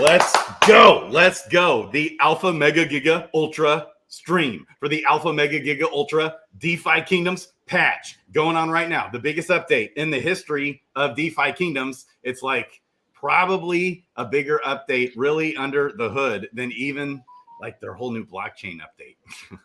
Let's go. Let's go. The Alpha Mega Giga Ultra stream for the Alpha Mega Giga Ultra DeFi Kingdoms patch going on right now. The biggest update in the history of DeFi Kingdoms. It's like probably a bigger update really under the hood than even like their whole new blockchain update.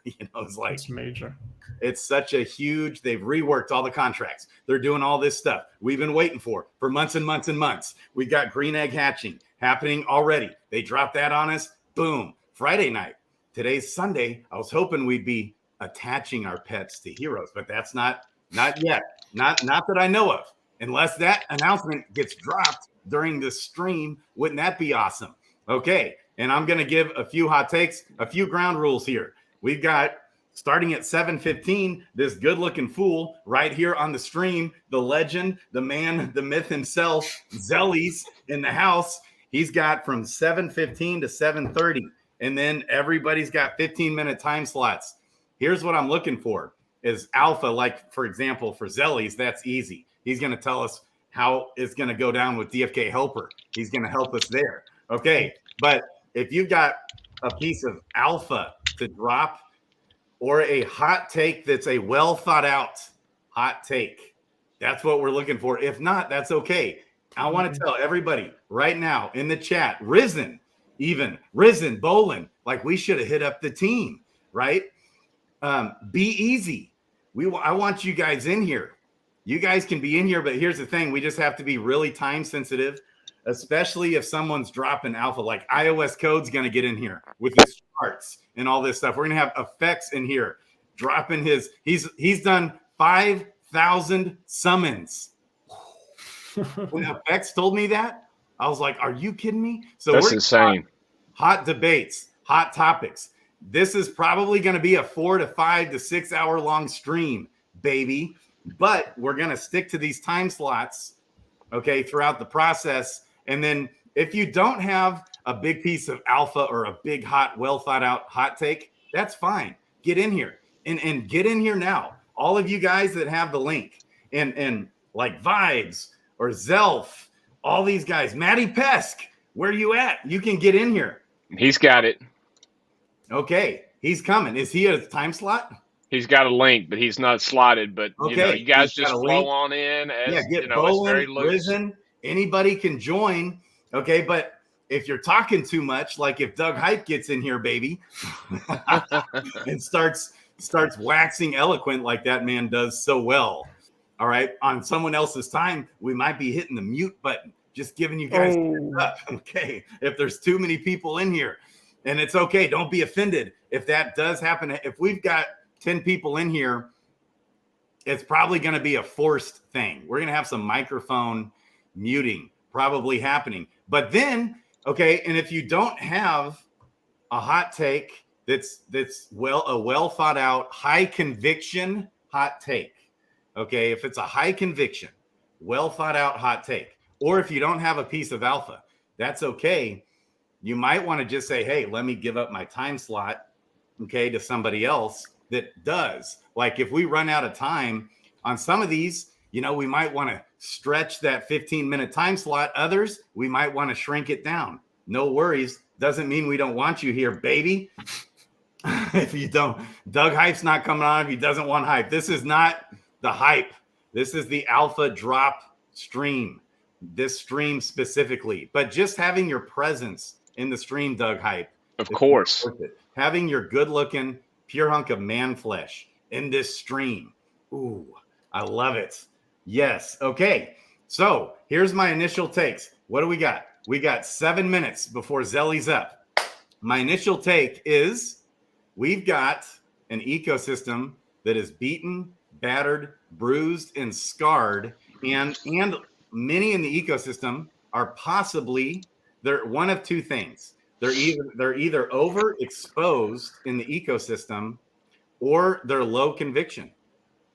It's like it's major. It's such a huge, they've reworked all the contracts. They're doing all this stuff we've been waiting for months and months and months. We got green egg hatching happening already. They dropped that on us. Boom. Friday night. Today's Sunday. I was hoping we'd be attaching our pets to heroes, but that's not yet. Not that I know of. Unless that announcement gets dropped during this stream, wouldn't that be awesome? Okay. And I'm going to give a few hot takes, a few ground rules here. We've got starting at 7:15, this good-looking fool right here on the stream, the legend, the man, the myth himself, Zellies in the house. He's got from 7:15 to 7:30, and then everybody's got 15-minute time slots. Here's what I'm looking for is alpha, like, for example, for Zellies, that's easy. He's going to tell us how it's going to go down with DFK Helper. He's going to help us there. Okay, but if you've got a piece of alpha to drop or a hot take that's a well thought out hot take, that's what we're looking for. If not, that's okay. I want to tell everybody right now in the chat, Risen, Bolin, like we should have hit up the team, right? Be easy. I want you guys in here. You guys can be in here, but here's the thing. We just have to be really time sensitive, especially if someone's dropping alpha, like iOS Code's going to get in here with his charts and all this stuff. We're going to have effects in here dropping he's done 5,000 summons. When effects told me that, I was like, are you kidding me? So that's insane. Hot debates, hot topics. This is probably going to be a 4 to 5 to 6 hour long stream, baby. But we're going to stick to these time slots, okay, throughout the process. And then if you don't have a big piece of alpha or a big, hot, well thought out hot take, that's fine. Get in here and get in here now. All of you guys that have the link and like Vibes or Zelf, all these guys, Matty Pesk, where you at? You can get in here. He's got it. Okay, he's coming. Is he a time slot? He's got a link, but he's not slotted. But okay, you guys just flow on in. As, get it's very loose. Risen. Anybody can join. Okay, but if you're talking too much, like if Doug Hype gets in here, baby, and starts waxing eloquent like that man does so well, all right, on someone else's time, we might be hitting the mute button. Just giving you guys a heads up. Okay, if there's too many people in here, and it's okay, don't be offended if that does happen. If we've got 10 people in here, it's probably going to be a forced thing. We're going to have some microphone muting probably happening. But then, okay, and if you don't have a hot take that's a well thought out, high conviction hot take, okay, if it's a high conviction, well thought out hot take, or if you don't have a piece of alpha, that's okay. You might want to just say, hey, let me give up my time slot, okay, to somebody else that does. Like if we run out of time on some of these, we might want to stretch that 15-minute time slot. Others, we might want to shrink it down. No worries. Doesn't mean we don't want you here, baby. If you don't, Doug Hype's not coming on if he doesn't want hype. This is not the hype. This is the alpha drop stream. This stream specifically. But just having your presence in the stream, Doug Hype. Of course. Having your good-looking pure hunk of man flesh in this stream. Ooh, I love it. Yes. Okay. So here's my initial takes. What do we got? We got 7 minutes before Zelly's up. My initial take is we've got an ecosystem that is beaten, battered, bruised, and scarred. And many in the ecosystem are possibly, they're one of two things. They're either overexposed in the ecosystem or they're low conviction.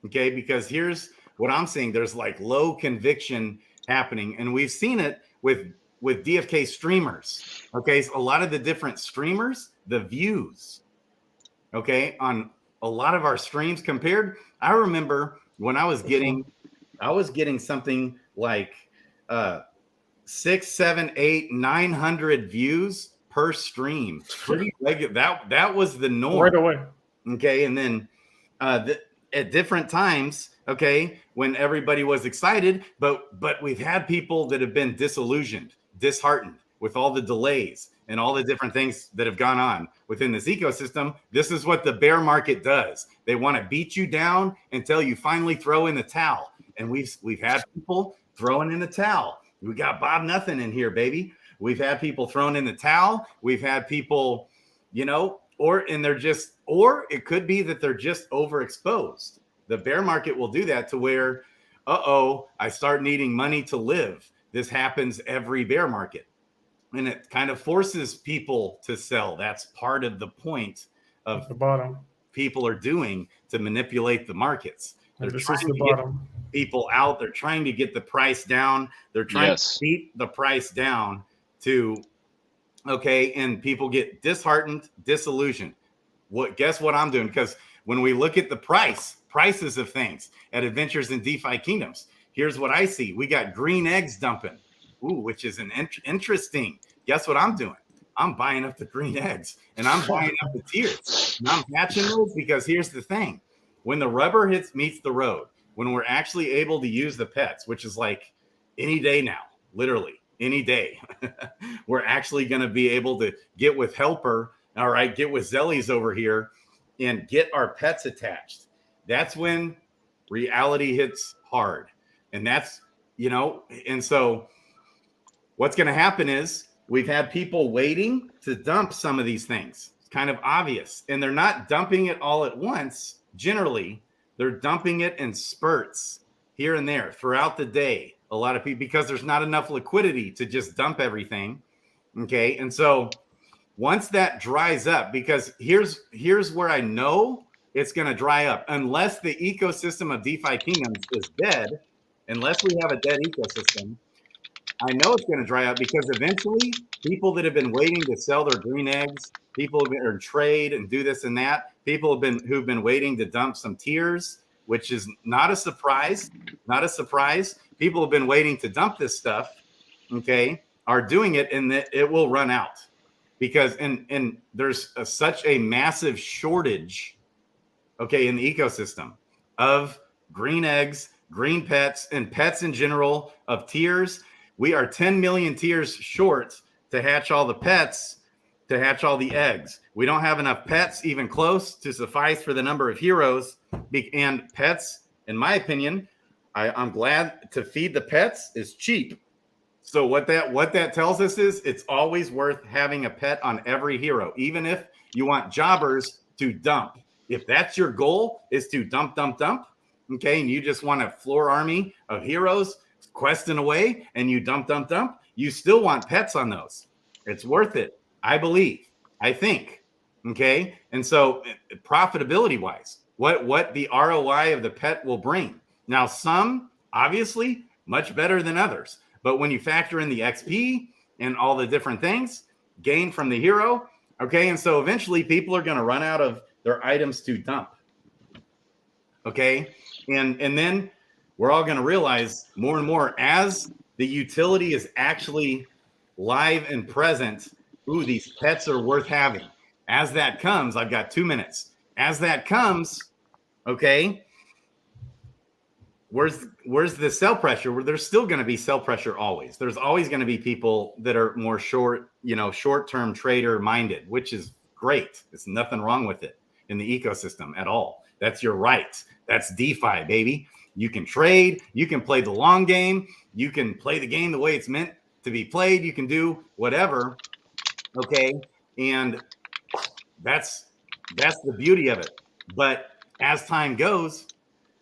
Okay, because here's what I'm seeing. There's like low conviction happening, and we've seen it with DFK streamers. Okay, so a lot of the different streamers, the views, okay, on a lot of our streams compared. I remember when I was getting something like 6, 7, 8, 900 views per stream. Pretty regular. That was the norm. Right away. Okay. And then at different times, okay, when everybody was excited, but we've had people that have been disillusioned, disheartened with all the delays and all the different things that have gone on within this ecosystem. This is what the bear market does. They want to beat you down until you finally throw in the towel. And we've had people throwing in the towel. We got Bob Nothing in here, baby. We've had people thrown in the towel. We've had people, or it could be that they're just overexposed. The bear market will do that to where, I start needing money to live. This happens every bear market. And it kind of forces people to sell. That's part of the point of the bottom. People are doing to manipulate the markets. They're trying to get people out. They're trying to get the price down. They're trying to beat the price down and people get disheartened, disillusioned. Guess what I'm doing? Because when we look at the prices of things at Adventures in DeFi Kingdoms, here's what I see. We got green eggs dumping, which is an interesting. Guess what I'm doing? I'm buying up the green eggs and I'm buying up the tiers. And I'm hatching those because here's the thing. When the rubber meets the road, when we're actually able to use the pets, which is like any day now, literally any day, we're actually going to be able to get with Helper, all right, get with Zellies over here and get our pets attached. That's when reality hits hard. And that's, and so what's going to happen is we've had people waiting to dump some of these things. It's kind of obvious. And they're not dumping it all at once. Generally, they're dumping it in spurts here and there throughout the day. A lot of people, because there's not enough liquidity to just dump everything. Okay. And so once that dries up, because here's where I know it's going to dry up, unless the ecosystem of DeFi Kingdoms is dead, unless we have a dead ecosystem, I know it's going to dry up because eventually people that have been waiting to sell their green eggs, people who've been or trade and do this and that, people who've been waiting to dump some tiers, which is not a surprise, People have been waiting to dump this stuff, okay, are doing it, and that it will run out because and there's such a massive shortage, okay, in the ecosystem of green eggs, green pets, and pets in general of tiers. We are 10 million tiers short to hatch all the pets, to hatch all the eggs. We don't have enough pets even close to suffice for the number of heroes. And pets, in my opinion, I'm glad to feed the pets is cheap. So what that tells us is it's always worth having a pet on every hero, even if you want jobbers to dump. If that's your goal is to dump, okay, and you just want a floor army of heroes questing away and you dump, you still want pets on those. It's worth it, I believe, I think, okay? And so profitability wise, what the ROI of the pet will bring. Now, some obviously much better than others, but when you factor in the XP and all the different things gained from the hero, okay, and so eventually people are going to run out of their items to dump, okay, and then we're all going to realize more and more as the utility is actually live and present. Ooh, these pets are worth having. As that comes, I've got 2 minutes. As that comes, okay, where's the sell pressure? Where there's still going to be sell pressure always. There's always going to be people that are more short-term trader minded, which is great. There's nothing wrong with it in the ecosystem at all. That's your right. That's DeFi, baby. You can trade. You can play the long game. You can play the game the way it's meant to be played. You can do whatever. Okay. And that's the beauty of it. But as time goes,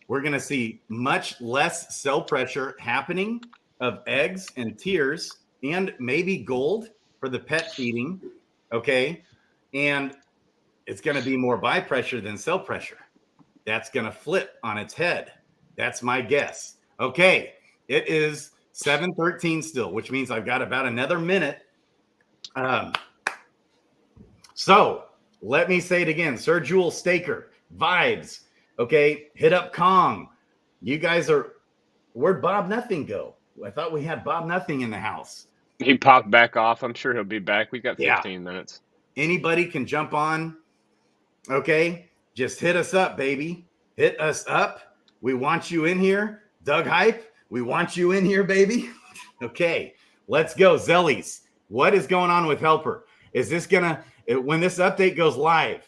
we're going to see much less sell pressure happening of eggs and tiers and maybe gold for the pet feeding. Okay. And it's going to be more buy pressure than sell pressure. That's going to flip on its head. That's my guess. Okay. It is 7:13 still, which means I've got about another minute. So let me say it again. Sir Jewel Staker, Vibes. Okay. Hit up Kong. You guys where'd Bob Nothing go? I thought we had Bob Nothing in the house. He popped back off. I'm sure he'll be back. We got 15 minutes. Anybody can jump on. Okay, just hit us up, baby. Hit us up. We want you in here. Doug Hype, we want you in here, baby. Okay, let's go. Zellies, what is going on with Helper? Is this gonna, when this update goes live,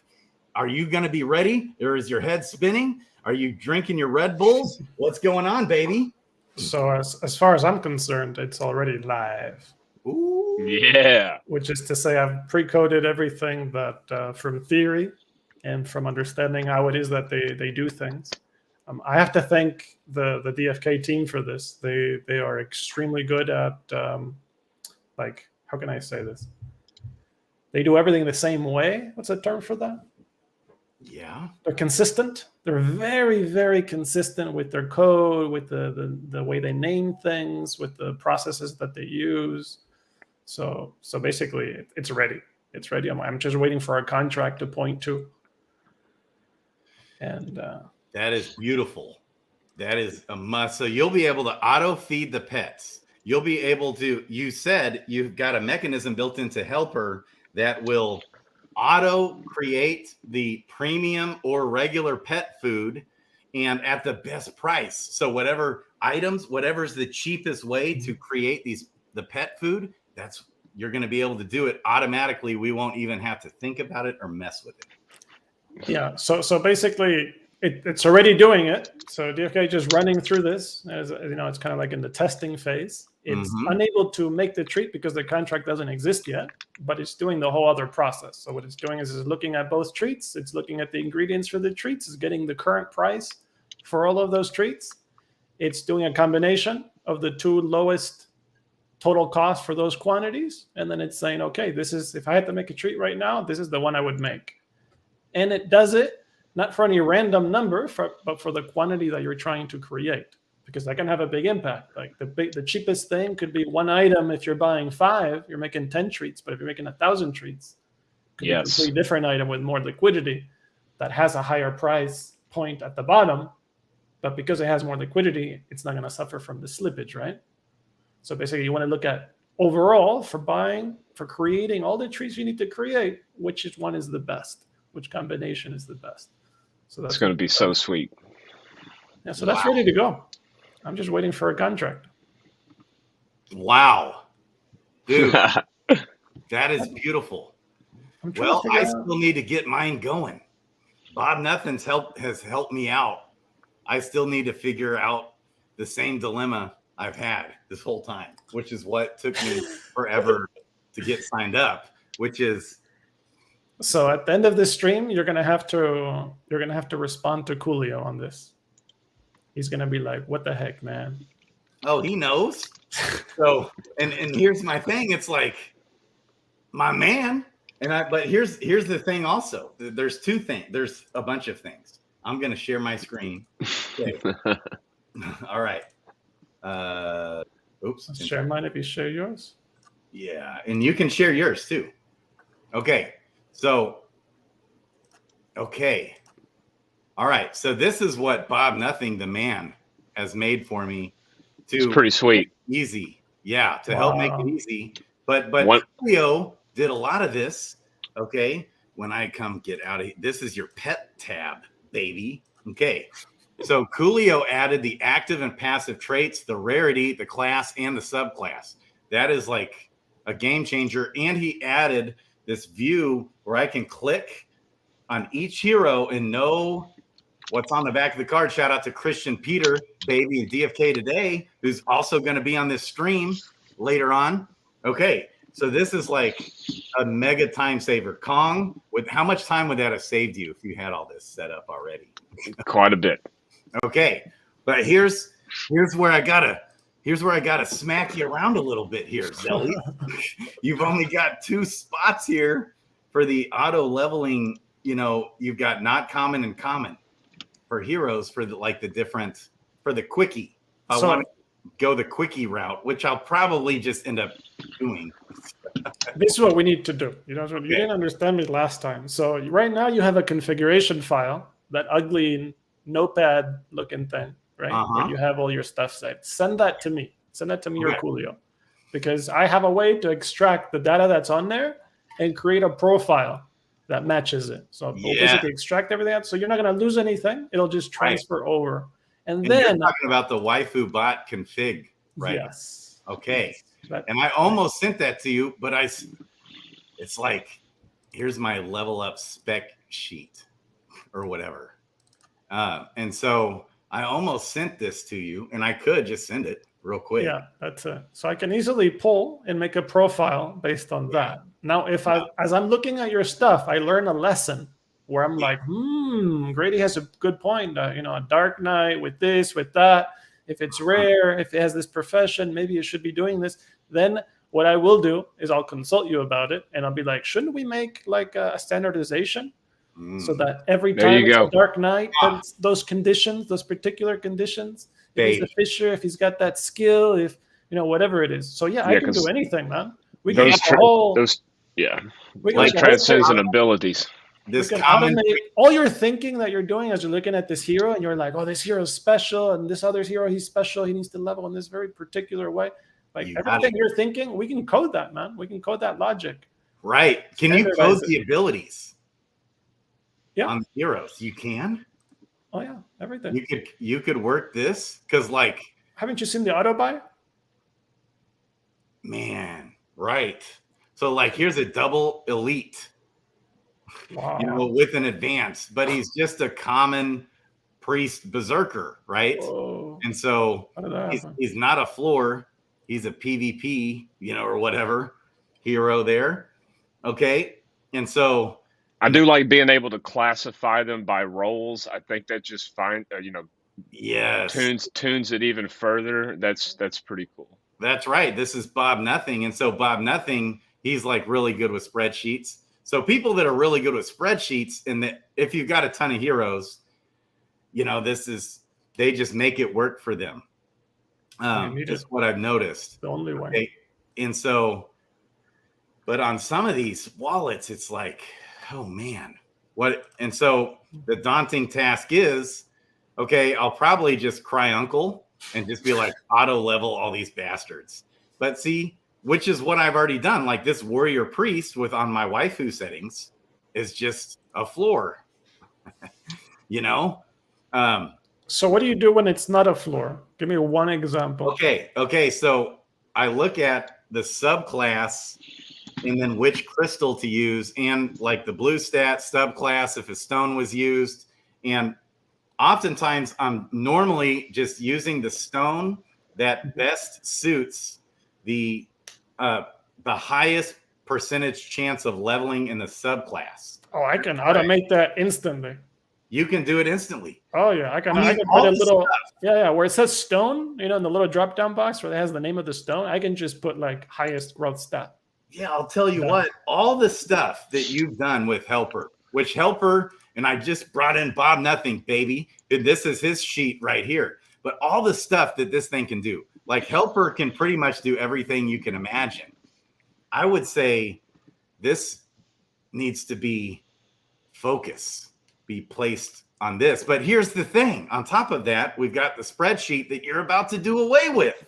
are you gonna be ready, or is your head spinning? Are you drinking your Red Bulls? What's going on, baby? So as far as I'm concerned, it's already live. Ooh. Yeah. Which is to say, I've pre-coded everything that from theory and from understanding how it is that they do things. I have to thank the DFK team for this. They are extremely good at like, how can I say this? They do everything the same way. What's the term for that? Yeah. They're consistent. They're very, very consistent with their code, with the way they name things, with the processes that they use. So basically, it's ready. It's ready. I'm just waiting for a contract to point to. And that is beautiful. That is a must. So you'll be able to auto feed the pets. You'll be able to, you said you've got a mechanism built into Helper that will auto create the premium or regular pet food and at the best price. So whatever items, whatever's the cheapest way to create the pet food, you're going to be able to do it automatically. We won't even have to think about it or mess with it. Yeah. So basically it's already doing it. So DFK just running through this, as you know, it's kind of like in the testing phase. It's unable to make the treat because the contract doesn't exist yet, but it's doing the whole other process. So what it's doing is it's looking at both treats. It's looking at the ingredients for the treats. It's getting the current price for all of those treats. It's doing a combination of the two lowest total cost for those quantities. And then it's saying, okay, this is, if I had to make a treat right now, this is the one I would make. And it does it not for any random number, but for the quantity that you're trying to create. Because that can have a big impact. Like the cheapest thing could be one item. If you're buying 5, you're making 10 treats. But if you're making 1,000 treats, it could be a completely different item with more liquidity that has a higher price point at the bottom. But because it has more liquidity, it's not going to suffer from the slippage, right? So basically, you want to look at overall for buying, for creating all the treats you need to create, which one is the best, which combination is the best. So that's going to be so sweet. Yeah, so that's ready to go. I'm just waiting for a contract. Wow. Dude, that is beautiful. Well, I still need to get mine going. Bob Nothing's has helped me out. I still need to figure out the same dilemma I've had this whole time, which is what took me forever to get signed up, which is. So at the end of this stream, you're gonna have to respond to Coolio on this. He's gonna be like, "What the heck, man?" Oh, he knows. So, and here's my thing. It's like, my man, but here's the thing. Also, there's two things. There's a bunch of things. I'm gonna share my screen. Okay. All right. Oops. I'll share mine if you share yours. Yeah, and you can share yours too. Okay. So. Okay. All right, so this is what Bob Nothing, the man, has made for me. It's pretty sweet. Easy, yeah, to help make it easy. But Coolio did a lot of this. Okay, when I come get out of here, this is your pet tab, baby. Okay, so Coolio added the active and passive traits, the rarity, the class, and the subclass. That is like a game changer. And he added this view where I can click on each hero and know what's on the back of the card. Shout out to Christian Peter, baby, and DFK today, who's also going to be on this stream later on. Okay, so this is like a mega time saver. Kong, with how much time would that have saved you if you had all this set up already? Quite a bit. Okay, but here's where I gotta smack you around a little bit here, Zelly. You've only got 2 spots here for the auto leveling. You know, you've got not common and common for heroes for the quickie. I want to go the quickie route, which I'll probably just end up doing. This is what we need to do. You didn't understand me last time. So right now you have a configuration file, that ugly notepad looking thing, right? Where you have all your stuff saved. Send that to me. Send that to me or Coolio, because I have a way to extract the data that's on there and create a profile that matches it. So we'll basically extract everything out. So you're not going to lose anything. It'll just transfer over. And then you're talking about the waifu bot config, right? Yes. Okay. Yes. And I almost sent that to you, but it's like, here's my level up spec sheet or whatever. And so I almost sent this to you, and I could just send it real quick. Yeah, that's it. So I can easily pull and make a profile based on that. Now, if as I'm looking at your stuff, I learn a lesson where I'm like, Grady has a good point. A Dark Knight with this, with that. If it's rare, if it has this profession, maybe it should be doing this. Then what I will do is I'll consult you about it, and I'll be like, shouldn't we make like a standardization so that every time it's a Dark Knight, those conditions, those particular conditions, if he's a fisher, if he's got that skill, if whatever it is. So I can do anything, man. We can those transcends and abilities. We can automate all your thinking that you're doing as you're looking at this hero, and you're like, oh, this hero is special, and this other hero, he's special. He needs to level in this very particular way. Like everything you're thinking, we can code that, man. We can code that logic. Right. Can you code the abilities? Yeah. On the heroes, you can. Oh yeah, everything. You could work this because, like, haven't you seen the auto buy? Man, right. So, like, here's a double elite. Wow. With an advance, but he's just a common priest berserker, right? Whoa. And so he's not a floor, he's a PvP, or whatever hero there. Okay. And so I do like being able to classify them by roles. I think that just tunes it even further. That's pretty cool. That's right. This is Bob Nothing. And so Bob Nothing, he's like really good with spreadsheets. So people that are really good with spreadsheets, and that if you've got a ton of heroes, they just make it work for them. Just what I've noticed. The only way. Okay. And so, but on some of these wallets, it's like, oh man, what? And so the daunting task is, okay, I'll probably just cry uncle and just be like, auto level all these bastards. But see, which is what I've already done. Like this warrior priest on my waifu settings is just a floor, So what do you do when it's not a floor? Give me one example. Okay. So I look at the subclass and then which crystal to use, and like the blue stat subclass, if a stone was used. And oftentimes I'm normally just using the stone that best suits the highest percentage chance of leveling in the subclass. Oh, I can automate that instantly. You can do it instantly. Oh yeah, I can put a little where it says stone, in the little drop down box where it has the name of the stone, I can just put like highest growth stat. Yeah, I'll tell you what, all the stuff that you've done with Helper, and I just brought in Bob Nothing, baby. This is his sheet right here. But all the stuff that this thing can do, like Helper can pretty much do everything you can imagine. I would say this needs to be placed on this. But here's the thing. On top of that, we've got the spreadsheet that you're about to do away with.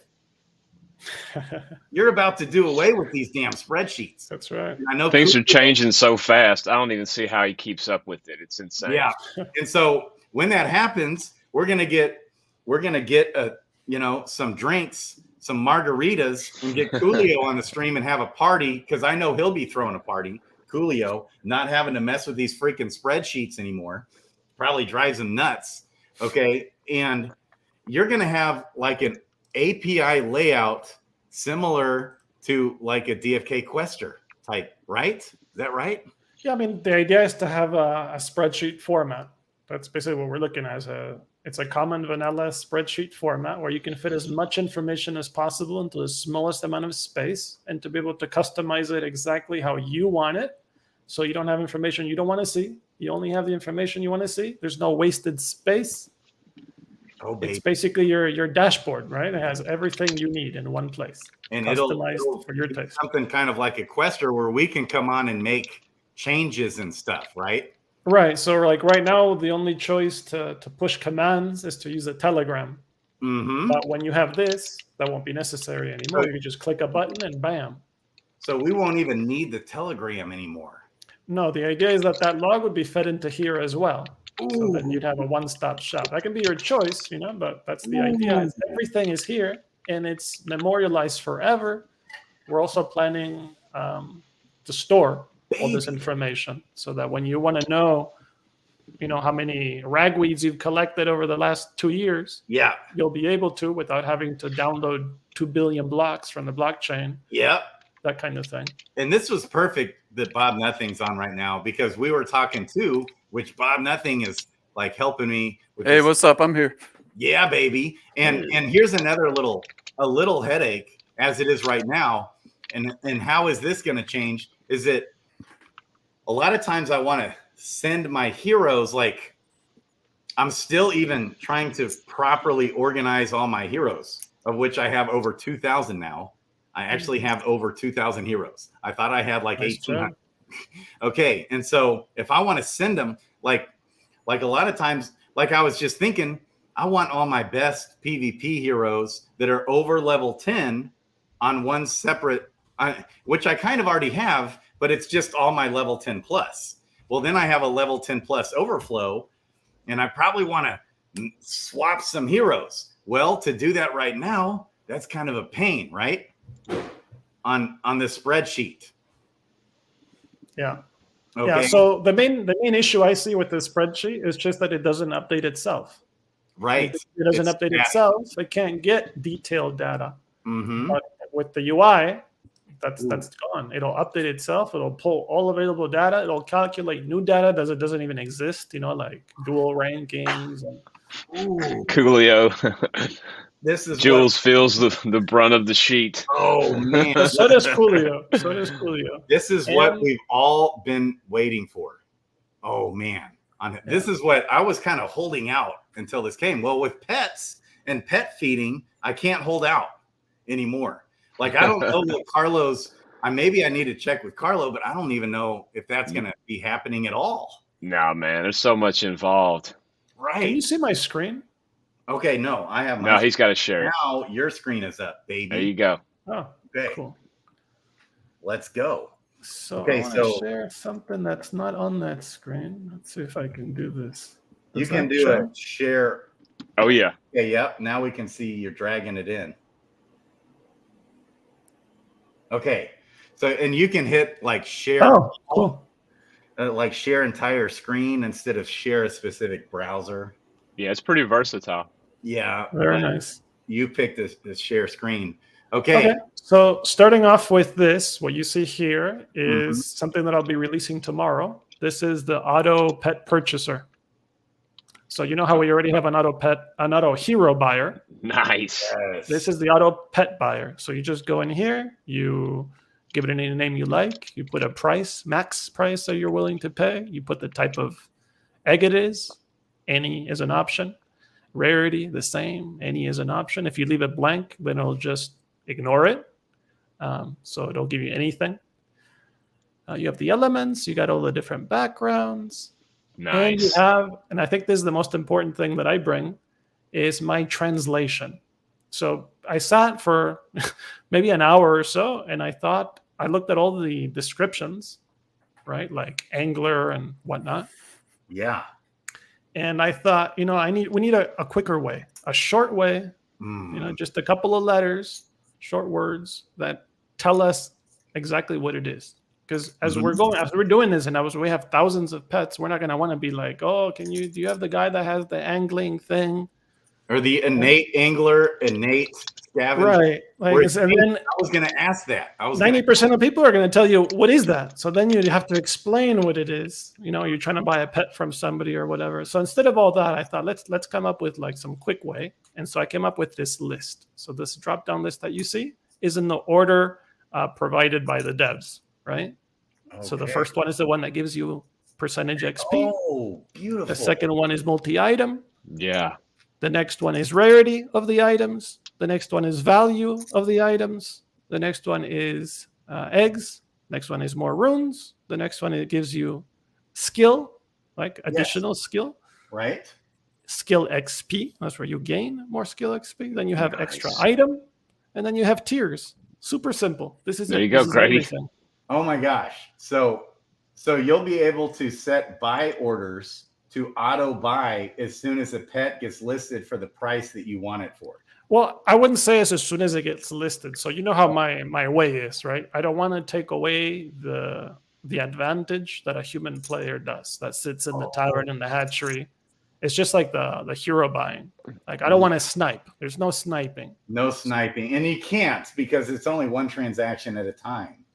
You're about to do away with these damn spreadsheets. That's right. I know things are changing so fast. I don't even see how he keeps up with it. It's insane. Yeah. And so when that happens, we're gonna get some drinks, some margaritas, and get Coolio on the stream and have a party, because I know he'll be throwing a party. Coolio, not having to mess with these freaking spreadsheets anymore, probably drives him nuts. Okay. And you're gonna have like an API layout similar to like a DFK Quester type, right? Is that right? Yeah, I mean, the idea is to have a spreadsheet format. That's basically what we're looking at. It's a common vanilla spreadsheet format where you can fit as much information as possible into the smallest amount of space, and to be able to customize it exactly how you want it. So you don't have information you don't want to see. You only have the information you want to see. There's no wasted space. Oh, it's basically your dashboard, right? It has everything you need in one place, and customized it'll for your taste. Something kind of like a Quester where we can come on and make changes and stuff, right? Right. So like right now, the only choice to push commands is to use a Telegram. But when you have this, that won't be necessary anymore. You can just click a button and bam. So we won't even need the Telegram anymore. No, the idea is that that log would be fed into here as well. So then you'd have a one-stop shop. That can be your choice, but that's the idea. Is everything is here and it's memorialized forever. We're also planning to store all this information so that when you want to know, how many ragweeds you've collected over the last 2 years, you'll be able to without having to download 2 billion blocks from the blockchain. That kind of thing. And this was perfect that Bob Nothing's on right now, because we were talking too, which Bob Nothing is like helping me with. Hey, what's up? I'm here. Yeah, baby. And here's another little headache as it is right now. And how is this going to change? Is that a lot of times I want to send my heroes, like I'm still even trying to properly organize all my heroes, of which I have over 2,000 now. I actually have over 2,000 heroes. I thought I had like 1,800. Okay. And so if I want to send them, like a lot of times, like I was just thinking, I want all my best PvP heroes that are over level 10 on one separate, which I kind of already have, but it's just all my level 10 plus. Well, then I have a level 10 plus overflow, and I probably want to swap some heroes. Well, to do that right now, that's kind of a pain, right? On this spreadsheet. Yeah. Okay. Yeah. So the main issue I see with this spreadsheet is just that it doesn't update itself. Right. If it doesn't update itself, it can't get detailed data. But with the UI, that's gone. It'll update itself. It'll pull all available data. It'll calculate new data that doesn't even exist. Like dual rankings. Coolio. This is Jules feels the brunt of the sheet. Oh man. So does Coolio. This is what we've all been waiting for. Oh man. This is what I was kind of holding out until this came. Well, with pets and pet feeding, I can't hold out anymore. Like I don't know what Carlo's. Maybe I need to check with Carlo, but I don't even know if that's going to be happening at all. No, man. There's so much involved. Right. Can you see my screen? Okay, no, I have my. No, he's got to share. Now your screen is up, baby. There you go. Oh, okay. Cool. Let's go. So okay, I want to share something that's not on that screen. Let's see if I can do this. You can do a share. Oh yeah. Yeah, yep. Now we can see you're dragging it in. Okay, so and you can hit like share. Oh, cool. Like share entire screen instead of share a specific browser. Yeah, it's pretty versatile. Yeah, very nice. You picked this share screen. Okay. So starting off with this, what you see here is something that I'll be releasing tomorrow. This is the auto pet purchaser. So you know how we already have an auto hero buyer. Nice. Yes. This is the auto pet buyer. So you just go in here, you give it any name you like, you put a price, max price that you're willing to pay, you put the type of egg it is, any is an option. Rarity, the same, any is an option. If you leave it blank, then it'll just ignore it. So it'll give you anything. You have the elements, you got all the different backgrounds. Nice. And you have, and I think this is the most important thing that I bring, is my translation. So I sat for maybe an hour or so, and I looked at all the descriptions, right? Like angler and whatnot. Yeah. And I thought, we need a quicker way, a short way, just a couple of letters, short words that tell us exactly what it is. Because as we're doing this, and we have thousands of pets, we're not going to want to be like, oh, do you have the guy that has the angling thing? Or the innate angler, innate scavenger. Right. I was going to ask that. 90% of people are going to tell you, what is that? So then you have to explain what it is. You're trying to buy a pet from somebody or whatever. So instead of all that, I thought, let's come up with like some quick way. And so I came up with this list. So this drop-down list that you see is in the order provided by the devs, right? Okay. So the first one is the one that gives you percentage XP. Oh, beautiful. The second one is multi-item. Yeah. The next one is rarity of the items. The next one is value of the items. The next one is eggs. Next one is more runes. The next one, it gives you skill, like additional skill. Right. skill XP. That's where you gain more skill XP. Then you have extra item, and then you have tiers. Super simple. This is there it. you go, This is Grady. everything. Oh my gosh. So you'll be able to set buy orders to auto buy as soon as a pet gets listed for the price that you want it for. Well, I wouldn't say as soon as it gets listed. So you know how my way is, right? I don't want to take away the advantage that a human player does that sits in the tavern and the hatchery. It's just like the hero buying. Like, I don't want to snipe. There's no sniping. No sniping. And you can't, because it's only one transaction at a time.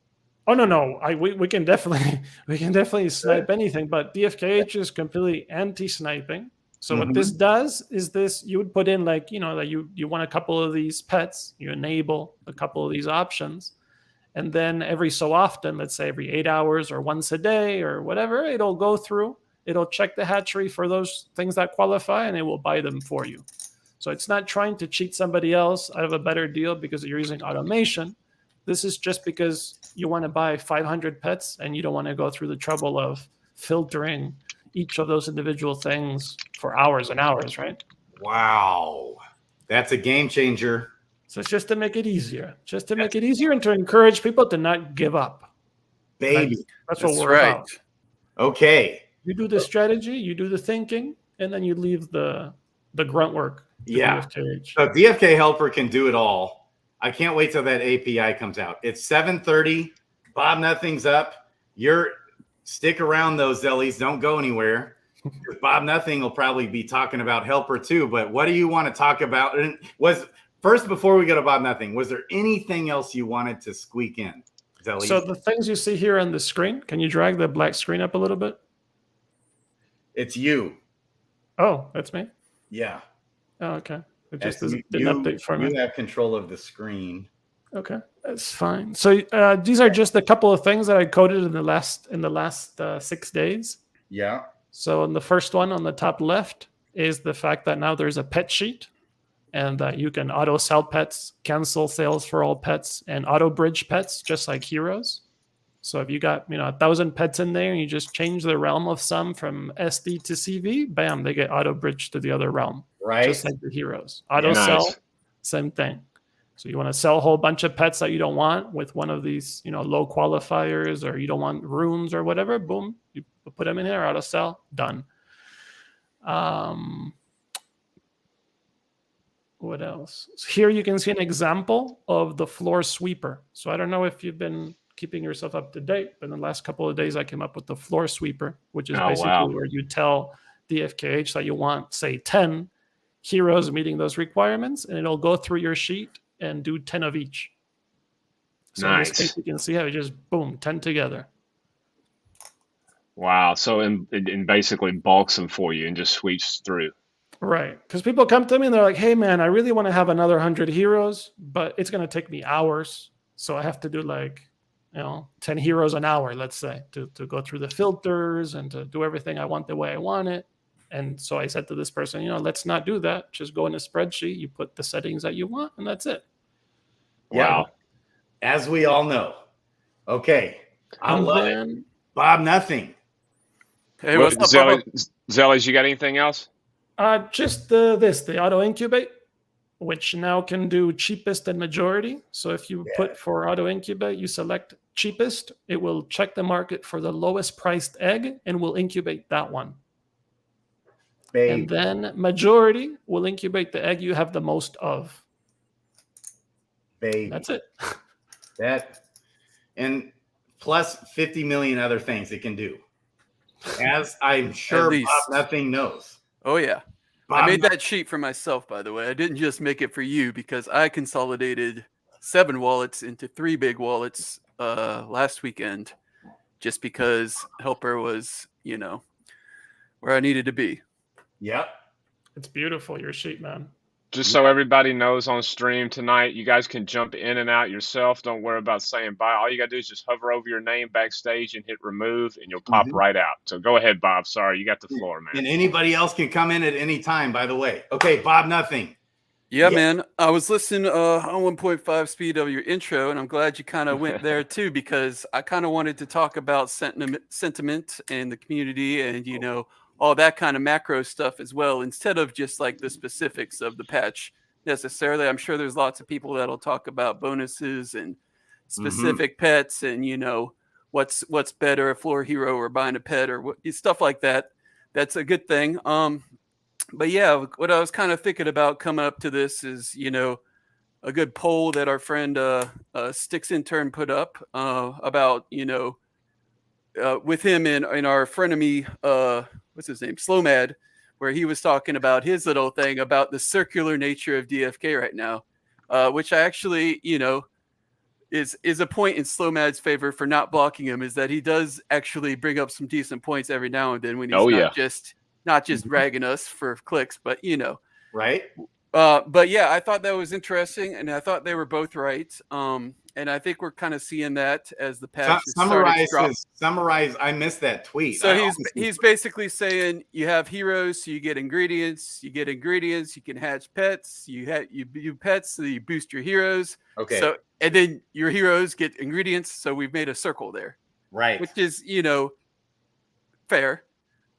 Oh no. We can definitely snipe anything, but DFKH is completely anti-sniping. So what this does is you would put in, like, that you want a couple of these pets, you enable a couple of these options, and then every so often, let's say every 8 hours or once a day or whatever, it'll go through, it'll check the hatchery for those things that qualify, and it will buy them for you. So it's not trying to cheat somebody else out of a better deal because you're using automation. This is just because you want to buy 500 pets and you don't want to go through the trouble of filtering each of those individual things for hours and hours, right? Wow. That's a game changer. So it's just to make it easier, and to encourage people to not give up. Baby. That's what we're about. Okay. You do the strategy, you do the thinking, and then you leave the grunt work. Yeah. DFKH. So DFK Helper can do it all. I can't wait till that API comes out. It's 7:30. Bob Nothing's up. Stick around, those Zellies. Don't go anywhere. Bob Nothing will probably be talking about Helper too. But what do you want to talk about? And first, before we go to Bob Nothing, was there anything else you wanted to squeak in, Zellies? So the things you see here on the screen, can you drag the black screen up a little bit? It's you. Oh, that's me? Yeah. Oh, okay. It just didn't update for me. You have control of the screen. Okay, that's fine. So these are just a couple of things that I coded in the last 6 days. Yeah. So in the first one on the top left is the fact that now there's a pet sheet, and that you can auto sell pets, cancel sales for all pets, and auto bridge pets just like heroes. So if you got 1,000 pets in there and you just change the realm of some from SD to CV, bam, they get auto bridge to the other realm. Right. Just like the heroes. Auto sell, same thing. So you want to sell a whole bunch of pets that you don't want with one of these, low qualifiers, or you don't want runes or whatever. Boom, you put them in here, auto sell, done. What else? So here you can see an example of the floor sweeper. So I don't know if you've been keeping yourself up to date, but in the last couple of days I came up with the floor sweeper, which is basically where you tell DFKH that you want, say, 10 heroes meeting those requirements, and it'll go through your sheet and do 10 of each. So in this case, you can see how it just, boom, 10 together. Wow. So it basically bulks them for you and just sweeps through. Right. Because people come to me and they're like, hey, man, I really want to have another 100 heroes, but it's going to take me hours. So I have to do 10 heroes an hour, let's say, to go through the filters and to do everything I want the way I want it. And so I said to this person, let's not do that. Just go in a spreadsheet. You put the settings that you want, and that's it. Wow. Yeah. As we all know. Okay. I love it. Bob Nothing. Hey, what's up, Zellies, you got anything else? Just the auto incubate, which now can do cheapest and majority. So if you put for auto incubate, you select cheapest, it will check the market for the lowest priced egg and will incubate that one. Baby. And then majority will incubate the egg you have the most of. Baby. That's it. And plus 50 million other things it can do. As I'm sure Bob Nothing knows. Oh, yeah. I made that sheet for myself, by the way. I didn't just make it for you because I consolidated 7 wallets into 3 big wallets last weekend just because Helper was, where I needed to be. Yep. It's beautiful, your sheet, man. Just so everybody knows on stream tonight, you guys can jump in and out yourself. Don't worry about saying bye. All you got to do is just hover over your name backstage and hit remove, and you'll pop right out. So go ahead, Bob. Sorry, you got the floor, man. And anybody else can come in at any time, by the way. Okay, Bob Nothing. Yeah, man. I was listening on 1.5 speed of your intro, and I'm glad you kind of went there too, because I kind of wanted to talk about sentiment in the community and, all that kind of macro stuff as well, instead of just like the specifics of the patch necessarily. I'm sure there's lots of people that'll talk about bonuses and specific pets and, you know, what's better, a floor hero or buying a pet or stuff like that. That's a good thing. But yeah, what I was kind of thinking about coming up to this is, you know, a good poll that our friend Sticks Intern put up about, you know, with him in our frenemy, what's his name, Slowmad, where he was talking about his little thing about the circular nature of DFK right now, which I actually, you know, is a point in Slowmad's favor for not blocking him, is that he does actually bring up some decent points every now and then when he's not just ragging us for clicks, but you know. Right. But yeah, I thought that was interesting, and I thought they were both right. And I think we're kind of seeing that as the patch summarize. I missed that tweet. So he's basically saying you have heroes, so you get ingredients. You can hatch pets. You do pets, so you boost your heroes. Okay. So and then your heroes get ingredients. So we've made a circle there, right? Which is, you know, fair.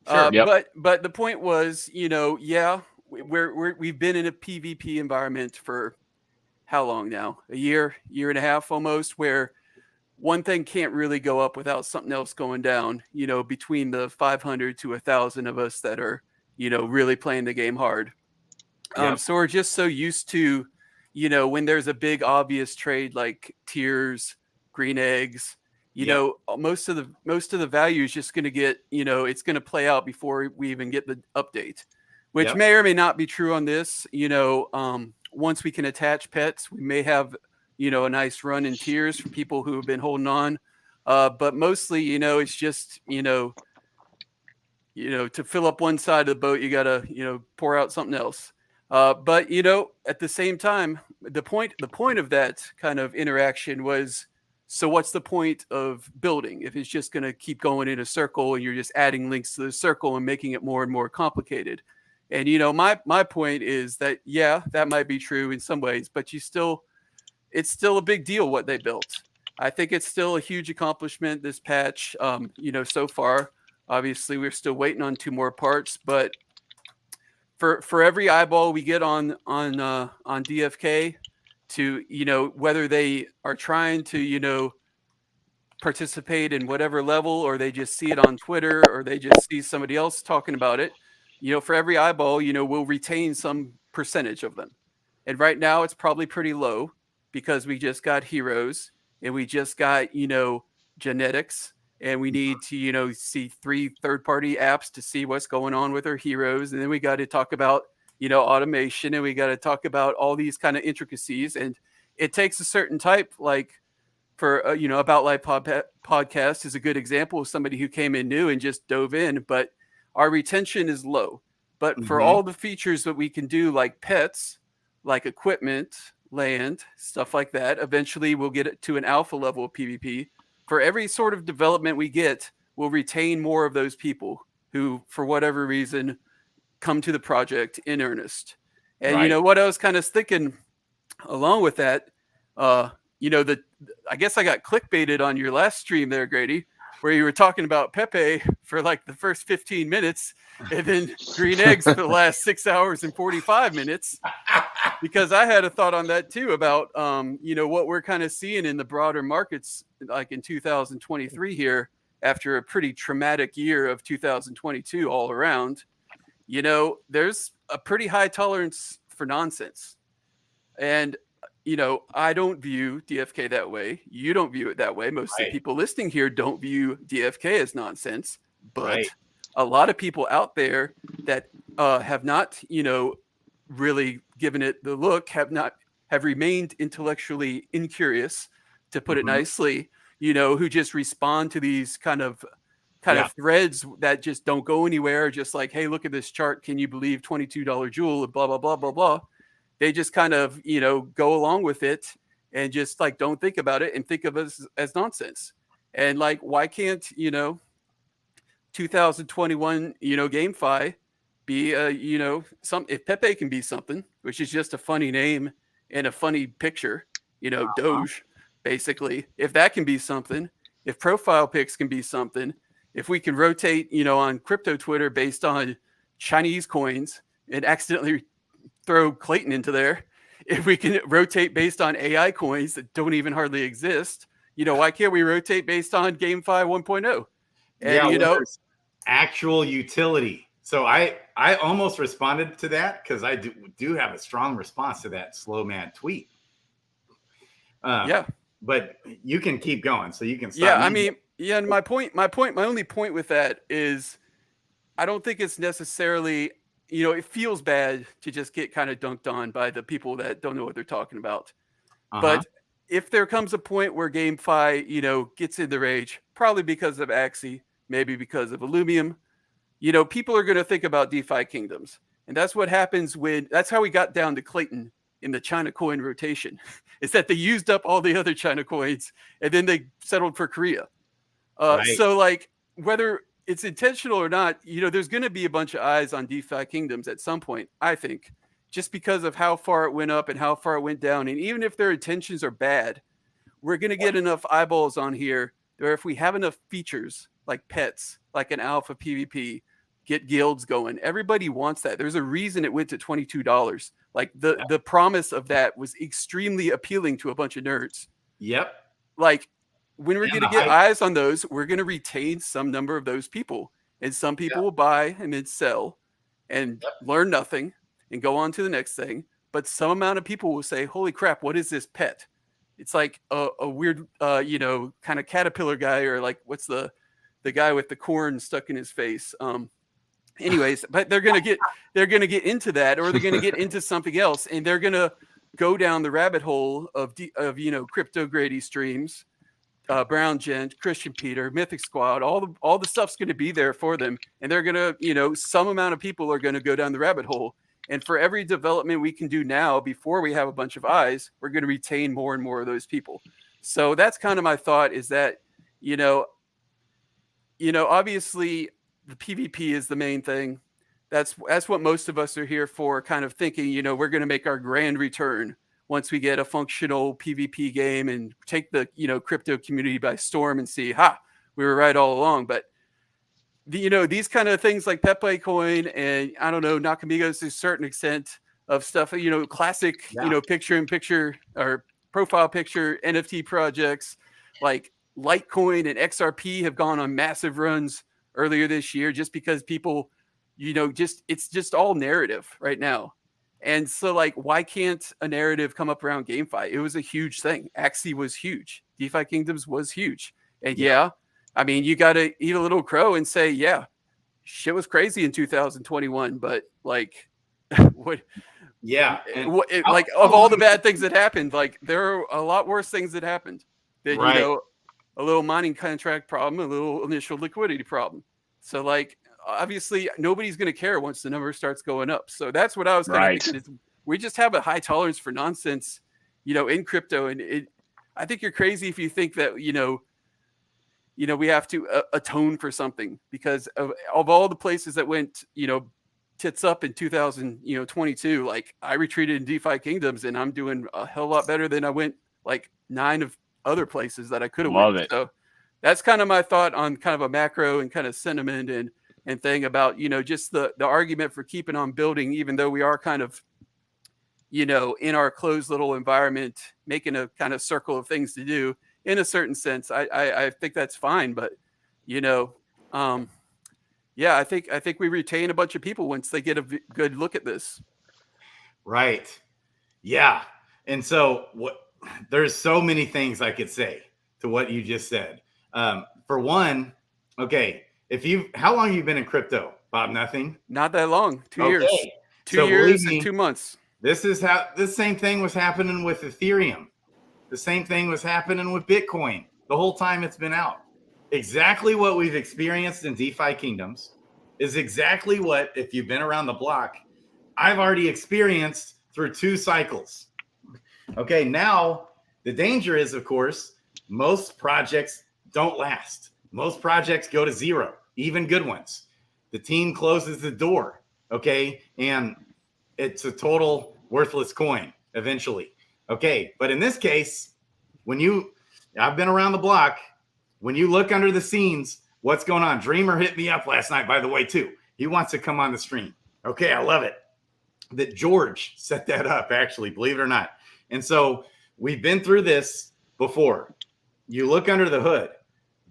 Sure. But the point was, you know, yeah, we've been in a PvP environment for how long now? A year and a half almost, where one thing can't really go up without something else going down, you know, between the 500 to 1,000 of us that are, you know, really playing the game hard. So we're just so used to, you know, when there's a big obvious trade like tiers, green eggs, you know, most of the value is just going to get, you know, it's going to play out before we even get the update, which may or may not be true on this. You know, once we can attach pets, we may have, you know, a nice run in tiers for people who have been holding on. But mostly, you know, it's just, you know, to fill up one side of the boat, you got to, you know, pour out something else. But, you know, at the same time, the point of that kind of interaction was, so what's the point of building if it's just going to keep going in a circle and you're just adding links to the circle and making it more and more complicated? And, you know, my point is that, yeah, that might be true in some ways, but it's still a big deal what they built. I think it's still a huge accomplishment, this patch. You know, so far, obviously we're still waiting on 2 more parts, but for every eyeball we get on DFK, to, you know, whether they are trying to, you know, participate in whatever level, or they just see it on Twitter, or they just see somebody else talking about it, you know, for every eyeball, you know, we'll retain some percentage of them. And right now it's probably pretty low because we just got heroes and we just got, you know, genetics, and we need to, you know, see 3 third-party apps to see what's going on with our heroes. And then we got to talk about, you know, automation, and we got to talk about all these kind of intricacies. And it takes a certain type, like for, you know, About Life podcast is a good example of somebody who came in new and just dove in, but our retention is low. But for all the features that we can do, like pets, like equipment, land, stuff like that, eventually we'll get it to an alpha level of PvP. For every sort of development we get, we'll retain more of those people who, for whatever reason, come to the project in earnest. And you know what I was kind of thinking along with that, you know, I guess I got clickbaited on your last stream there, Grady, where you were talking about Pepe for like the first 15 minutes and then green eggs for the last 6 hours and 45 minutes, because I had a thought on that too about, you know, what we're kind of seeing in the broader markets, like in 2023 here, after a pretty traumatic year of 2022 all around. You know, there's a pretty high tolerance for nonsense. And, you know, I don't view DFK that way. You don't view it that way. Most of the people listening here don't view DFK as nonsense. But a lot of people out there that have not, you know, really given it the look, have remained intellectually incurious, to put it nicely, you know, who just respond to these kind of threads that just don't go anywhere. Just like, hey, look at this chart. Can you believe $22 jewel? Blah, blah, blah, blah, blah. They just kind of, you know, go along with it and just like, don't think about it and think of it as nonsense. And like, why can't, you know, 2021, you know, GameFi be, you know, if Pepe can be something, which is just a funny name and a funny picture, you know, Doge, basically, if that can be something, if profile pics can be something, if we can rotate, on crypto Twitter based on Chinese coins and accidentally throw Clayton into there, if we can rotate based on AI coins that don't even hardly exist, why can't we rotate based on GameFi 1.0? And, there's actual utility. So I almost responded to that because I do have a strong response to that slow mad tweet. But you can keep going, so you can stop. And my only point with that is I don't think it's necessarily, it feels bad to just get kind of dunked on by the people that don't know what they're talking about. But if there comes a point where GameFi, gets in the rage, probably because of Axie, maybe because of Illumium, people are going to think about DeFi Kingdoms. And that's what happens that's how we got down to Clayton in the China coin rotation, is that they used up all the other China coins and then they settled for Korea. So like whether it's intentional or not, there's going to be a bunch of eyes on DeFi Kingdoms at some point, I think, just because of how far it went up and how far it went down. And even if their intentions are bad, we're going to get enough eyeballs on here where if we have enough features like pets, like an alpha PvP, get guilds going. Everybody wants that. There's a reason it went to $22. Like the promise of that was extremely appealing to a bunch of nerds. Yep. Like when we're going to get eyes on those, we're going to retain some number of those people. And some people will buy and then sell and learn nothing and go on to the next thing. But some amount of people will say, holy crap, what is this pet? It's like a weird, kind of caterpillar guy, or like, what's the guy with the corn stuck in his face? Anyways, but they're gonna get into that, or they're gonna get into something else, and they're gonna go down the rabbit hole of Crypto Grady streams, Brown Gent, Christian Peter, Mythic Squad, all the stuff's gonna be there for them, and they're gonna, some amount of people are gonna go down the rabbit hole, and for every development we can do now before we have a bunch of eyes, we're gonna retain more and more of those people. So that's kind of my thought, is that obviously the PvP is the main thing. That's what most of us are here for, kind of thinking, we're going to make our grand return once we get a functional PvP game and take the, crypto community by storm and see, we were right all along. But these kind of things like Pepe Coin and I don't know, Nakamigos to a certain extent of stuff, classic, picture in picture or profile picture NFT projects like Litecoin and XRP have gone on massive runs earlier this year, just because people, it's just all narrative right now. And so like, why can't a narrative come up around GameFi? It was a huge thing. Axie was huge. DeFi Kingdoms was huge. And you got to eat a little crow and say, shit was crazy in 2021, but like, what? Yeah. Like of all the bad things that happened, like there are a lot worse things that happened. That, a little mining contract problem, a little initial liquidity problem. So like, obviously nobody's going to care once the number starts going up. So that's what I was kind of thinking. We just have a high tolerance for nonsense, in crypto. And I think you're crazy if you think that, we have to atone for something because of all the places that went, tits up in 2022. Like I retreated in DeFi Kingdoms and I'm doing a hell lot better than I went like 9 of other places that I could have went. So that's kind of my thought on kind of a macro and kind of sentiment and thing about, just the argument for keeping on building, even though we are kind of, in our closed little environment, making a kind of circle of things to do in a certain sense. I think that's fine. But, I think we retain a bunch of people once they get a good look at this. Right. Yeah. And so there's so many things I could say to what you just said. For one, okay, how long have you been in crypto, Bob? Nothing? Not that long. 2 years. 2 years and 2 months. This same thing was happening with Ethereum. The same thing was happening with Bitcoin the whole time it's been out. Exactly what we've experienced in DeFi Kingdoms is exactly what, if you've been around the block, I've already experienced through 2 cycles. Okay, now the danger is, of course, most projects don't last. Most projects go to zero, even good ones. The team closes the door, okay, and it's a total worthless coin eventually. Okay, but in this case, I've been around the block, when you look under the scenes What's going on? Dreamer hit me up last night, by the way, too. He wants to come on the stream. Okay, I love it. That George set that up, actually, believe it or not. And so we've been through this before. You look under the hood.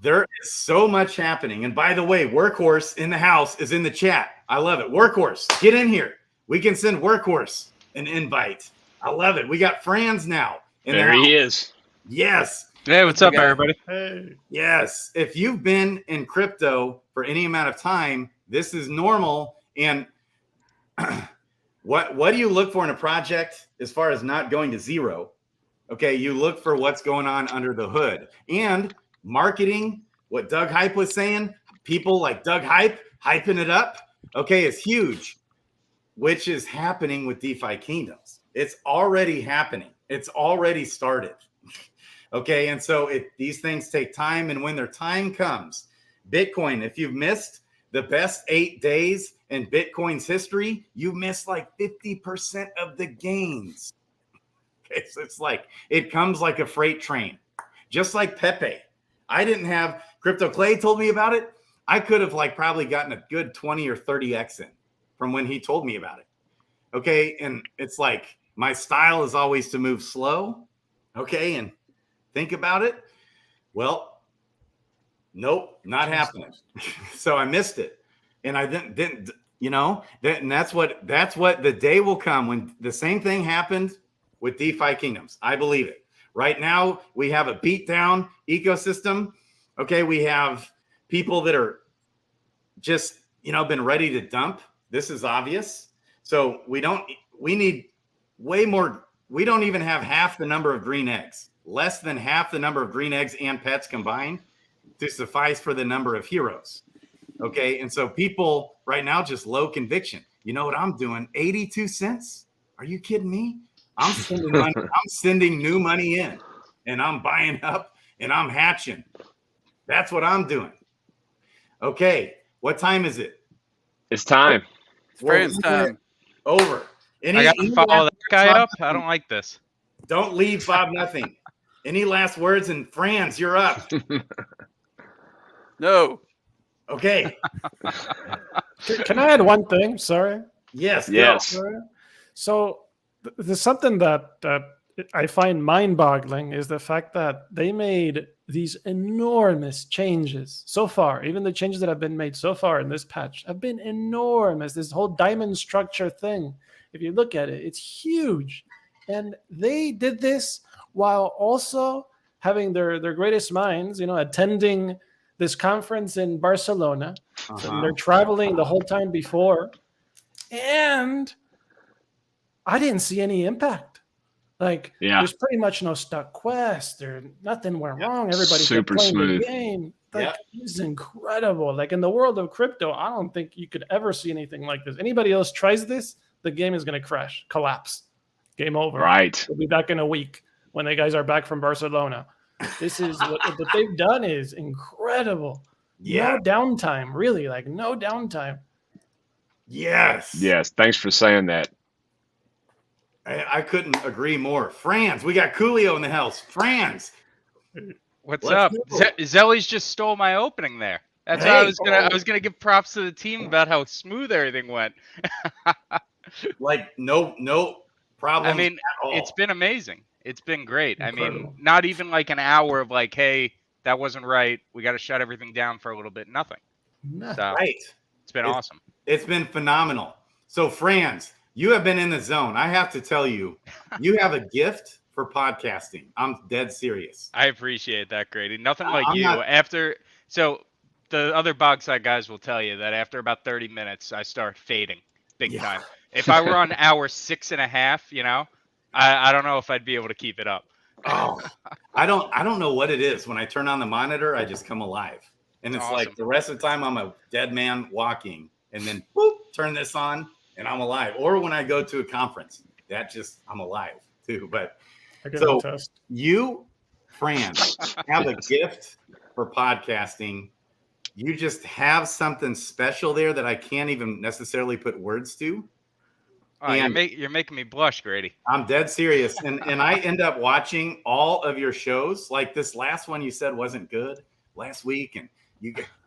There is so much happening. And by the way, Workhorse in the house is in the chat. I love it. Workhorse, get in here. We can send Workhorse an invite. I love it. We got Franz now. There he is. Yes. Hey, what's up, everybody? Hey. Yes. If you've been in crypto for any amount of time, this is normal. And what do you look for in a project as far as not going to zero? Okay, you look for what's going on under the hood. And marketing, what Doug Hype was saying, people like Doug Hype hyping it up, okay, is huge, which is happening with DeFi Kingdoms. It's already happening. It's already started. Okay, and so these things take time, and when their time comes, Bitcoin, if you've missed the best 8 days in Bitcoin's history, you missed like 50% of the gains. Okay, so it's like, it comes like a freight train, just like Pepe. I didn't have, Crypto Clay told me about it. I could have like probably gotten a good 20 or 30x in from when he told me about it. Okay, and it's like, my style is always to move slow. Okay, and think about it. Well, nope, not happening. So I missed it. And I didn't you know, and that's what the day will come when the same thing happened with DeFi Kingdoms. I believe it. Right now, we have a beat down ecosystem. Okay, we have people that are just, you know, been ready to dump. This is obvious. So we need way more. We don't even have half the number of green eggs, less than half the number of green eggs and pets combined to suffice for the number of heroes. Okay, and so people right now just low conviction. You know what I'm doing? 82 cents? Are you kidding me? I'm sending money. I'm sending new money in, and I'm buying up, and I'm hatching. That's what I'm doing. Okay, what time is it? It's time. It's Fran's time. Over. I got to follow that guy up. I don't like this. Don't leave Bob nothing. Any last words? And Franz, you're up. No. Okay. Can I add one thing? Sorry. Yes. Yes. So there's something that I find mind-boggling is the fact that they made these enormous changes so far. Even the changes that have been made so far in this patch have been enormous. This whole diamond structure thing, if you look at it, it's huge. And they did this while also having their greatest minds, you know, attending this conference in Barcelona. So they're traveling the whole time before. And I didn't see any impact. Like, there's pretty much no stuck quest or nothing went wrong. Everybody kept playing the game. Like, it's incredible. Like, in the world of crypto, I don't think you could ever see anything like this. Anybody else tries this, the game is going to crash, collapse. Game over. Right. We'll be back in a week when the guys are back from Barcelona. This is what they've done is incredible. No downtime, really. Like, no downtime. Yes. Yes. Thanks for saying that. I couldn't agree more. Franz, we got Coolio in the house. Franz. What's up? Zelly's just stole my opening there. That's how I was gonna give props to the team about how smooth everything went. Like no problem. I mean, it's been amazing. It's been great. Incredible. I mean, not even like an hour of like, hey, that wasn't right. We got to shut everything down for a little bit. Nothing. So, right. It's been awesome. It's been phenomenal. So, Franz, you have been in the zone. I have to tell you, you have a gift for podcasting. I'm dead serious. I appreciate that, Grady. Nothing like you. So the other Bogside guys will tell you that after about 30 minutes, I start fading big time. If I were on hour 6.5, you know, I don't know if I'd be able to keep it up. Oh, I don't know what it is. When I turn on the monitor, I just come alive. And it's awesome. Like the rest of the time I'm a dead man walking, and then boop, turn this on and I'm alive. Or when I go to a conference, I'm alive too. But so you, Franz, have a gift for podcasting. You just have something special there that I can't even necessarily put words to. Oh, you're making me blush, Grady. I'm dead serious. And I end up watching all of your shows. Like this last one you said wasn't good last week. And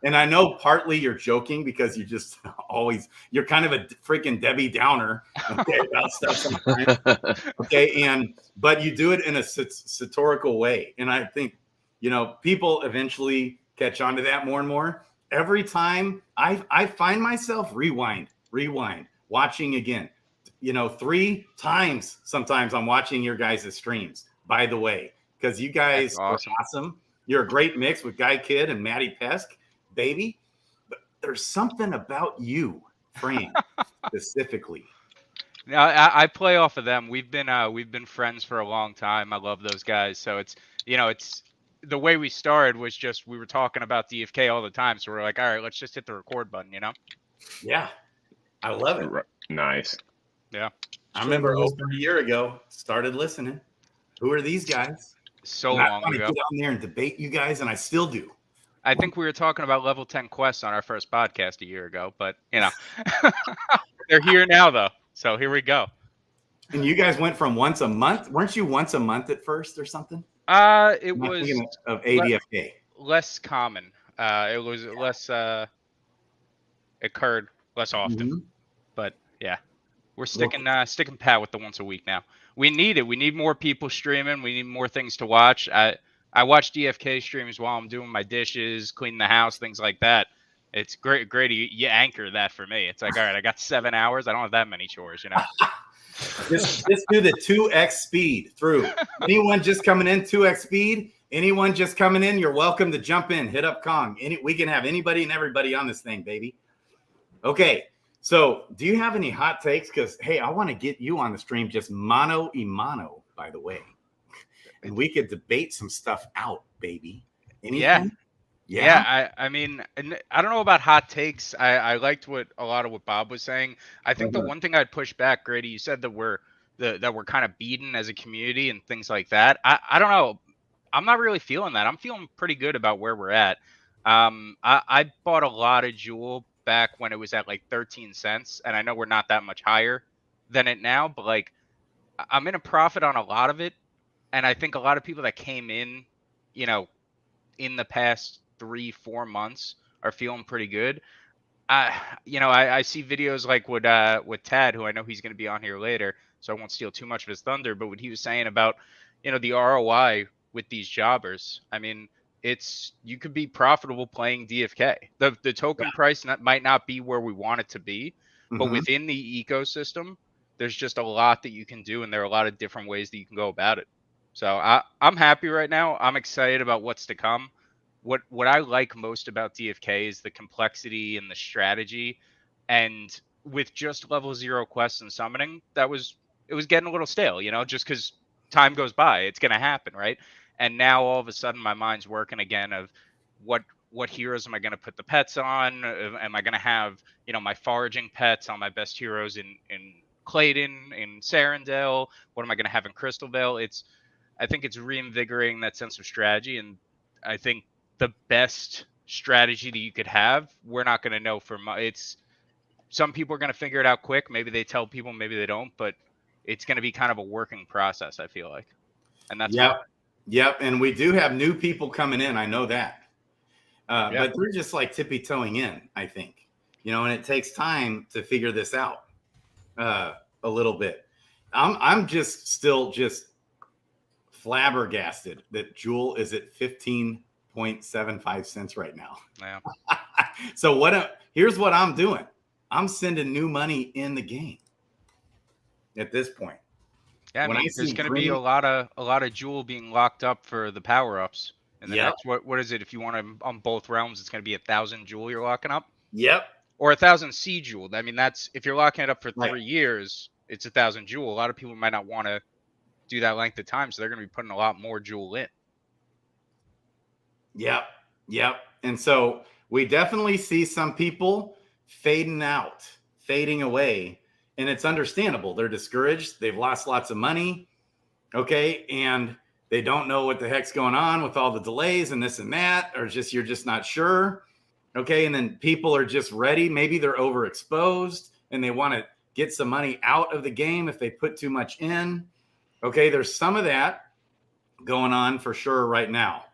And I know partly you're joking because you just you're kind of a freaking Debbie Downer, okay, about stuff sometimes. Okay. But you do it in a satirical way. And I think, people eventually catch on to that more and more. Every time I find myself rewind, watching again, 3 times sometimes I'm watching your guys' streams, by the way, because you guys are awesome. You're a great mix with Guy Kid and Matty Pesk, baby. But there's something about you, Fran, specifically. I play off of them. We've been friends for a long time. I love those guys. So it's the way we started was just we were talking about DFK all the time. So we're like, all right, let's just hit the record button, Yeah, I love it. Nice. Yeah, I remember over a year ago started listening. Who are these guys? So long ago. I get on there and debate you guys, and I still do. I think we were talking about level 10 quests on our first podcast a year ago, but they're here now though. So here we go. And you guys went from once a month. Weren't you once a month at first or something? It was of ADFK. Less common. It was less occurred less often. Mm-hmm. But yeah, we're sticking pat with the once a week now. We need it. We need more people streaming. We need more things to watch. I watch DFK streams while I'm doing my dishes, cleaning the house, things like that. It's great. Grady, you anchor that for me. It's like, all right, I got 7 hours. I don't have that many chores, Just do the 2x speed through. Anyone just coming in 2x speed? Anyone just coming in? You're welcome to jump in. Hit up Kong. We can have anybody and everybody on this thing, baby. Okay. So do you have any hot takes? Because, hey, I want to get you on the stream just mano y mano, by the way. And we could debate some stuff out, baby. Anything? Yeah. I mean, I don't know about hot takes. I liked a lot of what Bob was saying. I think the one thing I'd push back, Grady, you said that we're kind of beaten as a community and things like that. I don't know. I'm not really feeling that. I'm feeling pretty good about where we're at. I bought a lot of Jewel back when it was at like 13 cents. And I know we're not that much higher than it now, but like I'm in a profit on a lot of it. And I think a lot of people that came in, in the past 3-4 months are feeling pretry good. I see videos like with Tad, who I know he's going to be on here later, so I won't steal too much of his thunder, but what he was saying about, the ROI with these jobbers. I mean, you could be profitable playing DFK. The token price might not be where we want it to be, but within the ecosystem, there's just a lot that you can do, and there are a lot of different ways that you can go about it. So I'm happy right now. I'm excited about what's to come. What I like most about DFK is the complexity and the strategy. And with just level 0 quests and summoning, it was getting a little stale, just because time goes by, it's going to happen, right? And now all of a sudden my mind's working again of what heroes am I going to put the pets on? Am I going to have, my foraging pets on my best heroes in Clayton, in Sarandale? What am I going to have in Crystal Vale? I think it's reinvigorating that sense of strategy. And I think the best strategy that you could have, we're not going to know some people are going to figure it out quick. Maybe they tell people, maybe they don't, but it's going to be kind of a working process, I feel like. And that's Yep. And we do have new people coming in. I know that. But they're just like tippy-toeing in, I think, and it takes time to figure this out a little bit. I'm just still flabbergasted that Jewel is at 15.75 cents right now. Yeah. So here's what I'm doing. I'm sending new money in the game at this point. Yeah, there's going to be a lot of Jewel being locked up for the power-ups. And the next, what is it? If you want to on both realms, it's going to be 1,000 Jewel you're locking up. Yep. Or 1,000 C Jewel. I mean, that's if you're locking it up for 3 years, it's 1,000 Jewel. A lot of people might not want to do that length of time, so they're going to be putting a lot more Jewel in. Yep. And so we definitely see some people fading away, and it's understandable. They're discouraged. They've lost lots of money. Okay. And they don't know what the heck's going on with all the delays and this and that, or you're just not sure. Okay. And then people are just ready. Maybe they're overexposed and they want to get some money out of the game if they put too much in. Okay. There's some of that going on for sure right now.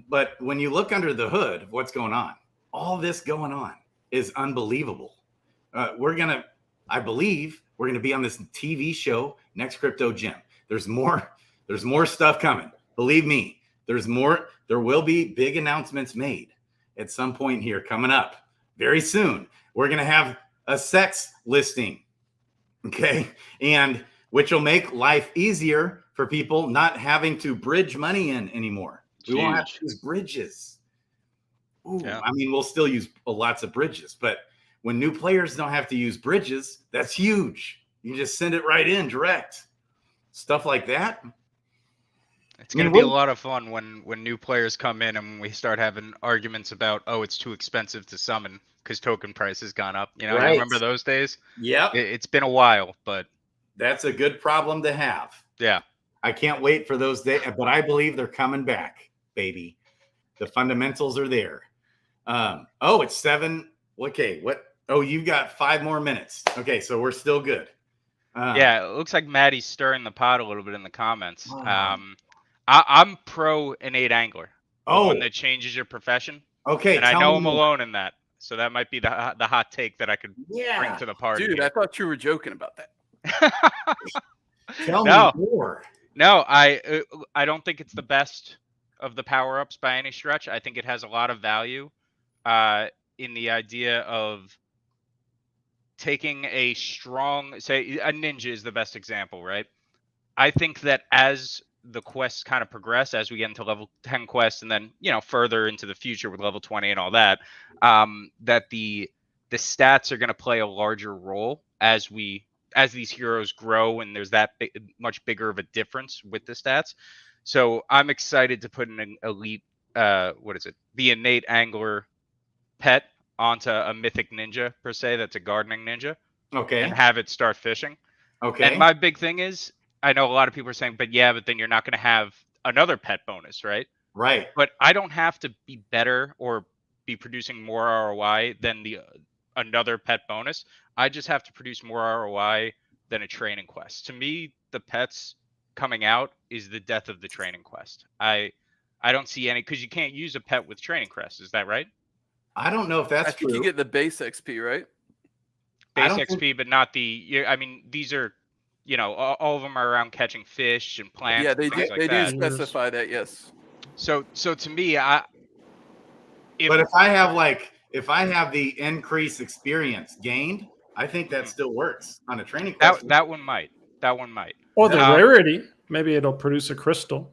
but when you look under the hood of what's going on, all this going on is unbelievable. I believe we're gonna be on this TV show next Crypto Gym. There's more stuff coming. Believe me, there's more. There will be big announcements made at some point here coming up very soon. We're gonna have a sex listing, okay, and which will make life easier for people not having to bridge money in anymore. We won't have to use bridges. Ooh, yeah. I mean, we'll still use lots of bridges, but when new players don't have to use bridges, that's huge. You just send it right in direct. Stuff like that. It's going to be a lot of fun when new players come in and we start having arguments about, oh, it's too expensive to summon because token price has gone up. You know, you remember those days? Yep. It's been a while, but that's a good problem to have. Yeah. I can't wait for those days, but I believe they're coming back, baby. The fundamentals are there. Oh, it's 7. Okay, what? Oh, you've got 5 more minutes. Okay, so we're still good. Yeah, it looks like Maddie's stirring the pot a little bit in the comments. I'm pro innate angler. One that changes your profession. Okay, and I know I'm alone in that, so that might be the hot take that I could bring to the party. Dude, I thought you were joking about that. Tell me more. No, I don't think it's the best of the power-ups by any stretch. I think it has a lot of value in the idea of taking a strong, say a ninja is the best example, right? I think that as the quests kind of progress, as we get into level 10 quests and then, you know, further into the future with level 20 and all that, that the stats are going to play a larger role as these heroes grow and there's that much bigger of a difference with the stats. So I'm excited to put an elite, the innate angler pet onto a mythic ninja per se. That's a gardening ninja. Okay. And have it start fishing. Okay. And my big thing is, I know a lot of people are saying, but then you're not going to have another pet bonus, right? Right. But I don't have to be better or be producing more ROI than another pet bonus. I just have to produce more ROI than a training quest. To me, the pets coming out is the death of the training quest. I don't see any, because you can't use a pet with training quest. Is that right? I don't know if that's true. I think you get the base XP, right? Base XP, but not the. I mean, these are, you know, all of them are around catching fish and plants. Yeah, they do specify that. Yes. So to me, but if I have the increased experience gained, I think that still works on a training quest. That one might. Or the rarity. Maybe it'll produce a crystal.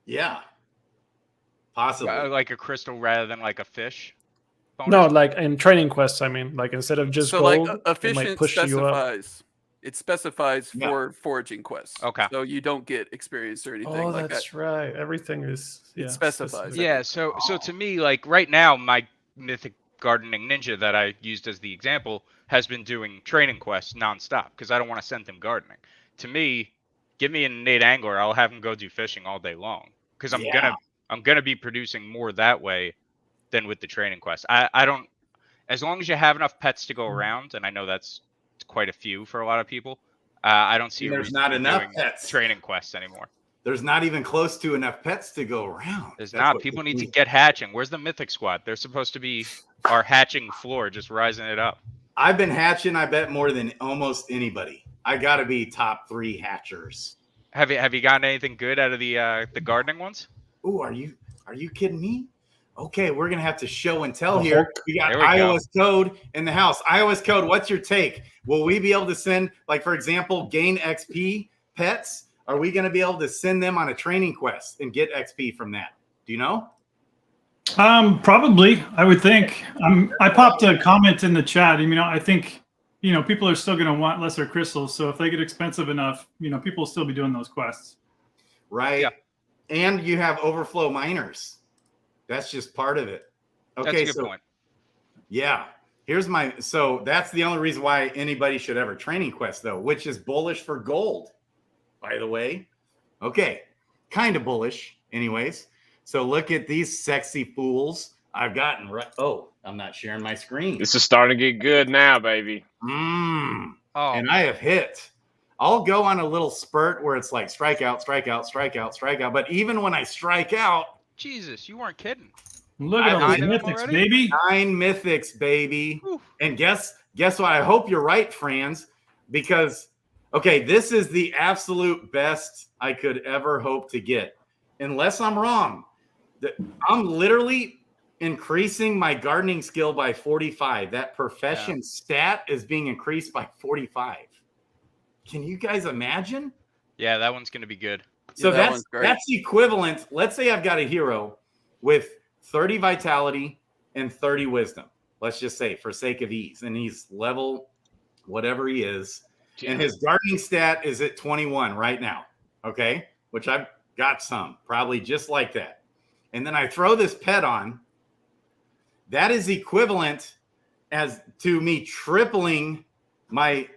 Yeah. Possibly. Like a crystal rather than like a fish. Bonus? No, like in training quests, I mean, like instead of just gold, like efficient specifies. It specifies for foraging quests. Okay. So you don't get experience or anything like that. Oh, that's right. Everything is it specifies. Yeah, so to me, like right now, my mythic gardening ninja that I used as the example has been doing training quests nonstop because I don't want to send him gardening. To me, give me an innate angler, I'll have him go do fishing all day long because I'm gonna be producing more that way than with the training quest. I don't, as long as you have enough pets to go around, and I know that's quite a few for a lot of people. I don't see there's not enough pets training quests anymore. There's not even close to enough pets to go around. There's not. People need to get hatching. Where's the mythic squad? They're supposed to be our hatching floor, just rising it up. I've been hatching, I bet, more than almost anybody. I got to be top 3 hatchers. Have you gotten anything good out of the gardening ones? Ooh, are you kidding me? Okay, we're gonna have to show and tell here. We got iOS code in the house. iOS code, what's your take? Will we be able to send, like for example, gain XP pets? Are we gonna be able to send them on a training quest and get XP from that? Do you know? Probably, I would think. I popped a comment in the chat. You know, I think, you know, people are still going to want lesser crystals. So if they get expensive enough, you know, people will still be doing those quests. Right. Yeah. And you have overflow miners. That's just part of it. Okay. That's a good point. Yeah. So that's the only reason why anybody should ever training quest though, which is bullish for gold, by the way. Okay. Kind of bullish anyways. So look at these sexy fools I've gotten right. Oh, I'm not sharing my screen. This is starting to get good now, baby. And I have hit. I'll go on a little spurt where it's like strikeout, strikeout, strikeout, strikeout. But even when I strike out, Jesus, you weren't kidding. Look at all these 9 of them mythics, already? baby. 9 mythics, baby. Whew. And guess what? I hope you're right, Franz, because okay, this is the absolute best I could ever hope to get. Unless I'm wrong. I'm literally increasing my gardening skill by 45. That profession stat is being increased by 45. Can you guys imagine? Yeah, that one's going to be good. So Yeah, that's equivalent. Let's say I've got a hero with 30 vitality and 30 wisdom. Let's just say for sake of ease. And he's level whatever he is. Yeah. And his gardening stat is at 21 right now. Okay. Which I've got some, probably just like that. And then I throw this pet on. That is equivalent as to me tripling my,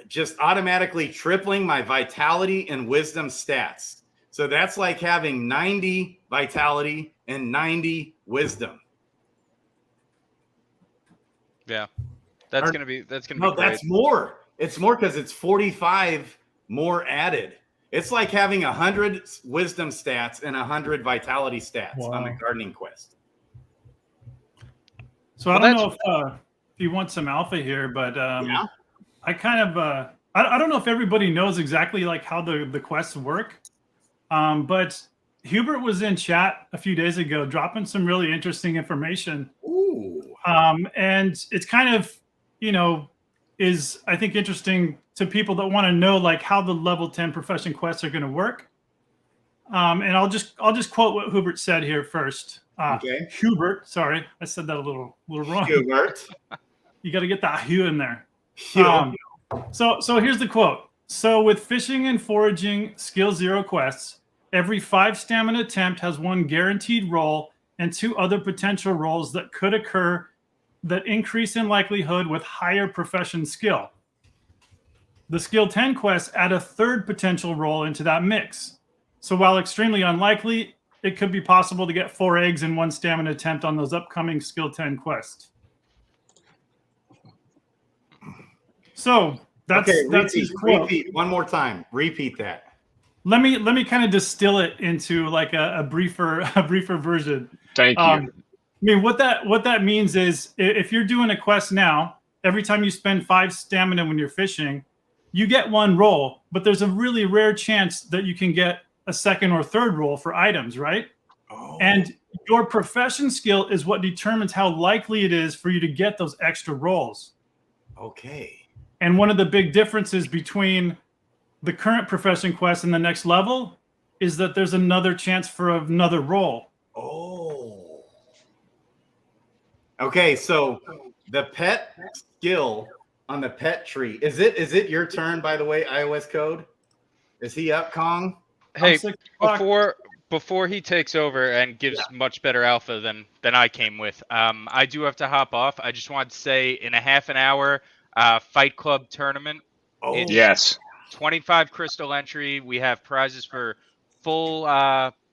just automatically tripling my vitality and wisdom stats. So that's like having 90 vitality and 90 wisdom. Yeah. That's going to be great. That's more. It's more because it's 45 more added. It's like having 100 wisdom stats and 100 vitality stats on the gardening quest. So I don't know if you want some alpha here, but I kind of I don't know if everybody knows exactly like how the quests work. But Hubert was in chat a few days ago dropping some really interesting information. Ooh. And it's kind of, is I think interesting to people that want to know like how the level 10 profession quests are going to work. And I'll just quote what Hubert said here first. Okay. Hubert, sorry, I said that a little wrong. Hubert. You got to get that Hugh in there. So here's the quote. So with fishing and foraging skill 0 quests, every 5 stamina attempt has 1 guaranteed roll and 2 other potential rolls that could occur that increase in likelihood with higher profession skill. The skill 10 quests add a 3rd potential roll into that mix. So while extremely unlikely, it could be possible to get 4 eggs in 1 stamina attempt on those upcoming skill 10 quests. So that's his quote. Repeat one more time. Repeat that. Let me kind of distill it into like a briefer version. Thank you. I mean, what that means is if you're doing a quest now, every time you spend 5 stamina when you're fishing, you get 1 roll, but there's a really rare chance that you can get a 2nd or 3rd roll for items, right? Oh. And your profession skill is what determines how likely it is for you to get those extra rolls. Okay. And one of the big differences between the current profession quest and the next level is that there's another chance for another roll. Oh. Okay, so the pet skill on the pet tree, is it your turn, by the way, iOS code? Is he up, Kong? Hey, before he takes over and gives much better alpha than I came with, I do have to hop off. I just wanted to say in a half an hour, Fight Club tournament. Oh, yes. 25 crystal entry. We have prizes for full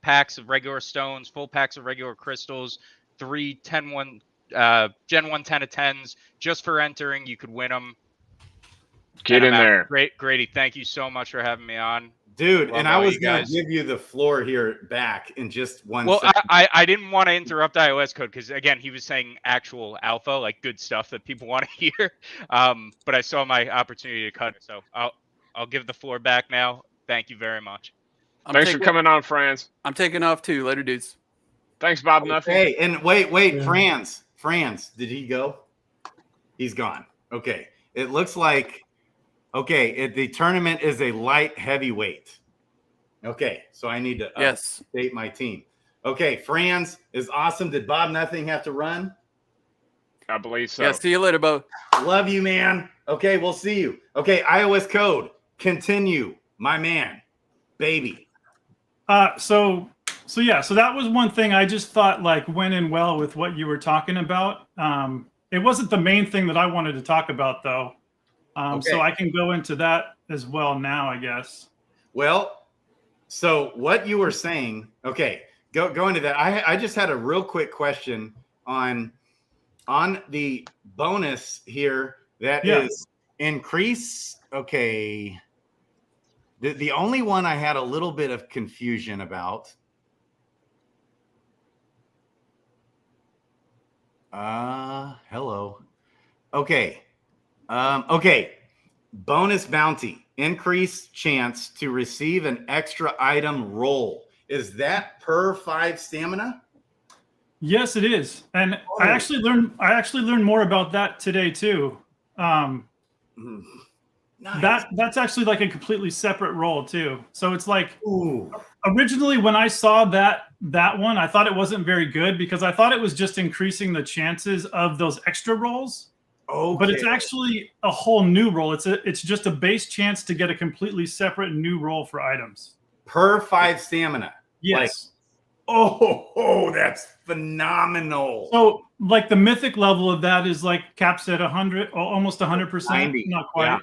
packs of regular stones, full packs of regular crystals, 3 Gen 1 10 of 10s. Just for entering, you could win them. Get in there. Great, Grady. Thank you so much for having me on. Dude, and I was going to give you the floor here back in just one second. Well, I didn't want to interrupt iOS code because, again, he was saying actual alpha, like good stuff that people want to hear. But I saw my opportunity to cut it, so I'll give the floor back now. Thank you very much. Thanks for coming on, Franz. I'm taking off too. Later, dudes. Thanks, Bob. Nothing. Hey, and wait, Franz, did he go? He's gone. Okay. It looks like, the tournament is a light heavyweight. Okay, so I need to update my team. Okay, Franz is awesome. Did Bob Nothing have to run? I believe so. Yeah, see you later, Bo. Love you, man. Okay, we'll see you. Okay, iOS code. Continue, my man. Baby. So that was one thing I just thought like went in well with what you were talking about. It wasn't the main thing that I wanted to talk about though. So I can go into that as well now, I guess. Well, so what you were saying, go into that. I just had a real quick question on the bonus here that is increase. Okay. The only one I had a little bit of confusion about Hello. Okay. Okay. Bonus bounty. Increased chance to receive an extra item roll. Is that per 5 stamina? Yes, it is. And I actually learned more about that today too. Nice. That's actually like a completely separate roll too. So it's like, originally when I saw that one, I thought it wasn't very good because I thought it was just increasing the chances of those extra rolls. Okay. But it's actually a whole new roll. It's just a base chance to get a completely separate new roll for items. Per 5 stamina. Yes. Like, that's phenomenal. So like the mythic level of that is like caps at 100, almost 100%, not quite.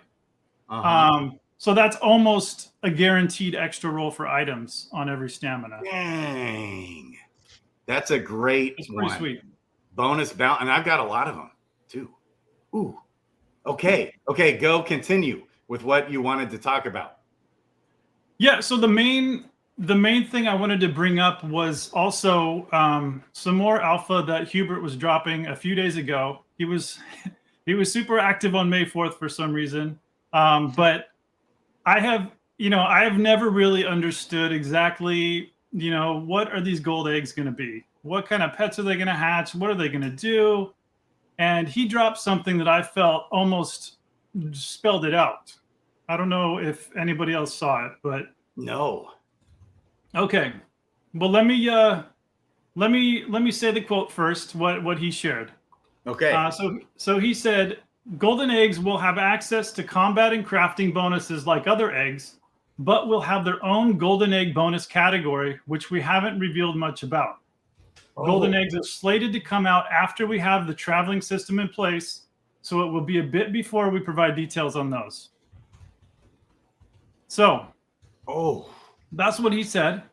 Yeah. So that's almost a guaranteed extra roll for items on every stamina. Dang. That's a great It's pretty sweet. Bonus bounty, and I've got a lot of them too. Ooh. Okay. Okay, go continue with what you wanted to talk about. Yeah, so the main thing I wanted to bring up was also some more alpha that Hubert was dropping a few days ago. He was super active on May 4th for some reason. But I have never really understood exactly, what are these gold eggs going to be? What kind of pets are they going to hatch? What are they going to do? And he dropped something that I felt almost spelled it out. I don't know if anybody else saw it, but no. Okay. Well, let me say the quote first, what he shared. Okay. So he said, golden eggs will have access to combat and crafting bonuses like other eggs, but will have their own golden egg bonus category, which we haven't revealed much about. Golden eggs are slated to come out after we have the traveling system in place, so it will be a bit before we provide details on those. So, that's what he said.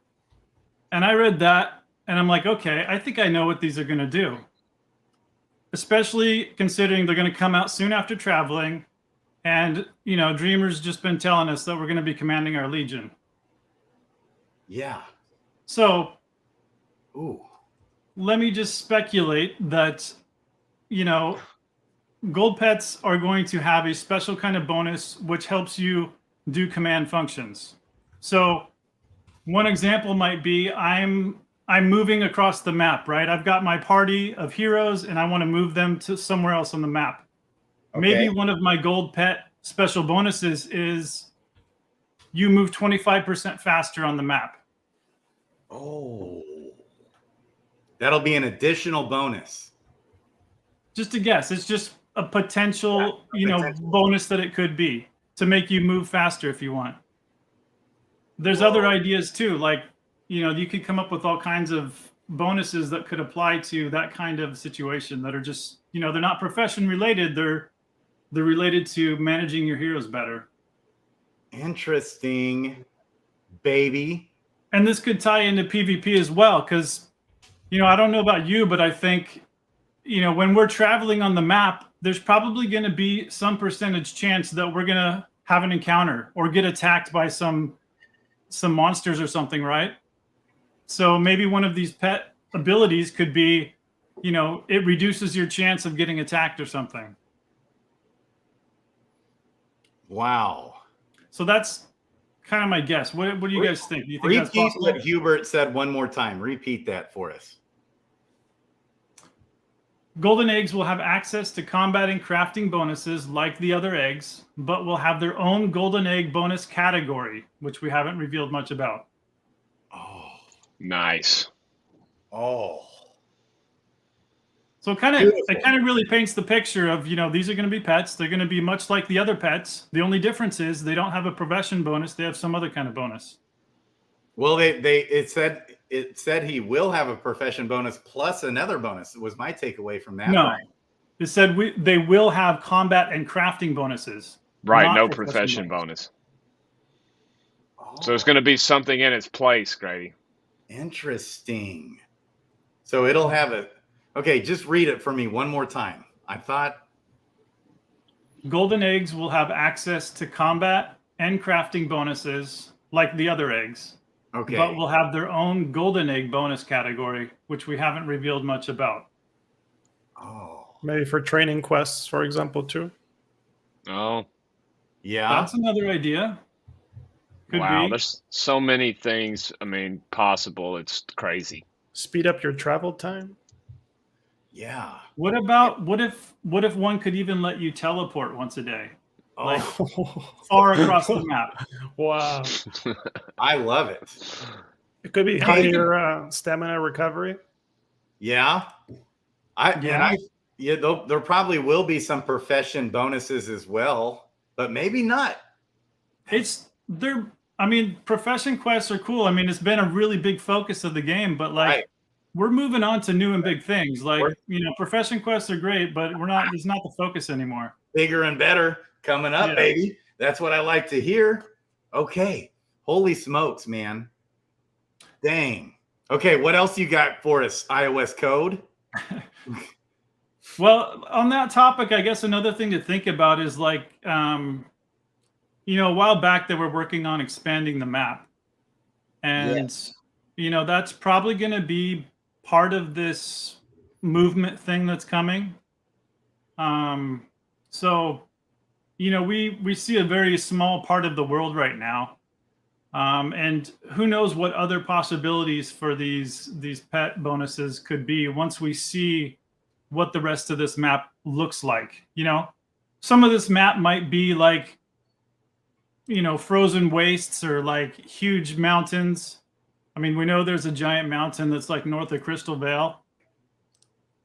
And I read that, and I'm like, okay, I think I know what these are going to do. Especially considering they're going to come out soon after traveling. And, Dreamer's just been telling us that we're going to be commanding our legion. Yeah. So, let me just speculate that, gold pets are going to have a special kind of bonus which helps you do command functions. So, one example might be I'm moving across the map, right? I've got my party of heroes and I want to move them to somewhere else on the map. Okay. Maybe one of my gold pet special bonuses is you move 25% faster on the map. That'll be an additional bonus. Just a guess. It's just a potential, bonus that it could be to make you move faster if you want. There's other ideas too, like, you could come up with all kinds of bonuses that could apply to that kind of situation that are just, they're not profession related. They're related to managing your heroes better. Interesting, baby. And this could tie into PvP as well, because, I don't know about you, but I think, when we're traveling on the map, there's probably going to be some percentage chance that we're going to have an encounter or get attacked by some monsters or something, right? So maybe one of these pet abilities could be, it reduces your chance of getting attacked or something. Wow. So that's kind of my guess. What do you guys think? Do you think that's possible? Repeat what Hubert said one more time. Repeat that for us. Golden eggs will have access to combat and crafting bonuses like the other eggs, but will have their own golden egg bonus category, which we haven't revealed much about. Nice. So it kind of really paints the picture of, these are going to be pets. They're going to be much like the other pets. The only difference is they don't have a profession bonus. They have some other kind of bonus. Well, it said he will have a profession bonus plus another bonus. Was my takeaway from that? No, it said they will have combat and crafting bonuses. Right, no profession bonus. So it's going to be something in its place, Grady. Interesting. So it'll have a. Okay, just read it for me one more time. I thought. Golden eggs will have access to combat and crafting bonuses like the other eggs. Okay. But will have their own golden egg bonus category, which we haven't revealed much about. Maybe for training quests, for example, too. Oh, Yeah. That's another idea. Could wow. be. There's so many things. I mean, possible. It's crazy. Speed up your travel time. Yeah. What if one could even let you teleport once a day? Like far across the map. Wow. I love it. It could be higher stamina recovery. Yeah. There probably will be some profession bonuses as well, but maybe not. I mean, profession quests are cool. I mean, it's been a really big focus of the game, but like we're moving on to new and big things. Like, profession quests are great, but it's not the focus anymore. Bigger and better coming up, baby. That's what I like to hear. Okay. Holy smokes, man. Dang. Okay, what else you got for us, iOS code? Well, on that topic, I guess another thing to think about is like, a while back they were working on expanding the map. And, that's probably going to be part of this movement thing that's coming. So, we see a very small part of the world right now. And who knows what other possibilities for these pet bonuses could be once we see what the rest of this map looks like. Some of this map might be like, frozen wastes or like huge mountains. I mean, we know there's a giant mountain that's like north of Crystal Vale.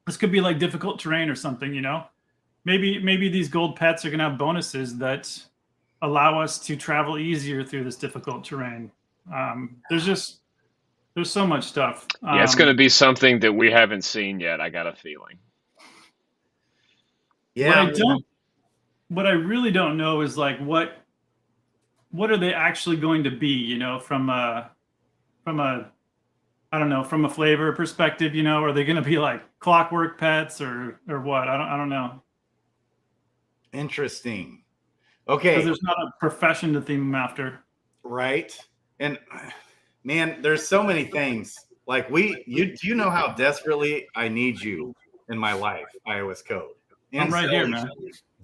This could be like difficult terrain or something, Maybe these gold pets are going to have bonuses that allow us to travel easier through this difficult terrain. There's so much stuff. Yeah, it's going to be something that we haven't seen yet. I got a feeling. Yeah. What I really don't know is like, what are they actually going to be, from a flavor perspective, are they going to be like clockwork pets or what? I don't know. Interesting. Okay. Because there's not a profession to theme them after. Right. And man, there's so many things. Like do you know how desperately I need you in my life, iOS code? And I'm right here, man.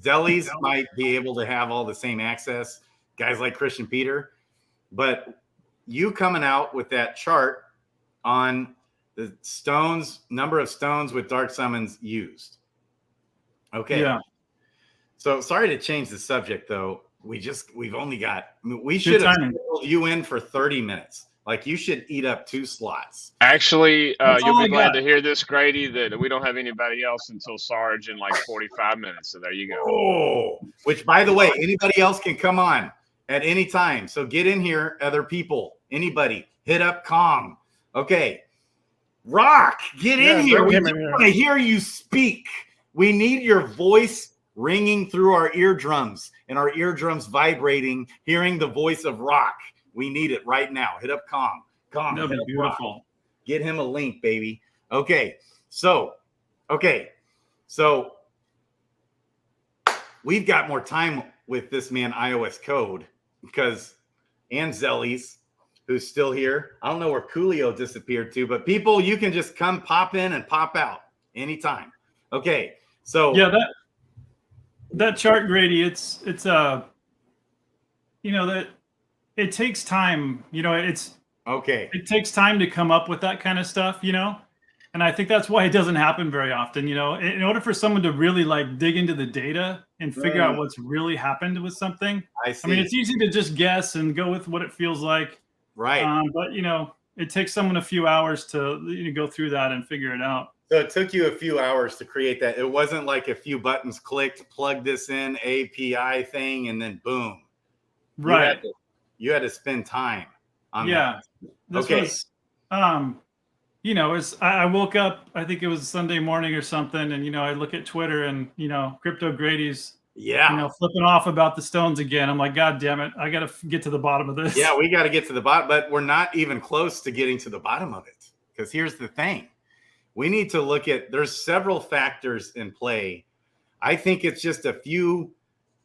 Zellies might be able to have all the same access, guys like Christian Peter, but you coming out with that chart on the number of stones with dark summons used. Okay. Yeah. So sorry to change the subject though. We should have scheduled you in for 30 minutes. Like you should eat up 2 slots. Actually, you'll be glad to hear this, Grady, that we don't have anybody else until Sarge in like 45 minutes. So there you go. Oh, which by the way, anybody else can come on at any time. So get in here, other people, anybody, hit up Kong. Okay. Rock, get in here. We want to hear you speak. We need your voice ringing through our eardrums and our eardrums vibrating, hearing the voice of Rock. We need it right now. Hit up Kong. That'd be beautiful. Rock. Get him a link, baby. Okay. So we've got more time with this man, iOS code, and Zellies, who's still here. I don't know where Coolio disappeared to, but people, you can just come pop in and pop out anytime. Okay. So yeah, that chart, Grady, it's that it takes time, it takes time to come up with that kind of stuff, and I think that's why it doesn't happen very often. In order for someone to really like dig into the data and figure out what's really happened with something, I mean, it's easy to just guess and go with what it feels like, right? But it takes someone a few hours to go through that and figure it out. So it took you a few hours to create that. It wasn't like a few buttons clicked, plug this in, API thing, and then boom. Right. You had to spend time on that. This was, I woke up, I think it was Sunday morning or something, and, I look at Twitter and, Crypto Grady's, flipping off about the stones again. I'm like, God damn it. I got to get to the bottom of this. Yeah, we got to get to the bottom, but we're not even close to getting to the bottom of it. Because here's the thing. We need to look at, there's several factors in play. I think it's just a few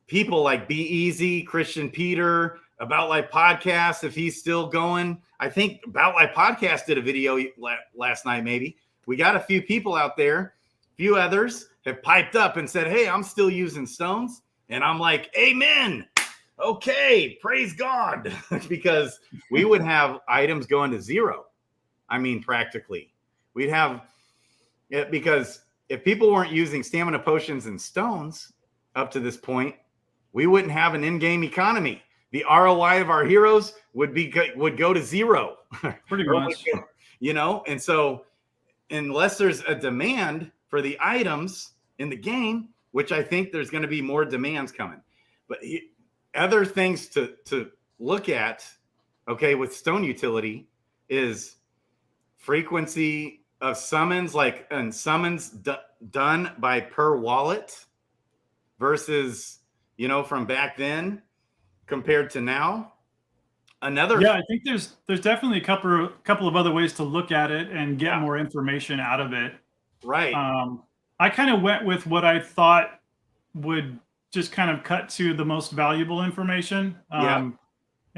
people like Be Easy, Christian Peter, About Life Podcast, if he's still going. I think About Life Podcast did a video last night, maybe. We got a few people out there few others have piped up and said, hey, I'm still using stones. And I'm like, amen. Okay, praise God. Because we would have items going to zero. I mean, practically. We'd have it, because if people weren't using stamina potions and stones up to this point, we wouldn't have an in-game economy. The ROI of our heroes would go to zero. Pretty much. And so unless there's a demand for the items in the game, which I think there's going to be more demands coming. But other things to look at, okay, with stone utility is frequency of summons, like and summons done by per wallet versus, from back then compared to now. I think there's definitely a couple of other ways to look at it and get more information out of it. Right. I kind of went with what I thought would just kind of cut to the most valuable information. And,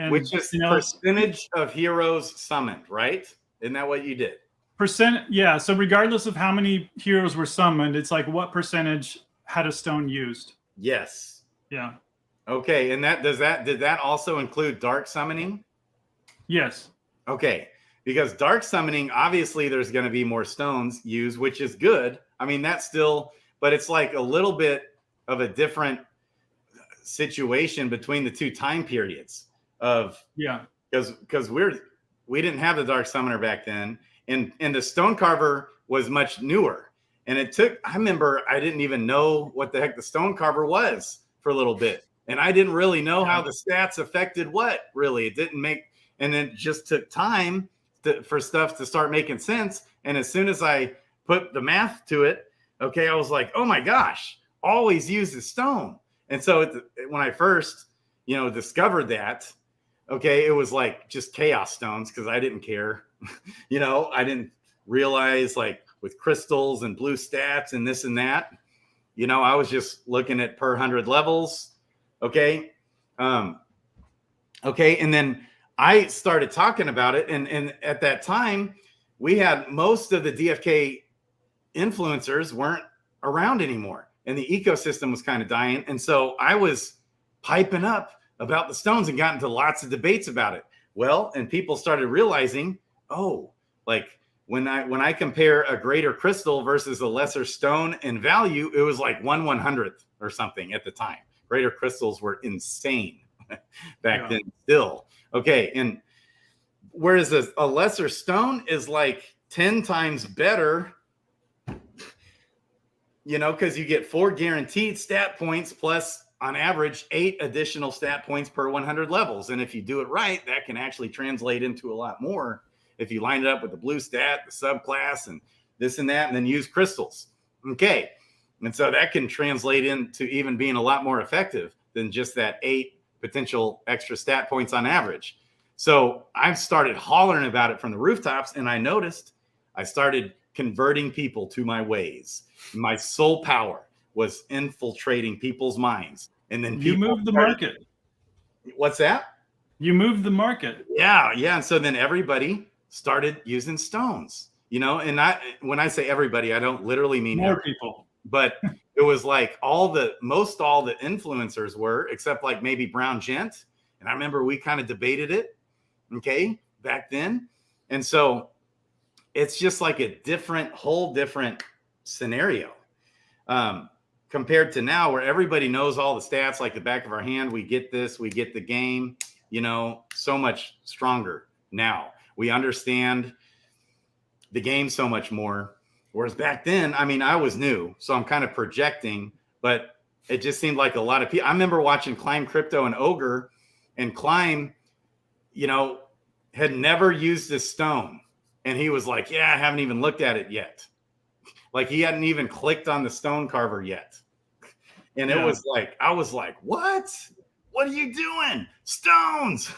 which is percentage of heroes summoned, right? Isn't that what you did? Yeah. So regardless of how many heroes were summoned, it's like what percentage had a stone used. Yes. Yeah. Okay. And did that also include dark summoning? Yes. Okay. Because dark summoning, obviously there's going to be more stones used, which is good. I mean, that's still, but it's like a little bit of a different situation between the two time periods of, because we didn't have the dark summoner back then. And the stone carver was much newer. And I remember I didn't even know what the heck the stone carver was for a little bit. And I didn't really know how the stats affected what, really. It didn't make, and it just took time for stuff to start making sense. And as soon as I put the math to it, okay, I was like, oh my gosh, always use the stone. And so when I first, discovered that, okay, it was like just chaos stones because I didn't care. I didn't realize, like, with crystals and blue stats and this and that, I was just looking at per 100 levels. Okay. Okay. And then I started talking about it. And at that time, we had most of the DFK influencers weren't around anymore. And the ecosystem was kind of dying. And so I was piping up about the stones and got into lots of debates about it. Well, and people started realizing, like when I compare a greater crystal versus a lesser stone in value, it was like 1/100th or something at the time. Greater crystals were insane back then still. Okay. And whereas a lesser stone is like 10 times better, because you get 4 guaranteed stat points plus on average 8 additional stat points per 100 levels. And if you do it right, that can actually translate into a lot more if you line it up with the blue stat, the subclass, and this and that, and then use crystals. Okay. And so that can translate into even being a lot more effective than just that 8 potential extra stat points on average. So I started hollering about it from the rooftops, and I noticed I started converting people to my ways. My soul power was infiltrating people's minds. And then you moved the market. What's that? You moved the market. Yeah. And so then everybody started using stones, and when I say everybody, I don't literally mean more people, but it was like all the influencers were, except like maybe Brown Gent. And I remember we kind of debated it, okay, back then. And so it's just like a whole different scenario compared to now, where everybody knows all the stats like the back of our hand. We get the game, so much stronger now. We understand the game so much more. Whereas back then, I mean, I was new, so I'm kind of projecting, but it just seemed like a lot of people. I remember watching Climb Crypto and Ogre, and Climb, had never used this stone. And he was like, yeah, I haven't even looked at it yet. Like he hadn't even clicked on the stone carver yet. And it was like, I was like, what? What are you doing? Stones.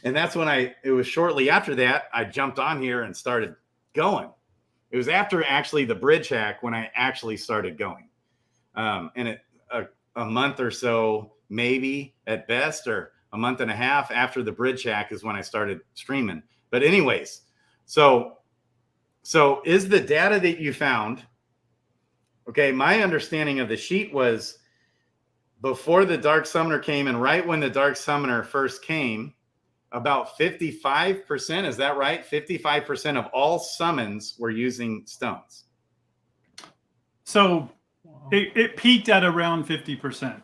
And that's when it was shortly after that, I jumped on here and started going. It was after actually the bridge hack when I actually started going. And a month or so, maybe at best, or a month and a half after the bridge hack is when I started streaming. But anyways, so is the data that you found Okay, my understanding of the sheet was before the Dark Summoner came, and right when the Dark Summoner first came, about 55%, is that right? 55% of all summons were using stones. So it peaked at around 50%.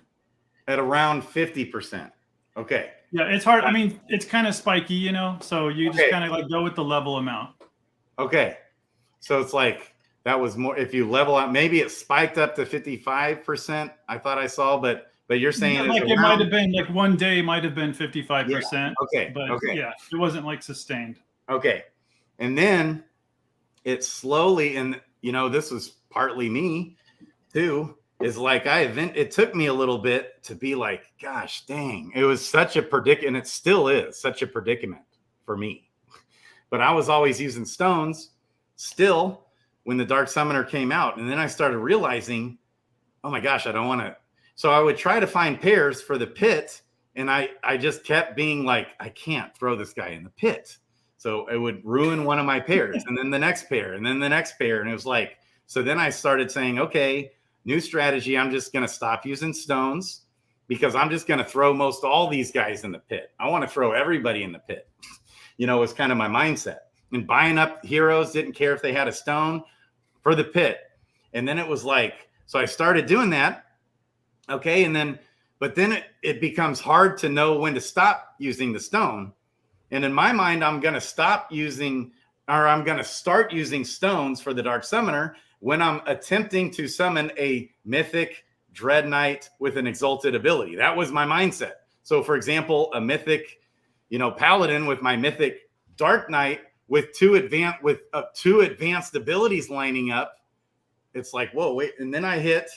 At around 50%. Okay. Yeah, it's hard. I mean, it's kind of spiky, you know, so you just kind of like go with the level amount. Okay. So it's like that was more, if you level out, maybe it spiked up to 55%. I thought I saw, but you're saying like it might have been like one day might have been 55%. Yeah. Okay. But okay. yeah, it wasn't like sustained. Okay. And then it slowly, and you know, this was partly me too, is like it took me a little bit to be like, gosh, dang, it was such a predicament, and it still is such a predicament for me. But I was always using stones still when the Dark Summoner came out. And then I started realizing, oh my gosh, I don't want to. So I would try to find pairs for the pit. And I just kept being like, I can't throw this guy in the pit. So it would ruin one of my pairs, and then the next pair, and then the next pair. And it was like, so then I started saying, okay, new strategy. I'm just going to stop using stones because I'm just going to throw most all these guys in the pit. I want to throw everybody in the pit. You know, it was kind of my mindset. And buying up heroes, didn't care if they had a stone, for the pit. And then it was like, so I started doing that. Okay. And then, but then it becomes hard to know when to stop using the stone. And in my mind, I'm going to stop using, or I'm going to start using stones for the Dark Summoner when I'm attempting to summon a mythic Dread Knight with an exalted ability. That was my mindset. So for example, a mythic, you know, Paladin with my mythic Dark Knight with two advanced abilities lining up. It's like, whoa, wait. And then I hit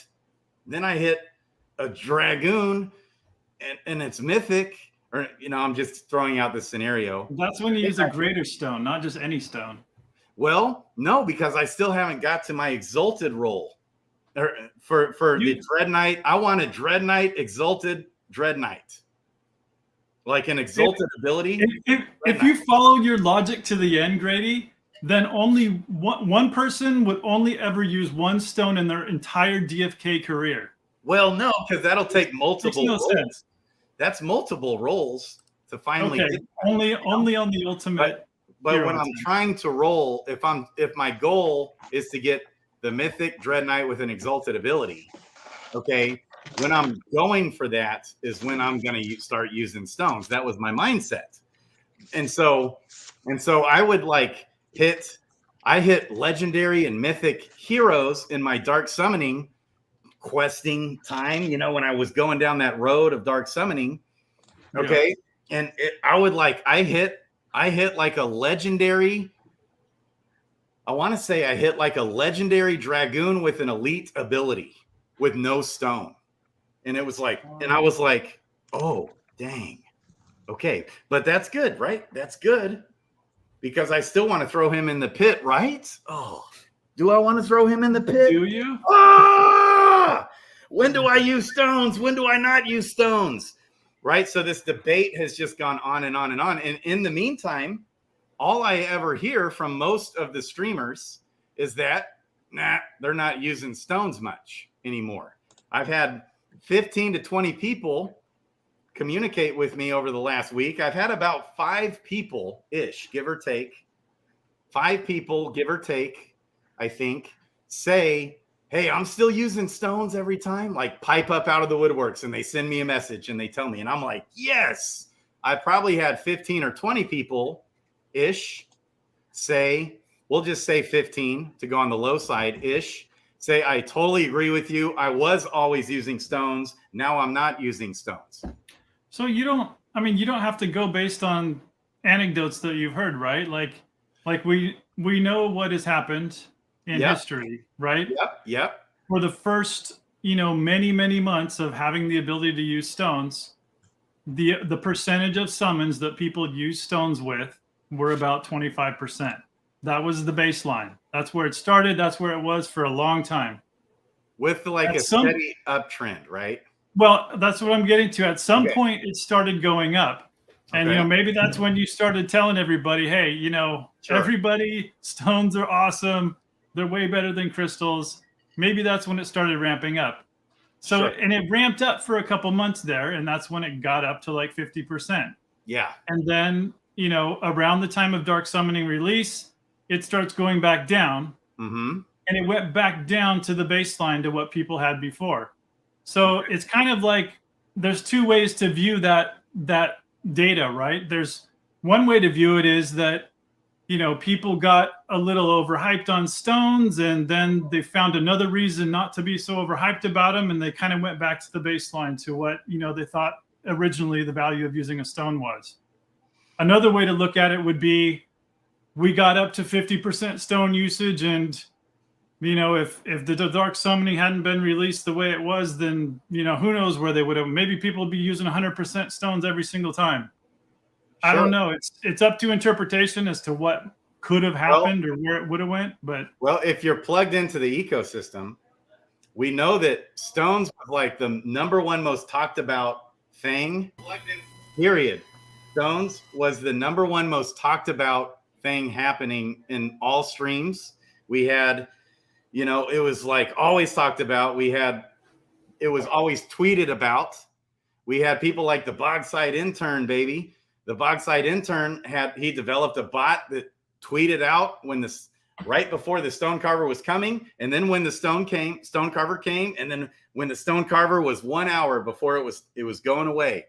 a Dragoon and it's mythic, or, you know, I'm just throwing out this scenario. That's when you use a greater stone, not just any stone. Well, no, because I still haven't got to my exalted roll. Or for the Dread Knight, I want a Dread Knight, exalted Dread Knight. Like an exalted ability. If you follow your logic to the end, Grady, then only one person would only ever use one stone in their entire DFK career. Well, no, because that'll take multiple rolls. Sense. That's multiple rolls to finally get only on the ultimate. But when I'm trying to roll, if my goal is to get the mythic Dread Knight with an exalted ability, okay, when I'm going for that is when I'm going to start using stones. That was my mindset. And so I would like hit legendary and mythic heroes in my dark summoning questing time, you know, when I was going down that road of dark summoning. Okay. Yeah. And I hit like a legendary, I want to say I hit like a legendary Dragoon with an elite ability with no stone. And it was like, and I was like, oh, dang. Okay. But that's good, right? That's good. Because I still want to throw him in the pit, right? Oh, do I want to throw him in the pit? Do you? Ah! When do I use stones? When do I not use stones? Right? So this debate has just gone on and on and on. And in the meantime, all I ever hear from most of the streamers is that, they're not using stones much anymore. I've had 15 to 20 people communicate with me over the last week. I've had about 5 people-ish, give or take, 5 people, give or take, I think, say, hey, I'm still using stones every time, like pipe up out of the woodworks, and they send me a message and they tell me, and I'm like, yes. I probably had 15 or 20 people-ish say, we'll just say 15 to go on the low side-ish, say, I totally agree with you. I was always using stones. Now I'm not using stones. So you don't have to go based on anecdotes that you've heard, right? Like we know what has happened in history, right? Yep. For the first, many months of having the ability to use stones, the percentage of summons that people use stones with were about 25%. That was the baseline. That's where it started. That's where it was for a long time. With like a steady uptrend, right? Well, that's what I'm getting to. At some point, it started going up. And, maybe that's when you started telling everybody, hey, everybody, stones are awesome. They're way better than crystals. maybe that's when it started ramping up. So, Sure. and it ramped up for a couple months there, and that's when it got up to like 50%. Yeah. And then, around the time of Dark Summoning release, it starts going back down. Mm-hmm. And it went back down to the baseline to what people had before. So it's kind of like there's two ways to view that data, right? There's one way to view it is that, people got a little overhyped on stones, and then they found another reason not to be so overhyped about them, and they kind of went back to the baseline to what, they thought originally the value of using a stone was. Another way to look at it would be we got up to 50% stone usage, and if the Dark Summoning hadn't been released the way it was, then, who knows where they would have. Maybe people would be using 100% stones every single time. Sure. I don't know. It's up to interpretation as to what could have happened or where it would have went. But if you're plugged into the ecosystem, we know that stones was like the number one most talked about thing. Period. Stones was the number one most talked about thing happening in all streams. We had, it was like always talked about. It was always tweeted about. We had people like the Bogside Intern, baby. The Bogside Intern he developed a bot that tweeted out right before the stone carver was coming, and then when the stone carver came, and then when the stone carver was 1 hour before it was going away,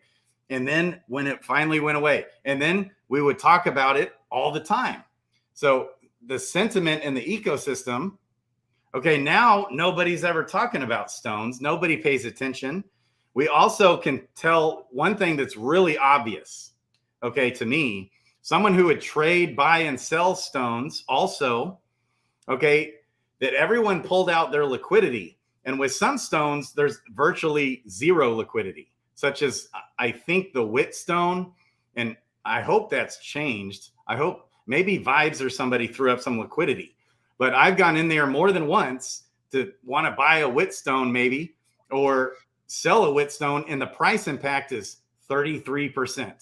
and then when it finally went away, and then we would talk about it all the time. So the sentiment in the ecosystem. Okay, now nobody's ever talking about stones. Nobody pays attention. We also can tell one thing that's really obvious, okay, to me, someone who would trade, buy, and sell stones also, okay, that everyone pulled out their liquidity. And with some stones, there's virtually zero liquidity, such as I think the Wit stone, and I hope that's changed. I hope maybe Vibes or somebody threw up some liquidity. But I've gone in there more than once to want to buy a Wit stone maybe, or sell a Wit stone, and the price impact is 33%.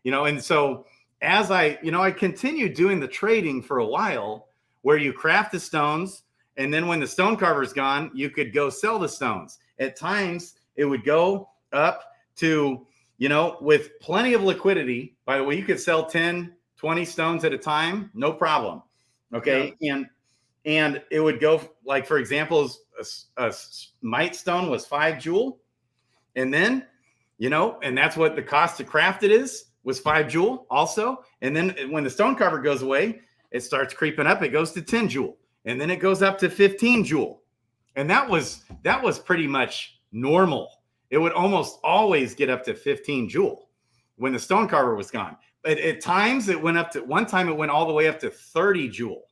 And so as I continued doing the trading for a while, where you craft the stones, and then when the stone carver's gone, you could go sell the stones. At times, it would go up to, with plenty of liquidity. By the way, you could sell 10, 20 stones at a time, no problem. Okay. Yeah. And it would go, like, for example, a mite stone was 5 jewel. And then, and that's what the cost to craft it was 5 jewel also. And then when the stone carver goes away, it starts creeping up. It goes to 10 jewel. And then it goes up to 15 jewel. And that was pretty much normal. It would almost always get up to 15 jewel when the stone carver was gone. But at times one time it went all the way up to 30 jewel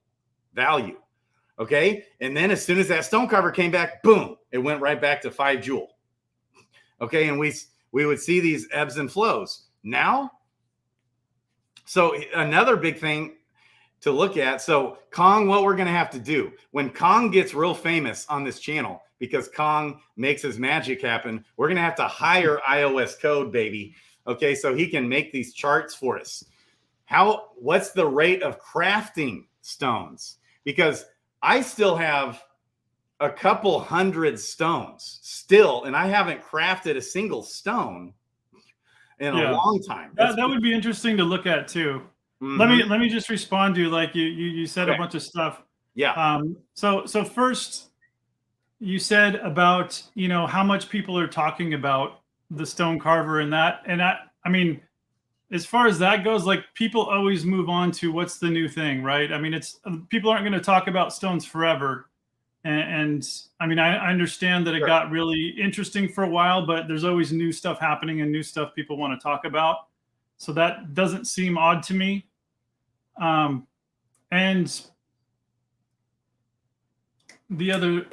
value. Okay. And then as soon as that stone carver came back, boom, it went right back to 5 jewel. Okay. And we would see these ebbs and flows now. So another big thing to look at. So Kong, what we're going to have to do when Kong gets real famous on this channel, because Kong makes his magic happen, we're going to have to hire iOS code, baby. Okay, so he can make these charts for us. What's the rate of crafting stones? Because I still have a couple hundred stones still, and I haven't crafted a single stone in a long time. That would be interesting to look at too. Mm-hmm. Let me just respond to you. Like you said a bunch of stuff. Yeah. So first, you said about how much people are talking about the stone carver and that, and I mean, as far as that goes, like, people always move on to what's the new thing, right? I mean, people aren't going to talk about stones forever, and I mean, I understand that it got really interesting for a while, but there's always new stuff happening and new stuff people want to talk about, so that doesn't seem odd to me. And the other,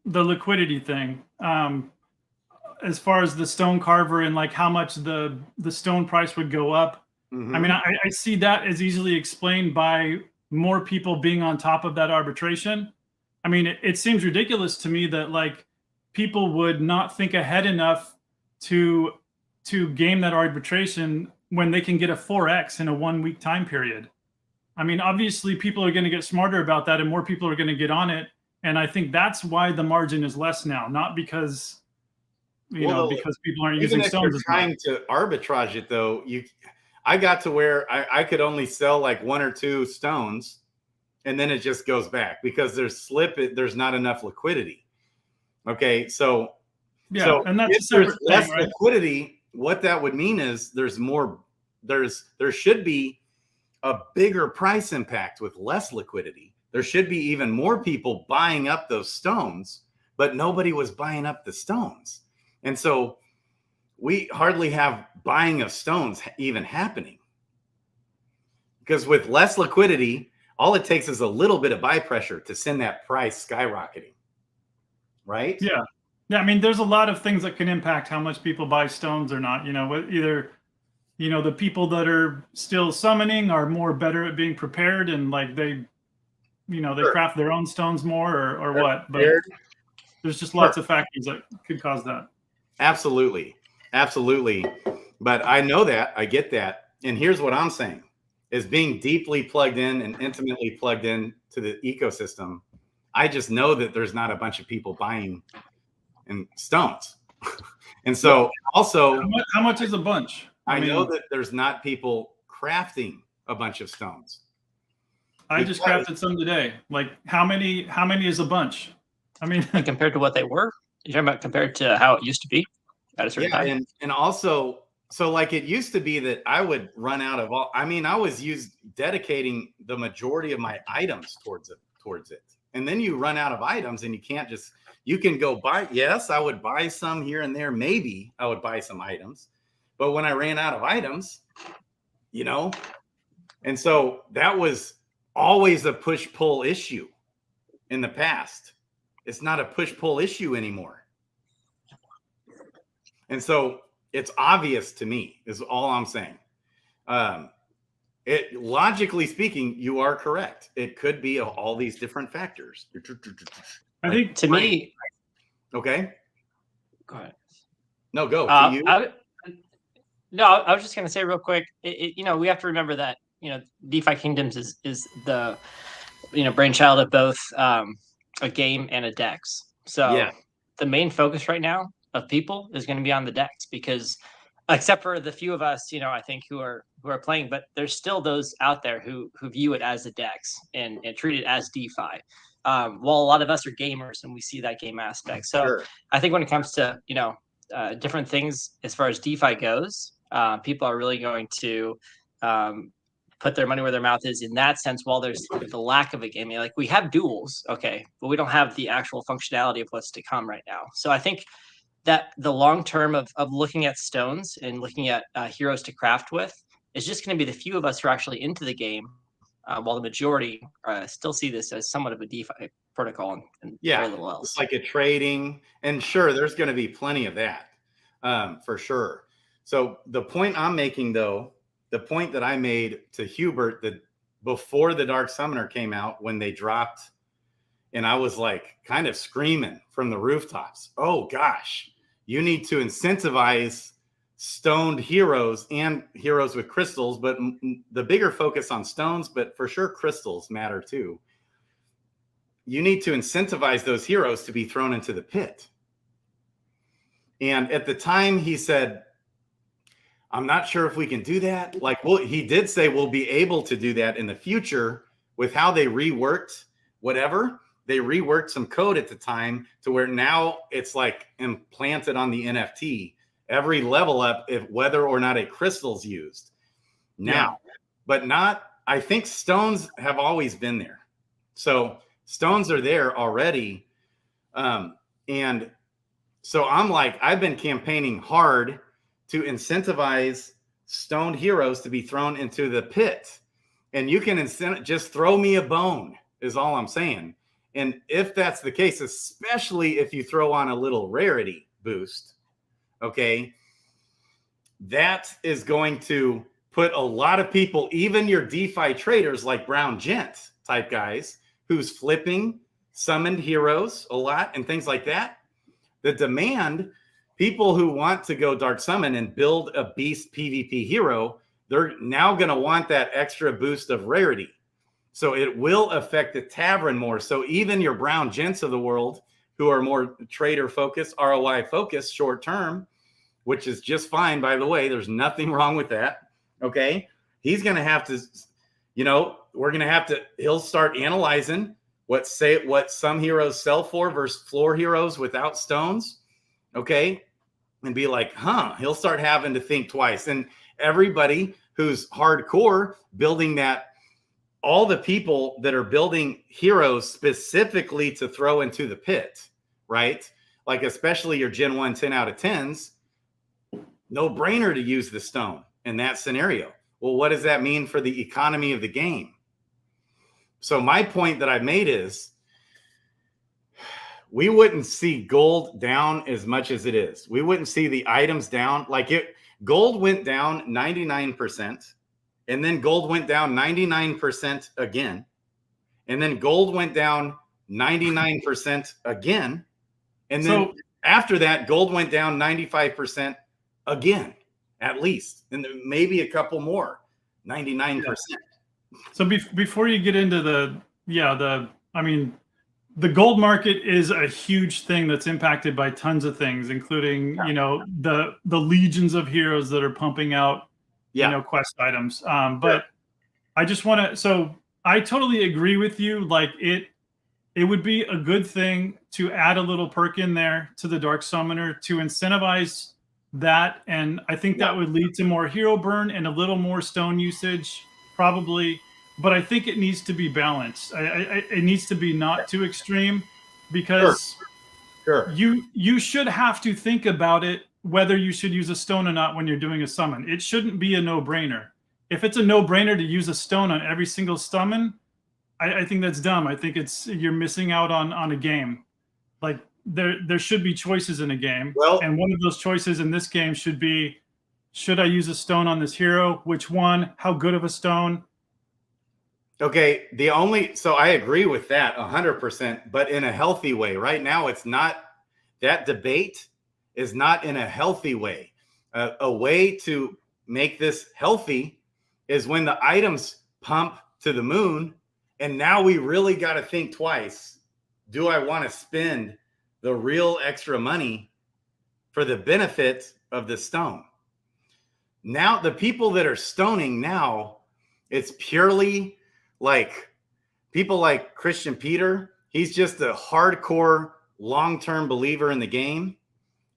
the liquidity thing, as far as the stone carver and like how much the stone price would go up. Mm-hmm. I mean, I see that as easily explained by more people being on top of that arbitration. I mean, it seems ridiculous to me that like people would not think ahead enough to game that arbitration when they can get a 4x in a 1 week time period. I mean, obviously people are going to get smarter about that and more people are going to get on it. And I think that's why the margin is less now, not because, because people aren't using stones as much. Trying to arbitrage it though, I got to where I could only sell like 1 or 2 stones and then it just goes back because there's not enough liquidity. Okay. So and that's if there's less liquidity, what that would mean is there should be a bigger price impact with less liquidity. There should be even more people buying up those stones, but nobody was buying up the stones. And so we hardly have buying of stones even happening. Because with less liquidity, all it takes is a little bit of buy pressure to send that price skyrocketing. Right? Yeah. Yeah. I mean, there's a lot of things that can impact how much people buy stones or not. Either the people that are still summoning are more better at being prepared and like they craft their own stones more or what. But there's just lots of factors that could cause that. Absolutely. Absolutely. But I know that. I get that. And here's what I'm saying is being deeply plugged in and intimately plugged in to the ecosystem. I just know that there's not a bunch of people buying in stones. And so also how much is a bunch? I know that there's not people crafting a bunch of stones. I just crafted some today. Like how many is a bunch? I mean, compared to what they were, you're talking about compared to how it used to be at a certain time. And also, so like it used to be that I would run out of I was dedicating the majority of my items towards it. And then you run out of items and you can go buy. Yes, I would buy some here and there. Maybe I would buy some items. But when I ran out of items, and so that was always a push-pull issue in the past. It's not a push-pull issue anymore. And so it's obvious to me is all I'm saying. Logically speaking, you are correct. It could be all these different factors. I think to me. Okay. Go ahead. No, go. To you. I was just going to say real quick, we have to remember that, DeFi Kingdoms is the, brainchild of both a game and a DEX. So the main focus right now of people is going to be on the DEX because except for the few of us, I think who are playing, but there's still those out there who view it as a DEX and treat it as DeFi. While a lot of us are gamers and we see that game aspect. So I think when it comes to, different things as far as DeFi goes, people are really going to put their money where their mouth is in that sense. While there's the lack of a game, like we have duels, okay, but we don't have the actual functionality of what's to come right now. So I think that the long term of looking at stones and looking at heroes to craft with is just going to be the few of us who are actually into the game, while the majority still see this as somewhat of a DeFi protocol and very little else. It's like a trading, and sure, there's going to be plenty of that for sure. So the point I'm making, though, the point that I made to Hubert that before the Dark Summoner came out, when they dropped, and I was like kind of screaming from the rooftops, oh gosh, you need to incentivize stoned heroes and heroes with crystals, but the bigger focus on stones, but for sure crystals matter too. You need to incentivize those heroes to be thrown into the pit. And at the time he said, I'm not sure if we can do that. Like, well, he did say we'll be able to do that in the future with how they reworked whatever. They reworked some code at the time to where now it's like implanted on the NFT. Every level up, if whether or not a crystal's used now, but not, I think stones have always been there. So stones are there already. And so I'm like, I've been campaigning hard to incentivize stoned heroes to be thrown into the pit. And you can just throw me a bone is all I'm saying. And if that's the case, especially if you throw on a little rarity boost, okay, that is going to put a lot of people, even your DeFi traders like Brown Gent type guys, who's flipping summoned heroes a lot and things like that. The demand, people who want to go Dark Summon and build a beast PvP hero, they're now going to want that extra boost of rarity. So it will affect the tavern more. So even your Brown Gents of the world who are more trader focused, ROI focused, short term, which is just fine, by the way, there's nothing wrong with that. Okay. He's going to have to, we're going to have to, he'll start analyzing what some heroes sell for versus floor heroes without stones. Okay. And be like, he'll start having to think twice. And everybody who's hardcore building that, all the people that are building heroes specifically to throw into the pit, right? Like, especially your Gen 1 10 out of 10s, no brainer to use the stone in that scenario. Well, what does that mean for the economy of the game? So my point that I've made is we wouldn't see gold down as much as it is. We wouldn't see the items down. Gold went down 99%. And then gold went down 99% again. And then gold went down 99% again. And then after that, gold went down 95% again, at least. And maybe a couple more, 99%. Yeah. So before you get into the gold market is a huge thing that's impacted by tons of things, including, the legions of heroes that are pumping out quest items. But I just want to, so I totally agree with you. Like it would be a good thing to add a little perk in there to the Dark Summoner to incentivize that. And I think that would lead to more hero burn and a little more stone usage, probably. But I think it needs to be balanced. It needs to be not too extreme, because you should have to think about it, whether you should use a stone or not when you're doing a summon. It shouldn't be a no-brainer. If it's a no-brainer to use a stone on every single summon, I think that's dumb. I think you're missing out on a game. Like there should be choices in a game. Well, and one of those choices in this game should be, should I use a stone on this hero? Which one? How good of a stone? Okay, so I agree with that 100%, but in a healthy way. Right now, it's not, that debate is not in a healthy way. A way to make this healthy is when the items pump to the moon, and now we really got to think twice. Do I want to spend the real extra money for the benefit of the stone? Now, the people that are stoning now, it's purely like people like Christian Peter. He's just a hardcore long-term believer in the game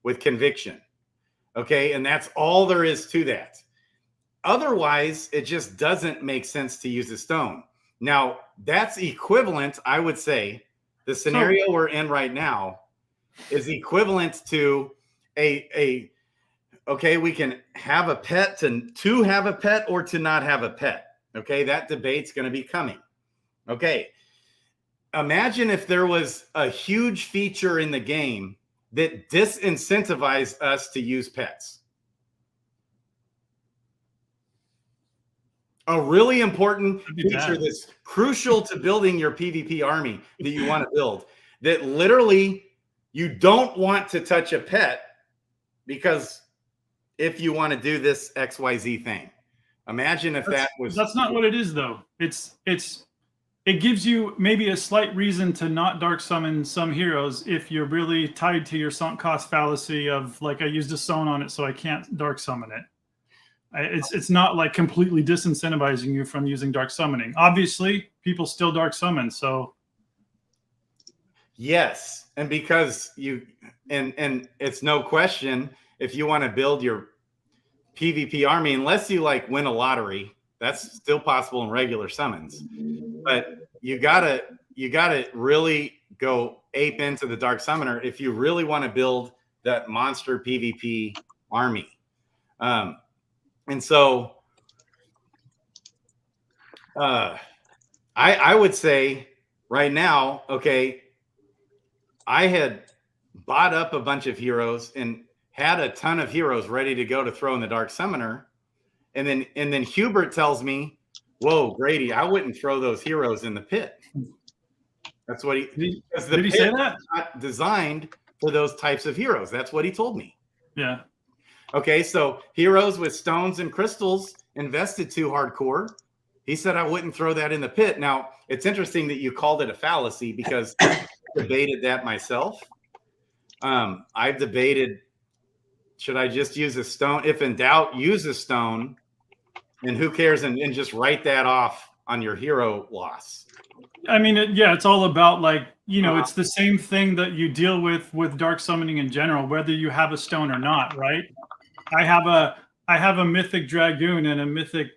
with conviction. Okay. And that's all there is to that. Otherwise, it just doesn't make sense to use a stone. Now, that's equivalent, I would say, the scenario we're in right now is equivalent to okay, we can have a pet, to have a pet or to not have a pet. Okay, that debate's going to be coming. Okay, imagine if there was a huge feature in the game that disincentivized us to use pets. A really important feature that's crucial to building your PvP army that you want to build, that literally you don't want to touch a pet because if you want to do this XYZ thing. Imagine if that's not what it is, though. It gives you maybe a slight reason to not dark summon some heroes if you're really tied to your sunk cost fallacy of, like, I used a stone on it, so I can't dark summon it. It's not like completely disincentivizing you from using dark summoning. Obviously, people still dark summon, so yes, and because and it's no question, if you want to build your PvP army, unless you like win a lottery, that's still possible in regular summons. But you gotta really go ape into the Dark Summoner if you really want to build that monster PvP army. And so I would say right now, okay, I had bought up a bunch of heroes and had a ton of heroes ready to go to throw in the Dark Summoner. And then Hubert tells me, whoa, Grady, I wouldn't throw those heroes in the pit. That's what did he say that? Not designed for those types of heroes. That's what he told me. Yeah. Okay, so heroes with stones and crystals invested too hardcore. He said I wouldn't throw that in the pit. Now, it's interesting that you called it a fallacy because I debated that myself. I've debated, should I just use a stone? If in doubt, use a stone, and who cares? And just write that off on your hero loss. I mean, it's all about, like, it's the same thing that you deal with dark summoning in general, whether you have a stone or not, right? I have a mythic dragoon and a mythic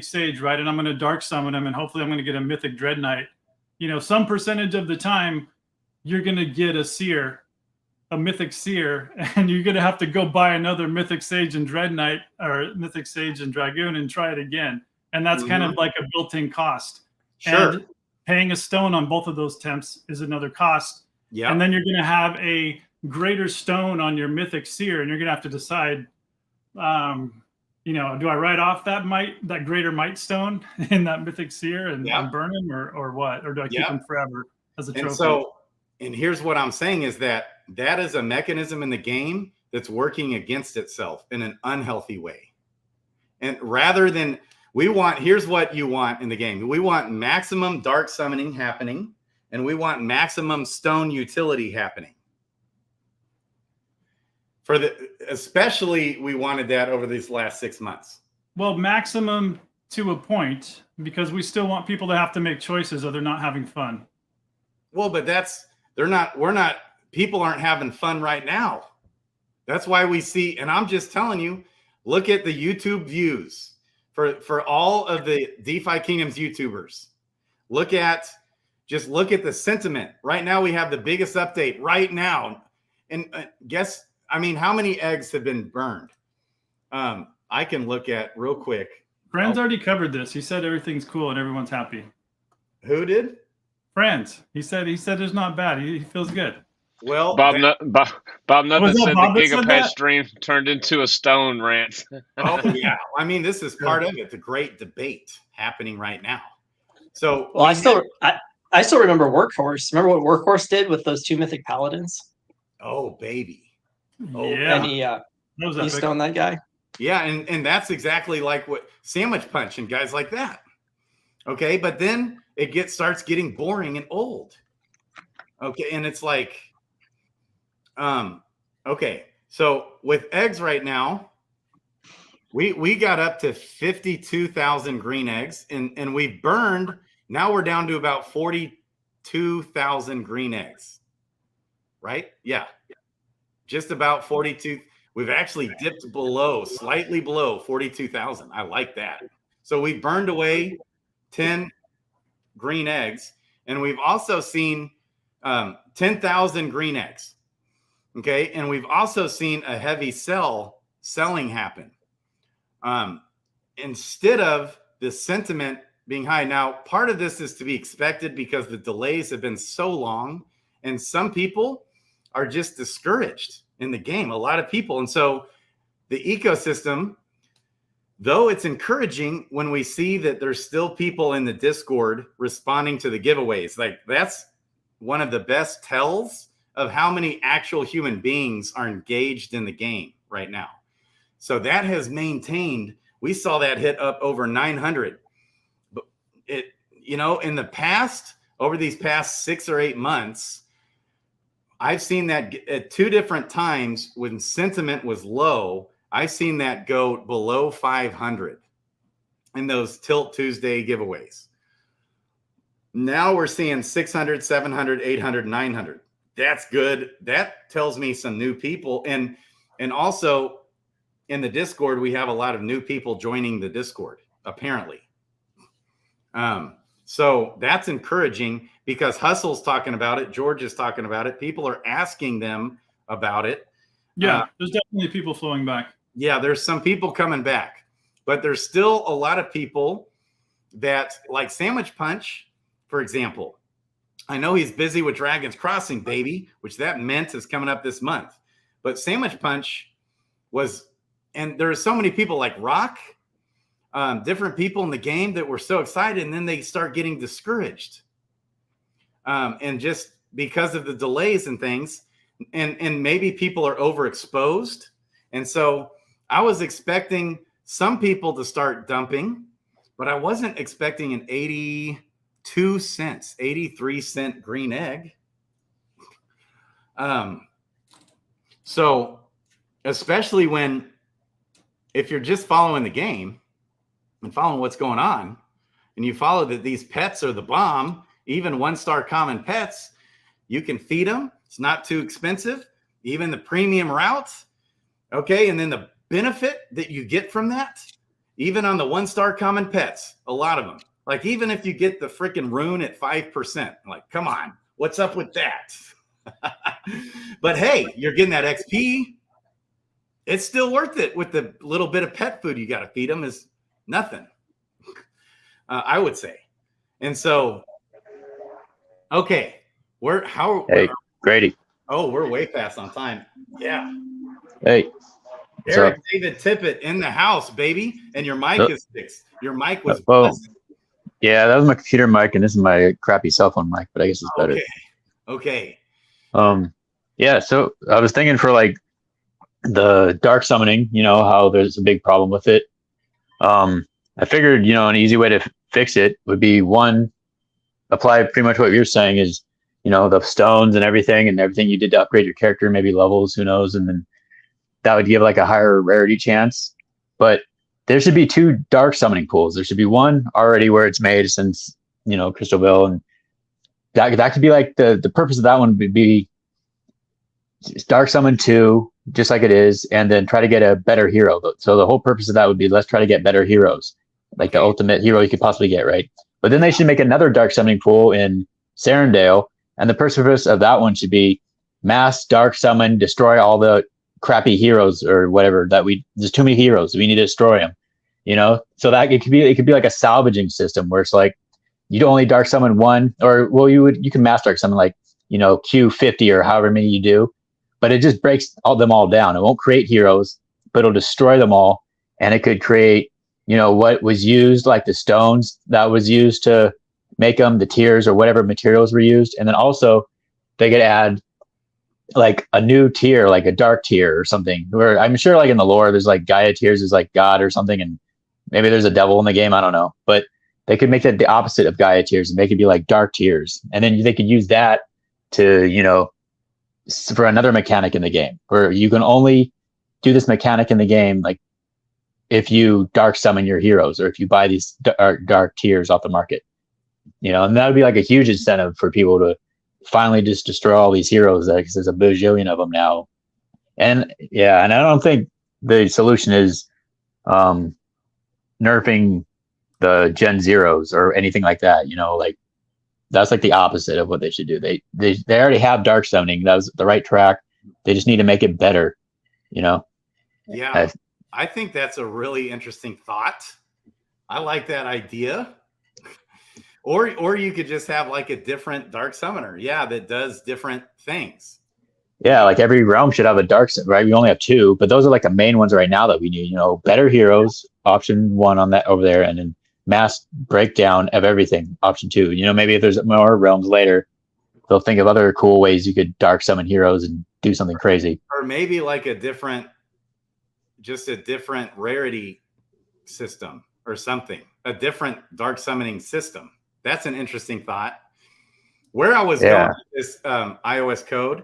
sage, right? And I'm going to dark summon him, and hopefully I'm going to get a mythic dread knight. Some percentage of the time you're going to get a mythic seer, and you're going to have to go buy another mythic sage and dread knight, or mythic sage and dragoon, and try it again. And that's kind of like a built-in cost. Sure. And paying a stone on both of those temps is another cost. Yeah. And then you're going to have a greater stone on your mythic seer, and you're going to have to decide, do I write off that greater might stone in that mythic seer and burn him, or what? Or do I keep him forever as a trophy? And here's what I'm saying is that is a mechanism in the game that's working against itself in an unhealthy way. And rather than, here's what you want in the game. We want maximum dark summoning happening, and we want maximum stone utility happening. Especially we wanted that over these last 6 months. Well, maximum to a point, because we still want people to have to make choices or they're not having fun. Well, but people aren't having fun right now. That's why we see, and I'm just telling you, look at the YouTube views for all of the DeFi Kingdoms YouTubers. Look at the sentiment. Right now, we have the biggest update right now. And how many eggs have been burned? I can look at real quick. Franz already covered this. He said everything's cool and everyone's happy. Who did? Franz. He said it's not bad. He feels good. Well, Bob Nothing said Bob the that said GigaPatch that? stream turned into a stone rant. Oh yeah, this is part of it. The great debate happening right now. So, well, I still remember Workhorse. Remember what Workhorse did with those 2 mythic paladins? Oh baby. Oh yeah. And he stoned that guy. Yeah, and that's exactly like what Sandwich Punch and guys like that. Okay, but then it starts getting boring and old. Okay, and it's like, okay, so with eggs right now, we got up to 52,000 green eggs, and we burned. Now we're down to about 42,000 green eggs, right? Yeah, just about 42. We've actually dipped slightly below 42,000. I like that. So we burned away 10 green eggs, and we've also seen 10,000 green eggs. Okay. And we've also seen a heavy selling happen. Instead of the sentiment being high. Now, part of this is to be expected because the delays have been so long, and some people are just discouraged in the game, a lot of people. And so the ecosystem, though it's encouraging when we see that there's still people in the Discord responding to the giveaways, like that's one of the best tells of how many actual human beings are engaged in the game right now. So that has maintained, we saw that hit up over 900. But in the past, over these past 6 or 8 months, I've seen that at 2 different times when sentiment was low. I've seen that go below 500 in those Tilt Tuesday giveaways. Now we're seeing 600, 700, 800, 900. That's good. That tells me some new people. And also in the Discord, we have a lot of new people joining the Discord, apparently. So that's encouraging because Hustle's talking about it. George is talking about it. People are asking them about it. Yeah, there's definitely people flowing back. Yeah, there's some people coming back, but there's still a lot of people that, like Sandwich Punch, for example. I know he's busy with Dragon's Crossing, baby, which that mint is coming up this month. But Sandwich Punch and there's so many people like Rock, different people in the game that were so excited, and then they start getting discouraged. And just because of the delays and things, and maybe people are overexposed. And so I was expecting some people to start dumping but I wasn't expecting an 82 cents, 83-cent green egg. So especially if you're just following the game and following what's going on, and you follow that these pets are the bomb, even 1-star common pets, you can feed them. It's not too expensive, even the premium routes. Okay. And then the benefit that you get from that, even on the 1-star common pets, a lot of them, like even if you get the freaking rune at 5%, like, come on, what's up with that? But hey, you're getting that XP. It's still worth it with the little bit of pet food you got to feed them is nothing, I would say. And so, okay, Hey, Grady. Oh, we're way past on time. Yeah. Hey. Eric David Tippett in the house, baby. And your mic is fixed. Your mic was yeah, that was my computer mic, and this is my crappy cell phone mic, but I guess it's better. Okay. Yeah, so I was thinking for like the dark summoning, you know, how there's a big problem with it. I figured, you know, an easy way to fix it would be one, apply pretty much what you're saying is, you know, the stones and everything you did to upgrade your character, maybe levels, who knows, and then that would give like a higher rarity chance. But there should be 2 dark summoning pools. There should be one already where it's made since, you know, Crystal Bill, and that could be like the purpose of that one would be dark summon 2 just like it is, and then try to get a better hero. So the whole purpose of that would be let's try to get better heroes, like the ultimate hero you could possibly get, right? But then they should make another dark summoning pool in Serendale, and the purpose of that one should be mass dark summon, destroy all the crappy heroes or whatever there's too many heroes, we need to destroy them, you know. So that it could be like a salvaging system where it's like you'd only dark summon one, or well, you can mass dark summon like, you know, Q50 or however many you do, but it just breaks them all down. It won't create heroes, but it'll destroy them all. And it could create, you know, what was used, like the stones that was used to make them, the tiers or whatever materials were used. And then also they could add like a new tier, like a dark tier or something, where I'm sure like in the lore, there's like Gaia tiers is like God or something. And maybe there's a devil in the game. I don't know, but they could make that the opposite of Gaia tiers and make it be like dark tiers. And then they could use that to, you know, for another mechanic in the game where you can only do this mechanic in the game, like if you dark summon your heroes or if you buy these dark tiers off the market, you know, and that would be like a huge incentive for people to finally just destroy all these heroes because there's a bajillion of them now. And yeah, and I don't think the solution is nerfing the Gen Zeros or anything like that, you know, like that's like the opposite of what they should do. They already have dark summoning. That was the right track. They just need to make it better, you know? Yeah. I think that's a really interesting thought. I like that idea. Or you could just have like a different dark summoner. Yeah, that does different things. Yeah, like every realm should have a dark summoner, right? We only have 2, but those are like the main ones right now that we need, you know, better heroes, option 1 on that over there, and then mass breakdown of everything, option 2. You know, maybe if there's more realms later, they'll think of other cool ways you could dark summon heroes and do something crazy. Or maybe like a different rarity system or something, a different dark summoning system. That's an interesting thought. Where I was going with this iOS code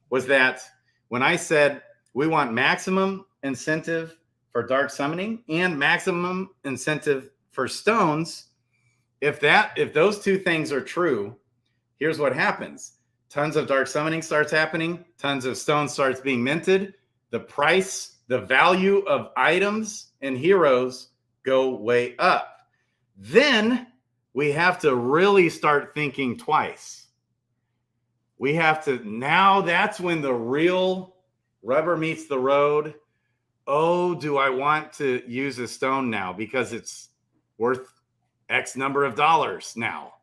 was that when I said we want maximum incentive for dark summoning and maximum incentive for stones, if those 2 things are true, here's what happens. Tons of dark summoning starts happening, tons of stones starts being minted, the price, the value of items and heroes go way up. Then we have to really start thinking twice. Now that's when the real rubber meets the road. Oh, do I want to use a stone now because it's worth X number of dollars now?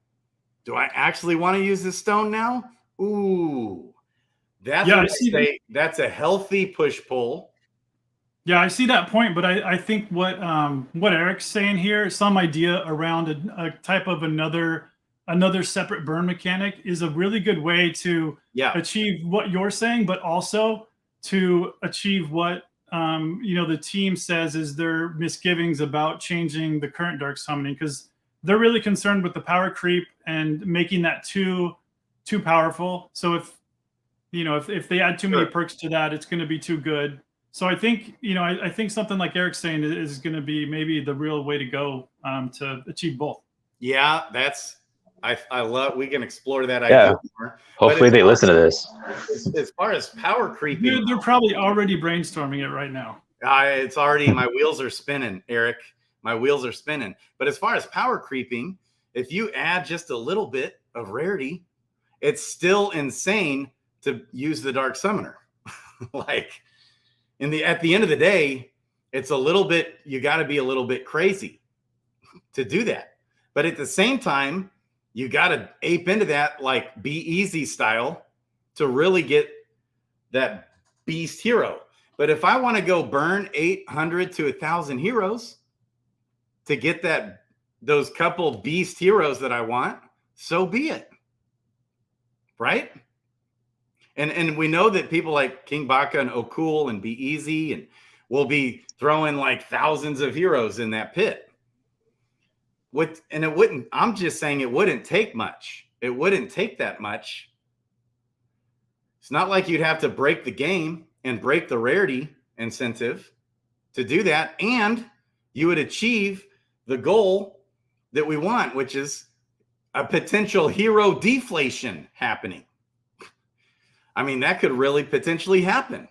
Do I actually want to use this stone now? Ooh, that's a healthy push-pull. Yeah, I see that point, but I think what Eric's saying here, some idea around a type of another separate burn mechanic is a really good way to achieve what you're saying, but also to achieve what the team says is their misgivings about changing the current dark summoning, because they're really concerned with the power creep and making that too powerful. So if they add too many perks to that, it's going to be too good. So I think I think something like Eric's saying is going to be maybe the real way to go to achieve both. Yeah, I love. We can explore that idea more. Hopefully they listen to this. As far as power creeping, Dude, they're probably already brainstorming it right now. It's already, my wheels are spinning, Eric. My wheels are spinning. But as far as power creeping, if you add just a little bit of rarity, it's still insane to use the Dark Summoner. Like at the end of the day, it's a little bit, you got to be a little bit crazy to do that. But at the same time, you got to ape into that, like be easy style, to really get that beast hero. But if I want to go burn 800 to 1,000 heroes to get those couple beast heroes that I want, so be it. Right? And we know that people like King Baka and Okul and Be Easy and will be throwing like thousands of heroes in that pit. I'm just saying it wouldn't take much. It wouldn't take that much. It's not like you'd have to break the game and break the rarity incentive to do that. And you would achieve the goal that we want, which is a potential hero deflation happening. I mean, that could really potentially happen.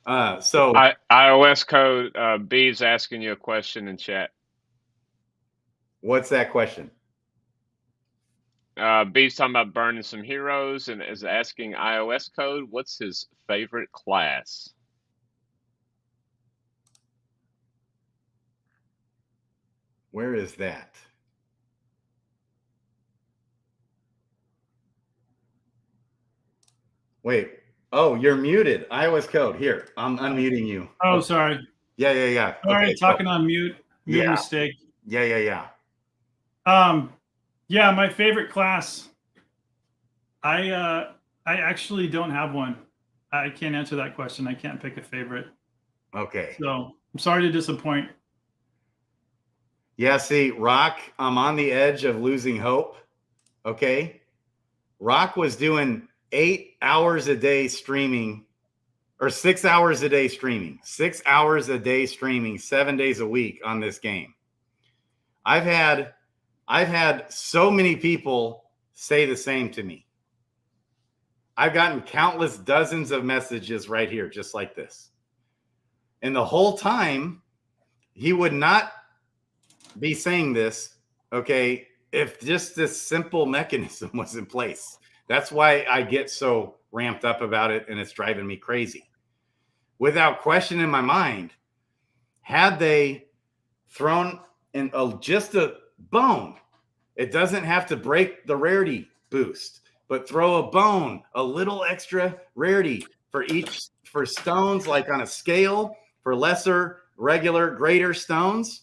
iOS code, B's asking you a question in chat. What's that question? B's talking about burning some heroes and is asking iOS code, what's his favorite class? Where is that? Wait. Oh, you're muted. iOS code. Here, I'm unmuting you. Oh, sorry. Yeah. All right, talking on mute. Mute mistake. Yeah. Yeah, my favorite class. I actually don't have one. I can't answer that question. I can't pick a favorite. Okay. So I'm sorry to disappoint. Yeah, see, Rock, I'm on the edge of losing hope. Okay. Rock was doing 8 hours a day streaming, or 6 hours a day streaming, 6 hours a day streaming, 7 days a week on this game. I've had so many people say the same to me. I've gotten countless dozens of messages right here, just like this. And the whole time, he would not be saying this, okay, if just this simple mechanism was in place. That's why I get so ramped up about it, and it's driving me crazy. Without question in my mind, had they thrown in just a bone, it doesn't have to break the rarity boost, but throw a bone, a little extra rarity for stones, like on a scale, for lesser, regular, greater stones.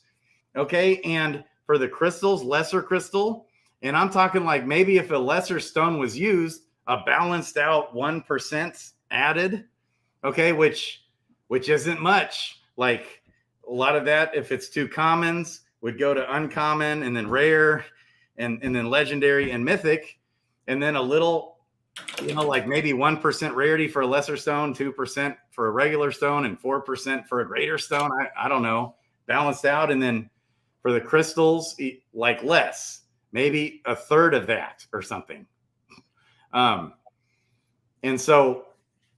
Okay. And for the crystals, lesser crystal. And I'm talking like maybe if a lesser stone was used, a balanced out 1% added. Okay. Which isn't much. Like a lot of that, if it's two commons, would go to uncommon and then rare and then legendary and mythic. And then a little, like maybe 1% rarity for a lesser stone, 2% for a regular stone, and 4% for a greater stone. I don't know, balanced out. And then for the crystals, like less, maybe a third of that or something. And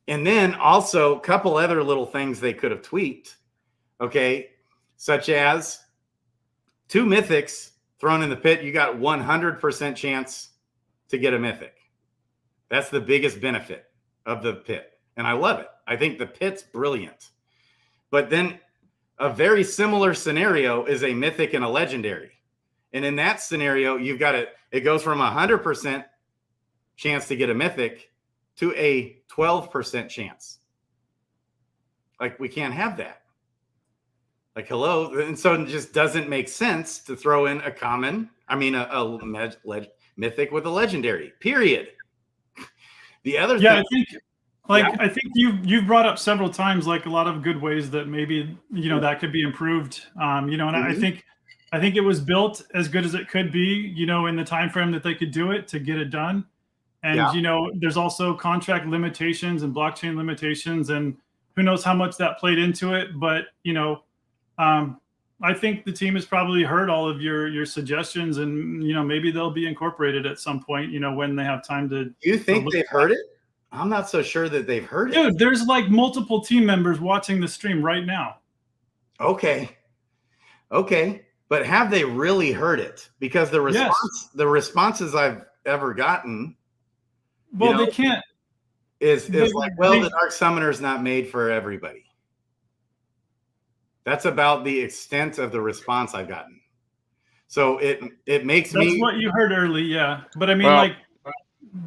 then also a couple other little things they could have tweaked. Okay. Such as 2 mythics thrown in the pit, you got 100% chance to get a mythic. That's the biggest benefit of the pit. And I love it. I think the pit's brilliant. But then a very similar scenario is a mythic and a legendary. And in that scenario, it goes from 100% chance to get a mythic to a 12% chance. Like, we can't have that. Like, hello. And so it just doesn't make sense to throw in a mythic with a legendary, period. The other thing. I think Like, I think you've brought up several times, like, a lot of good ways that maybe, that could be improved. And I think it was built as good as it could be, in the time frame that they could do it to get it done. And, there's also contract limitations and blockchain limitations, and who knows how much that played into it. But, I think the team has probably heard all of your suggestions, and, maybe they'll be incorporated at some point, when they have time to. Do you think they've heard it? I'm not so sure that they've heard it. Dude, there's like multiple team members watching the stream right now. Okay. But have they really heard it? Because the responses I've ever gotten, they can't. Is like, the Dark Summoner's not made for everybody. That's about the extent of the response I've gotten. So it makes me. That's what you heard early, yeah. But I mean,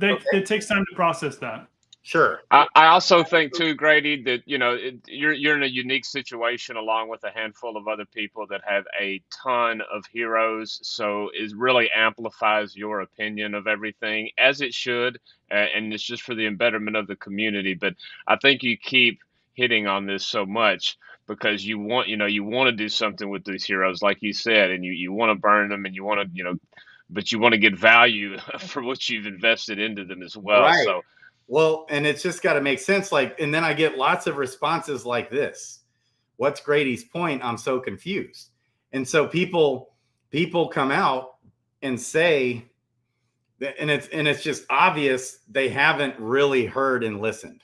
it takes time to process that. Sure. I also think too, Grady, that you're in a unique situation along with a handful of other people that have a ton of heroes. So it really amplifies your opinion of everything, as it should, and it's just for the betterment of the community. But I think you keep hitting on this so much because you want to do something with these heroes, like you said, and you want to burn them, and you want to but you want to get value for what you've invested into them as well. Right. So. Well, and it's just got to make sense. And then I get lots of responses like this. What's Grady's point? I'm so confused. And so people come out and say, and it's just obvious they haven't really heard and listened.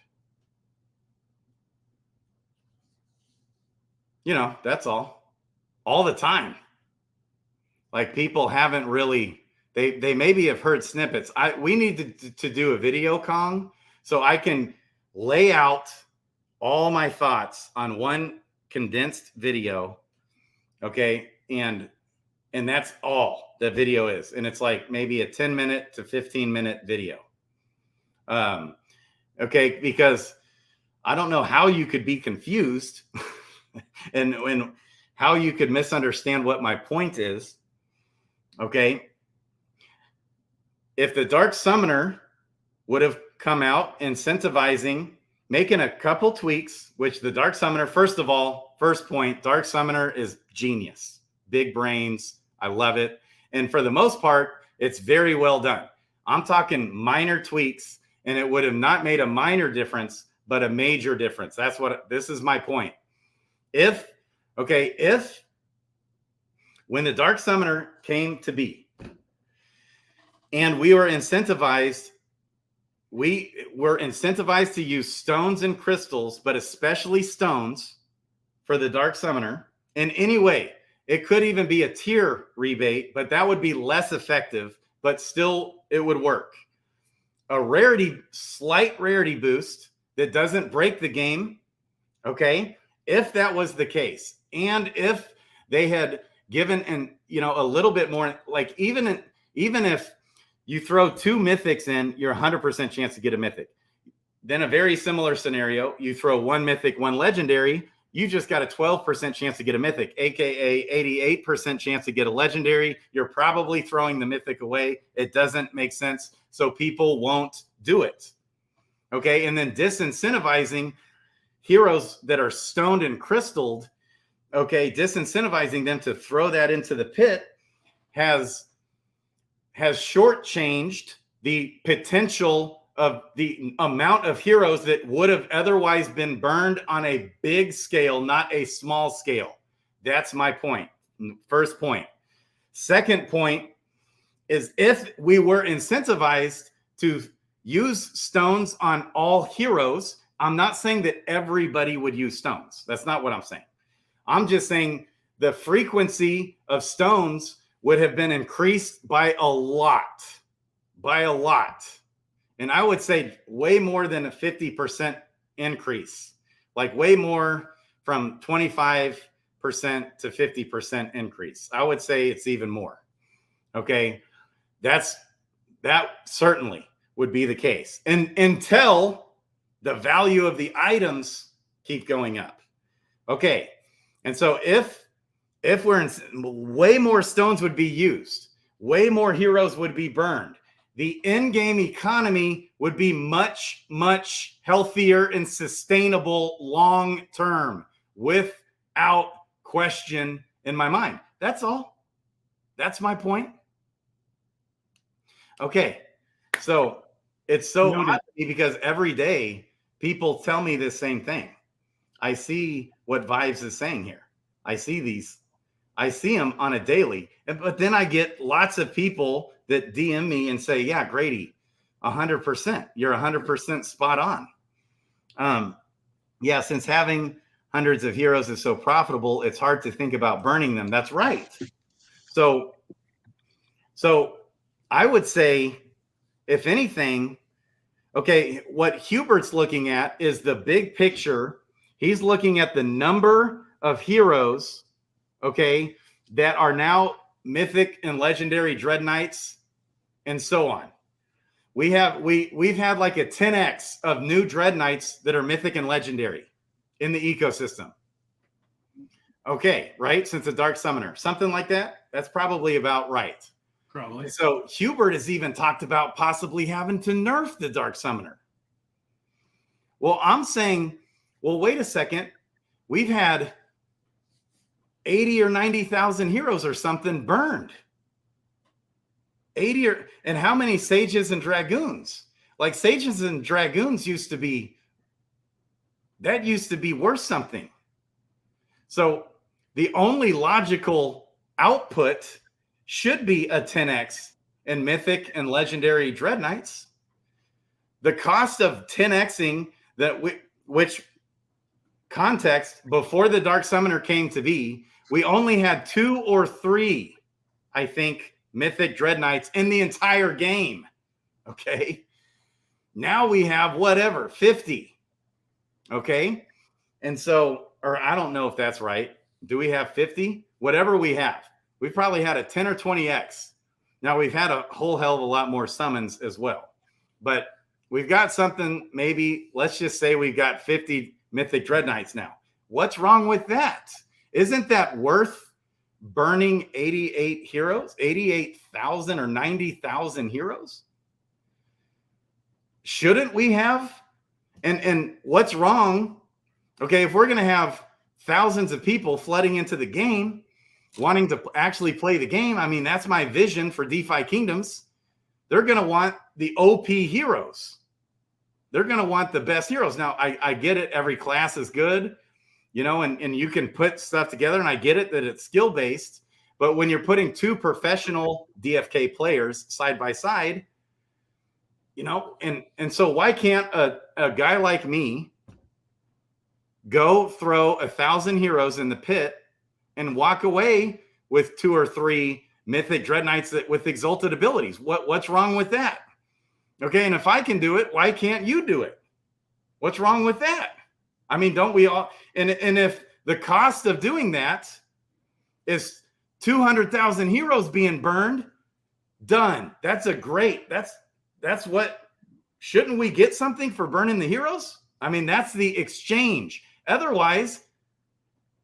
That's all the time. Like, people haven't really. They maybe have heard snippets. We need to do a video, Kong, so I can lay out all my thoughts on one condensed video. Okay. And that's all the video is. And it's like maybe a 10-minute to 15-minute video. Okay. Because I don't know how you could be confused and how you could misunderstand what my point is. Okay. If the Dark Summoner would have come out incentivizing, making a couple tweaks, which the Dark Summoner, first point, Dark Summoner is genius. Big brains. I love it. And for the most part, it's very well done. I'm talking minor tweaks, and it would have not made a minor difference, but a major difference. This is my point. If when the Dark Summoner came to be, and we were incentivized to use stones and crystals, but especially stones for the Dark Summoner. In any way, it could even be a tier rebate, but that would be less effective, but still it would work. A slight rarity boost that doesn't break the game. Okay. If that was the case, and if they had given a little bit more, like even if you throw 2 mythics in, you're 100% chance to get a mythic. Then a very similar scenario, you throw 1 mythic, 1 legendary, you just got a 12% chance to get a mythic, aka 88% chance to get a legendary. You're probably throwing the mythic away. It doesn't make sense, so people won't do it. Okay, and then disincentivizing heroes that are stoned and crystalled, okay, disincentivizing them to throw that into the pit has shortchanged the potential of the amount of heroes that would have otherwise been burned on a big scale, not a small scale. That's my point. First point. Second point is, if we were incentivized to use stones on all heroes, I'm not saying that everybody would use stones. That's not what I'm saying. I'm just saying the frequency of stones would have been increased by a lot. And I would say way more than a 50% increase, like way more, from 25% to 50% increase. I would say it's even more. Okay. That certainly would be the case. And until the value of the items keep going up. Okay. And so if we're in, way more stones would be used, way more heroes would be burned, the in-game economy would be much, much healthier and sustainable long term, without question in my mind. That's all. That's my point. Okay. So it's so odd to me because every day people tell me this same thing. I see what Vibes is saying here. I see them on a daily, but then I get lots of people that DM me and say, yeah, Grady, 100%, you're 100% spot on. Yeah, since having hundreds of heroes is so profitable, it's hard to think about burning them. That's right. So I would say, if anything, okay, what Hubert's looking at is the big picture. He's looking at the number of heroes, okay, that are now mythic and legendary Dread Knights and so on. We've had like a 10x of new Dread Knights that are mythic and legendary in the ecosystem. Okay, right? Since a Dark Summoner, something like that. That's probably about right. Probably. So Hubert has even talked about possibly having to nerf the Dark Summoner. Well, I'm saying, well, wait a second. We've had 80 or 90,000 heroes or something burned. 80 or, and how many Sages and Dragoons? Like Sages and Dragoons used to be worth something. So the only logical output should be a 10x in mythic and legendary Dread Knights. The cost of 10xing which context, before the Dark Summoner came to be, we only had 2 or 3, I think, mythic Dread Knights in the entire game. Okay. Now we have whatever, 50. Okay. And so, or I don't know if that's right. Do we have 50? Whatever we have. We've probably had a 10 or 20x. Now we've had a whole hell of a lot more summons as well. But we've got something, maybe, let's just say we've got 50 mythic Dread Knights now. What's wrong with that? Isn't that worth burning 88 heroes, 88,000 or 90,000 heroes? Shouldn't we have? And what's wrong? Okay, if we're going to have thousands of people flooding into the game, wanting to actually play the game, I mean, that's my vision for DeFi Kingdoms. They're going to want the OP heroes. They're going to want the best heroes. Now, I get it. Every class is good, you know, and you can put stuff together, and I get it that it's skill-based. But when you're putting 2 professional DFK players side by side, you know, and so why can't a guy like me go throw 1,000 heroes in the pit and walk away with 2 or 3 mythic Dread Knights with exalted abilities? What's wrong with that? Okay, and if I can do it, why can't you do it? What's wrong with that? I mean, don't we all? And if the cost of doing that is 200,000 heroes being burned, done. That's a great. That's what. Shouldn't we get something for burning the heroes? I mean, that's the exchange. Otherwise,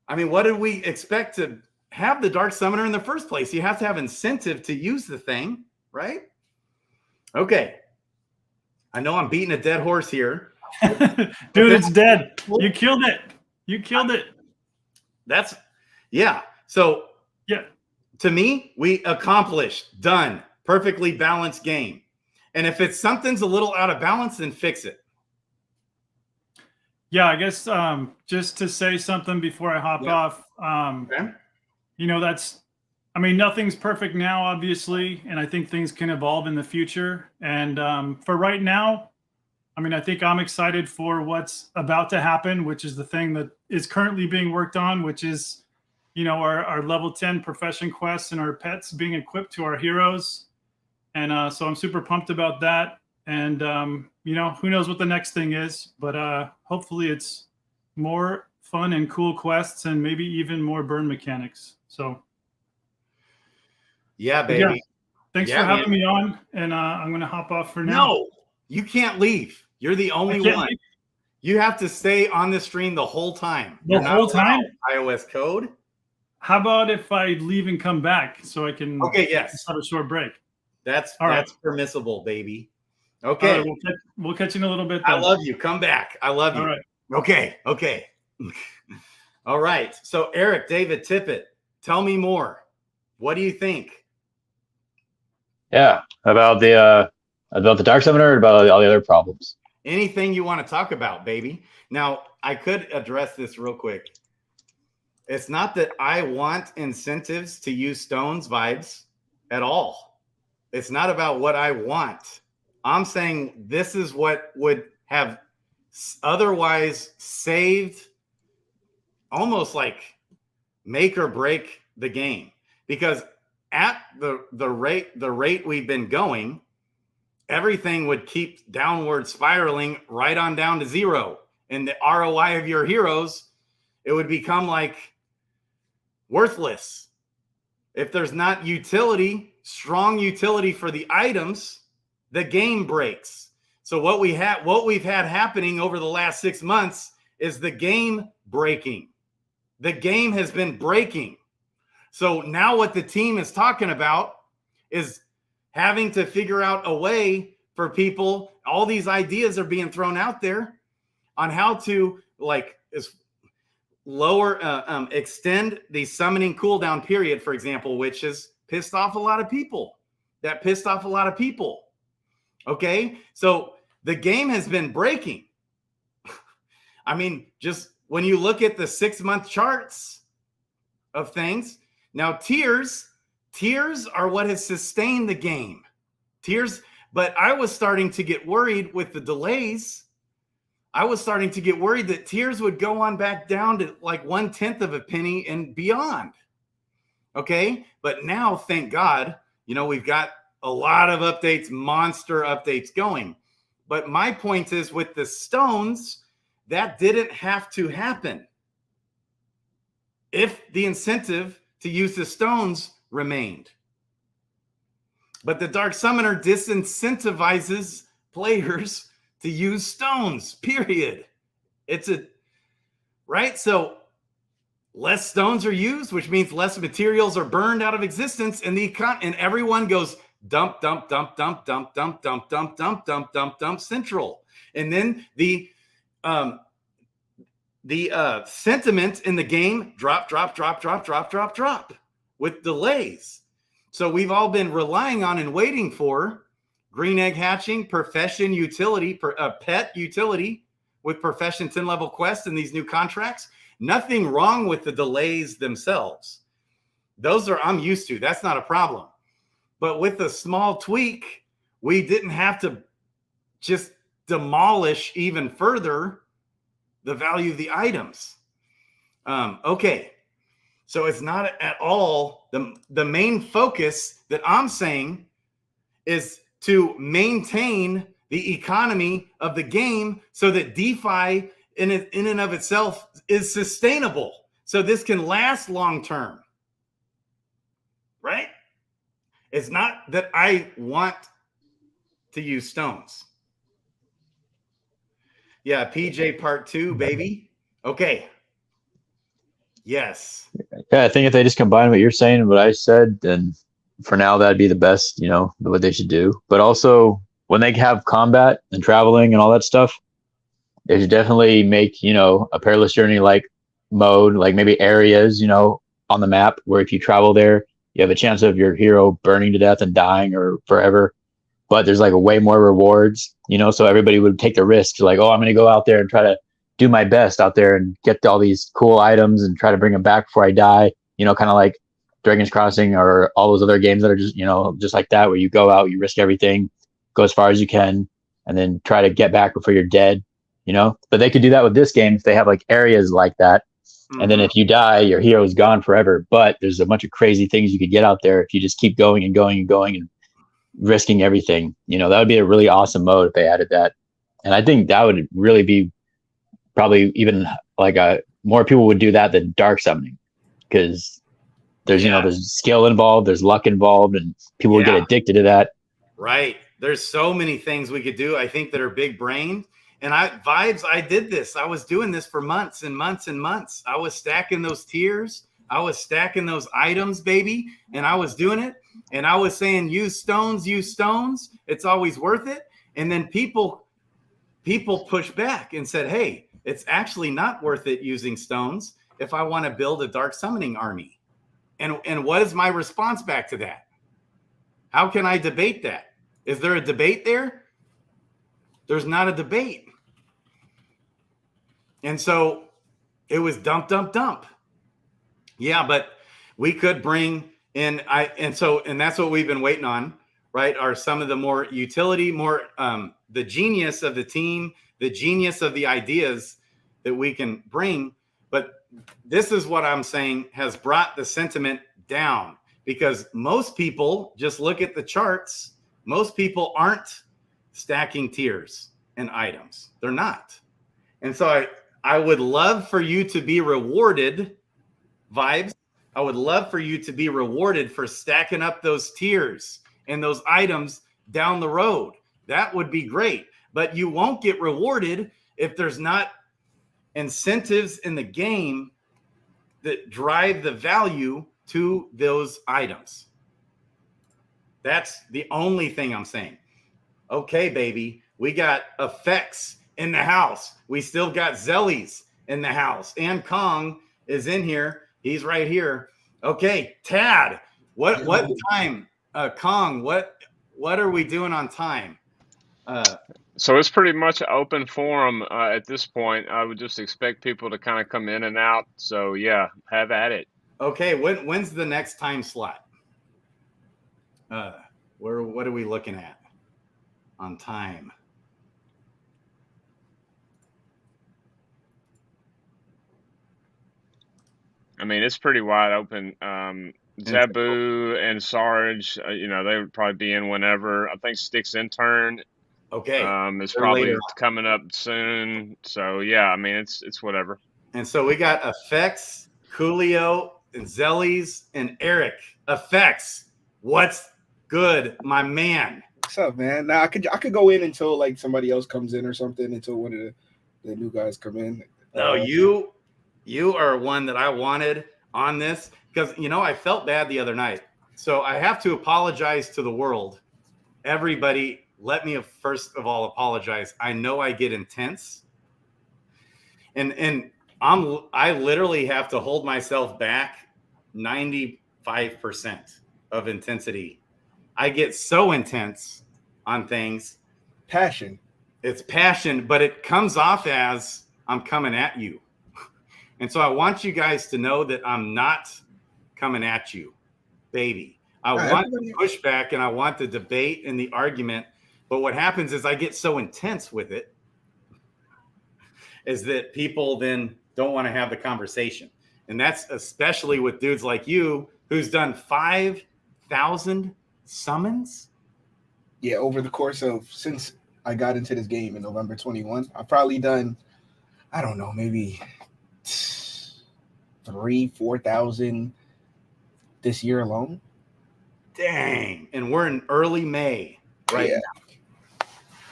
I mean, what did we expect to have the Dark Summoner in the first place? You have to have incentive to use the thing, right? Okay. I know I'm beating a dead horse here. Dude, it's dead. You killed it. You killed it. That's, yeah. So, yeah, to me, we accomplished, done, perfectly balanced game. And if it's something's a little out of balance, then fix it. Yeah, I guess just to say something before I hop off, Okay. you know, I mean, nothing's perfect now, obviously, and I think things can evolve in the future. And for right now, I mean, I think I'm excited for what's about to happen, which is the thing that is currently being worked on, which is, you know, our level 10 profession quests and our pets being equipped to our heroes. And so I'm super pumped about that. And, you know, who knows what the next thing is, but hopefully it's more fun and cool quests and maybe even more burn mechanics. So, yeah, baby. Yeah, thanks for having me on. And I'm going to hop off for now. No, you can't leave. You're the only one. Leave. You have to stay on the stream the whole time. The whole time? iOS code. How about if I leave and come back so I can Okay, yes. just have a short break? That's permissible, baby. Okay. All right, we'll catch you in a little bit. Then. I love you. Come back. I love you. All right. Okay. All right. So Eric, David, Tippett, tell me more. What do you think? Yeah, about the Dark Summoner, or about all the other problems? Anything you want to talk about, baby. Now, I could address this real quick. It's not that I want incentives to use stones vibes at all. It's not about what I want. I'm saying this is what would have otherwise saved, almost like make or break the game. Because at the rate we've been going, everything would keep downward spiraling right on down to zero. And the ROI of your heroes, it would become like worthless. If there's not utility, strong utility for the items, the game breaks. So what we've had happening over the last 6 months is the game breaking. The game has been breaking. So now what the team is talking about is having to figure out a way for people. All these ideas are being thrown out there on how to extend the summoning cooldown period, for example, which has pissed off a lot of people. Okay, so the game has been breaking. I mean, just when you look at the 6-month charts of things, now tiers are what has sustained the game. But I was starting to get worried with the delays. I was starting to get worried that tiers would go on back down to like 1/10 of a penny and beyond. Okay, but now, thank God, we've got a lot of updates, monster updates going. But my point is, with the stones, that didn't have to happen if the incentive to use the stones remained. But the Dark Summoner disincentivizes players to use stones, period. Right? So less stones are used, which means less materials are burned out of existence, and everyone goes dump, dump, dump, dump, dump, dump, dump, dump, dump, dump, dump, dump, central. And then the sentiment in the game drop with delays. So we've all been relying on and waiting for green egg hatching, profession utility, pet utility with profession 10 level quests and these new contracts. Nothing wrong with the delays themselves. I'm used to. That's not a problem. But with a small tweak, we didn't have to just demolish even further the value of the items. Okay. So it's not at all the main focus that I'm saying is to maintain the economy of the game so that DeFi in and of itself is sustainable. So this can last long term, right? It's not that I want to use stones. Yeah, PJ part 2, baby. Okay. Yes. Yeah, I think if they just combine what you're saying and what I said, then for now that'd be the best, what they should do. But also when they have combat and traveling and all that stuff, they should definitely make, a perilous journey like mode, like maybe areas, on the map where if you travel there, you have a chance of your hero burning to death and dying or forever. But there's like a way more rewards, so everybody would take the risk to like, oh, I'm going to go out there and try to do my best out there and get all these cool items and try to bring them back before I die, kind of like Dragon's Crossing or all those other games that are just, just like that, where you go out, you risk everything, go as far as you can, and then try to get back before you're dead, But they could do that with this game if they have like areas like that. Mm-hmm. And then if you die, your hero is gone forever. But there's a bunch of crazy things you could get out there if you just keep going and going and going and risking everything. That would be a really awesome mode if they added that. And I think that would really be probably even like more people would do that than dark summoning, because there's there's skill involved, there's luck involved, and people would get addicted to that. Right. There's so many things we could do, I think, that are big brained. And I did this. I was doing this for months and months and months. I was stacking those tiers. I was stacking those items, baby, and I was doing it. And I was saying, use stones. It's always worth it. And then people pushed back and said, hey, it's actually not worth it using stones if I want to build a dark summoning army. And what is my response back to that? How can I debate that? Is there a debate there? There's not a debate. And so it was dump. Yeah, but we could bring in and that's what we've been waiting on, right? Are some of the more utility, more the genius of the team, the genius of the ideas that we can bring. But this is what I'm saying has brought the sentiment down, because most people just look at the charts. Most people aren't stacking tiers and items. They're not. And so I would love for you to be rewarded, Vibes. I would love for you to be rewarded for stacking up those tiers and those items down the road. That would be great. But you won't get rewarded if there's not incentives in the game that drive the value to those items. That's the only thing I'm saying. Okay, baby, we got effects in the house. We still got Zellies in the house, and Kong is in here. He's right here. Okay, Tad, what time? Kong, what are we doing on time? So it's pretty much an open forum at this point. I would just expect people to kind of come in and out. So yeah, have at it. Okay, when's the next time slot? What are we looking at on time? I mean, it's pretty wide open. Zabu and Sarge, they would probably be in whenever. I think Stick's intern, is probably coming up soon. So yeah, I mean, it's whatever. And so we got Effects, Coolio, and Zellies, and Eric. Effects, what's good, my man? What's up, man? Now I could go in until like somebody else comes in or something, until one of the new guys come in. No, you are one that I wanted on this, because I felt bad the other night. So I have to apologize to the world. Everybody, let me first of all apologize. I know I get intense, and I literally have to hold myself back 95% of intensity. I get so intense on things. Passion. It's passion, but it comes off as I'm coming at you. And so I want you guys to know that I'm not coming at you, baby. I want the pushback and I want the debate and the argument. But what happens is I get so intense with it is that people then don't want to have the conversation. And that's especially with dudes like you, who's done 5,000 summons. Yeah, over the course of, since I got into this game in November 21, I've probably done, I don't know, maybe 3,000-4,000 this year alone. Dang. And we're in early May now.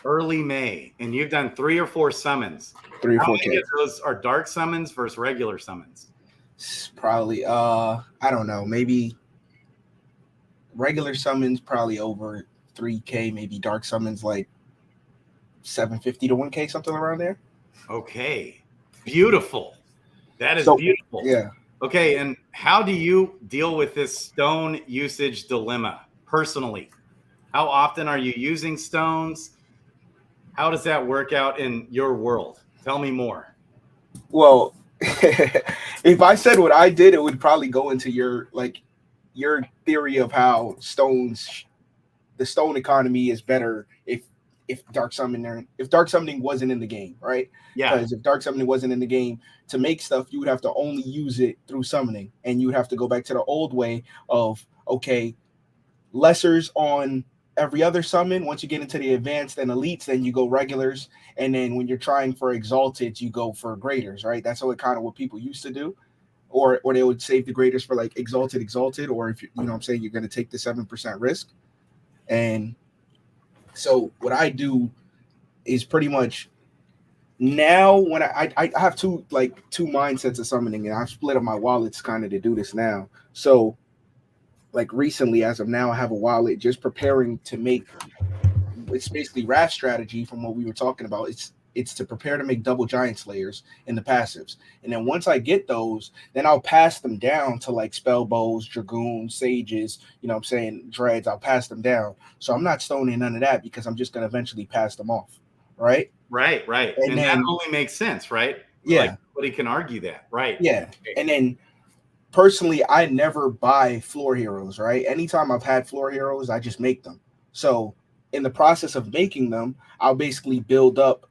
Early May. And you've done 3 or 4 summons. 3 or 4. How many of those are dark summons versus regular summons? Probably I don't know, maybe regular summons probably over 3K, maybe dark summons like 750 to 1K, something around there. Okay. Beautiful. That is beautiful. Yeah. Okay, and how do you deal with this stone usage dilemma personally? How often are you using stones? How does that work out in your world? Tell me more. Well, if I said what I did, it would probably go into your theory of how the stone economy is better if dark summoning wasn't in the game, right? Yeah. Because if dark summoning wasn't in the game, to make stuff, you would have to only use it through summoning, and you would have to go back to the old way of, okay, lessers on every other summon. Once you get into the advanced and elites, then you go regulars, and then when you're trying for exalted, you go for graders, right? That's what people used to do, or they would save the graders for like exalted, or if you know what I'm saying, you're going to take the 7% risk. And so what I do is pretty much now when I have two mindsets of summoning, and I've split up my wallets kind of to do this now. So like recently, as of now, I have a wallet just preparing to make. It's basically RAF strategy from what we were talking about. It's to prepare to make double giant slayers in the passives, and then once I get those, then I'll pass them down to like spell bows, dragoons, sages. You know what I'm saying, dreads. I'll pass them down. So I'm not stoning none of that because I'm just gonna eventually pass them off. Right. Right. And then, that only makes sense, right? Yeah. Like, nobody can argue that. Right. Yeah. And then personally, I never buy floor heroes, right? Anytime I've had floor heroes, I just make them. So in the process of making them, I'll basically build up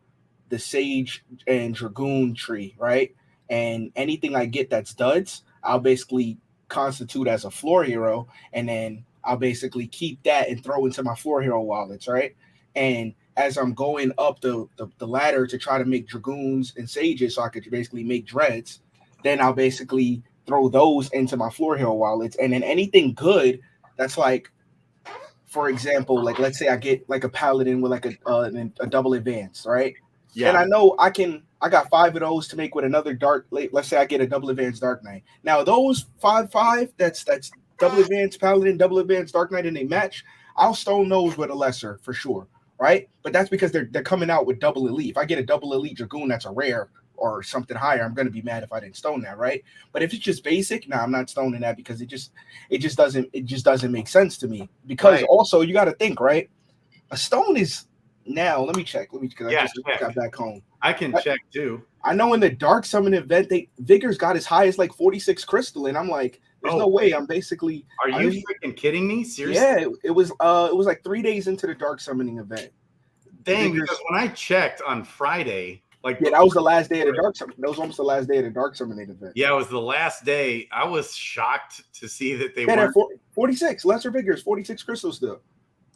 the sage and dragoon tree, right? And anything I get that's duds, I'll basically constitute as a floor hero, and then I'll basically keep that and throw into my floor hero wallets, right? And as I'm going up the ladder to try to make dragoons and sages so I could basically make dreads, then I'll basically throw those into my floor hero wallets. And then anything good that's like, for example, like let's say I get like a paladin with like a double advance, right? Yeah. And I know I got 5 of those to make with another dark. Let's say I get a double advance Dark Knight. Now those 5/5, that's double advance paladin, double advance Dark Knight, and they match. I'll stone those with a lesser for sure, right? But that's because they're coming out with double elite. If I get a double elite dragoon, that's a rare or something higher, I'm gonna be mad if I didn't stone that, right? But if it's just basic, I'm not stoning that because it just doesn't make sense to me. Because also you got to think, right? A stone is now. Let me check. Because I just got back home. I can check too. I know in the dark summon event, Vigor's got as high as like 46 crystal, and I'm like, there's no way. I'm basically. Are you freaking kidding me? Seriously? Yeah, it was like 3 days into the dark summoning event. Dang, because when I checked on Friday. Like, yeah, that was the last day of the dark summon. That was almost the last day of the dark summoning event. Yeah, it was the last day. I was shocked to see that they were 46 lesser vigors, 46 crystals still.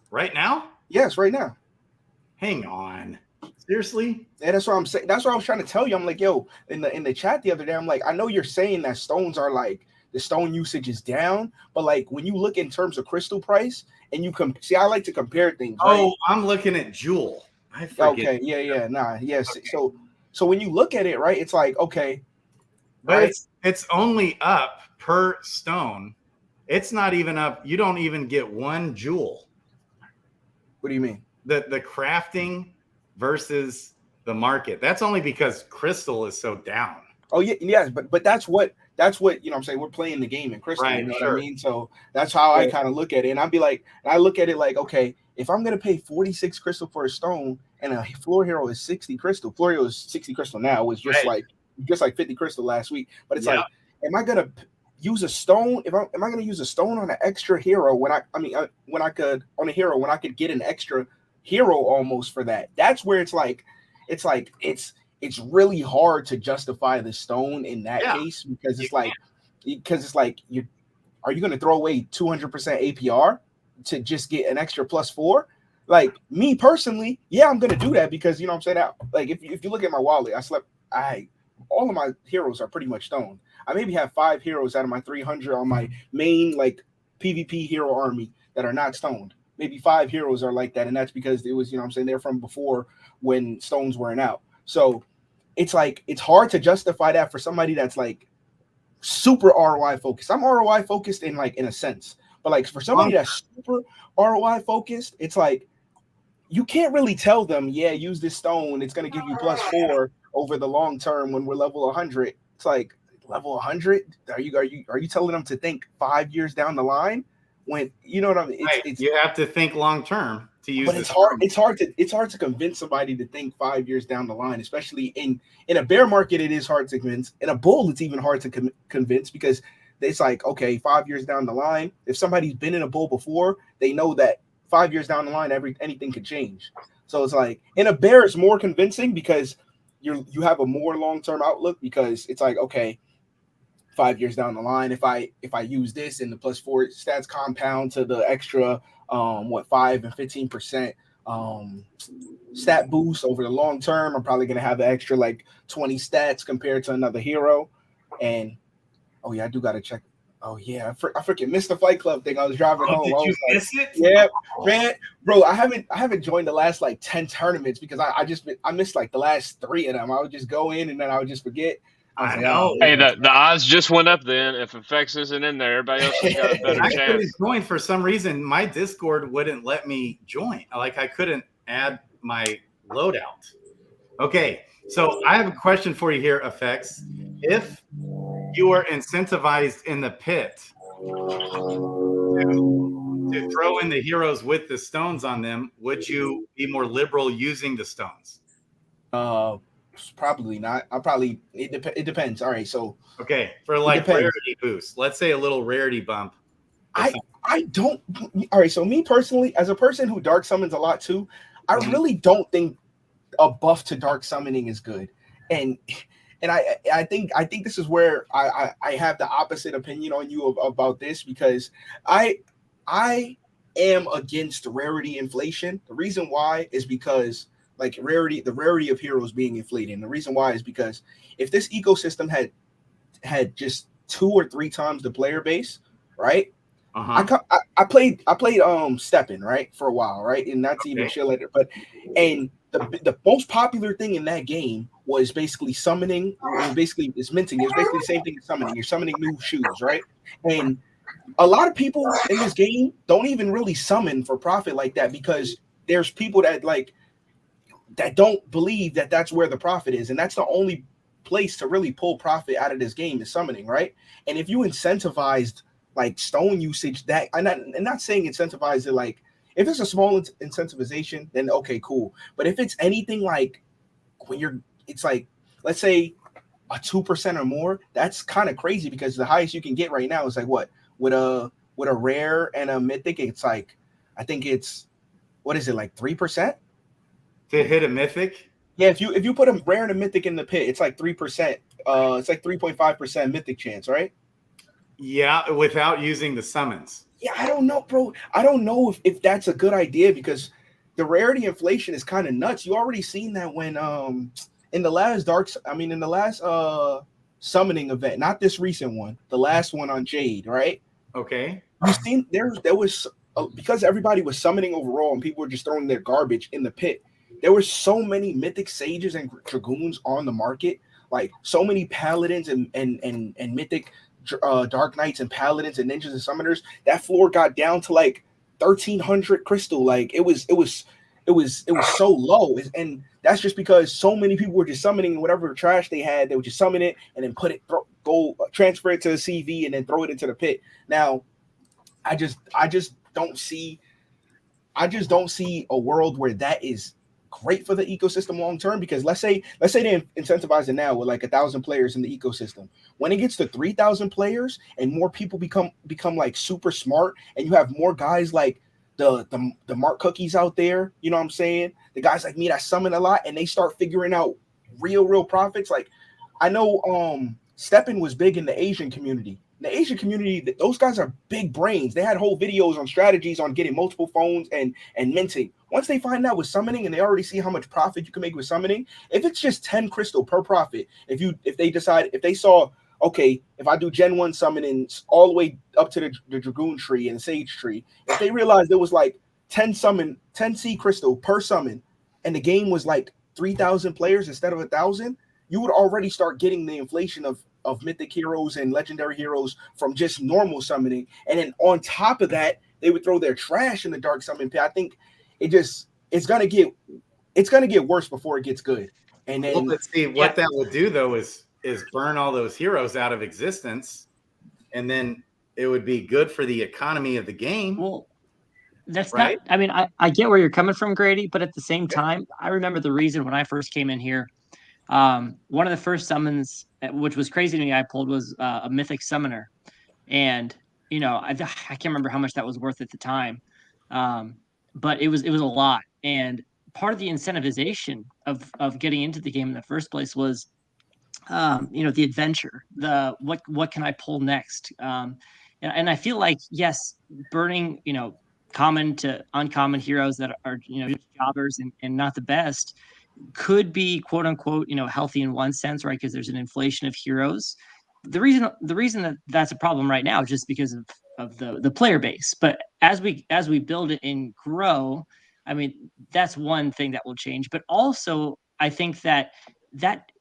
Right now? Yes, right now. Hang on. Seriously? Yeah, that's what I'm saying. That's what I was trying to tell you. I'm like, yo, in the chat the other day, I'm like, I know you're saying that stones are like the stone usage is down, but like when you look in terms of crystal price and you see, I like to compare things. Oh, right? I'm looking at Jewel. I forget. Okay, yes. Okay. So when you look at it, right, it's like, okay, but right? It's only up per stone. It's not even up. You don't even get 1 jewel. What do you mean? The crafting versus the market. That's only because crystal is so down. Oh yeah, yes, but that's what you know what I'm saying. We're playing the game in crystal, right, you know what I mean? So that's how I kind of look at it. And I look at it like, okay, if I'm gonna pay 46 crystal for a stone and a floor hero is 60 crystal, floor hero is 60 crystal now, it was just like 50 crystal last week. But it's like, am I gonna use a stone? Am I gonna use a stone on an extra hero when I could get an extra hero almost for that? That's where it's really hard to justify the stone in that case because it's like are you going to throw away 200% APR to just get an extra +4? Like me personally, I'm going to do that because you know what I'm saying. Like if you look at my wallet, all of my heroes are pretty much stone. I maybe have 5 heroes out of my 300 on my main like PvP hero army that are not stoned. Maybe 5 heroes are like that, and that's because it was, you know what I'm saying, they're from before when stones weren't out. So it's like it's hard to justify that for somebody that's like super ROI focused. I'm ROI focused in a sense, but like for somebody that's super ROI focused, it's like you can't really tell them, use this stone, it's going to give you +4 over the long term when we're level 100. It's like level 100. Are you telling them to think 5 years down the line? When you know what I mean? You have to think long term to use. But it's hard to convince somebody to think 5 years down the line, especially in a bear market. It is hard to convince. In a bull, it's even hard to convince because it's like, okay, 5 years down the line, if somebody's been in a bull before, they know that 5 years down the line, anything could change. So it's like in a bear, it's more convincing because you have a more long term outlook because it's like, okay, 5 years down the line, if I use this and the +4 stats compound to the extra 5 and 15% stat boost over the long term, I'm probably gonna have an extra like 20 stats compared to another hero. And I do gotta check Oh yeah, I freaking missed the Fight Club thing. I was driving home. Did I you was like, miss it? yeah, man, bro. I haven't joined the last like 10 tournaments because I missed like the last 3 of them. I would just go in and then I would just forget. I like, know. oh, Hey, the odds just went up then. If Effects isn't in there, everybody else has got a better I couldn't chance. join for some reason. My Discord wouldn't let me join. Like I couldn't add my loadout. Okay, so I have a question for you here, Effects. If you are incentivized in the pit to throw in the heroes with the stones on them, would you be more liberal using the stones? Probably not. It depends. All right, so okay, for like rarity boost, let's say a little rarity bump. I don't. All right, so me personally, as a person who dark summons a lot too, I really don't think a buff to dark summoning is good, and I think this is where I have the opposite opinion on you about this, because I am against rarity inflation. The reason why is because like the rarity of heroes being inflated. And the reason why is because if this ecosystem had just 2 or 3 times the player base, right? I played Steppin', right, for a while, right, and that's even chill at it. But and the most popular thing in that game was basically summoning. Basically, it's minting. It was basically the same thing as summoning. You're summoning new shoes, right? And a lot of people in this game don't even really summon for profit like that, because there's people that don't believe that that's where the profit is, and that's the only place to really pull profit out of this game is summoning, right? And if you incentivized like stone usage, that I'm not saying incentivize it, like if it's a small incentivization, then okay, cool. But if it's anything like when it's like, let's say a 2% or more, that's kind of crazy, because the highest you can get right now is like what with a rare and a mythic, it's like, I think it's, what is it, like 3% to hit a mythic? Yeah, if you put a rare and a mythic in the pit, it's like 3%. It's like 3.5% mythic chance, right? Yeah, without using the summons. Yeah, I don't know, bro. I don't know if that's a good idea, because the rarity inflation is kind of nuts. You already seen that when in the last summoning event, not this recent one, the last one on Jade, right? Okay. You seen there was because everybody was summoning overall and people were just throwing their garbage in the pit. There were so many mythic sages and dragoons on the market, like so many paladins and mythic dark knights and paladins and ninjas and summoners. That floor got down to like 1,300 crystal. Like it was so low, and that's just because so many people were just summoning whatever trash they had. They would just summon it and then transfer it to the CV and then throw it into the pit. Now, I just don't see a world where that is great for the ecosystem long term, because let's say they incentivize it now with like 1,000 players in the ecosystem. When it gets to 3,000 players and more people become like super smart, and you have more guys like the Mark Cookies out there, you know what I'm saying? The guys like me that summon a lot, and they start figuring out real profits. Like I know Steppin' was big in the Asian community. In the Asian community, those guys are big brains. They had whole videos on strategies on getting multiple phones and minting. Once they find out with summoning and they already see how much profit you can make with summoning, if it's just 10 crystal per profit, if they saw, okay, if I do Gen 1 summoning all the way up to the Dragoon tree and Sage tree, if they realized there was like 10 C crystal per summon, and the game was like 3,000 players instead of 1,000, you would already start getting the inflation of mythic heroes and legendary heroes from just normal summoning. And then on top of that, they would throw their trash in the dark summon pit. I think it's gonna get worse before it gets good. And then let's see what that would do though is burn all those heroes out of existence, and then it would be good for the economy of the game. Well, that's right? not, I mean, I get where you're coming from, Grady, but at the same time, I remember the reason when I first came in here. One of the first summons, which was crazy to me, I pulled was a mythic summoner, and I can't remember how much that was worth at the time, but it was a lot. And part of the incentivization of getting into the game in the first place was, the adventure, the what can I pull next, and I feel like, yes, burning common to uncommon heroes that are jobbers and not the best could be quote unquote healthy in one sense, right? Because there's an inflation of heroes. the reason that that's a problem right now is just because of the player base. But as we build it and grow, I mean, that's one thing that will change. But also, I think that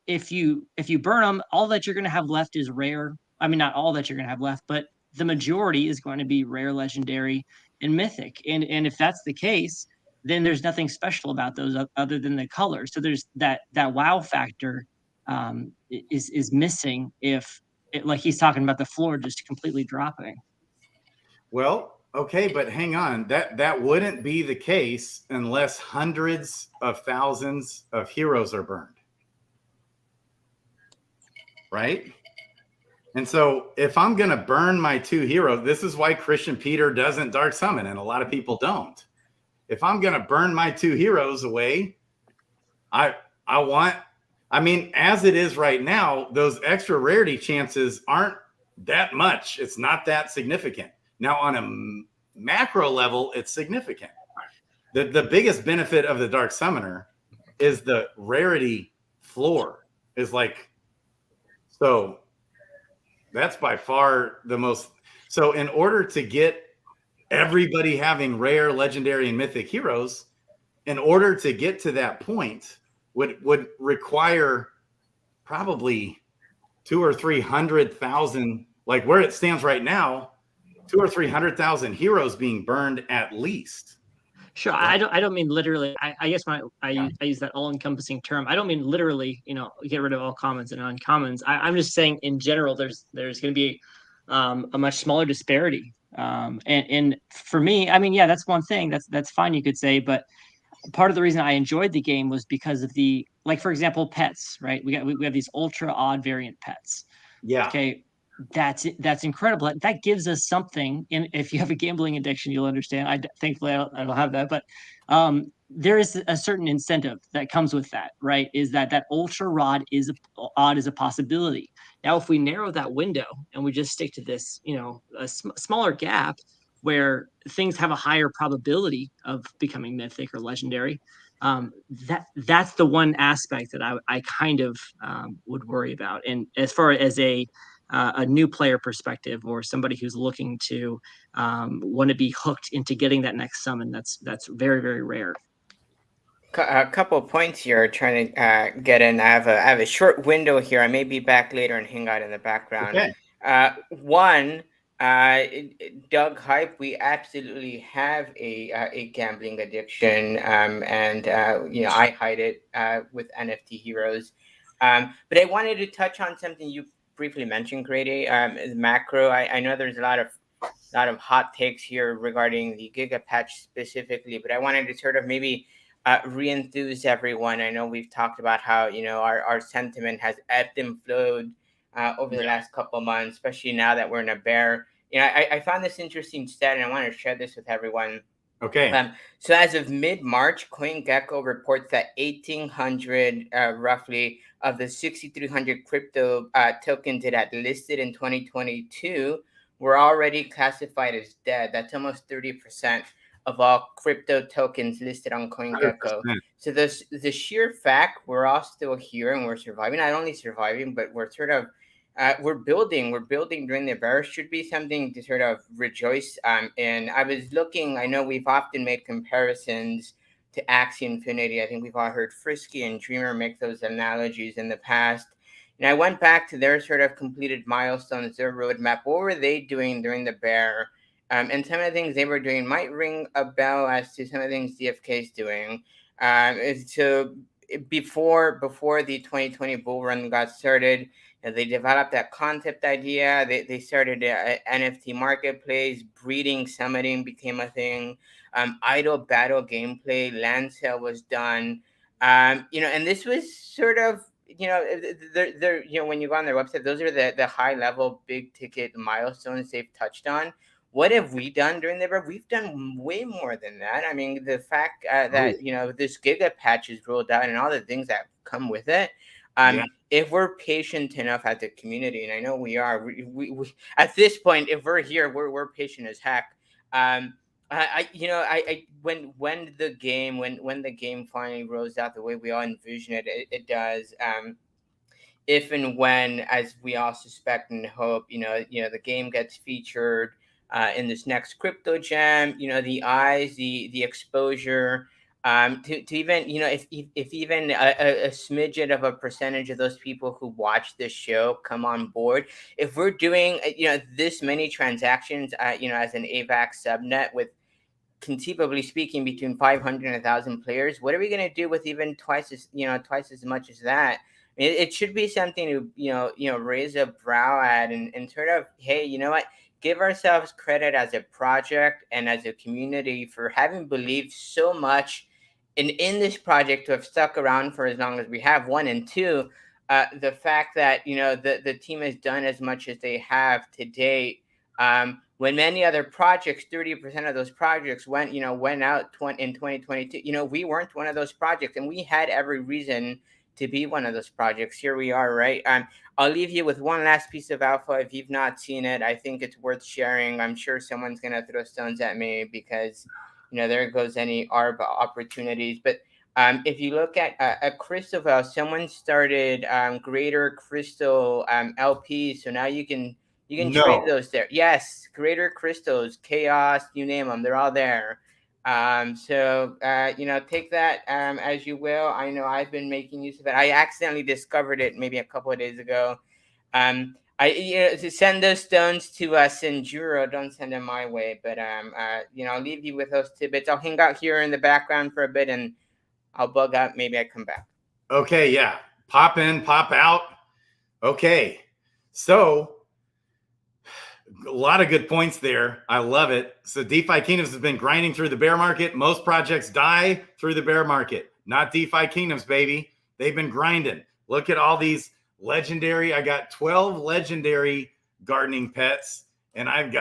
if you burn them, all that you're going to have left is rare. I mean, not all that you're going to have left, but the majority is going to be rare, legendary, and mythic. And if that's the case, then there's nothing special about those other than the color. So there's that wow factor is missing if like he's talking about the floor just completely dropping. Well, okay, but hang on. That wouldn't be the case unless hundreds of thousands of heroes are burned. Right? And so if I'm going to burn my 2 heroes, this is why Christian Peter doesn't dark summon and a lot of people don't. If I'm going to burn my 2 heroes away, I mean, as it is right now, those extra rarity chances aren't that much. It's not that significant. Now, on a macro level, it's significant. The biggest benefit of the Dark Summoner is the rarity floor is like, so that's by far the most. So in order to get everybody having rare, legendary, and mythic heroes, in order to get to that point would require probably 200,000 or 300,000, like where it stands right now, 200,000 or 300,000 heroes being burned at least. Sure, I don't mean literally. I guess I use that all-encompassing term. I don't mean literally, get rid of all commons and uncommons. I'm just saying in general, there's going to be a much smaller disparity. And for me, I mean, yeah, that's one thing. That's fine, you could say, but part of the reason I enjoyed the game was because of like, for example, pets, right? We have these ultra odd variant pets. Yeah. Okay. That's incredible. That gives us something. And if you have a gambling addiction, you'll understand. Thankfully I don't have that, but there is a certain incentive that comes with that, right? Is that ultra odd is a possibility. Now, if we narrow that window and we just stick to this, a smaller gap where things have a higher probability of becoming mythic or legendary, that's the one aspect that I kind of would worry about. And as far as a new player perspective or somebody who's looking to want to be hooked into getting that next summon, that's very, very rare. A couple of points here, trying to get in. I have a short window here. I may be back later and hang out in the background. Okay. One, Doug Hype, we absolutely have a gambling addiction, and I hide it with NFT heroes. But I wanted to touch on something you briefly mentioned, Grady. Macro. I know there's a lot of hot takes here regarding the GigaPatch specifically, but I wanted to sort of maybe re-enthuse everyone. I know we've talked about how our sentiment has ebbed and flowed over the last couple of months, especially now that we're in a bear. I found this interesting stat, and I want to share this with everyone. Okay. So as of mid-March, CoinGecko reports that 1,800 roughly of the 6,300 crypto tokens it had listed in 2022 were already classified as dead. That's almost 30% of all crypto tokens listed on CoinGecko. 100%. So the sheer fact we're all still here and we're surviving, not only surviving, but we're sort of we're building during the bear should be something to sort of rejoice in. I was looking, I know we've often made comparisons to Axie Infinity. I think we've all heard Frisky and Dreamer make those analogies in the past. And I went back to their sort of completed milestones, their roadmap. What were they doing during the bear? And some of the things they were doing might ring a bell as to some of the things DFK is doing. So before the 2020 bull run got started, they developed that concept idea. They started an NFT marketplace. Breeding, summiting became a thing. Idle battle gameplay, land sale was done. And this was sort of, they're when you go on their website, those are the high level, big ticket milestones they've touched on. What have we done during the bear? We've done way more than that. I mean, the fact that this GigaPatch is rolled out and all the things that come with it. If we're patient enough as a community, and I know we are, we at this point, if we're here, we're patient as heck. When the game finally rolls out the way we all envision it, it does. if and when, as we all suspect and hope, the game gets featured in this next crypto jam, the eyes, the exposure, to even, if even a smidget of a percentage of those people who watch this show come on board, if we're doing, this many transactions, as an AVAX subnet with, conceivably speaking, between 500 and 1,000 players, what are we going to do with even twice as much as that? It should be something to raise a brow at, and sort of, hey, you know what, give ourselves credit as a project and as a community for having believed so much in this project, to have stuck around for as long as we have, one, and two, the fact that the team has done as much as they have to date. When many other projects, 30% of those projects went out in 2022. We weren't one of those projects, and we had every reason to be one of those projects. Here we are, right? I'll leave you with one last piece of alpha. If you've not seen it, I think it's worth sharing. I'm sure someone's gonna throw stones at me because, there goes any ARB opportunities. But if you look at a Crystal Veil, someone started Greater Crystal LP, so now you can trade those there. Yes, Greater Crystals, Chaos, you name them, they're all there. So take that as you will. I know I've been making use of it. I accidentally discovered it maybe a couple of days ago. To send those stones to Sinjuro, don't send them my way. But I'll leave you with those tidbits. I'll hang out here in the background for a bit, and I'll bug out. Maybe I come back. Okay, yeah. Pop in, pop out. Okay, so a lot of good points there. I love it. So DeFi Kingdoms has been grinding through the bear market. Most projects die through the bear market. Not DeFi Kingdoms, baby. They've been grinding. Look at all these legendary. I got 12 legendary gardening pets, and I've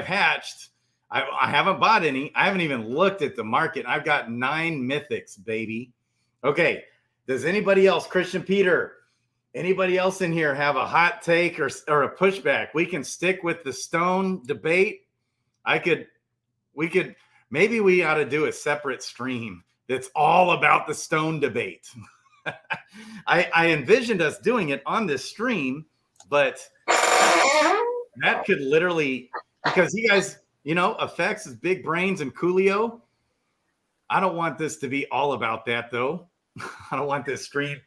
hatched. I haven't bought any. I haven't even looked at the market. I've got 9 mythics, baby. Okay. Does anybody else, Christian Peter, anybody else in here have a hot take or a pushback? We can stick with the stone debate. Maybe we ought to do a separate stream that's all about the stone debate. I envisioned us doing it on this stream, but that could literally, because you guys, Effects is big brains and Coolio. I don't want this to be all about that, though. I don't want this stream.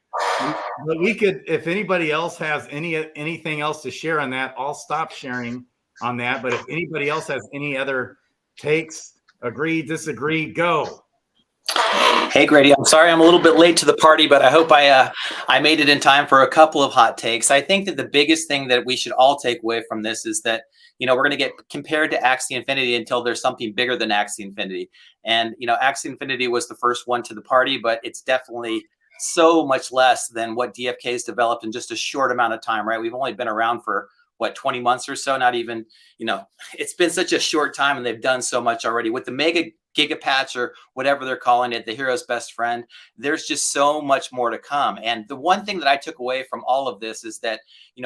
But we could, if anybody else has anything else to share on that, I'll stop sharing on that. But if anybody else has any other takes, agree, disagree, go. Hey, Grady, I'm sorry I'm a little bit late to the party, but I hope I made it in time for a couple of hot takes. I think that the biggest thing that we should all take away from this is that, we're going to get compared to Axie Infinity until there's something bigger than Axie Infinity. And, Axie Infinity was the first one to the party, but it's definitely so much less than what DFK has developed in just a short amount of time, right? We've only been around for 20 months or so, not even, it's been such a short time, and they've done so much already with the mega gigapatch or whatever they're calling it, the hero's best friend. There's just so much more to come. And the one thing that I took away from all of this is that,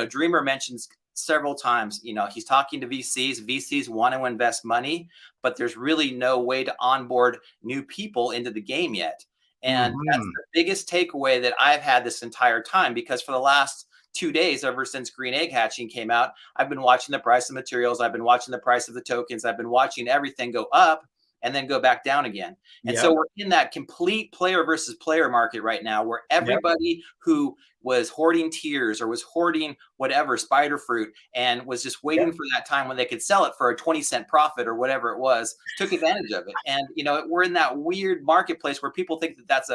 Dreamer mentions several times, he's talking to VCs want to invest money, but there's really no way to onboard new people into the game yet. And that's the biggest takeaway that I've had this entire time, because for the last 2 days, ever since green egg hatching came out, I've been watching the price of materials. I've been watching the price of the tokens. I've been watching everything go up and then go back down again. And so we're in that complete player versus player market right now, where everybody who was hoarding tiers or was hoarding whatever spider fruit and was just waiting for that time when they could sell it for a 20-cent profit or whatever it was, took advantage of it. And, we're in that weird marketplace where people think that that's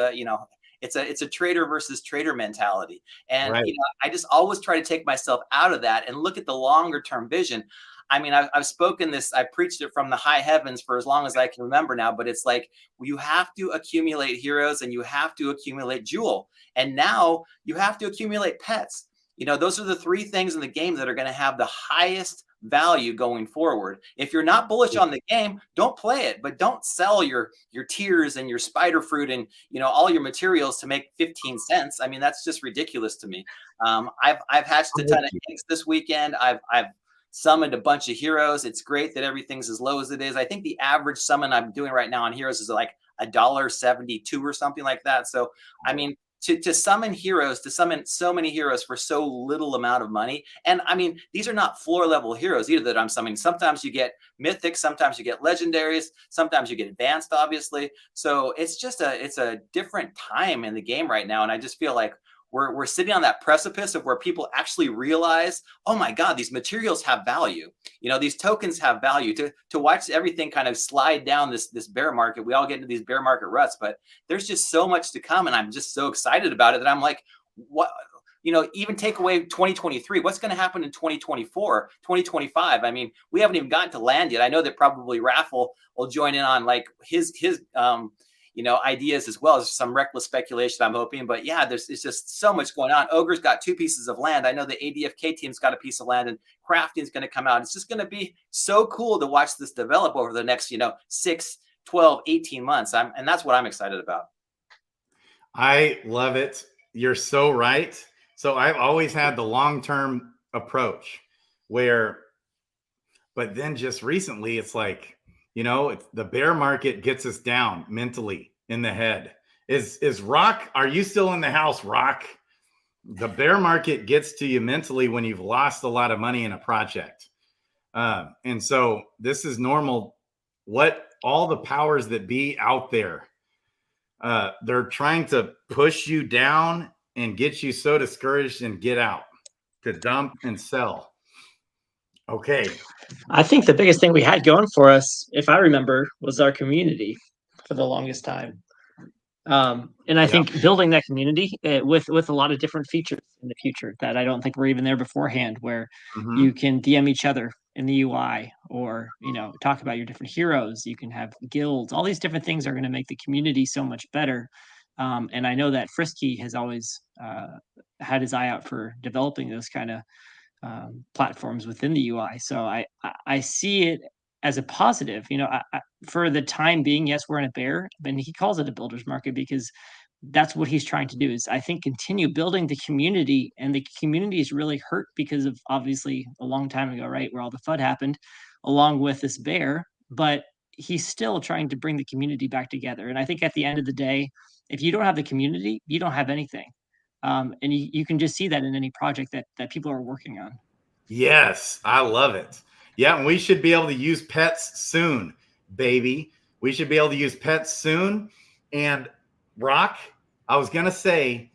it's a trader versus trader mentality. And, I just always try to take myself out of that and look at the longer term vision. I mean, I've spoken this, I preached it from the high heavens for as long as I can remember now, but it's like, you have to accumulate heroes and you have to accumulate jewel. And now you have to accumulate pets. Those are the 3 things in the game that are going to have the highest value going forward. If you're not bullish on the game, don't play it, but don't sell your tiers and your spider fruit and, all your materials to make 15 cents. I mean, that's just ridiculous to me. I've hatched a ton of eggs this weekend. I've summoned a bunch of heroes. It's great that everything's as low as it is. I think the average summon I'm doing right now on heroes is like $1.72 or something like that. So, I mean, to summon heroes, to summon so many heroes for so little amount of money. And I mean, these are not floor level heroes either that I'm summoning. Sometimes you get mythic, sometimes you get legendaries, sometimes you get advanced, obviously. So it's just it's a different time in the game right now. And I just feel like we're sitting on that precipice of where people actually realize, oh my God, these materials have value. You know, these tokens have value. To watch everything kind of slide down this bear market, we all get into these bear market ruts, but there's just so much to come, and I'm just so excited about it that I'm like, what? You know, even take away 2023, what's going to happen in 2024, 2025? I mean, we haven't even gotten to land yet. I know that probably Raffle will join in on like his you know, ideas as well as some reckless speculation, I'm hoping. But yeah, it's just so much going on. Ogre's got 2 pieces of land. I know the ADFK team's got a piece of land, and crafting's going to come out. It's just going to be so cool to watch this develop over the next, you know, 6, 12, 18 months. And that's what I'm excited about. I love it. You're so right. So I've always had the long-term approach but then just recently it's like, you know, the bear market gets us down mentally in the head. Is Rock, are you still in the house, Rock? The bear market gets to you mentally when you've lost a lot of money in a project. And so this is normal. What all the powers that be out there, they're trying to push you down and get you so discouraged and get out to dump and sell. Okay. I think the biggest thing we had going for us, if I remember, was our community for the longest time. And I think building that community with a lot of different features in the future that I don't think were even there beforehand, where you can DM each other in the UI, or, you know, talk about your different heroes. You can have guilds. All these different things are going to make the community so much better. And I know that Frisky has always had his eye out for developing those kind of platforms within the UI. So I see it as a positive. You know, for the time being, yes, we're in a bear, but he calls it a builder's market because that's what he's trying to do, is I think continue building the community. And the community is really hurt because of, obviously, a long time ago, right, where all the FUD happened along with this bear. But he's still trying to bring the community back together. And I think at the end of the day, if you don't have the community, you don't have anything. And you can just see that in any project that people are working on. Yes, I love it. Yeah, and we should be able to use pets soon, baby. We should be able to use pets soon. And Rock, I was going to say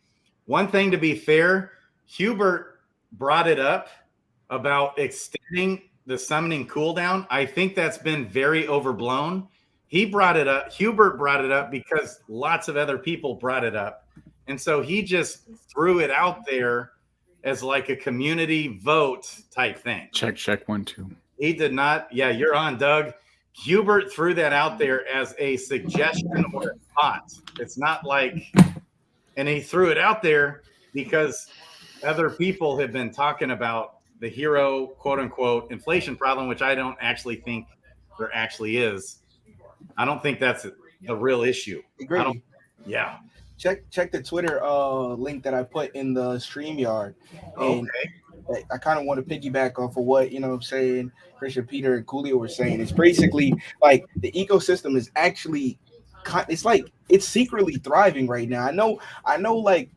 one thing, to be fair, Hubert brought it up about extending the summoning cooldown. I think that's been very overblown. He brought it up. Hubert brought it up because lots of other people brought it up. And so he just threw it out there as like a community vote type thing. Check 1 2. He did not. Yeah, you're on, Doug. Hubert threw that out there as a suggestion or a thought. It's not like, and he threw it out there because other people have been talking about the hero, quote unquote, inflation problem, which I don't actually think there actually is. I don't think that's a real issue. Yeah. Check the Twitter link that I put in the StreamYard. And I kind of want to piggyback off of what, you know what I'm saying, Christian, Peter, and Coolio were saying. It's basically like the ecosystem is actually, it's secretly thriving right now. I know like,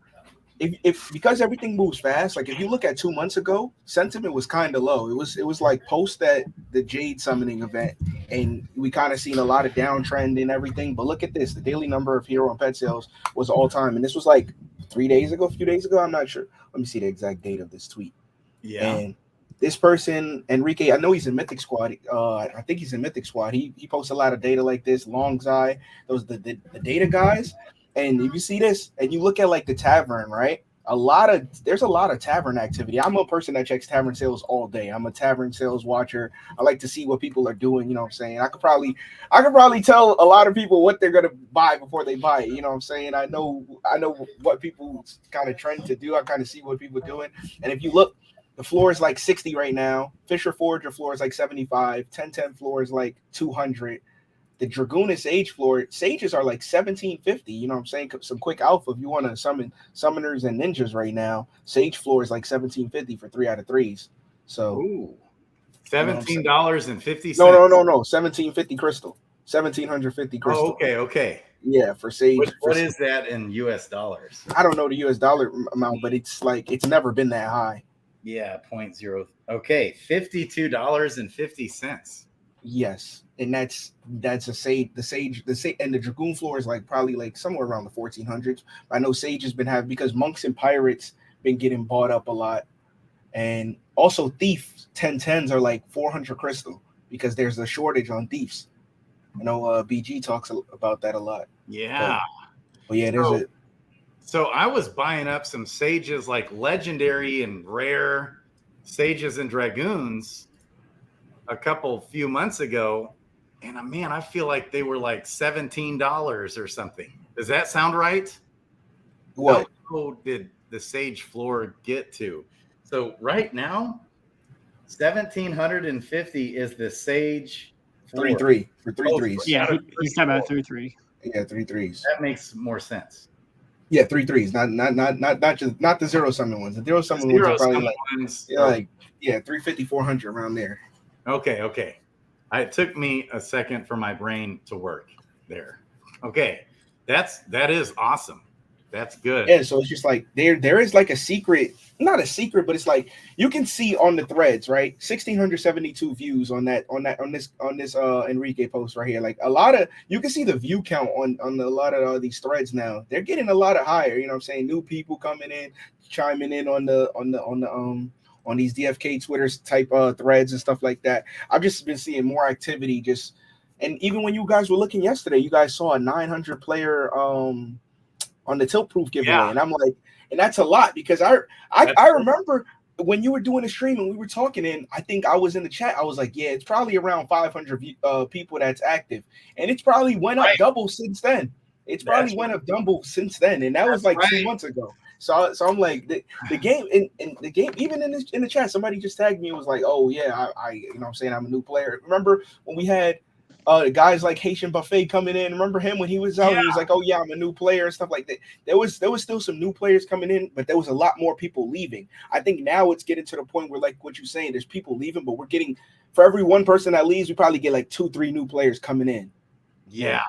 if because everything moves fast, like if you look at 2 months ago, sentiment was kind of low. It was like post the Jade summoning event, and we kind of seen a lot of downtrend and everything. But look at this, the daily number of hero and pet sales was all time, and this was like a few days ago. I'm not sure. Let me see the exact date of this tweet. Yeah. And this person, Enrique, I know he's in Mythic Squad. I think he's in Mythic Squad. He posts a lot of data like this. Long's Eye, those the data guys. And if you see this and you look at like the tavern, right? There's a lot of tavern activity. I'm a person that checks tavern sales all day. I'm a tavern sales watcher. I like to see what people are doing. You know what I'm saying? I could probably tell a lot of people what they're gonna buy before they buy it. You know what I'm saying? I know what people kind of trend to do. I kind of see what people are doing. And if you look, the floor is like 60 right now. Fisher Forager floor is like 75. 1010 floor is like 200. The Dragoon Sage floor, Sages are like 1750. You know what I'm saying? Some quick alpha if you want to summon summoners and ninjas right now. Sage floor is like 1750 for 3 out of 3s. So $17.50. No. 1750 crystal. 1750 crystal. Oh, okay. Yeah, for sage. What is that in US dollars? I don't know the US dollar amount, but it's like it's never been that high. Yeah, 0.0. Okay, $52.50. Yes, and that's a sage. The sage and the dragoon floor is like probably like somewhere around the 1400s. I know sage has been having because monks and pirates been getting bought up a lot, and also thief 1010s are like 400 crystal because there's a shortage on thieves. I know BG talks about that a lot. Yeah, but yeah, there's So I was buying up some sages, like legendary and rare sages and dragoons a few months ago, and man, I feel like they were like $17 or something. Does that sound right? What? How low did the sage floor get to? So right now, 1,750 is the sage floor. 3-3 for 3-3s. Yeah, he's talking about 3-3. Yeah, 3-3s. That makes more sense. Yeah, 3-3s. Not the zero summon ones. The zero summon ones are probably like 350, 400 around there. Okay. It took me a second for my brain to work there. Okay, that is awesome. That's good. Yeah, so it's just like there is like a secret, not a secret, but it's like you can see on the threads, right? 1,672 views on this Enrique post right here. Like a lot of you can see the view count on a lot of these threads now. They're getting a lot of higher. You know what I'm saying? New people coming in, chiming in on these DFK Twitter type threads and stuff like that. I've just been seeing more activity. And even when you guys were looking yesterday, you guys saw a 900 player on the tilt proof giveaway, and I'm like, and that's a lot because I remember when you were doing a stream and we were talking, and I think I was in the chat. I was like, yeah, it's probably around 500 people that's active, and it's probably went up double since then. It's probably went up double since then, and that was like 2 months ago. So I'm like the game in the game, even in the chat, somebody just tagged me and was like, oh yeah, I you know what I'm saying, I'm a new player. Remember when we had guys like Haitian Buffet coming in? Remember him when he was out? Yeah. He was like, oh yeah, I'm a new player and stuff like that. There was still some new players coming in, but there was a lot more people leaving. I think now it's getting to the point where, like what you're saying, there's people leaving, but we're getting, for every one person that leaves, we probably get like 2-3 new players coming in. Yeah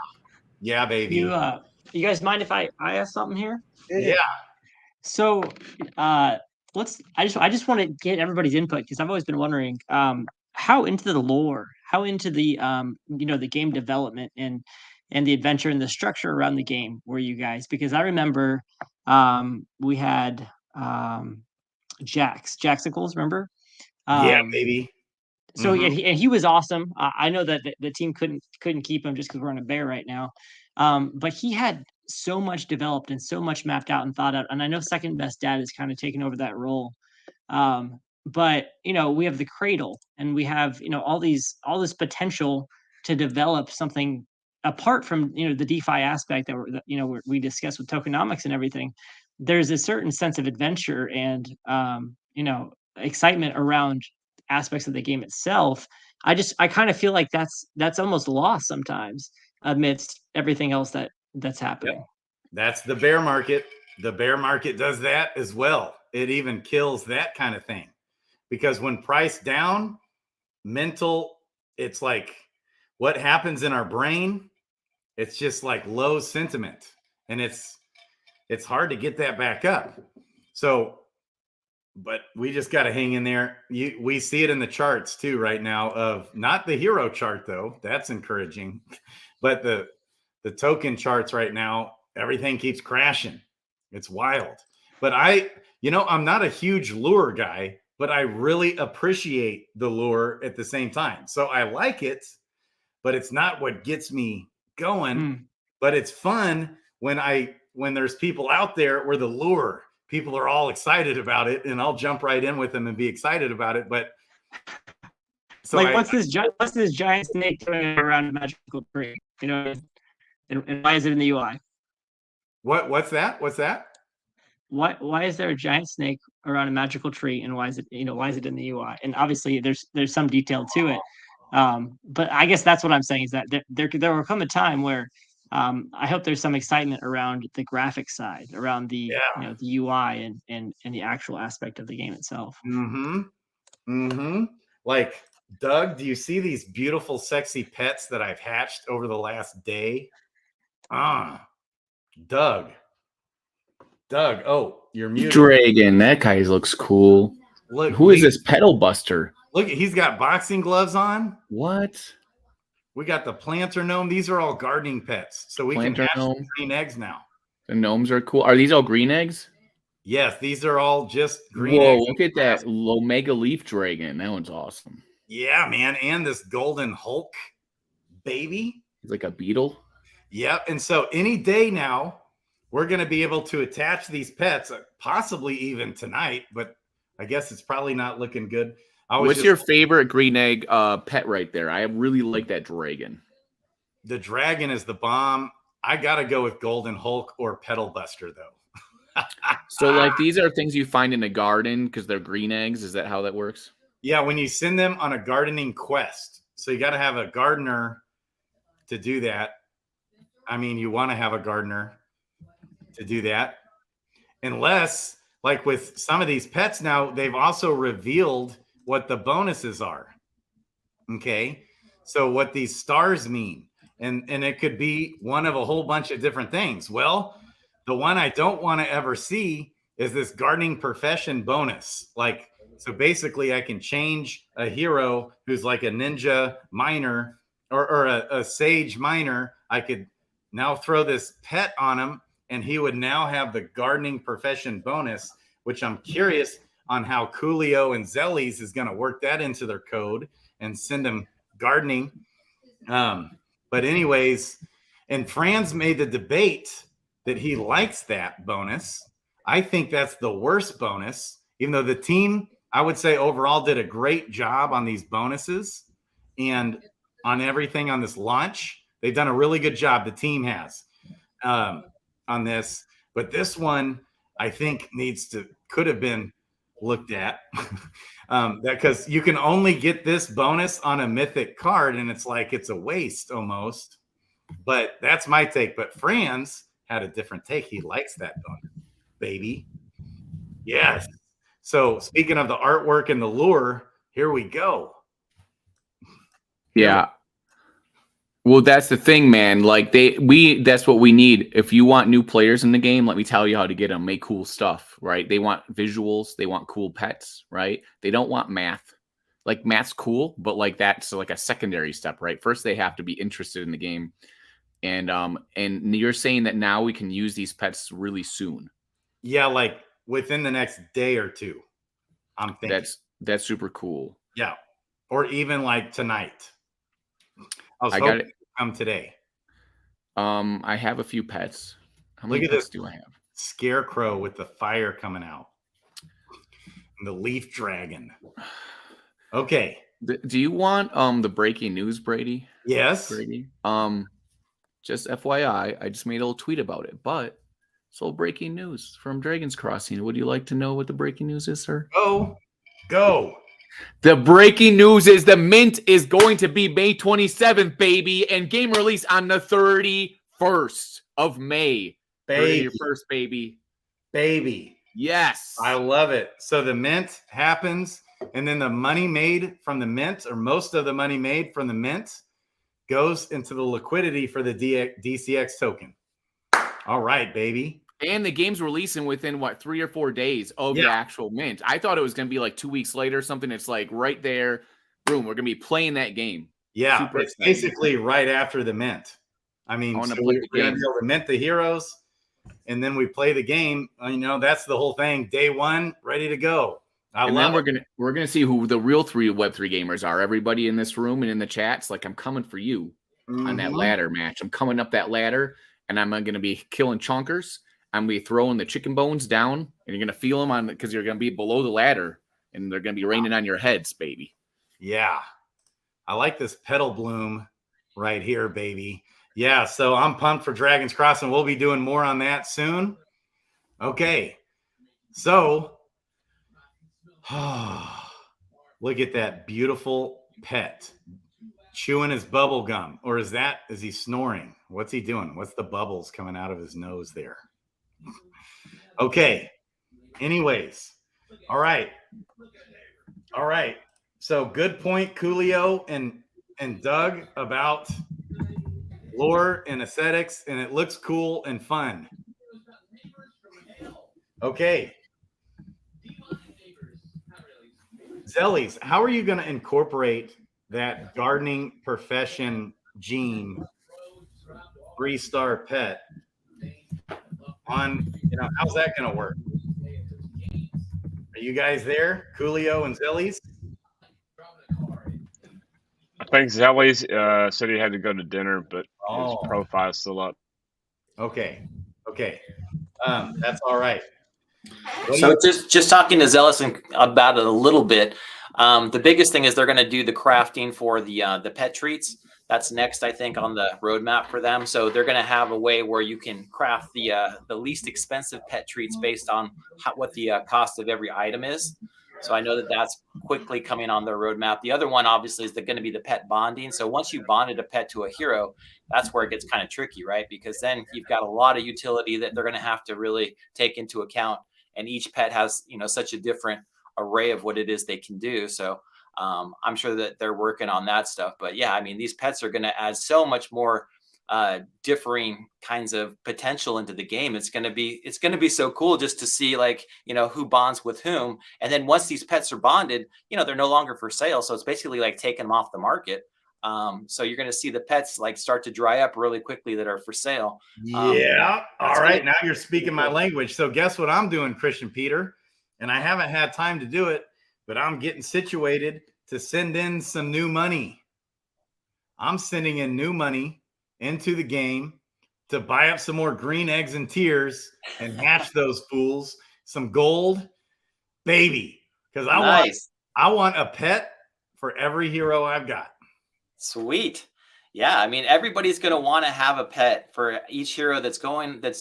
baby. You guys mind if I ask something here? Yeah. So I just want to get everybody's input because I've always been wondering how into the lore, how into the the game development and the adventure and the structure around the game were you guys? Because I remember we had Jacksicles, remember? Yeah, baby. So he was awesome. I know that the team couldn't keep him just because we're on a bear right now. But he had so much developed and so much mapped out and thought out. And I know Second Best Dad is kind of taking over that role. But we have the Cradle, and we have all this potential to develop something apart from the DeFi aspect that we discussed with tokenomics and everything. There's a certain sense of adventure and excitement around aspects of the game itself. I kind of feel like that's almost lost sometimes amidst everything else that's happening. Yep. That's the bear market. The bear market does that as well. It even kills that kind of thing, because when price down, it's like what happens in our brain. It's just like low sentiment, and it's hard to get that back up. So, but we just got to hang in there. We see it in the charts too right now, of not the hero chart though. That's encouraging, but the token charts right now, everything keeps crashing. It's wild. But I'm not a huge lure guy, but I really appreciate the lure at the same time. So I like it, but it's not what gets me going. But it's fun when there's people out there where the lure, people are all excited about it, and I'll jump right in with them and be excited about it. But so what's this giant snake doing around a magical tree? And why is it in the UI? What's that? Why is there a giant snake around a magical tree, and why is it in the UI? And obviously there's some detail to it. But I guess that's what I'm saying, is that there will come a time where I hope there's some excitement around the graphic side, around the the UI and the actual aspect of the game itself. Like, Doug, do you see these beautiful, sexy pets that I've hatched over the last day? Doug. Oh, you're muted. Dragon. That guy looks cool. Look, who is this Pedal Buster? Look, he's got boxing gloves on. What? We got the planter gnome. These are all gardening pets, so we can hatch green eggs now. The gnomes are cool. Are these all green eggs? Yes, these are all just green eggs. Whoa, look at that Omega Leaf Dragon. That one's awesome. Yeah, man. And this Golden Hulk baby. He's like a beetle. Yep. And so any day now, we're going to be able to attach these pets, possibly even tonight, but I guess it's probably not looking good. What's your favorite green egg pet right there? I really like that dragon. The dragon is the bomb. I got to go with Golden Hulk or Pedal Buster, though. So, like, these are things you find in a garden because they're green eggs. Is that how that works? Yeah, when you send them on a gardening quest. So you got to have a gardener to do that. I mean, you want to have a gardener to do that. Unless, like with some of these pets now, they've also revealed what the bonuses are. Okay. So what these stars mean. And it could be one of a whole bunch of different things. Well, the one I don't want to ever see is this gardening profession bonus. Like, so basically I can change a hero who's like a ninja miner or a sage miner. I could now throw this pet on him and he would now have the gardening profession bonus, which I'm curious on how Coolio and Zellies is going to work that into their code and send them gardening. But anyways, and Franz made the debate that he likes that bonus. I think that's the worst bonus, even though the team, I would say overall did a great job on these bonuses and on everything on this launch. They've done a really good job. The team has on this, but this one I think could have been looked at because you can only get this bonus on a mythic card and it's like it's a waste almost. But that's my take. But Franz had a different take. He likes that bonus, baby. Yes. So speaking of the artwork and the lure, here we go. Yeah. Well, that's the thing, man. Like that's what we need. If you want new players in the game, let me tell you how to get them. Make cool stuff, right? They want visuals. They want cool pets, right? They don't want math. Like math's cool, but like that's like a secondary step, right? First, they have to be interested in the game. And you're saying that now we can use these pets really soon. Yeah, like within the next day or two. I'm thinking that's super cool. Yeah, or even like tonight. I got it. Come today. I have a few pets. How many pets do I have? Scarecrow with the fire coming out. And the leaf dragon. Okay. Do you want the breaking news, Brady? Yes. Brady. Just FYI, I just made a little tweet about it, but it's all breaking news from Dragon's Crossing. Would you like to know what the breaking news is, sir? Go. The breaking news is the mint is going to be May 27th, baby, and game release on the 31st of May. Baby. 31st, baby. Baby. Yes. I love it. So the mint happens, and then the money made from the mint, or most of the money made from the mint, goes into the liquidity for the DCX token. All right, baby. And the game's releasing within, 3 or 4 days of the actual mint. I thought it was going to be like 2 weeks later or something. It's like right there. Boom, we're going to be playing that game. Yeah, super it's exciting. Basically right after the mint. I mean, we're going to be able to mint the heroes, and then we play the game. You know, that's the whole thing. Day one, ready to go. And then we're gonna see who the real Web3 gamers are. Everybody in this room and in the chats, like I'm coming for you on that ladder match. I'm coming up that ladder, and I'm gonna be killing chonkers. I'm gonna be throwing the chicken bones down, and you're gonna feel them because you're gonna be below the ladder, and they're gonna be raining on your heads, baby. Yeah, I like this petal bloom right here, baby. Yeah, so I'm pumped for Dragon's Crossing. We'll be doing more on that soon. Okay, so. Look at that beautiful pet chewing his bubble gum. Or is he snoring? What's he doing? What's the bubbles coming out of his nose there? Okay. Anyways. All right. So good point, Coolio and Doug, about lore and aesthetics, and it looks cool and fun. Okay. Zellies, how are you going to incorporate that gardening profession gene 3-star pet on, how's that going to work? Are you guys there? Coolio and Zellies? I think Zellies said he had to go to dinner, but his profile's still up. Okay. That's all right. So just talking to Zealous about it a little bit. The biggest thing is they're going to do the crafting for the pet treats. That's next, I think, on the roadmap for them. So they're going to have a way where you can craft the least expensive pet treats based on what the cost of every item is. So I know that that's quickly coming on their roadmap. The other one, obviously, is going to be the pet bonding. So once you bonded a pet to a hero, that's where it gets kind of tricky, right? Because then you've got a lot of utility that they're going to have to really take into account. And each pet has, such a different array of what it is they can do. So I'm sure that they're working on that stuff. But yeah, I mean, these pets are going to add so much more differing kinds of potential into the game. It's going to be so cool just to see, like, who bonds with whom. And then once these pets are bonded, they're no longer for sale. So it's basically like taking them off the market. So you're going to see the pets like start to dry up really quickly that are for sale. Yeah. All right. Now you're speaking my language. So guess what I'm doing, Christian Peter? And I haven't had time to do it, but I'm getting situated to send in some new money. I'm sending in new money into the game to buy up some more green eggs and tears and hatch those fools. Some gold, baby. Because I want a pet for every hero I've got. Sweet. Yeah, I mean, everybody's going to want to have a pet for each hero that's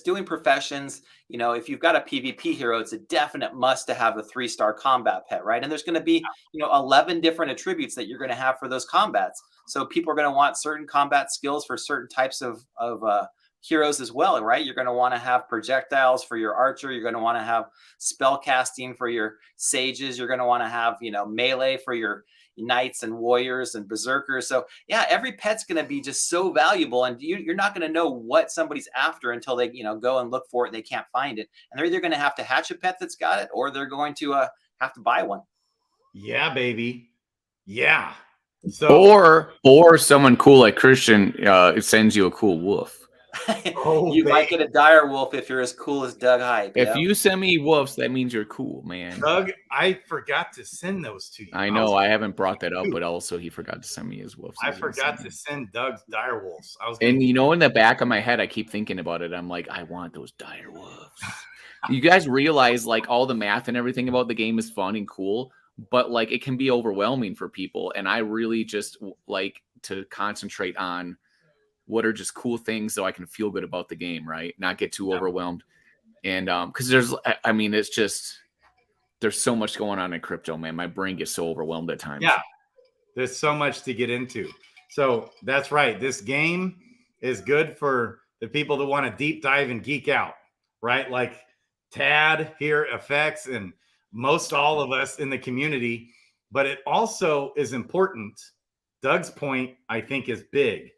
doing professions. If you've got a PvP hero, it's a definite must to have a 3-star combat pet, right? And there's going to be, 11 different attributes that you're going to have for those combats. So people are going to want certain combat skills for certain types of heroes as well, right? You're going to want to have projectiles for your archer. You're going to want to have spell casting for your sages. You're going to want to have, melee for your knights and warriors and berserkers. So yeah, every pet's going to be just so valuable, and you're not going to know what somebody's after until they go and look for it and they can't find it, and they're either going to have to hatch a pet that's got it, or they're going to have to buy one. Yeah, baby. Yeah. So or someone cool like Christian sends you a cool wolf. You might get a dire wolf if you're as cool as Doug Hype. If you send me wolves, that means you're cool, man. Doug, I forgot to send those to you. I know I haven't brought that up, but also he forgot to send me his wolves. I forgot to send Doug's dire wolves. And in the back of my head, I keep thinking about it. I'm like, I want those dire wolves. You guys realize, like, all the math and everything about the game is fun and cool, but like it can be overwhelming for people. And I really just like to concentrate on what are just cool things so I can feel good about the game, right? Not get too overwhelmed. And because it's just, there's so much going on in crypto, man. My brain gets so overwhelmed at times. Yeah, there's so much to get into. So that's right. This game is good for the people that want to deep dive and geek out, right? Like Tad here, Effects, and most all of us in the community. But it also is important. Doug's point, I think, is big.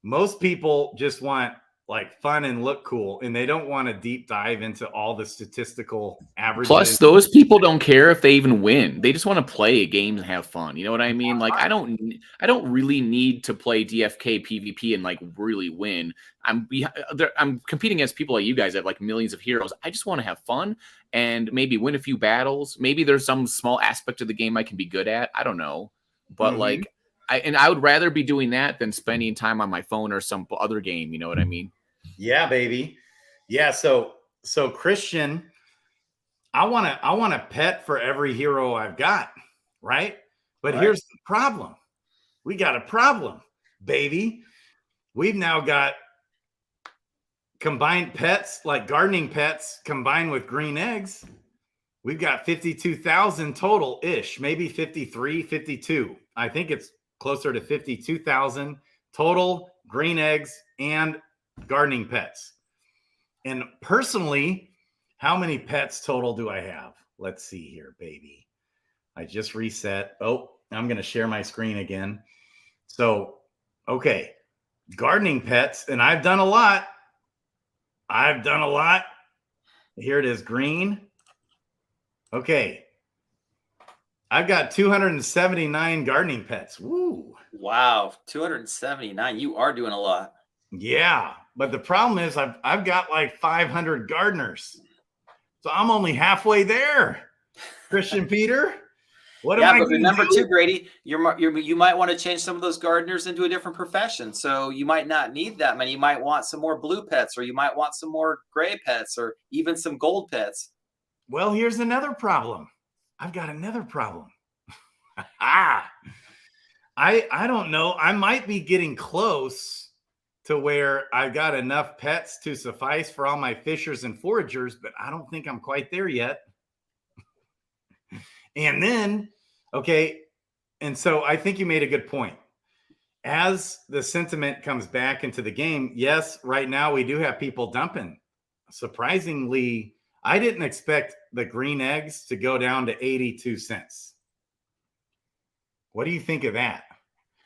Most people just want like fun and look cool, and they don't want to deep dive into all the statistical averages. Plus, those people don't care if they even win. They just want to play a game and have fun. You know what I mean? Like, I don't really need to play DFK PvP and like really win. I'm competing against people like you guys that have like millions of heroes. I just want to have fun and maybe win a few battles. Maybe there's some small aspect of the game I can be good at. I don't know, but like. I would rather be doing that than spending time on my phone or some other game. You know what I mean? Yeah, baby. Yeah. So Christian, I want a pet for every hero I've got. Right. But here's the problem. We got a problem, baby. We've now got combined pets, like gardening pets combined with green eggs. We've got 52,000 total ish, maybe 53, 52. I think it's closer to 52,000 total green eggs and gardening pets. And personally, how many pets total do I have? Let's see here, baby. I just reset. Oh, I'm going to share my screen again. So, okay. gardening pets, and I've done a lot. Here it is, green. Okay. I've got 279 gardening pets. Woo. Wow, 279. You are doing a lot. Yeah, but the problem is I've got like 500 gardeners. So I'm only halfway there. Christian Peter, what am I but gonna remember do? too, Grady, you might want to change some of those gardeners into a different profession. So you might not need that many. You might want some more blue pets, or you might want some more gray pets, or even some gold pets. Well, here's another problem. I've got another problem. I don't know. I might be getting close to where I've got enough pets to suffice for all my fishers and foragers, but I don't think I'm quite there yet. And then, okay, and so I think you made a good point. As the sentiment comes back into the game, yes, right now we do have people dumping. Surprisingly, I didn't expect the green eggs to go down to 82 cents. What do you think of that?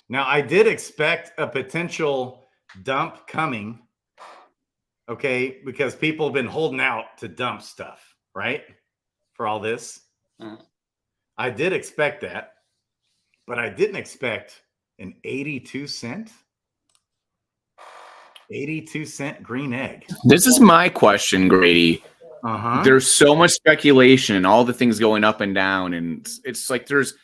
Now, I did expect a potential dump coming, okay, because people have been holding out to dump stuff, right? For all this. I did expect that, but I didn't expect an 82 cent green egg. This is my question, Grady. There's so much speculation and all the things going up and down, and it's like there's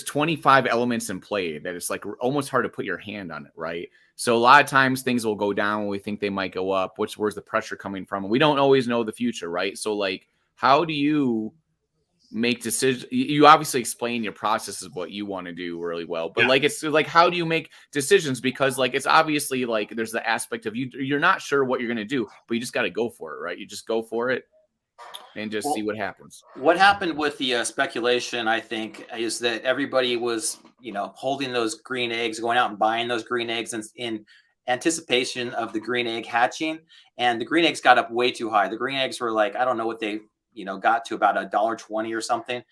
25 elements in play that it's like almost hard to put your hand on it, right? So a lot of times things will go down when we think they might go up. Where's the pressure coming from? And we don't always know the future, right? So like, how do you make decisions? You obviously explain your process of what you want to do really well, but like, it's like, how do you make decisions? Because like, it's obviously like there's the aspect of you're not sure what you're going to do, but you just got to go for it, right? You just go for it and just see what happens. What happened with the speculation, I think, is that everybody was, holding those green eggs, going out and buying those green eggs in anticipation of the green egg hatching, and the green eggs got up way too high. The green eggs were like, I don't know what they got to, about $1.20 or something,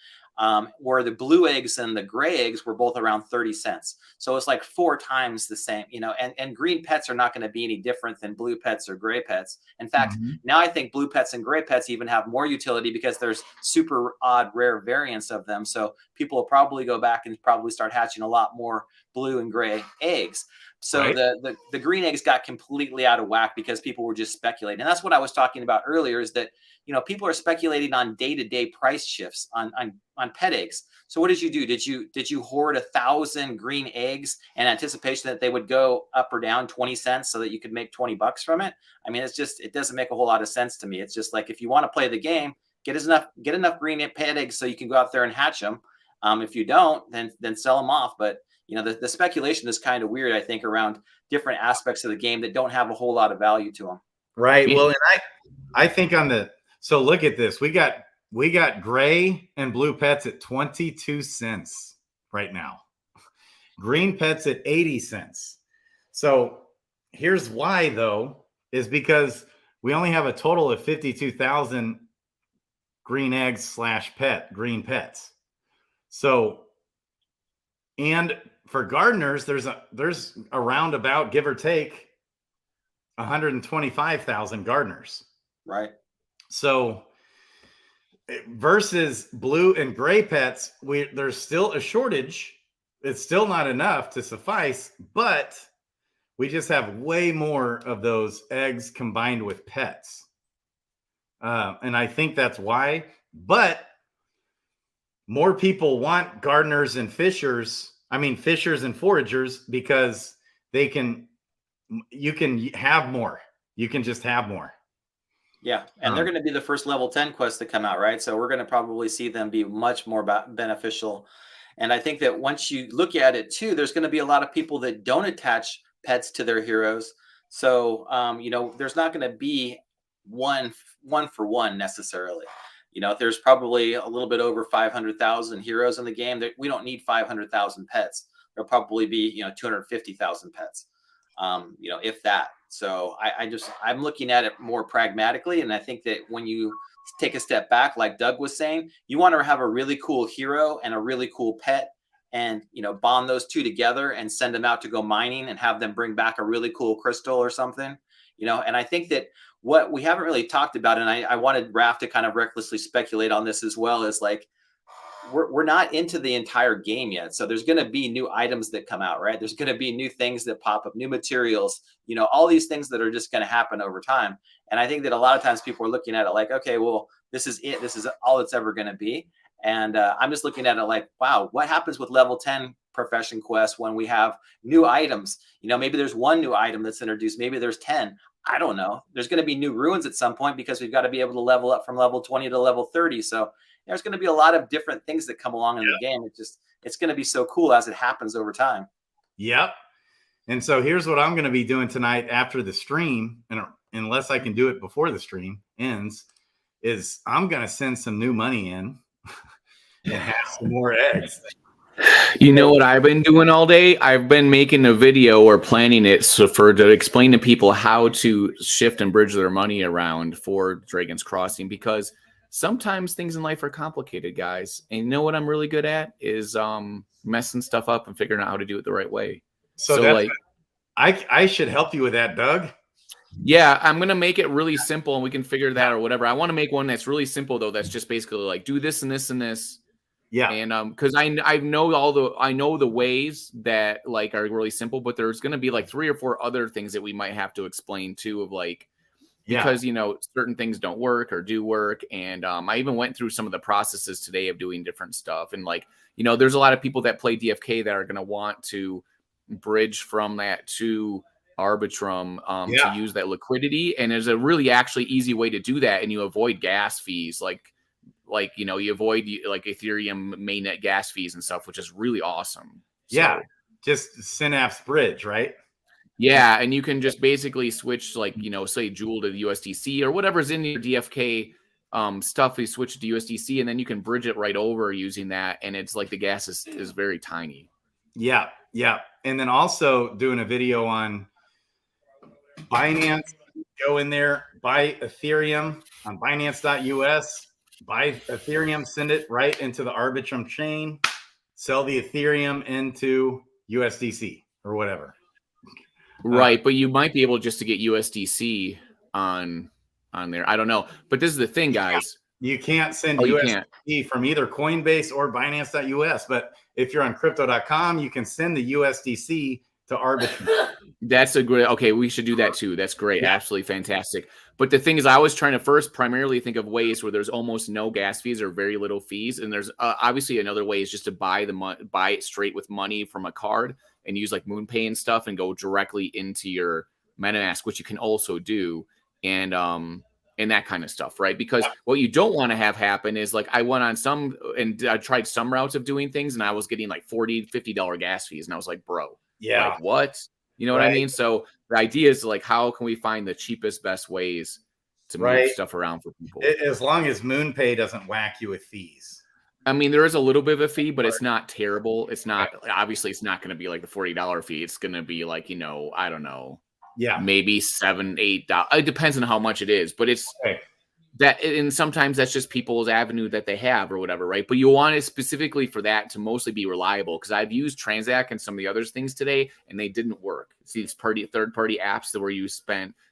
where the blue eggs and the gray eggs were both around 30 cents. So it's like 4 times the same, and green pets are not going to be any different than blue pets or gray pets. In fact, now I think blue pets and gray pets even have more utility because there's super odd, rare variants of them. So people will probably go back and probably start hatching a lot more blue and gray eggs. So the green eggs got completely out of whack because people were just speculating. And that's what I was talking about earlier, is that, people are speculating on day-to-day price shifts on pet eggs. So what did you do? Did you hoard 1,000 green eggs in anticipation that they would go up or down 20 cents so that you could make $20 from it? I mean, it doesn't make a whole lot of sense to me. It's just like, if you want to play the game, get enough green pet eggs so you can go out there and hatch them. If you don't, then sell them off. But the speculation is kind of weird, I think, around different aspects of the game that don't have a whole lot of value to them. Right. Well, and I think so look at this. We got gray and blue pets at 22 cents right now. Green pets at 80 cents. So here's why, though, is because we only have a total of 52,000 green eggs / green pets. So, and for gardeners, there's around about, give or take, 125,000 gardeners. Right. So versus blue and gray pets, there's still a shortage. It's still not enough to suffice, but we just have way more of those eggs combined with pets. And I think that's why. But more people want gardeners and fishers and foragers, because you can have more. You can just have more. Yeah, and they're going to be the first level 10 quests to come out, right? So we're going to probably see them be much more beneficial. And I think that once you look at it too, there's going to be a lot of people that don't attach pets to their heroes. So, there's not going to be one for one necessarily. There's probably a little bit over 500,000 heroes in the game. That we don't need 500,000 pets. There'll probably be 250,000 pets, if that. So I'm looking at it more pragmatically, and I think that when you take a step back, like Doug was saying, you want to have a really cool hero and a really cool pet, and, bond those two together and send them out to go mining and have them bring back a really cool crystal or something, and I think that what we haven't really talked about, and I wanted Raph to kind of recklessly speculate on this as well, is like, we're not into the entire game yet. So there's going to be new items that come out, right? There's going to be new things that pop up, new materials, all these things that are just going to happen over time. And I think that a lot of times people are looking at it like, okay, well, this is it. This is all it's ever going to be. And I'm just looking at it like, wow, what happens with level 10 profession quests when we have new items? Maybe there's one new item that's introduced. Maybe there's 10. I don't know. There's going to be new ruins at some point because we've got to be able to level up from level 20 to level 30. So there's going to be a lot of different things that come along in the game. It's going to be so cool as it happens over time. Yep. And so here's what I'm going to be doing tonight after the stream, and unless I can do it before the stream ends, is I'm going to send some new money in and have some more eggs. You know what I've been doing all day? I've been making a video or planning it to explain to people how to shift and bridge their money around for Dragon's Crossing, because sometimes things in life are complicated, guys. And you know what I'm really good at is messing stuff up and figuring out how to do it the right way. So that's I should help you with that, Doug. Yeah, I'm going to make it really simple and we can figure that or whatever. I want to make one that's really simple, though. That's just basically like do this and this and this. Yeah. And because I know the ways that like are really simple, but there's going to be like 3 or 4 other things that we might have to explain too, of like, because certain things don't work or do work. And I even went through some of the processes today of doing different stuff. And like, there's a lot of people that play DFK that are going to want to bridge from that to Arbitrum to use that liquidity. And there's a really actually easy way to do that. And you avoid gas fees, you avoid like Ethereum mainnet gas fees and stuff, which is really awesome. Yeah. Just Synapse bridge, right? Yeah. And you can just basically switch say Joule to the USDC or whatever's in your DFK stuff. You switch it to USDC and then you can bridge it right over using that. And it's like the gas is very tiny. Yeah. Yeah. And then also doing a video on Binance. Go in there, buy Ethereum on Binance.us. Buy Ethereum, send it right into the Arbitrum chain, sell the Ethereum into USDC or whatever. Right, but you might be able just to get USDC on there. I don't know. But this is the thing, guys. You can't send USDC from either Coinbase or Binance.us. But if you're on crypto.com, you can send the USDC to Arbitrum. That's a great, okay, we should do that too. That's great. Yeah. Absolutely fantastic. But the thing is, I was trying to first primarily think of ways where there's almost no gas fees or very little fees. And there's obviously another way is just to buy it straight with money from a card and use like MoonPay and stuff and go directly into your MetaMask, which you can also do. And that kind of stuff, right? Because what you don't want to have happen is like I went on I tried some routes of doing things and I was getting like $40, $50 gas fees. And I was like, bro, like what? You know what I mean? So the idea is like, how can we find the cheapest, best ways to move stuff around for people? As long as MoonPay doesn't whack you with fees. I mean, there is a little bit of a fee, but it's not terrible. It's not, obviously it's not going to be like the $40 fee. It's going to be like, I don't know. Yeah. Maybe $7, $8. It depends on how much it is, but it's that. And sometimes that's just people's avenue that they have or whatever. Right. But you want it specifically for that to mostly be reliable. Cause I've used Transact and some of the other things today and they didn't work. It's these third-party apps that where you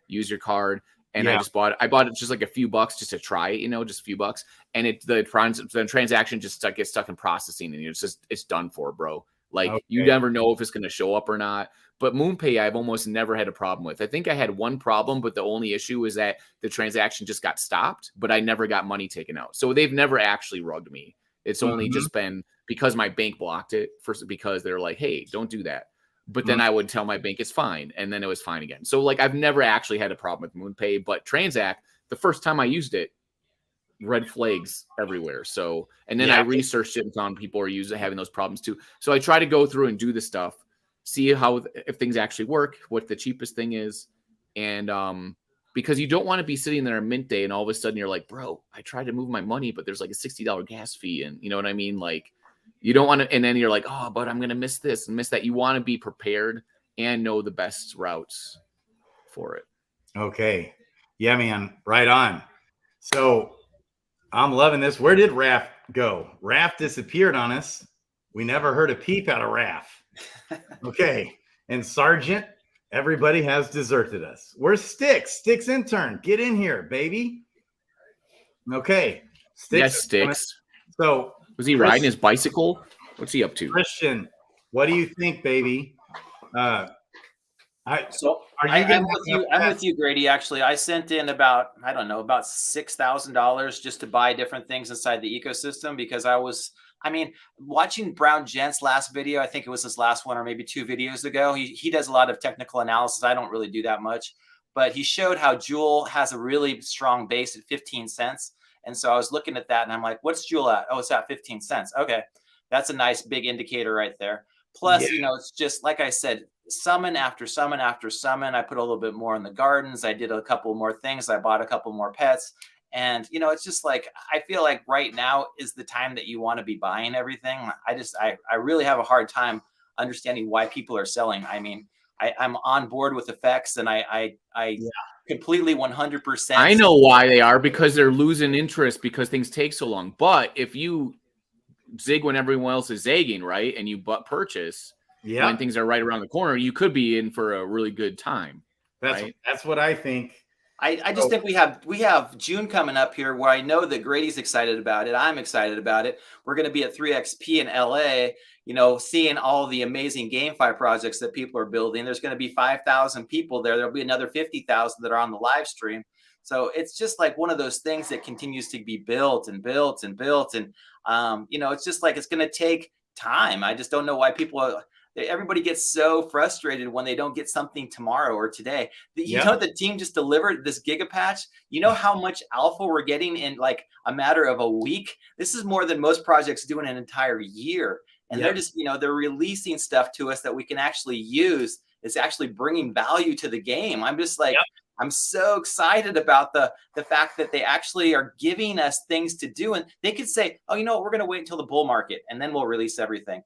use your card. And I bought it just like a few bucks just to try it, just a few bucks. And the transaction just gets stuck in processing and it's done for, bro. Like you never know if it's going to show up or not. But MoonPay, I've almost never had a problem with. I think I had one problem, but the only issue was that the transaction just got stopped, but I never got money taken out. So they've never actually rugged me. It's only just been because my bank blocked it because they're like, hey, don't do that. But then I would tell my bank it's fine. And then it was fine again. So like I've never actually had a problem with MoonPay, but Transact, the first time I used it, red flags everywhere. So, and then I researched it and found people are having those problems too. So I try to go through and do the stuff, see if things actually work, what the cheapest thing is. And because you don't want to be sitting there on mint day and all of a sudden you're like, bro, I tried to move my money, but there's like a $60 gas fee. And you know what I mean? Like you don't want to, and then you're like, oh, but I'm going to miss this and miss that. You want to be prepared and know the best routes for it. Okay. Yeah, man. Right on. So I'm loving this. Where did Raph go? Raph disappeared on us. We never heard a peep out of Raph. Okay. And Sergeant, everybody has deserted us. Where's Sticks? Sticks intern. Get in here, baby. Okay. Sticks. Yes, Sticks. So was he riding his bicycle? What's he up to? Christian, what do you think, baby? I'm with you, Grady. Actually, I sent in about $6,000 just to buy different things inside the ecosystem because watching Brown Gent's last video. I think it was his last one or maybe 2 videos ago. He does a lot of technical analysis. I don't really do that much, but he showed how Jewel has a really strong base at 15 cents. And so I was looking at that and I'm like, what's Jewel at? Oh, it's at 15 cents. Okay. That's a nice big indicator right there. Plus, it's just like I said, summon after summon after summon. I put a little bit more in the gardens. I did a couple more things. I bought a couple more pets. And, it's just like, I feel like right now is the time that you want to be buying everything. I really have a hard time understanding why people are selling. I mean, I'm on board with effects and I completely 100%. I know why they are, because they're losing interest because things take so long. But if you zig when everyone else is zagging, right, and you purchase when things are right around the corner, you could be in for a really good time. That's what I think. I just think we have June coming up here where I know that Grady's excited about it. I'm excited about it. We're going to be at 3XP in LA, seeing all the amazing GameFi projects that people are building. There's going to be 5,000 people there. There'll be another 50,000 that are on the live stream. So it's just like one of those things that continues to be built and built and built. And, it's just like, it's going to take time. I just don't know why everybody gets so frustrated when they don't get something tomorrow or today. The team just delivered this GigaPatch. You know how much alpha we're getting in like a matter of a week? This is more than most projects do in an entire year. And they're just, they're releasing stuff to us that we can actually use. It's actually bringing value to the game. I'm just like, I'm so excited about the fact that they actually are giving us things to do. And they could say, oh, we're going to wait until the bull market and then we'll release everything.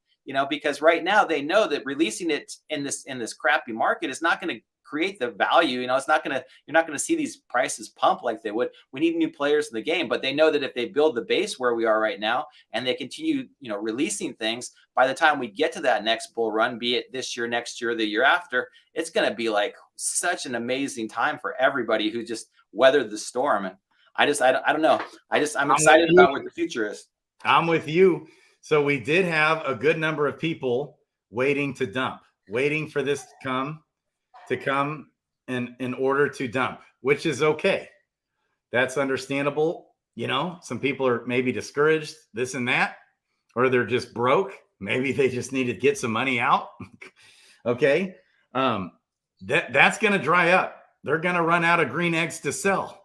Because right now they know that releasing it in this crappy market is not going to create the value. You're not going to see these prices pump like they would. We need new players in the game, but they know that if they build the base where we are right now and they continue, releasing things, by the time we get to that next bull run, be it this year, next year, the year after, it's going to be like such an amazing time for everybody who just weathered the storm. And I don't know. I'm excited about what the future is. I'm with you. So we did have a good number of people waiting to dump, waiting for this to come in order to dump, which is okay. That's understandable. Some people are maybe discouraged, this and that, or they're just broke. Maybe they just need to get some money out. Okay. That's going to dry up. They're going to run out of green eggs to sell.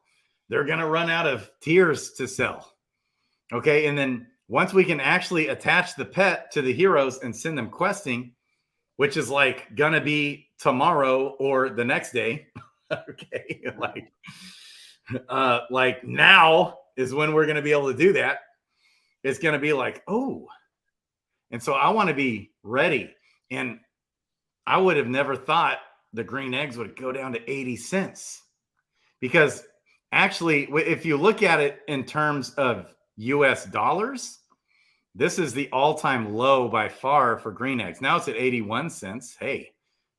They're going to run out of tiers to sell. Okay. And then once we can actually attach the pet to the heroes and send them questing, which is like going to be tomorrow or the next day. Okay. Like now is when we're going to be able to do that. It's going to be like, oh, and so I want to be ready. And I would have never thought the green eggs would go down to 80 cents because actually, if you look at it in terms of US dollars, this is the all-time low by far for green eggs. Now it's at 81 cents. Hey,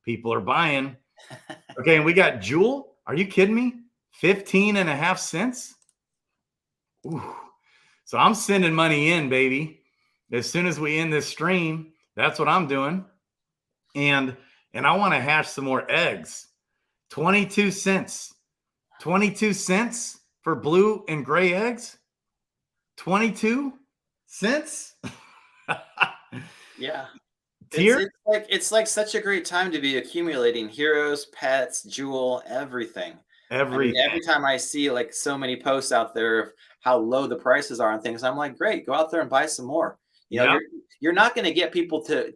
people are buying. Okay, and we got Jewel. Are you kidding me? 15.5 cents. Ooh. So I'm sending money in, baby. As soon as we end this stream, that's what I'm doing. And I want to hash some more eggs. 22 cents. 22 cents for blue and gray eggs? 22 cents? Yeah. Tier? It's like such a great time to be accumulating heroes, pets, Jewel, everything. Every time I see like so many posts out there of how low the prices are on things, I'm like, great, go out there and buy some more. You're not going to get people to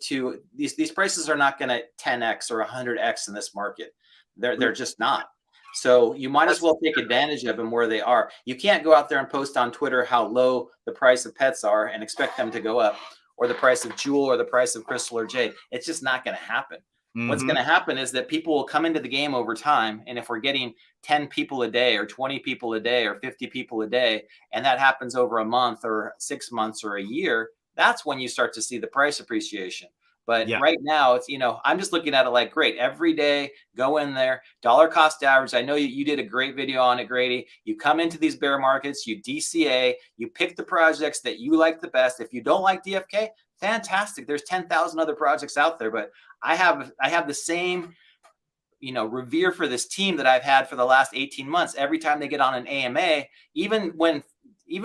these prices are not going to 10x or 100x in this market. They're just not. So you might as well take advantage of them where they are. You can't go out there and post on Twitter how low the price of pets are and expect them to go up, or the price of Jewel or the price of Crystal or Jade. It's just not going to happen. Mm-hmm. What's going to happen is that people will come into the game over time. And if we're getting 10 people a day or 20 people a day or 50 people a day, and that happens over a month or 6 months or a year, that's when you start to see the price appreciation. But right now, it's, I'm just looking at it like, great, every day, go in there, dollar cost average. I know you did a great video on it, Grady. You come into these bear markets, you DCA, you pick the projects that you like the best. If you don't like DFK, fantastic. There's 10,000 other projects out there, but I have the same, revere for this team that I've had for the last 18 months. Every time they get on an AMA, even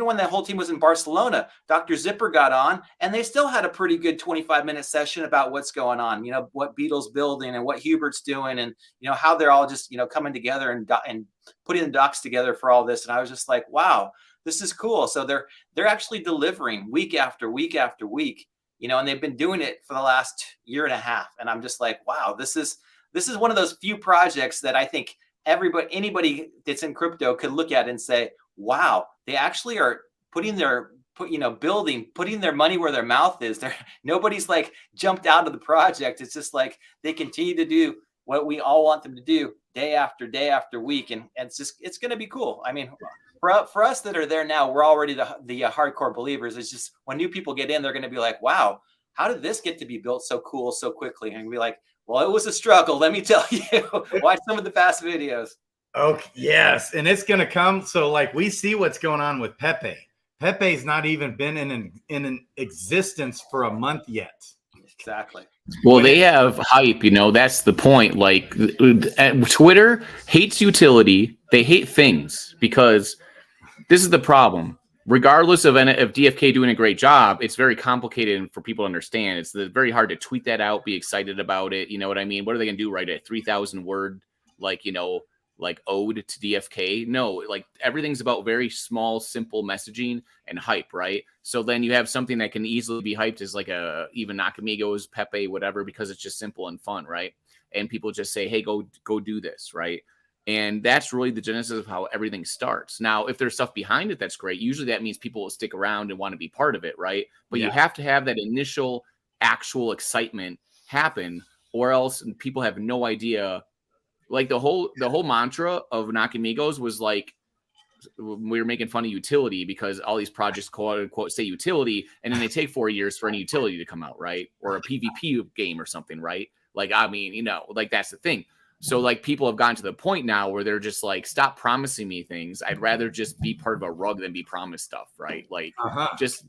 when the whole team was in Barcelona, Dr. Zipper got on and they still had a pretty good 25-minute session about what's going on, what Beetle's building and what Hubert's doing, and, how they're all just, coming together and putting the docs together for all this. And I was just like, wow, this is cool. So they're actually delivering week after week after week, and they've been doing it for the last year and a half. And I'm just like, wow, this is one of those few projects that I think anybody that's in crypto could look at and say, wow, they actually are putting their money where their mouth is. Nobody's like jumped out of the project. It's just like they continue to do what we all want them to do day after day after week. And it's going to be cool. I mean, for us that are there now, we're already the hardcore believers. It's just when new people get in, they're going to be like, wow, how did this get to be built so cool so quickly? And be like, well, it was a struggle. Let me tell you, watch some of the past videos. Okay, yes, and it's going to come. So, like, we see what's going on with Pepe. Pepe's not even been in an existence for a month yet. Exactly. Well, they have hype, that's the point. Like, Twitter hates utility. They hate things, because this is the problem. Regardless of DFK doing a great job, it's very complicated for people to understand. It's very hard to tweet that out, be excited about it. You know what I mean? What are they going to do? Write a 3,000 word, like ode to DFK? No, like everything's about very small, simple messaging and hype, right? So then you have something that can easily be hyped as like even Nakamigos, Pepe, whatever, because it's just simple and fun, right? And people just say, hey, go do this, right? And that's really the genesis of how everything starts. Now, if there's stuff behind it, that's great. Usually that means people will stick around and want to be part of it, right? But you have to have that initial actual excitement happen, or else people have no idea. Like the whole mantra of Nakamigos was like, we were making fun of utility because all these projects quote unquote say utility, and then they take 4 years for any utility to come out, right? Or a PvP game or something, right? Like, I mean, like that's the thing. So like people have gotten to the point now where they're just like, stop promising me things. I'd rather just be part of a rug than be promised stuff, right? Like just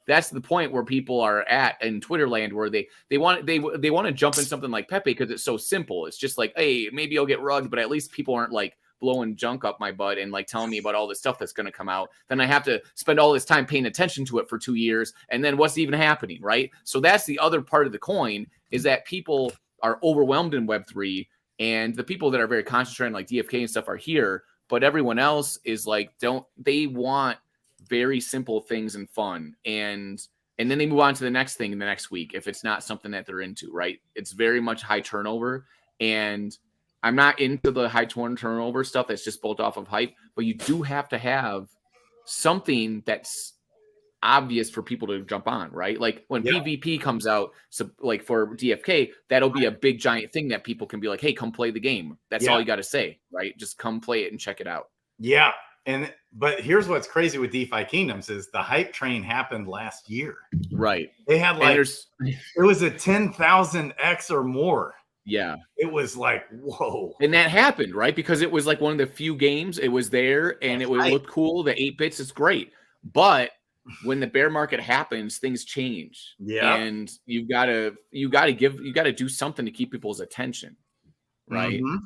that's the point where people are at in Twitter land, where they want to jump in something like Pepe because it's so simple. It's just like, hey, maybe I'll get rugged, but at least people aren't like blowing junk up my butt and like telling me about all this stuff that's going to come out. Then I have to spend all this time paying attention to it for 2 years, and then what's even happening, right? So that's the other part of the coin, is that people are overwhelmed in Web3. And the people that are very concentrated, like DFK and stuff, are here, but everyone else is like, they want very simple things and fun. And then they move on to the next thing in the next week, if it's not something that they're into, right? It's very much high turnover. And I'm not into the high turnover stuff that's just built off of hype, but you do have to have something that's obvious for people to jump on, right? Like when PvP comes out, so like for DFK, that'll be a big giant thing that people can be like, hey, come play the game. That's all you got to say, right? Just come play it and check it out. Yeah. But here's what's crazy with DeFi Kingdoms is the hype train happened last year. Right. They had like, it was a 10,000x or more. Yeah. It was like, whoa. And that happened, right? Because it was like one of the few games, it was there and it would look cool. The 8 bits is great. But when the bear market happens, things change. Yeah. And you gotta do something to keep people's attention. Right. Mm-hmm.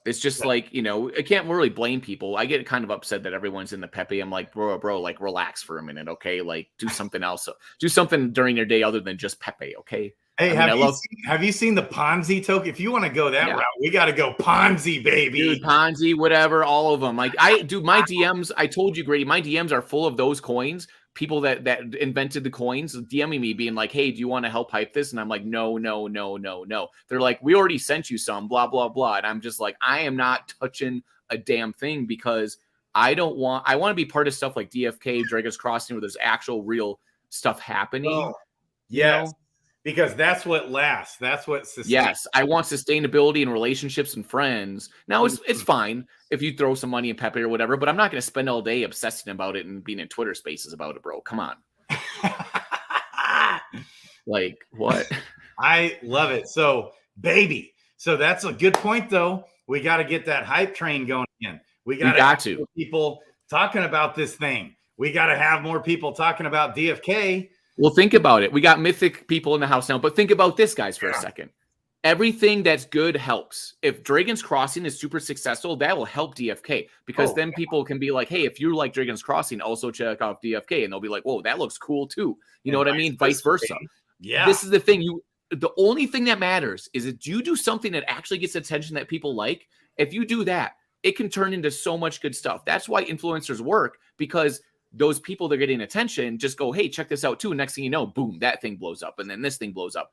It's just like, I can't really blame people. I get kind of upset that everyone's in the Pepe. I'm like, bro, like relax for a minute. Okay. Like do something else. Do something during your day other than just Pepe. Okay. Hey, have you seen the Ponzi token? If you want to go that route, we got to go Ponzi, baby. Dude, Ponzi, whatever, all of them. Like my DMs, I told you, Grady, my DMs are full of those coins. People that invented the coins DMing me being like, hey, do you want to help hype this? And I'm like, no. They're like, we already sent you some, blah, blah, blah. And I'm just like, I am not touching a damn thing because I want to be part of stuff like DFK, Dragon's Crossing, where there's actual real stuff happening. Oh, yes. Because that's what lasts. That's what sustains. Yes, I want sustainability and relationships and friends. Now, it's fine if you throw some money in Pepe or whatever, but I'm not going to spend all day obsessing about it and being in Twitter spaces about it, bro. Come on. Like what? I love it. So, baby. So that's a good point, though. We got to get that hype train going again. We got to people talking about this thing. We got to have more people talking about DFK. Well, think about it. We got mythic people in the house now, but think about this, guys, for a second. Everything that's good helps. If Dragon's Crossing is super successful, that will help DFK because then people can be like, hey, if you like Dragon's Crossing, also check out DFK. And they'll be like, whoa, that looks cool too. You know what I mean? Vice versa. Yeah. This is the thing. The only thing that matters is that you do something that actually gets attention that people like. If you do that, it can turn into so much good stuff. That's why influencers work, because those people that are getting attention just go, hey, check this out too. And next thing you know, boom, that thing blows up. And then this thing blows up.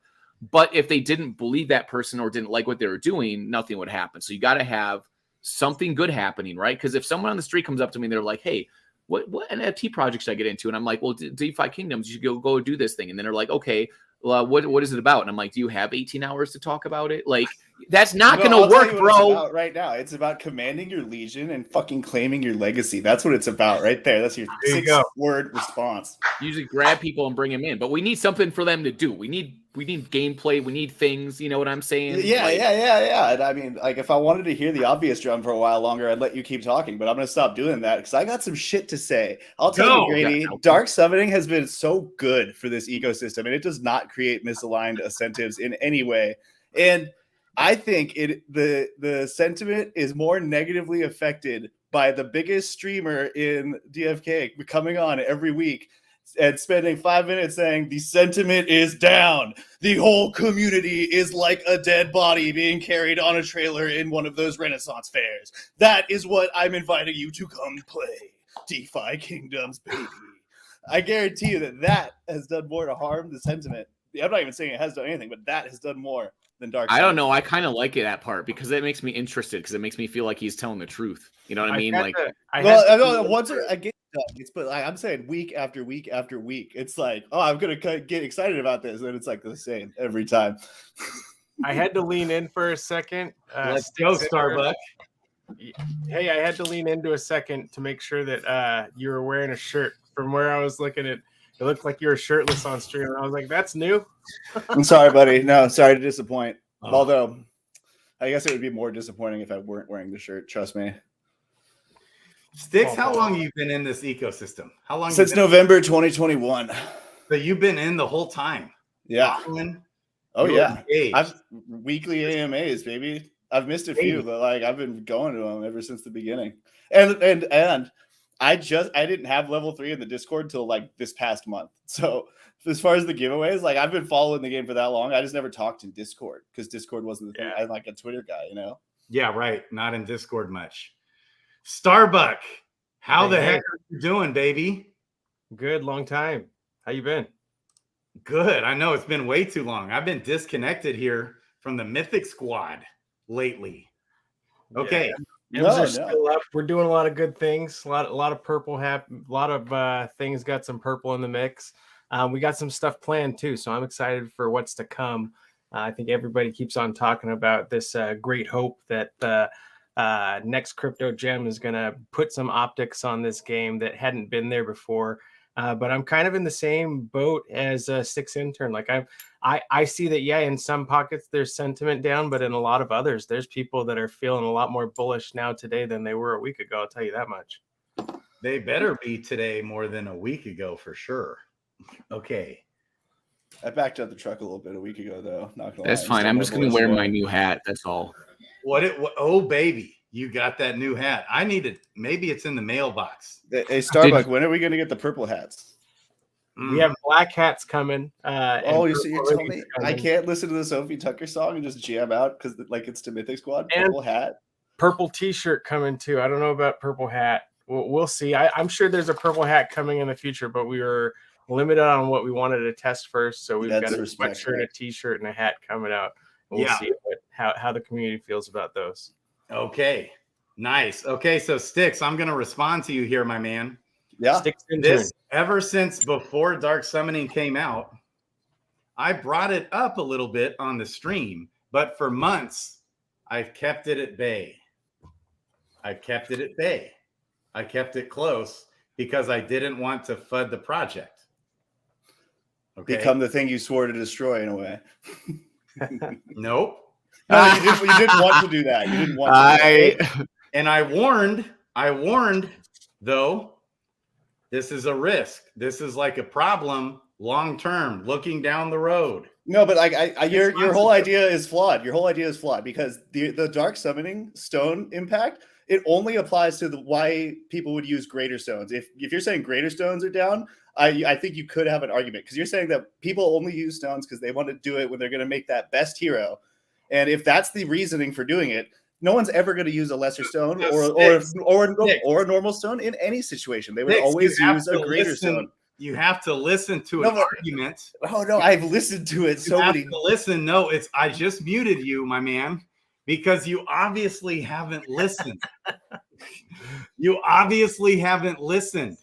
But if they didn't believe that person or didn't like what they were doing, nothing would happen. So you got to have something good happening, right? Because if someone on the street comes up to me and they're like, hey, what NFT project should I get into? And I'm like, well, DeFi Kingdoms, you should go do this thing. And then they're like, okay, well, what is it about? And I'm like, do you have 18 hours to talk about it? Like, that's not going to work, bro. Right now, it's about commanding your legion and fucking claiming your legacy. That's what it's about right there. That's your 6-word response. Usually grab people and bring them in, but we need something for them to do. We need gameplay. We need things. You know what I'm saying? Yeah, yeah. And I mean, like, if I wanted to hear the obvious drum for a while longer, I'd let you keep talking. But I'm going to stop doing that because I got some shit to say. I'll tell you, Grady, dark summoning has been so good for this ecosystem, and it does not create misaligned incentives in any way. And I think the sentiment is more negatively affected by the biggest streamer in DFK coming on every week and spending 5 minutes saying the sentiment is down. The whole community is like a dead body being carried on a trailer in one of those Renaissance fairs. That is what I'm inviting you to come play. DeFi Kingdoms, baby. I guarantee you that has done more to harm the sentiment. I'm not even saying it has done anything, but that has done more than dark. I don't know. I kind of like it, that part, because it makes me interested, because it makes me feel like he's telling the truth. You know what I mean? Like, I get it, but I'm saying week after week after week, it's like, oh, I'm gonna get excited about this, and it's like the same every time. I had to lean in for a second. Let's go, Starbucks. Hey, I had to lean into a second to make sure that you were wearing a shirt. From where I was looking at, it looked like you were shirtless on stream. And I was like, that's new. I'm sorry, buddy. No, sorry to disappoint. Although, I guess it would be more disappointing if I weren't wearing the shirt. Trust me. Sticks, how long have you been in this ecosystem? How long? Since November 2021. So you've been in the whole time? Yeah. I've weekly AMAs, baby. I've missed a few, but like I've been going to them ever since the beginning. And I didn't have level 3 in the Discord till like this past month. So as far as the giveaways, like I've been following the game for that long. I just never talked in Discord because Discord wasn't the thing. I'm like a Twitter guy, you know? Yeah, right. Not in Discord much. Starbuck, how the heck are you doing, baby? Good, long time. How you been? Good. I know it's been way too long. I've been disconnected here from the Mythic Squad lately. Okay. Yeah. Still up. We're doing a lot of good things. A lot of purple a lot of things got some purple in the mix. We got some stuff planned too, so I'm excited for what's to come. I think everybody keeps on talking about this great hope that next crypto gem is going to put some optics on this game that hadn't been there before. But I'm kind of in the same boat as Six Intern. Like I see that, in some pockets there's sentiment down, but in a lot of others, there's people that are feeling a lot more bullish now today than they were a week ago. I'll tell you that much. They better be today more than a week ago for sure. Okay. I backed up the truck a little bit a week ago, though. Not gonna That's fine. I'm just going to wear my new hat. That's all. Oh, baby. You got that new hat. I need it. Maybe it's in the mailbox. Hey, Starbuck, when are we going to get the purple hats? We have black hats coming. You're telling me I can't listen to the Sophie Tucker song and just jam out because like it's to Mythic Squad? Purple hat? Purple t-shirt coming too. I don't know about purple hat. We'll see. I'm sure there's a purple hat coming in the future, but we were limited on what we wanted to test first. So we've got a sweatshirt, a t-shirt, and a hat coming out. We'll see how the community feels about those. Okay. Nice. Okay, so Sticks, I'm going to respond to you here, my man. Yeah. Ever since before Dark Summoning came out, I brought it up a little bit on the stream, but for months, I've kept it at bay. I kept it close because I didn't want to FUD the project. become the thing you swore to destroy in a way. Nope. No, you didn't want to do that. You didn't want to do that. And I warned, though, this is a risk. This is like a problem long term, looking down the road. No, but your whole idea is flawed. Your whole idea is flawed because the dark summoning stone impact, it only applies to why people would use greater stones. If you're saying greater stones are down, I think you could have an argument because you're saying that people only use stones because they want to do it when they're going to make that best hero. And if that's the reasoning for doing it, no one's ever going to use a lesser stone or a normal stone in any situation. They would always use a greater stone. You have to listen to an argument. Oh no, I've listened to it so many. Listen, no, I just muted you, my man, because you obviously haven't listened. You obviously haven't listened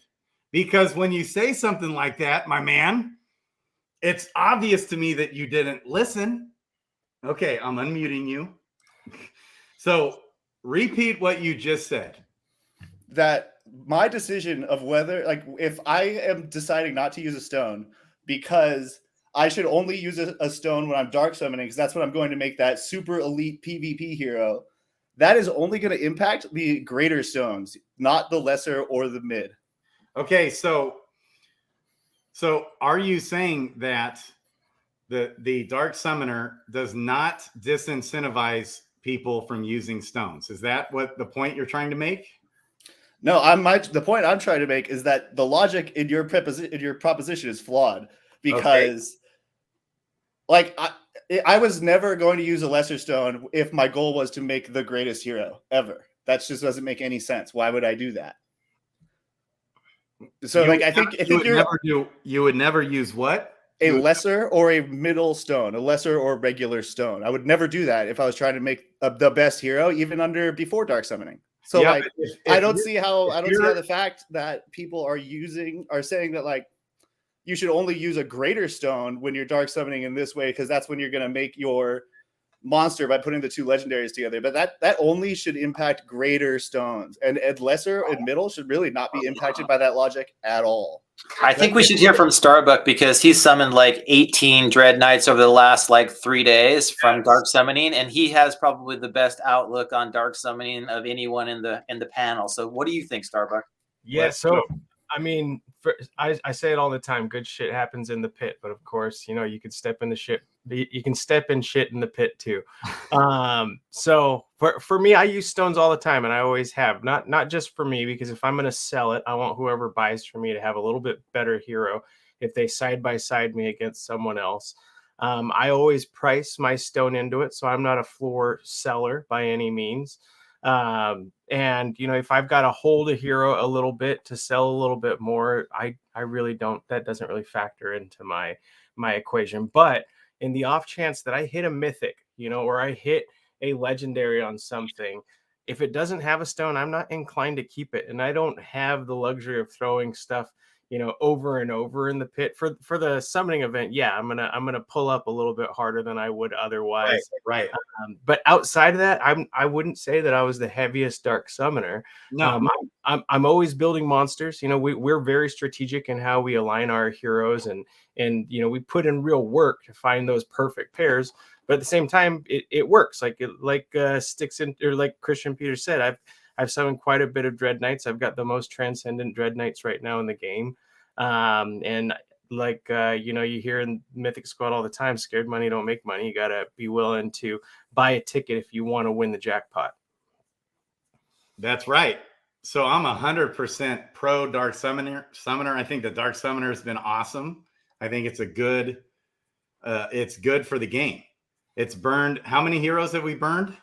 because when you say something like that, my man, it's obvious to me that you didn't listen. Okay, I'm unmuting you. So repeat what you just said. That my decision of whether, like, if I am deciding not to use a stone because I should only use a stone when I'm dark summoning, because that's when I'm going to make that super elite PvP hero, that is only going to impact the greater stones, not the lesser or the mid. Okay, so are you saying that the dark summoner does not disincentivize people from using stones? Is that what the point you're trying to make? No, the point I'm trying to make is that the logic in your proposition is flawed because, like, I was never going to use a lesser stone if my goal was to make the greatest hero ever. That just doesn't make any sense. Why would I do that? So, I think you would never use what? A lesser or a middle stone, a lesser or regular stone. I would never do that if I was trying to make the best hero, even before dark summoning. So yeah, I don't see how the fact that people are saying that, like, you should only use a greater stone when you're dark summoning in this way, because that's when you're going to make your monster by putting the two legendaries together. But that only should impact greater stones, and lesser and middle should really not be impacted by that logic at all. I think we should hear from Starbuck because he summoned like 18 Dread Knights over the last 3 days from dark summoning, and he has probably the best outlook on dark summoning of anyone in the panel. So what do you think, Starbuck? Yeah, so I mean, I say it all the time. Good shit happens in the pit, but of course, you can step in the shit. You can step in shit in the pit too. So for me, I use stones all the time, and I always have. Not just for me, because if I'm going to sell it, I want whoever buys from me to have a little bit better hero if they side by side me against someone else. I always price my stone into it, so I'm not a floor seller by any means. And if I've got to hold a hero a little bit to sell a little bit more, I really don't. That doesn't really factor into my equation. But in the off chance that I hit a mythic, or I hit a legendary on something, if it doesn't have a stone, I'm not inclined to keep it. And I don't have the luxury of throwing stuff, over and over in the pit for the summoning event. Yeah, I'm gonna pull up a little bit harder than I would otherwise. Right. But outside of that, I wouldn't say that I was the heaviest dark summoner. No, I'm always building monsters. We're very strategic in how we align our heroes, and we put in real work to find those perfect pairs. But at the same time, it works. Sticks in, or like Christian Peter said, I've summoned quite a bit of Dread Knights. I've got the most transcendent Dread Knights right now in the game. And you hear in Mythic Squad all the time, scared money don't make money. You got to be willing to buy a ticket if you want to win the jackpot. That's right. So I'm 100% pro Dark Summoner. I think the Dark Summoner has been awesome. I think it's good for the game. It's burned. How many heroes have we burned?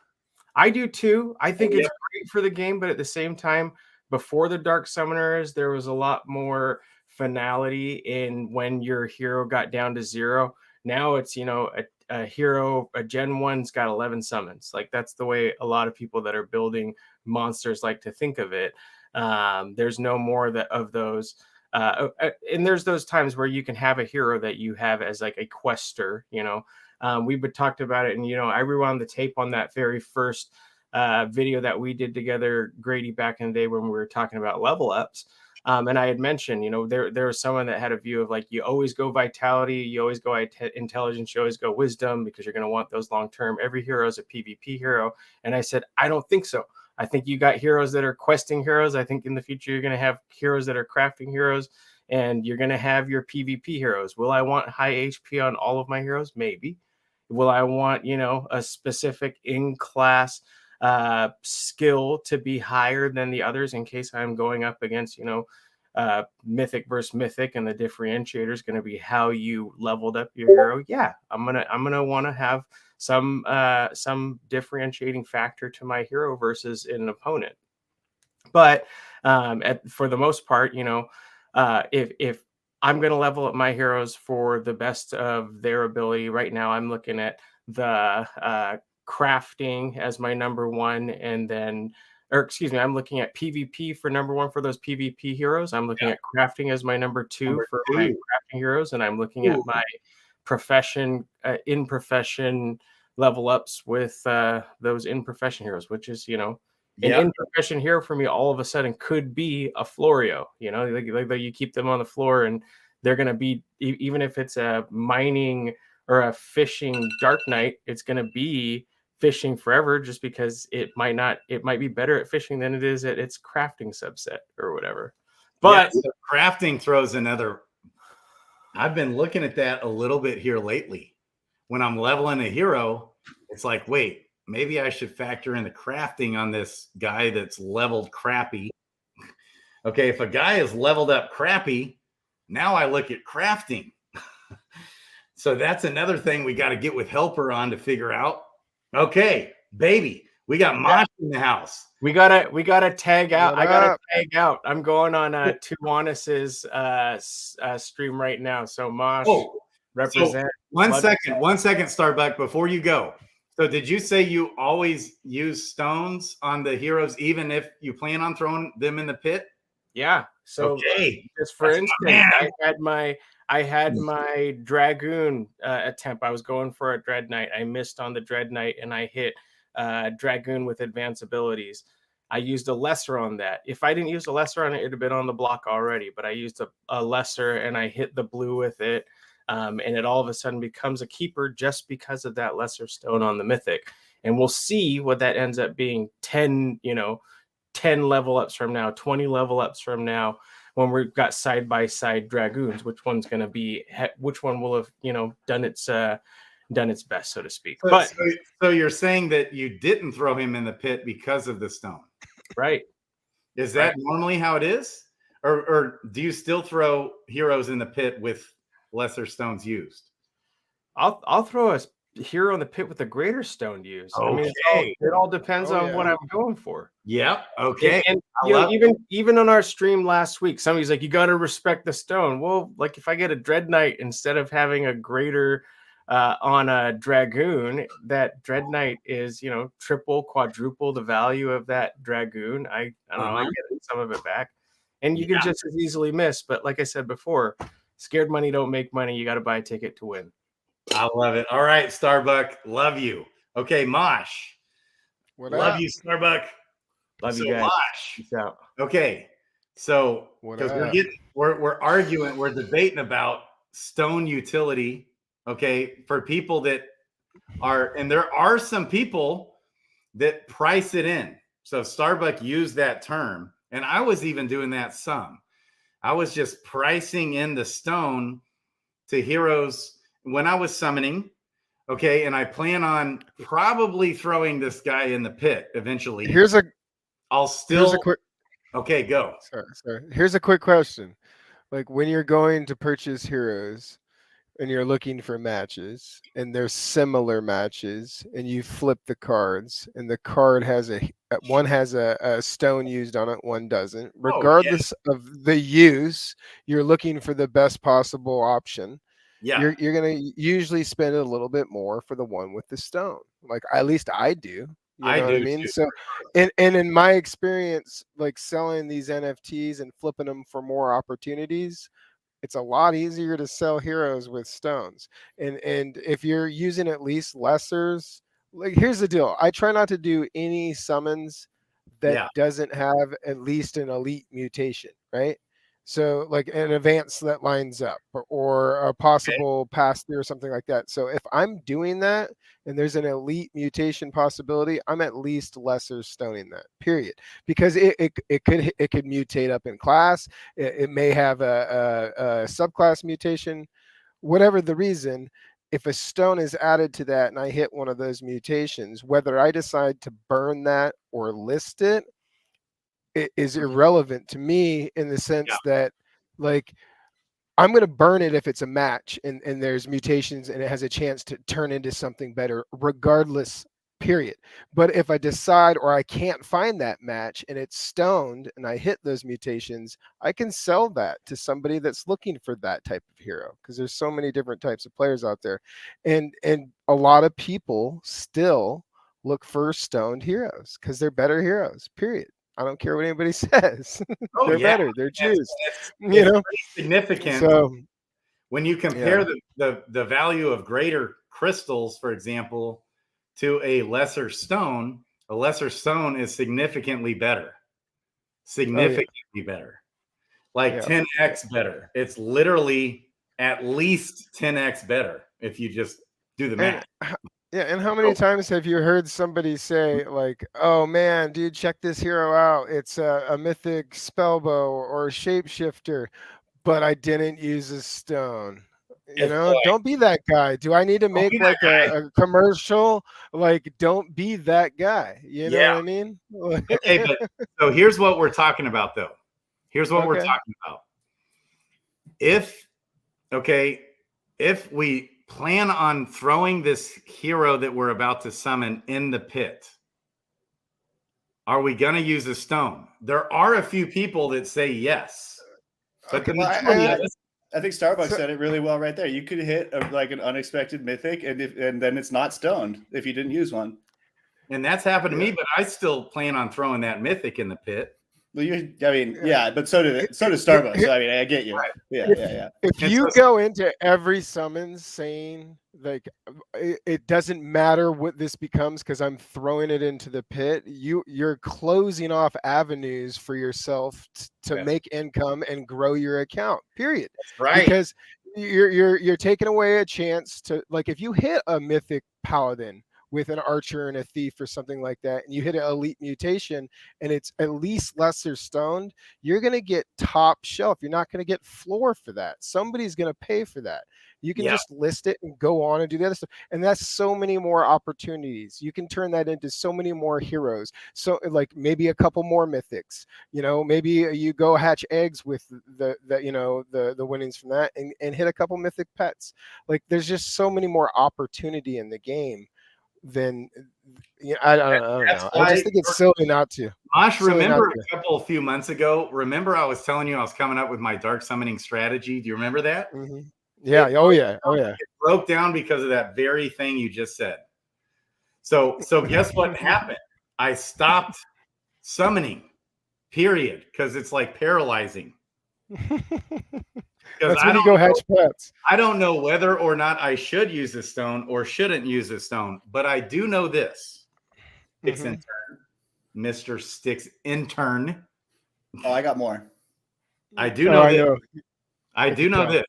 I do too. I think it's great for the game, but at the same time, before the Dark Summoners, there was a lot more finality in when your hero got down to 0. Now it's, a hero, a Gen 1's got 11 summons. Like, that's the way a lot of people that are building monsters like to think of it. There's no more of those. And there's those times where you can have a hero that you have as like a quester, we've talked about it, and I rewound the tape on that very first video that we did together, Grady, back in the day when we were talking about level ups. And I had mentioned, there was someone that had a view of like, you always go vitality, you always go intelligence, you always go wisdom, because you're going to want those long term. Every hero is a PvP hero. And I said, I don't think so. I think you got heroes that are questing heroes. I think in the future, you're going to have heroes that are crafting heroes, and you're going to have your PvP heroes. Will I want high HP on all of my heroes? Maybe. Will I want, a specific in-class skill to be higher than the others in case I'm going up against, mythic versus mythic, and the differentiator is going to be how you leveled up your hero? Yeah, I'm gonna want to have some differentiating factor to my hero versus an opponent. But for the most part, if I'm going to level up my heroes for the best of their ability right now, I'm looking at the crafting as my number one, and then, I'm looking at PvP for number one for those PvP heroes. I'm looking at crafting as my number two for my crafting heroes, and I'm looking at my profession in profession level ups with those in profession heroes, which is an in profession hero for me all of a sudden could be a Florio. Like you keep them on the floor and they're going to be, even if it's a mining or a fishing Dark Knight, it's going to be fishing forever, just because it might be better at fishing than it is at its crafting subset or whatever. But so crafting throws another. I've been looking at that a little bit here lately. When I'm leveling a hero, it's like, wait, maybe I should factor in the crafting on this guy that's leveled crappy. Okay, if a guy is leveled up crappy, now I look at crafting. So that's another thing we got to get with Helper on to figure out. Okay, baby, we got Mosh in the house. We gotta tag out. I gotta tag out. I'm going on Tuanis's stream right now. So Mosh, represent. So one second, Starbuck, before you go. So did you say you always use stones on the heroes, even if you plan on throwing them in the pit? Yeah. So just for instance, I had my Dragoon attempt. I was going for a Dread Knight. I missed on the Dread Knight, and I hit Dragoon with advanced abilities. I used a lesser on that. If I didn't use a lesser on it, it would have been on the block already. But I used a lesser, and I hit the blue with it. And it all of a sudden becomes a keeper just because of that lesser stone on the mythic. And we'll see what that ends up being 10 level ups from now, 20 level ups from now, when we've got side by side Dragoons. Which one's going to be, which one will have, done its best, so to speak. So you're saying that you didn't throw him in the pit because of the stone, right? Is that normally how it is? Or do you still throw heroes in the pit with lesser stones used? I'll throw a hero in the pit with a greater stone used. I mean, it all depends on what I'm going for. Yeah. Okay. And even on our stream last week, somebody's like, you got to respect the stone. Well, like if I get a Dread Knight instead of having a greater on a Dragoon, that Dread Knight is, triple, quadruple the value of that Dragoon. I don't know, I get some of it back. And you can just as easily miss. But like I said before, scared money don't make money. You got to buy a ticket to win. I love it. All right, Starbuck. Love you. Okay, Mosh. Love you, Starbuck. Love you guys. Mosh. Peace out. Okay. So we're arguing, we're debating about stone utility. Okay, for people that are, and there are some people that price it in. So Starbuck used that term, and I was even doing that some. I was just pricing in the stone to heroes when I was summoning. Okay, and I plan on probably throwing this guy in the pit eventually. Okay, go. Sorry. Here's a quick question. Like when you're going to purchase heroes and you're looking for matches, and there's similar matches, and you flip the cards, and the card has one has a stone used on it, one doesn't. Regardless of the use, you're looking for the best possible option. Yeah, you're gonna usually spend a little bit more for the one with the stone. Like at least I do. You know what I mean? Too. So, and in my experience, like selling these NFTs and flipping them for more opportunities, it's a lot easier to sell heroes with stones. And if you're using at least lessers, like here's the deal. I try not to do any summons that doesn't have at least an elite mutation, right? So like an advance that lines up or a possible pass through or something like that. So if I'm doing that and there's an elite mutation possibility, I'm at least lesser stoning that, period. Because it could mutate up in class. It may have a subclass mutation, whatever the reason. If a stone is added to that and I hit one of those mutations, whether I decide to burn that or list it, is irrelevant to me in the sense that, like, I'm going to burn it if it's a match and there's mutations and it has a chance to turn into something better, regardless, period. But if I decide or I can't find that match and it's stoned and I hit those mutations, I can sell that to somebody that's looking for that type of hero, because there's so many different types of players out there. And a lot of people still look for stoned heroes because they're better heroes, period. I don't care what anybody says. They're better. They're juiced. You know, significant. So when you compare the value of greater crystals, for example, to a lesser stone is significantly better. Significantly better. Like 10x better. It's literally at least 10x better if you just do the math. Yeah, and how many times have you heard somebody say, like, "Oh man, dude, check this hero out. It's a mythic spellbow or a shapeshifter, but I didn't use a stone." You know, don't be that guy. Do I need to make like a commercial? Like, don't be that guy. You know what I mean? Okay, but so here's what we're talking about, though. Here's what we're talking about. If we plan on throwing this hero that we're about to summon in the pit, are we going to use a stone? There are a few people that say yes, but the majority of us. I think Starbucks said it really well right there. You could hit like an unexpected mythic, and then it's not stoned if you didn't use one. And that's happened to me, but I still plan on throwing that mythic in the pit. Well, but so does Starbucks. So, I mean, I get you. Right. Yeah. If you go into every summons saying, like, it doesn't matter what this becomes because I'm throwing it into the pit, you're closing off avenues for yourself to make income and grow your account, period. That's right. Because you're taking away a chance to, like, if you hit a mythic paladin with an archer and a thief or something like that, and you hit an elite mutation and it's at least lesser stoned, you're going to get top shelf. You're not going to get floor for that. Somebody's going to pay for that. You can just list it and go on and do the other stuff. And that's so many more opportunities. You can turn that into so many more heroes. So like maybe a couple more mythics, you know, maybe you go hatch eggs with the winnings from that and hit a couple mythic pets. Like there's just so many more opportunity in the game. Then I don't know. I just think it's silly not to. Mosh, remember a few months ago? Remember I was telling you I was coming up with my dark summoning strategy. Do you remember that? Mm-hmm. Yeah. It broke down because of that very thing you just said. So guess what happened? I stopped summoning. Period. Because it's like paralyzing. That's when you go hatch pets. I don't know whether or not I should use a stone or shouldn't use a stone, but I do know this. Sticks intern, Mr. Sticks intern. Oh, I got more. I do know this. I do know this,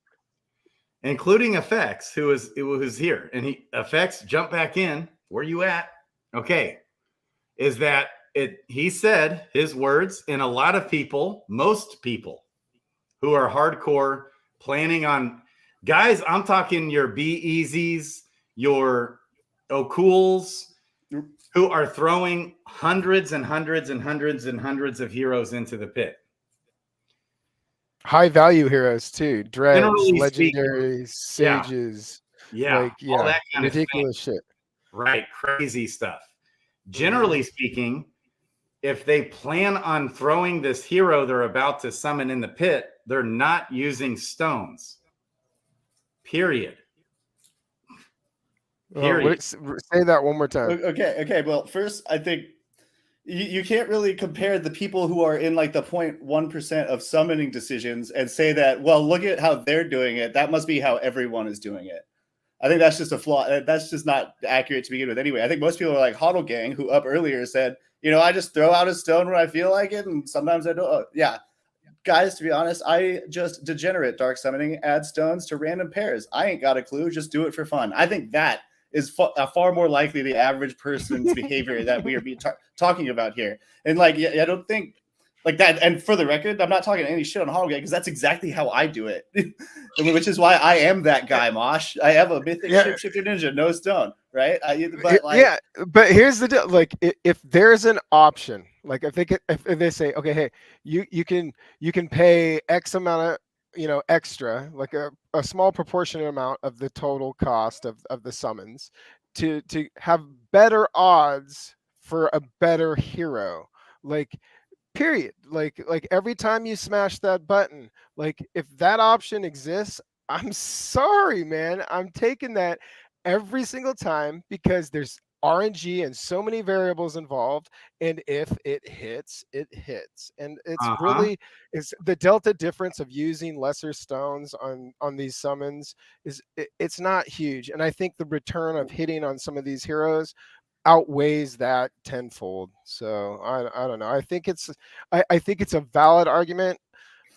including Effects, who's here, and Effects jump back in. Where you at? Okay, is that it? He said his words, and a lot of people, most people, who are hardcore planning on, guys, I'm talking your B-Easies, your O'Cools, who are throwing hundreds and hundreds and hundreds and hundreds of heroes into the pit. High value heroes too. Dredge, legendaries, sages. Yeah. All that kind ridiculous shit. Right. Crazy stuff. Generally speaking, if they plan on throwing this hero they're about to summon in the pit, they're not using stones. Period. Say that one more time. Okay. Well, first, I think you can't really compare the people who are in like the 0.1% of summoning decisions and say that, well, look at how they're doing it. That must be how everyone is doing it. I think that's just a flaw. That's just not accurate to begin with anyway. I think most people are like Hodl Gang, who up earlier said, I just throw out a stone when I feel like it, and sometimes I don't. guys, to be honest, I just degenerate dark summoning, add stones to random pairs. I ain't got a clue. Just do it for fun. I think that is far more likely the average person's behavior that we are talking about here. And like, I don't think like that. And for the record, I'm not talking any shit on Hologram because that's exactly how I do it, which is why I am that guy, Mosh. I have a mythic shapeshifter ninja, no stone, right? But here's the deal. Like, if there's an option, like if they say, okay, hey, you can pay X amount of extra, like a small proportionate amount of the total cost of the summons to have better odds for a better hero, like period. Like every time you smash that button, like if that option exists, I'm sorry, man, I'm taking that every single time because there's RNG and so many variables involved, and if it hits, it hits. And it's really is the delta difference of using lesser stones on these summons is it's not huge, and I think the return of hitting on some of these heroes outweighs that tenfold. So I don't know. I think it's a valid argument.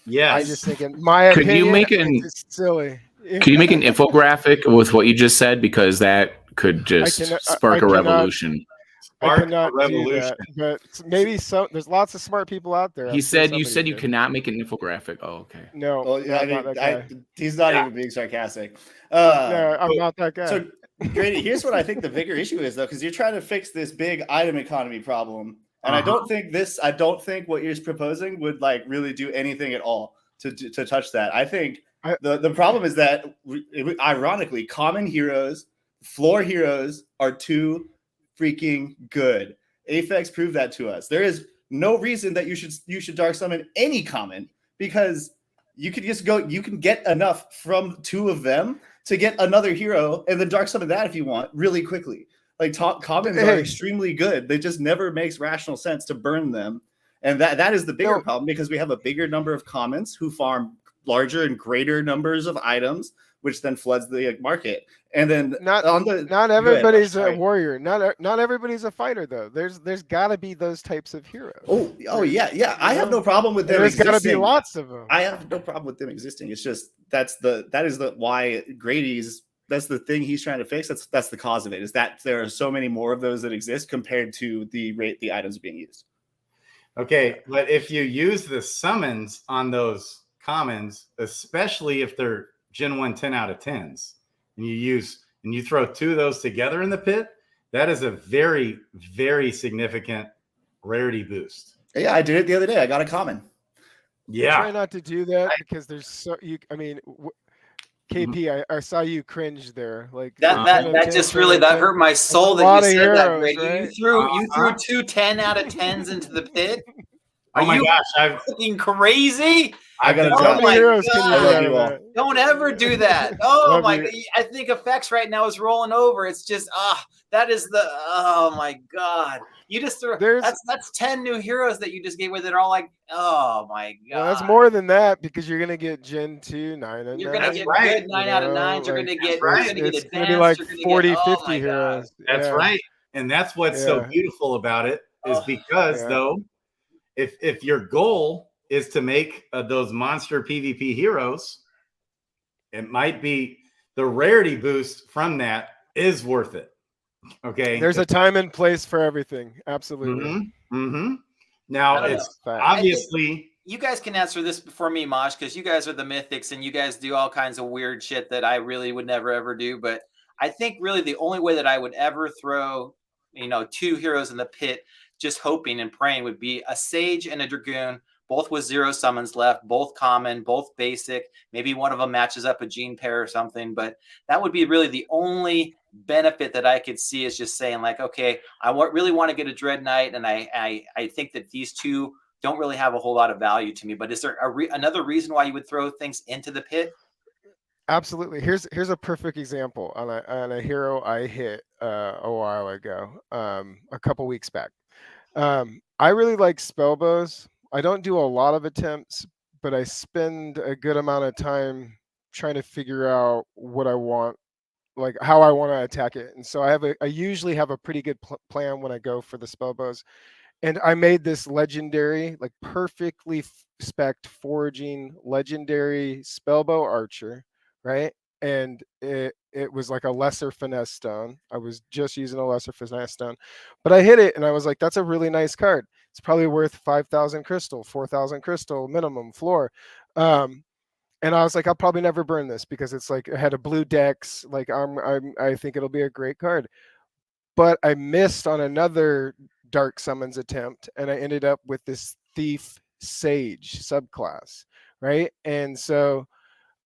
Yes. I just think, in my opinion, it's silly. Could you make an infographic with what you just said, because that could just spark a revolution. I cannot do that, but maybe there's lots of smart people out there. You said you cannot make an infographic. Oh, okay. No, well, yeah, not that guy. He's not even being sarcastic. No, I'm not that guy. So, Grady, here's what I think the bigger issue is, though, because you're trying to fix this big item economy problem, and I don't think what you're proposing would like really do anything at all to touch that. I think the problem is that, ironically, common heroes, floor heroes are too freaking good. Aphex proved that to us. There is no reason that you should dark summon any common, because you can get enough from two of them to get another hero and then dark summon that if you want really quickly. Like commons are extremely good. They just never makes rational sense to burn them. And that is the bigger problem, because we have a bigger number of commons who farm larger and greater numbers of items, which then floods the market. And then not everybody's a warrior. Not everybody's a fighter, though. There's got to be those types of heroes. Oh yeah. I have no problem with them. There's got to be lots of them. I have no problem with them existing. It's just that's why Grady's. That's the thing he's trying to fix. That's the cause of it. Is that there are so many more of those that exist compared to the rate the items being used. Okay, but if you use the summons on those commons, especially if they're Gen 1 10 out of 10s, and you throw two of those together in the pit, that is a very, very significant rarity boost. Yeah, I did it the other day. I got a common. Yeah. Try not to do that, because there's KP, I saw you cringe there. Like that just really hurt my soul that you said that, Grady. Right? You threw two 10 out of 10s into the pit. Oh my gosh, I'm fucking crazy. I gotta Don't ever do that. Oh my god. I think effects right now is rolling over. It's just that is oh my god. You just threw that's 10 new heroes that you just gave away that are all like, oh my god. Well, that's more than that, because you're gonna get Gen 2 9 out of 9. You're gonna get good 9 out of 9s. You're gonna get it's gonna be like 40, 50 heroes. That's right. And that's what's so beautiful about it, is because though, if your goal is to make those monster PvP heroes, it might be the rarity boost from that is worth it. Okay. There's a time and place for everything. Absolutely. Now it's obviously you guys can answer this before me, Mosh, because you guys are the mythics and you guys do all kinds of weird shit that I really would never ever do. But I think really the only way that I would ever throw, two heroes in the pit, just hoping and praying, would be a Sage and a Dragoon, both with 0 summons left, both common, both basic. Maybe one of them matches up a gene pair or something, but that would be really the only benefit that I could see, is just saying like, okay, I really want to get a Dread Knight, and I think that these two don't really have a whole lot of value to me. But is there another reason why you would throw things into the pit? Absolutely. Here's a perfect example on a hero I hit a while ago, a couple weeks back. I really like spellbows. I don't do a lot of attempts, but I spend a good amount of time trying to figure out what I want, like how I want to attack it. And so I usually have a pretty good plan when I go for the spellbows. and I made this legendary, like perfectly spec'd foraging legendary spellbow archer, right? And it was like a lesser finesse stone. I was just using a lesser finesse stone, but I hit it and I was like, that's a really nice card. It's probably worth 5,000 crystal, 4,000 crystal minimum floor. And I was like, I'll probably never burn this because it's like I had a blue dex. Like I think it'll be a great card. But I missed on another dark summons attempt, and I ended up with this thief sage subclass, right? And so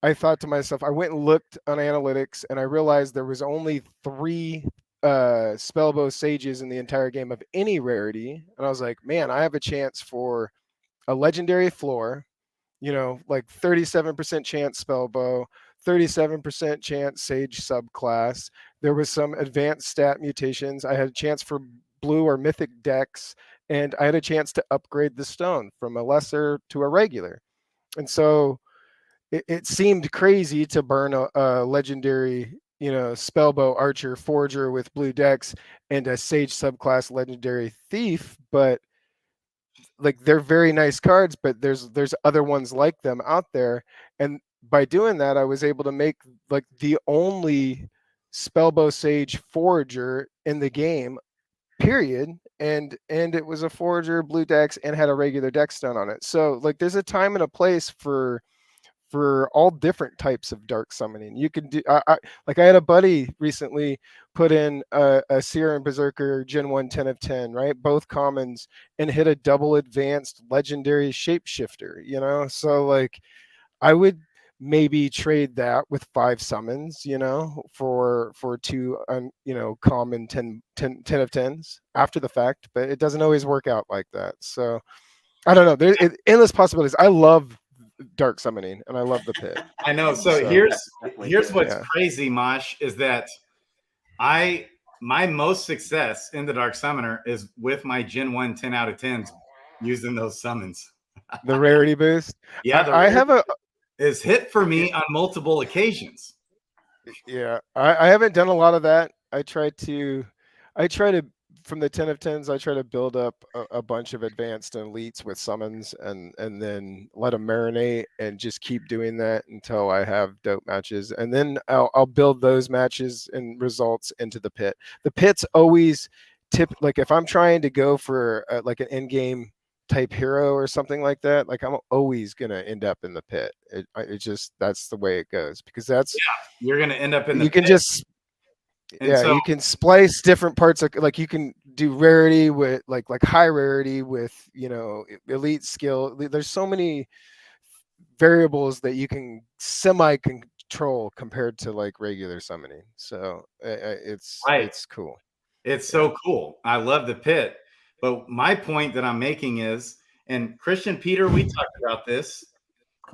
I thought to myself, I went and looked on analytics, and I realized there was only 3 spellbow sages in the entire game of any rarity. And I was like, man, I have a chance for a legendary floor, you know, like 37% chance spellbow, 37% chance sage subclass. There was some advanced stat mutations. I had a chance for blue or mythic decks, and I had a chance to upgrade the stone from a lesser to a regular. And so it seemed crazy to burn a legendary, you know, spellbow archer forger with blue decks and a sage subclass legendary thief, but like they're very nice cards, but there's other ones like them out there. And by doing that, I was able to make like the only spellbow sage forager in the game, period. And it was a forager blue dex and had a regular dex stone on it. So like there's a time and a place for all different types of dark summoning. You can do I had a buddy recently put in a Seer and Berserker Gen 1 10 of 10, right? Both commons, and hit a double advanced legendary shapeshifter, you know? So like I would maybe trade that with 5 summons, you know, for 2 you know, common 10 of 10s after the fact, but it doesn't always work out like that. So I don't know. There's endless possibilities. I love dark summoning and I love the pit. I know. So here's what's crazy, Mosh, is that my most success in the dark summoner is with my Gen 1 10 out of 10s using those summons. The rarity boost. Yeah, I have a is hit for me on multiple occasions. Yeah, I haven't done a lot of that. I try to from the 10 of 10s, I try to build up a bunch of advanced and elites with summons and then let them marinate and just keep doing that until I have dope matches. And then I'll build those matches and results into the pit. The pit's always like if I'm trying to go for like an endgame type hero or something like that, like I'm always going to end up in the pit. It just, that's the way it goes, because that's, you're going to end up in the you pit. Can just, and yeah, so, you can splice different parts of, like you can do rarity with like high rarity with, you know, elite skill. There's so many variables that you can semi control compared to like regular summoning. So it's cool. It's so cool. I love the pit. But my point that I'm making is, and Christian Peter, we talked about this.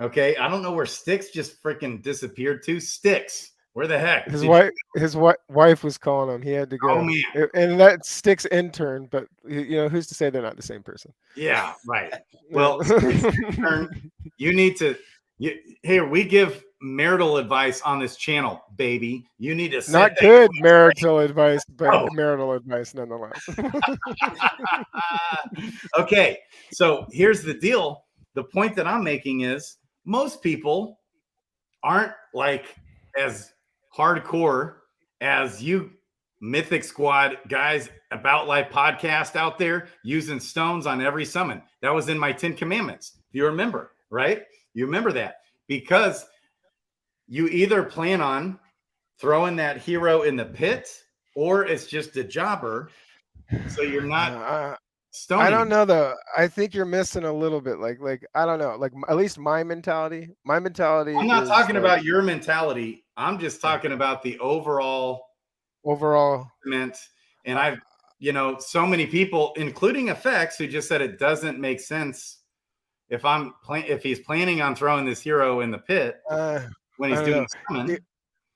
Okay, I don't know where Sticks just freaking disappeared to. Sticks, where the heck? His wife was calling him. He had to go. Oh man! And that Sticks intern, but you know who's to say they're not the same person? Yeah, right. Well, intern, you need to. Here, we give marital advice on this channel, baby. You need to not good marital advice, but marital advice nonetheless. Okay, so here's the deal. The point that I'm making is most people aren't like as hardcore as you Mythic Squad guys about life podcast out there using stones on every summon. That was in my 10 commandments. You remember, right? You remember that because you either plan on throwing that hero in the pit or it's just a jobber. So you're not stoning. I don't know though. I think you're missing a little bit. Like I don't know. Like at least my mentality. I'm not talking about your mentality. I'm just talking about the overall. And I've, you know, so many people, including Effects, who just said it doesn't make sense if he's planning on throwing this hero in the pit when he's doing summon.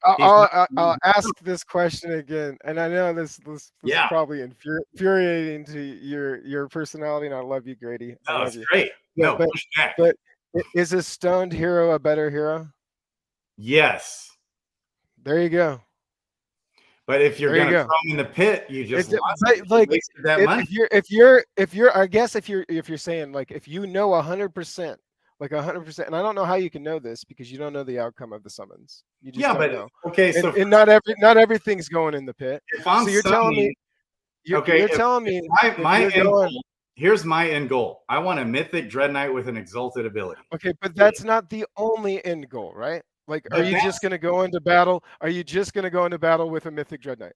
I'll ask this question again, and I know this is probably infuriating to your personality, and I love you, Grady. Oh, it's great. No, but, push back. But is a stoned hero a better hero? Yes. There you go. But if you're going to throw them in the pit, you just wasted that money. If you're, I guess if you're saying like if you know 100%, like 100%, and I don't know how you can know this because you don't know the outcome of the summons. You just don't know. Okay, so and not everything's going in the pit. If I'm so you're telling me, you're telling me my end goal, here's my end goal. I want a mythic Dread Knight with an exalted ability. Okay, but that's not the only end goal, right? Like, are you just going to go into battle? Are you just going to go into battle with a mythic Dread Knight?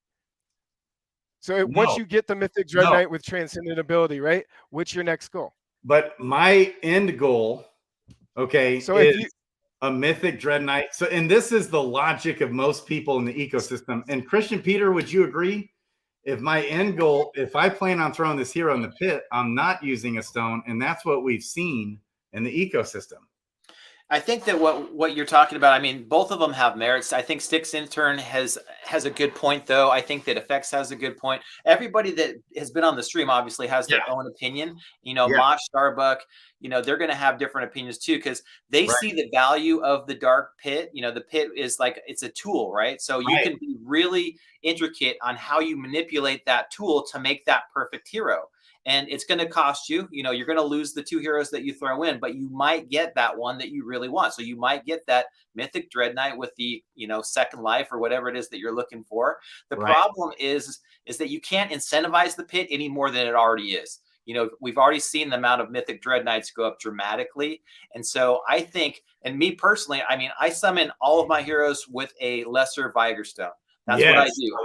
So once you get the mythic Dread Knight with transcendent ability, right? What's your next goal? But my end goal, okay, so is a mythic Dread Knight. So, and this is the logic of most people in the ecosystem. And Christian Peter, would you agree? If my end goal, if I plan on throwing this hero in the pit, I'm not using a stone, and that's what we've seen in the ecosystem. I think that what you're talking about, I mean, both of them have merits. I think Sticks Intern has a good point, though. I think that Effects has a good point. Everybody that has been on the stream obviously has their own opinion. You know, Mosh, Starbuck, you know, they're going to have different opinions too because they see the value of the dark pit. You know, the pit is like it's a tool, right? So you can be really intricate on how you manipulate that tool to make that perfect hero. And it's going to cost you, you know, you're going to lose the 2 heroes that you throw in, but you might get that one that you really want. So you might get that mythic Dread Knight with the, you know, second life or whatever it is that you're looking for. The problem is that you can't incentivize the pit any more than it already is. You know, we've already seen the amount of mythic Dread Knights go up dramatically. And so I think, and me personally, I mean, I summon all of my heroes with a lesser Viger Stone. That's what I do.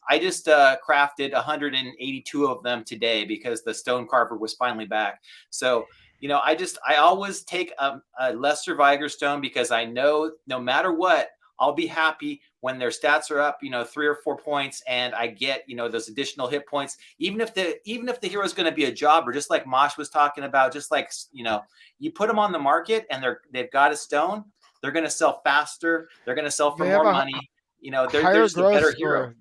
I just crafted 182 of them today because the stone carver was finally back. So, you know, I always take a lesser Viger Stone because I know no matter what, I'll be happy when their stats are up, you know, 3 or 4 points, and I get, you know, those additional hit points. Even if the hero is going to be a jobber, just like Mosh was talking about, just like, you know, you put them on the market and they've got a stone, they're going to sell faster, they're going to sell for more money. You know, they're just a better hero.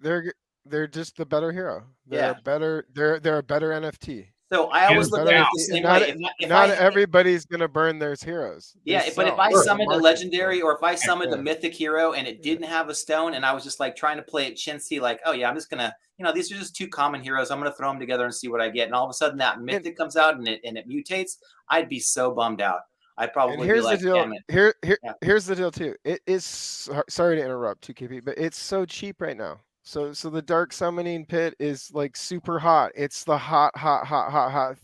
They're just the better hero. They're a better NFT. So I always look at it the same way. Not everybody's gonna burn their heroes. But if I summoned a legendary or if I summoned a mythic hero and it didn't have a stone and I was just like trying to play it chintzy, like, oh yeah, I'm just gonna, you know, these are just 2 common heroes. I'm gonna throw them together and see what I get. And all of a sudden that mythic comes out and it mutates. I'd be so bummed out. I'd probably be like, damn it. Here's the deal too. It is, sorry to interrupt 2KP, but it's so cheap right now. So the dark summoning pit is like super hot. It's the hot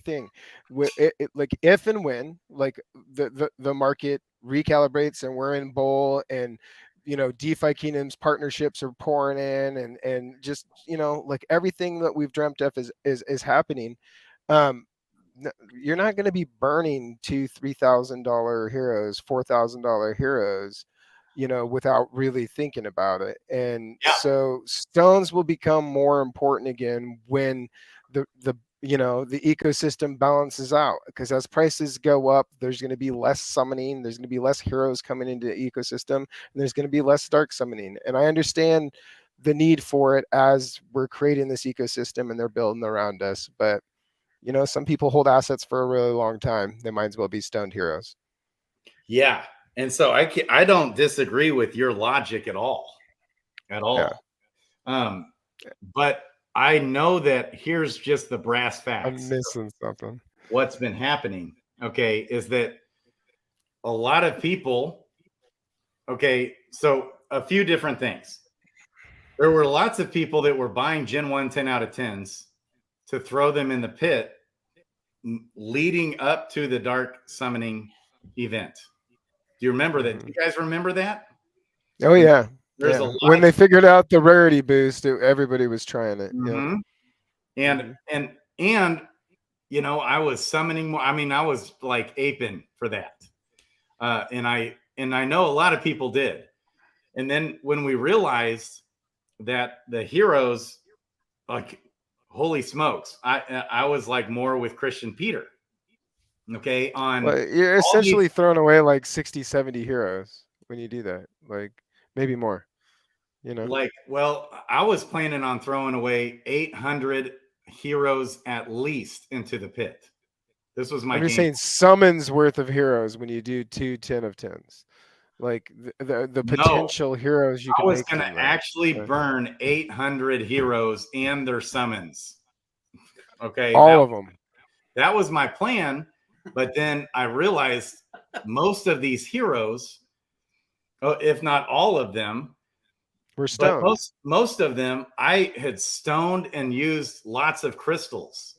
thing. Like if and when like the market recalibrates and we're in bull and, you know, DeFi Kingdoms partnerships are pouring in and just, you know, like everything that we've dreamt of is happening. You're not going to be burning $2,000-$3,000 heroes, $4,000 heroes, you know, without really thinking about it. And so stones will become more important again when the you know, the ecosystem balances out, because as prices go up, there's going to be less summoning, there's going to be less heroes coming into the ecosystem, and there's going to be less dark summoning. And I understand the need for it as we're creating this ecosystem and they're building around us, but you know, some people hold assets for a really long time. They might as well be stoned heroes. Yeah. And so I don't disagree with your logic at all. But I know that here's just the brass facts. I'm missing something. What's been happening, okay, is that a lot of people, okay, so a few different things. There were lots of people that were buying Gen 1 10 out of 10s to throw them in the pit leading up to the dark summoning event. Do you remember that? Do you guys remember that? Oh yeah. There's a lot when they figured out the rarity boost, everybody was trying it. And you know, I was summoning more. I mean, I was like aping for that. And I know a lot of people did. And then when we realized that the heroes, like, holy smokes, I was like more with Christian Peter. Okay, you're essentially throwing away like 60, 70 heroes when you do that, like maybe more. You know, like, well, I was planning on throwing away 800 heroes at least into the pit. This was my. I'm just saying summons worth of heroes when you do 2 10 of 10s. Like the potential heroes you can I was make going to from that. actually burn 800 heroes and their summons. Okay. All of them. That was my plan. But then I realized most of these heroes, if not all of them, were stoned. But most of them I had stoned and used lots of crystals.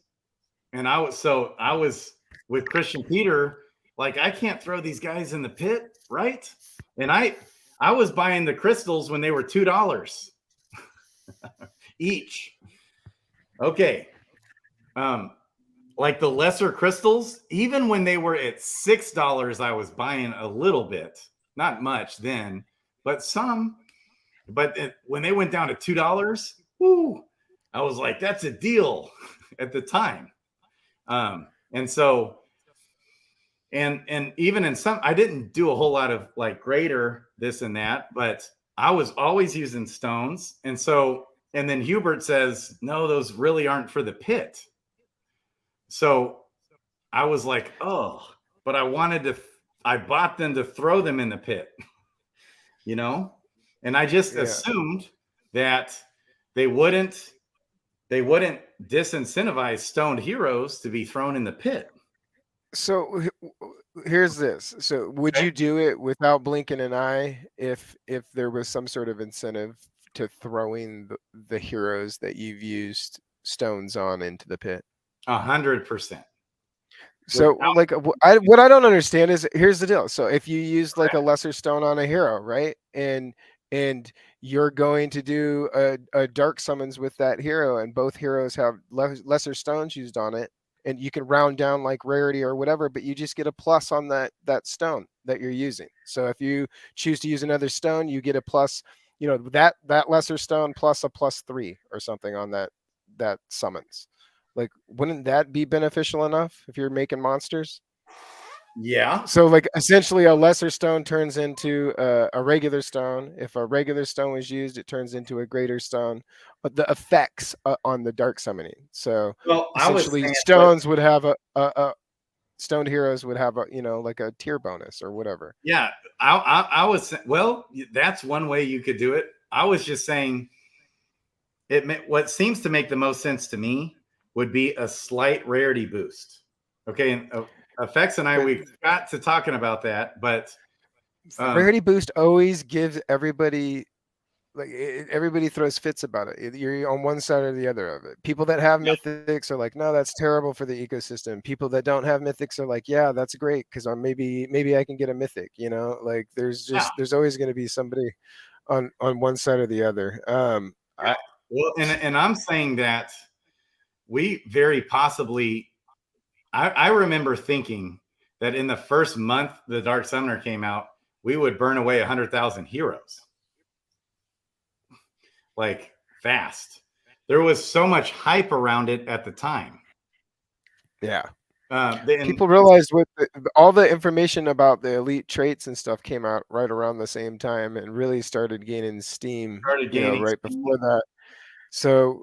And I was with Christian Peter, like, I can't throw these guys in the pit, right? And I was buying the crystals when they were $2 each. Okay. Like the lesser crystals, even when they were at $6, I was buying a little bit, not much then, but some. But when they went down to $2, whoo, I was like, that's a deal at the time. And so, and even in some, I didn't do a whole lot of like greater this and that, but I was always using stones. And so, and then Hubert says, no, those really aren't for the pit. So I was like, oh, but I bought them to throw them in the pit, you know? And I just assumed that they wouldn't disincentivize stoned heroes to be thrown in the pit. So here's this. So would you do it without blinking an eye if there was some sort of incentive to throwing the heroes that you've used stones on into the pit? 100%. So like what I don't understand is, here's the deal. So if you use like a lesser stone on a hero, right? And you're going to do a dark summons with that hero, and both heroes have lesser stones used on it, and you can round down like rarity or whatever, but you just get a plus on that stone that you're using. So if you choose to use another stone, you get a plus, you know, that lesser stone plus a +3 or something on that summons. Like, wouldn't that be beneficial enough if you're making monsters? Yeah. So like essentially a lesser stone turns into a regular stone. If a regular stone was used, it turns into a greater stone. But the effects on the dark summoning. So essentially stones would have a stoned heroes would have a, you know, like a tier bonus or whatever. Yeah. I was, well, that's one way you could do it. I was just saying what seems to make the most sense to me would be a slight rarity boost. Okay. And Effects and we got to talking about that, but rarity boost always gives everybody, like, everybody throws fits about it. You're on one side or the other of it. People that have mythics are like, no, that's terrible for the ecosystem. People that don't have mythics are like, yeah, that's great because maybe I can get a mythic. You know, like there's always going to be somebody on one side or the other. And I'm saying that we very possibly. I remember thinking that in the first month the Dark Summoner came out, we would burn away 100,000 heroes. Like, fast. There was so much hype around it at the time. Yeah. People realized all the information about the elite traits and stuff came out right around the same time and really started gaining steam. Right before that. So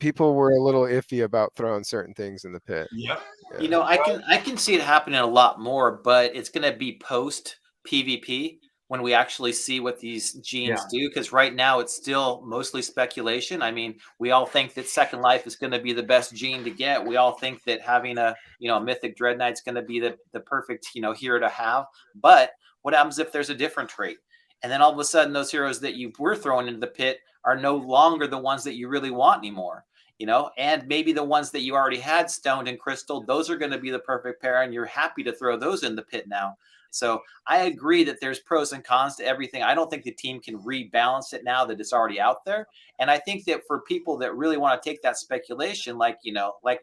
people were a little iffy about throwing certain things in the pit. Yep. Yeah. You know, I can see it happening a lot more, but it's going to be post PvP when we actually see what these genes do. Because right now it's still mostly speculation. I mean, we all think that Second Life is going to be the best gene to get. We all think that having a Mythic Dread Knight is going to be the perfect hero to have. But what happens if there's a different trait? And then all of a sudden, those heroes that you were throwing into the pit are no longer the ones that you really want anymore, and maybe the ones that you already had stoned and crystal, those are going to be the perfect pair, and you're happy to throw those in the pit now. So I agree that there's pros and cons to everything. I don't think the team can rebalance it now that it's already out there. And I think that for people that really want to take that speculation, like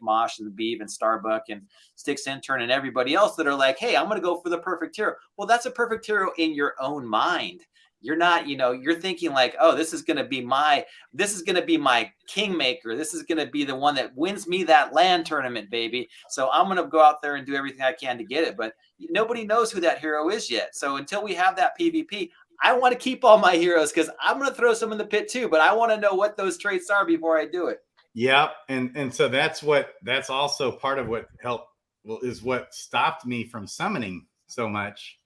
Mosh and the Beeve and Starbuck and Sticks Intern and everybody else that are like, hey, I'm going to go for the perfect hero. Well, that's a perfect hero in your own mind. You're not, you're thinking like, oh, this is going to be my kingmaker. This is going to be the one that wins me that land tournament, baby. So I'm going to go out there and do everything I can to get it. But nobody knows who that hero is yet. So until we have that PvP, I want to keep all my heroes because I'm going to throw some in the pit too. But I want to know what those traits are before I do it. Yeah. And so that's also part of what helped, is what stopped me from summoning so much.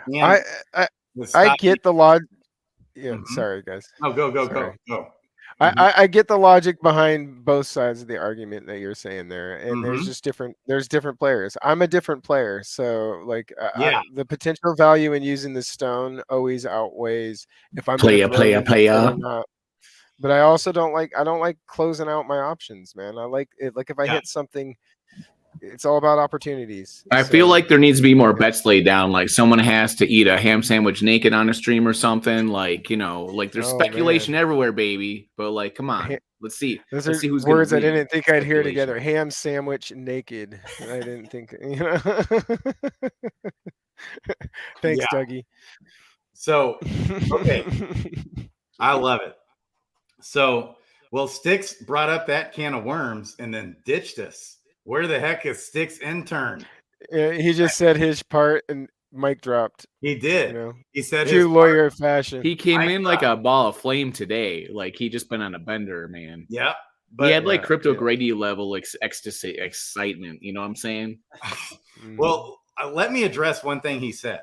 And I get the logic. Yeah, Mhm. sorry guys. Oh, go. Mhm. I get the logic behind both sides of the argument that you're saying there, and there's Mhm. just different players. I'm a different player, so like Yeah. the potential value in using the stone always outweighs if I'm going to grow into it or not. But I also don't like closing out my options, man. I like it. Like if I hit something, it's all about opportunities. I feel like there needs to be more bets laid down. Like someone has to eat a ham sandwich naked on a stream or something. Like, you know, like there's speculation everywhere, baby. But like, come on, let's see. Those let's are see who's words I gonna didn't think I'd hear together. Ham sandwich naked. I didn't think, you know. Thanks, Dougie. So, okay. I love it. So, well, Sticks brought up that can of worms and then ditched us. Where the heck is Sticks' intern? He just said his part and mic dropped. He did. You know, he said true lawyer fashion. He came in like a ball of flame today. Like he just been on a bender, man. Yeah. But he had like Crypto Grady level ecstasy, excitement. You know what I'm saying? Well, let me address one thing he said.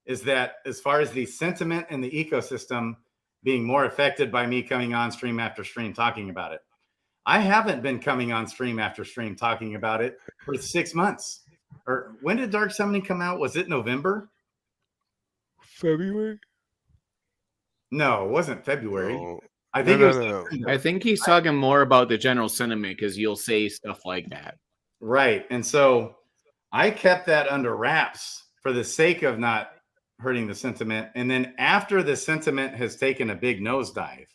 Is that as far as the sentiment in the ecosystem being more affected by me coming on stream after stream talking about it. I haven't been coming on stream after stream talking about it for 6 months. Or when did Dark Summoning come out? Was it November? February? No, it wasn't February. No. I think I think he's talking more about the general sentiment because you'll say stuff like that. Right. And so I kept that under wraps for the sake of not hurting the sentiment. And then after the sentiment has taken a big nosedive.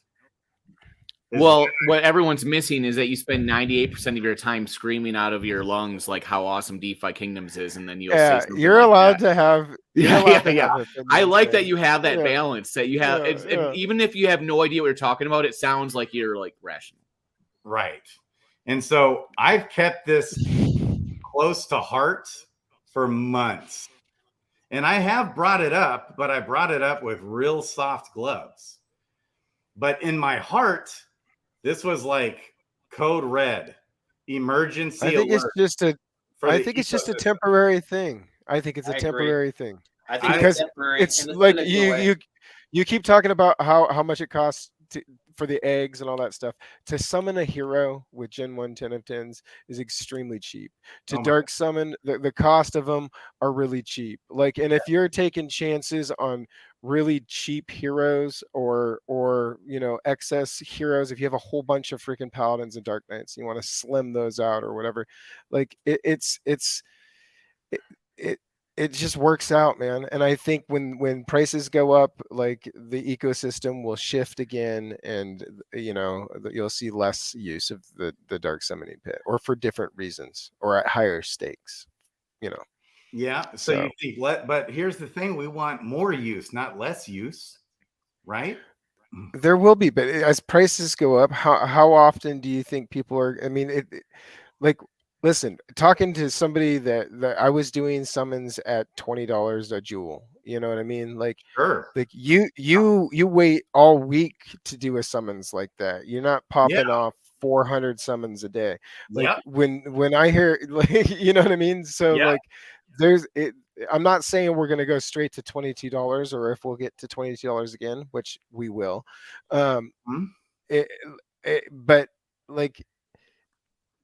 Well, what everyone's missing is that you spend 98% of your time screaming out of your lungs like how awesome DeFi Kingdoms is, and then you'll say something you're like allowed that. to have. Yeah. I like that you have that Yeah. balance. That you have, even if you have no idea what you're talking about, it sounds like you're like rational. Right. And so I've kept this close to heart for months. And I have brought it up, but I brought it up with real soft gloves. But in my heart, this was like code red, emergency I think alert. it's just a temporary thing. I think it's a temporary thing. I think because it's temporary. it's like you keep talking about how much it costs for the eggs and all that stuff. To summon a hero with Gen 1 10 of 10s is extremely cheap. To dark summon, the cost of them are really cheap. Like, and if you're taking chances on really cheap heroes or you know, excess heroes, if you have a whole bunch of freaking paladins and dark knights, you want to slim those out or whatever, like it just works out, man. And I think when prices go up, like the ecosystem will shift again, and you know, you'll see less use of the dark summoning pit, or for different reasons, or at higher stakes, you know. Yeah. So you think but here's the thing, we want more use, not less use, right? There will be, but as prices go up, how often do you think people are? I mean, like, listen, talking to somebody that I was doing summons at $20 a jewel. You know what I mean? Like, like you wait all week to do a summons like that. You're not popping off 400 summons a day. Like when I hear, like, you know what I mean? So like, I'm not saying we're going to go straight to $22, or if we'll get to $22 again, which we will. But like,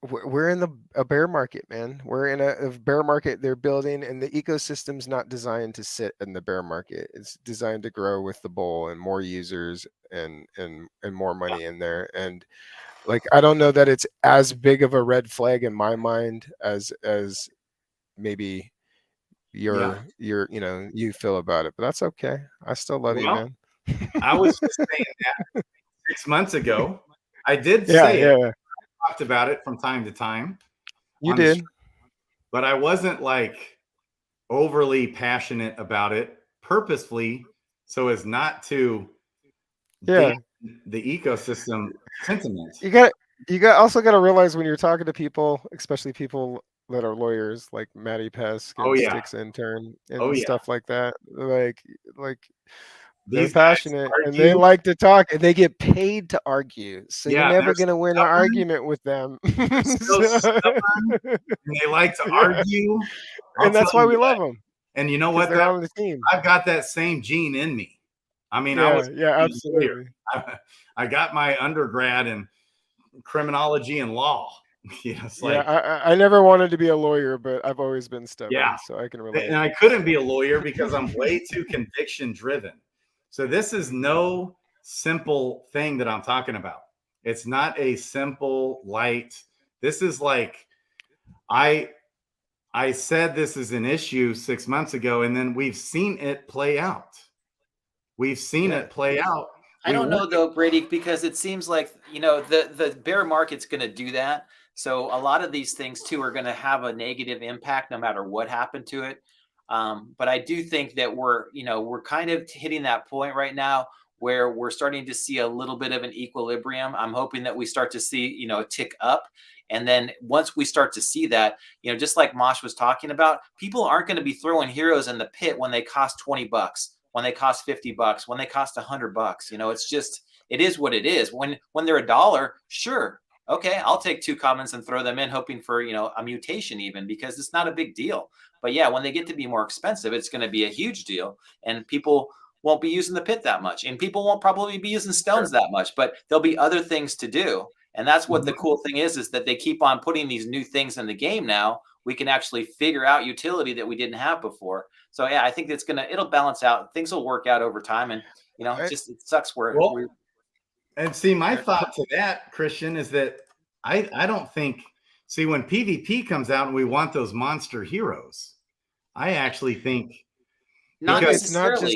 we're in a bear market, man. We're in a bear market they're building, and the ecosystem's not designed to sit in the bear market. It's designed to grow with the bull and more users and more money in there. And like, I don't know that it's as big of a red flag in my mind as maybe you know, you feel about it, but that's okay. I still love you, man. I was just saying that 6 months ago. I did say it. I talked about it from time to time. You did. But I wasn't like overly passionate about it purposefully, so as not to dampen the ecosystem sentiment. You also got to realize when you're talking to people, especially people that are lawyers like Matty Pesk and Sticks Intern and stuff like that, like they're passionate and they like to talk, and they get paid to argue. So you're never going to win an argument with them. And they like to argue. And that's why we love them. And you know what? They're on the team. I've got that same gene in me. I mean, absolutely. I got my undergrad in criminology and law. It's like, I never wanted to be a lawyer, but I've always been stubborn, so I can relate. And I couldn't be a lawyer because I'm way too conviction driven. So this is no simple thing that I'm talking about. It's not a simple, light. This is like, I said this is an issue 6 months ago, and then we've seen it play out. We've seen it play out. I don't know though, Brady, because it seems like, you know, the bear market's going to do that. So a lot of these things too are going to have a negative impact no matter what happened to it. But I do think that we're kind of hitting that point right now where we're starting to see a little bit of an equilibrium. I'm hoping that we start to see, a tick up. And then once we start to see that, just like Mosh was talking about, people aren't going to be throwing heroes in the pit when they cost $20, when they cost $50, when they cost $100. It's just, it is what it is. When they're $1, sure. Okay, I'll take 2 commons and throw them in, hoping for, a mutation even, because it's not a big deal. But yeah, when they get to be more expensive, it's going to be a huge deal. And people won't be using the pit that much. And people won't probably be using stones that much, but there'll be other things to do. And that's what the cool thing is that they keep on putting these new things in the game now. We can actually figure out utility that we didn't have before. So yeah, I think it'll balance out. Things will work out over time. And, it sucks where and see, my thought to that, Christian, is that I don't think, when PvP comes out and we want those monster heroes, I actually think it's not just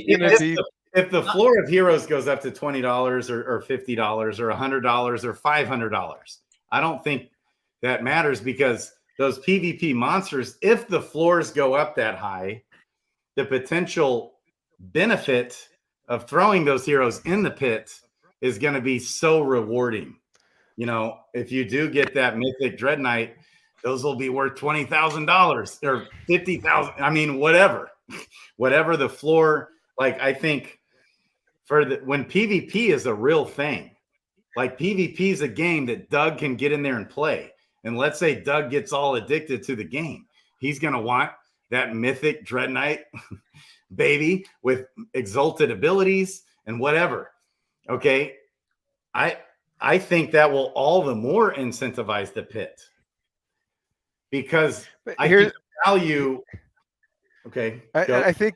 if the floor of heroes goes up to $20 or $50 or $100 or $500, I don't think that matters, because those PvP monsters, if the floors go up that high, the potential benefit of throwing those heroes in the pit is going to be so rewarding. If you do get that mythic Dread Knight, those will be worth $20,000 or $50,000. I mean, whatever the floor. Like, I think when PvP is a real thing, like PvP is a game that Doug can get in there and play. And let's say Doug gets all addicted to the game, he's going to want that mythic Dread Knight baby with exalted abilities and whatever. Okay. I think that will all the more incentivize the pit, because I think value. Okay. I think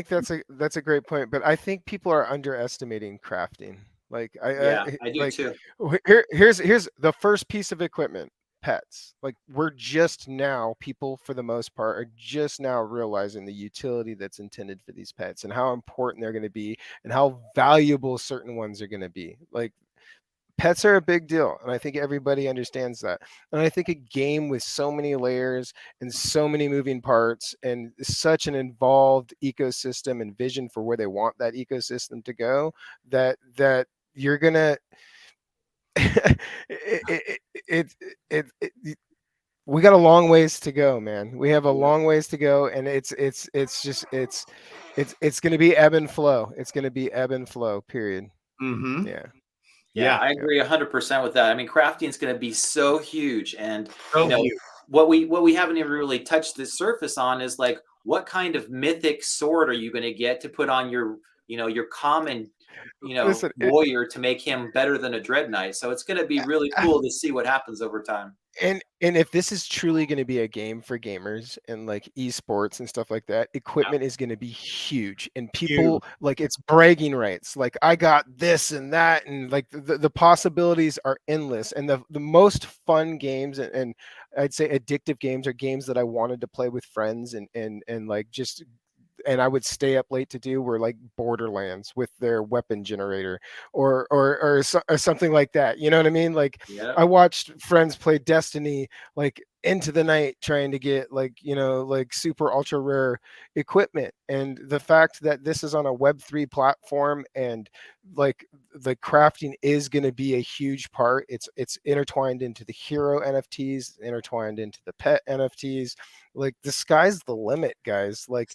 that's a great point, but I think people are underestimating crafting. Like I do too. Here's the first piece of equipment: pets. Like, we're just now, people for the most part are just now realizing the utility that's intended for these pets and how important they're going to be and how valuable certain ones are going to be. Like, pets are a big deal, and I think everybody understands that. And I think a game with so many layers and so many moving parts and such an involved ecosystem and vision for where they want that ecosystem to go, that you're gonna we got a long ways to go, man. We have a long ways to go, and it's gonna be ebb and flow. It's gonna be ebb and flow, period. Mm-hmm. Yeah, I agree 100% with that. I mean, crafting is going to be so huge, and huge. What we haven't even really touched the surface on is, like, what kind of mythic sword are you going to get to put on your common warrior to make him better than a Dread Knight. So it's going to be really cool to see what happens over time. And if this is truly going to be a game for gamers and like esports and stuff like that, equipment is going to be huge, and people like, it's bragging rights. Like, I got this and that, and like the possibilities are endless. And the most fun games and I'd say addictive games are games that I wanted to play with friends and like just. And I would stay up late to do were like Borderlands with their weapon generator or something like that. You know what I mean? Like, I watched friends play Destiny like into the night trying to get like super ultra rare equipment. And the fact that this is on a Web3 platform and like the crafting is going to be a huge part. It's intertwined into the hero NFTs, intertwined into the pet NFTs. Like, the sky's the limit, guys. Like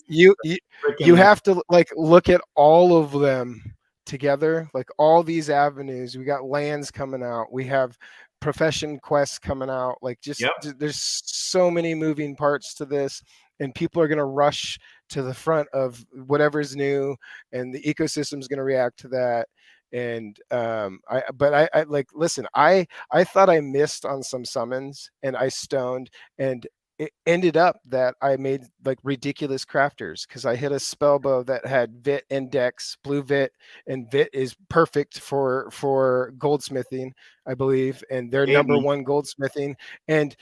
you have to like look at all of them together, like all these avenues. We got lands coming out. We have profession quests coming out. Like, there's so many moving parts to this. and people are going to rush to the front of whatever's new, and the ecosystem is going to react to that. And I like, listen, I thought I missed on some summons, and I stoned, and it ended up that I made like ridiculous crafters because I hit a spellbow that had Vit index, blue Vit, and Vit is perfect for goldsmithing, I believe, and they're number one goldsmithing. And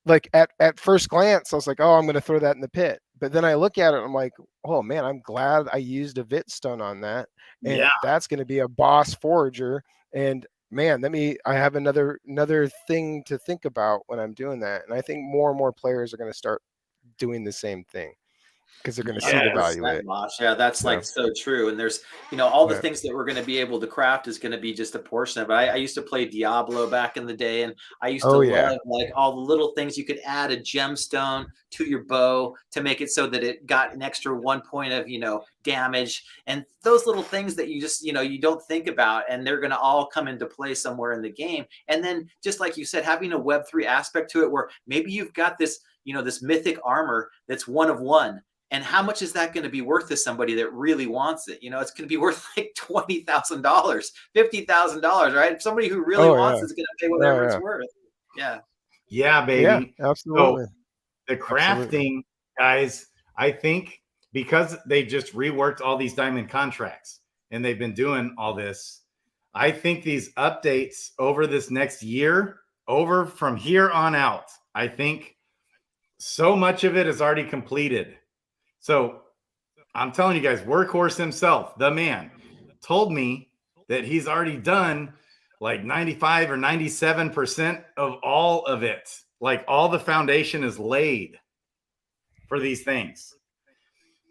like at first glance, I was like, oh, I'm going to throw that in the pit. But then I look at it, I'm like, oh man, I'm glad I used a Vit stone on that, and that's going to be a boss forager. And man, I have another thing to think about when I'm doing that. And I think more and more players are going to start doing the same thing because they're going to see the value in it. Yeah, that's like so true. And there's, all the things that we're going to be able to craft is going to be just a portion of it. I used to play Diablo back in the day, and I used to love like all the little things you could add a gemstone to your bow to make it so that it got an extra 1 point of, damage, and those little things that you just, you don't think about, and they're going to all come into play somewhere in the game. And then just like you said, having a Web3 aspect to it where maybe you've got this, this mythic armor that's one of one. And how much is that going to be worth to somebody that really wants it? It's going to be worth like $20,000, $50,000, right? Somebody who really wants it is going to pay whatever it's worth. Yeah. Yeah, baby. Yeah, absolutely. So the crafting, guys, I think because they just reworked all these diamond contracts and they've been doing all this, I think these updates over this next year, over from here on out, I think so much of it is already completed. So I'm telling you guys, Workhorse himself, the man, told me that he's already done like 95 or 97% of all of it. Like all the foundation is laid for these things.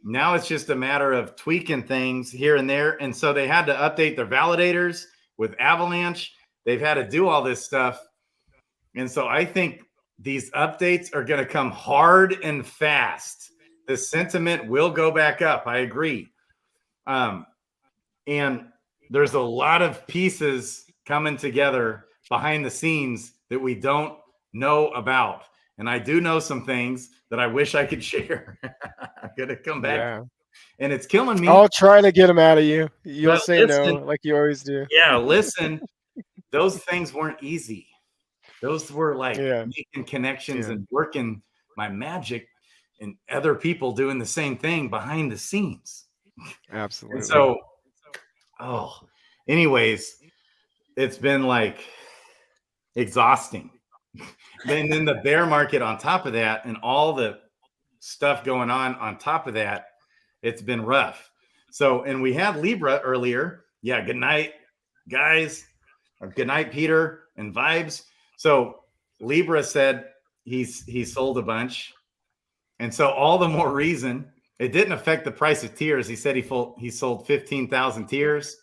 Now it's just a matter of tweaking things here and there. And so they had to update their validators with Avalanche. They've had to do all this stuff. And so I think these updates are going to come hard and fast. The sentiment will go back up. I agree. And there's a lot of pieces coming together behind the scenes that we don't know about. And I do know some things that I wish I could share. I'm going to come back. And it's killing me. I'll try to get them out of you. You'll But say listen, no like you always do. Yeah, listen. Those things weren't easy. Those were like making connections and working my magic and other people doing the same thing behind the scenes. Absolutely. And so, anyways, it's been like exhausting. And then the bear market on top of that and all the stuff going on top of that, it's been rough. So, and we had Libra earlier. Yeah, good night, guys. Or good night, Peter and Vibes. So Libra said he sold a bunch. And so all the more reason, it didn't affect the price of tiers. He said he sold 15,000 tiers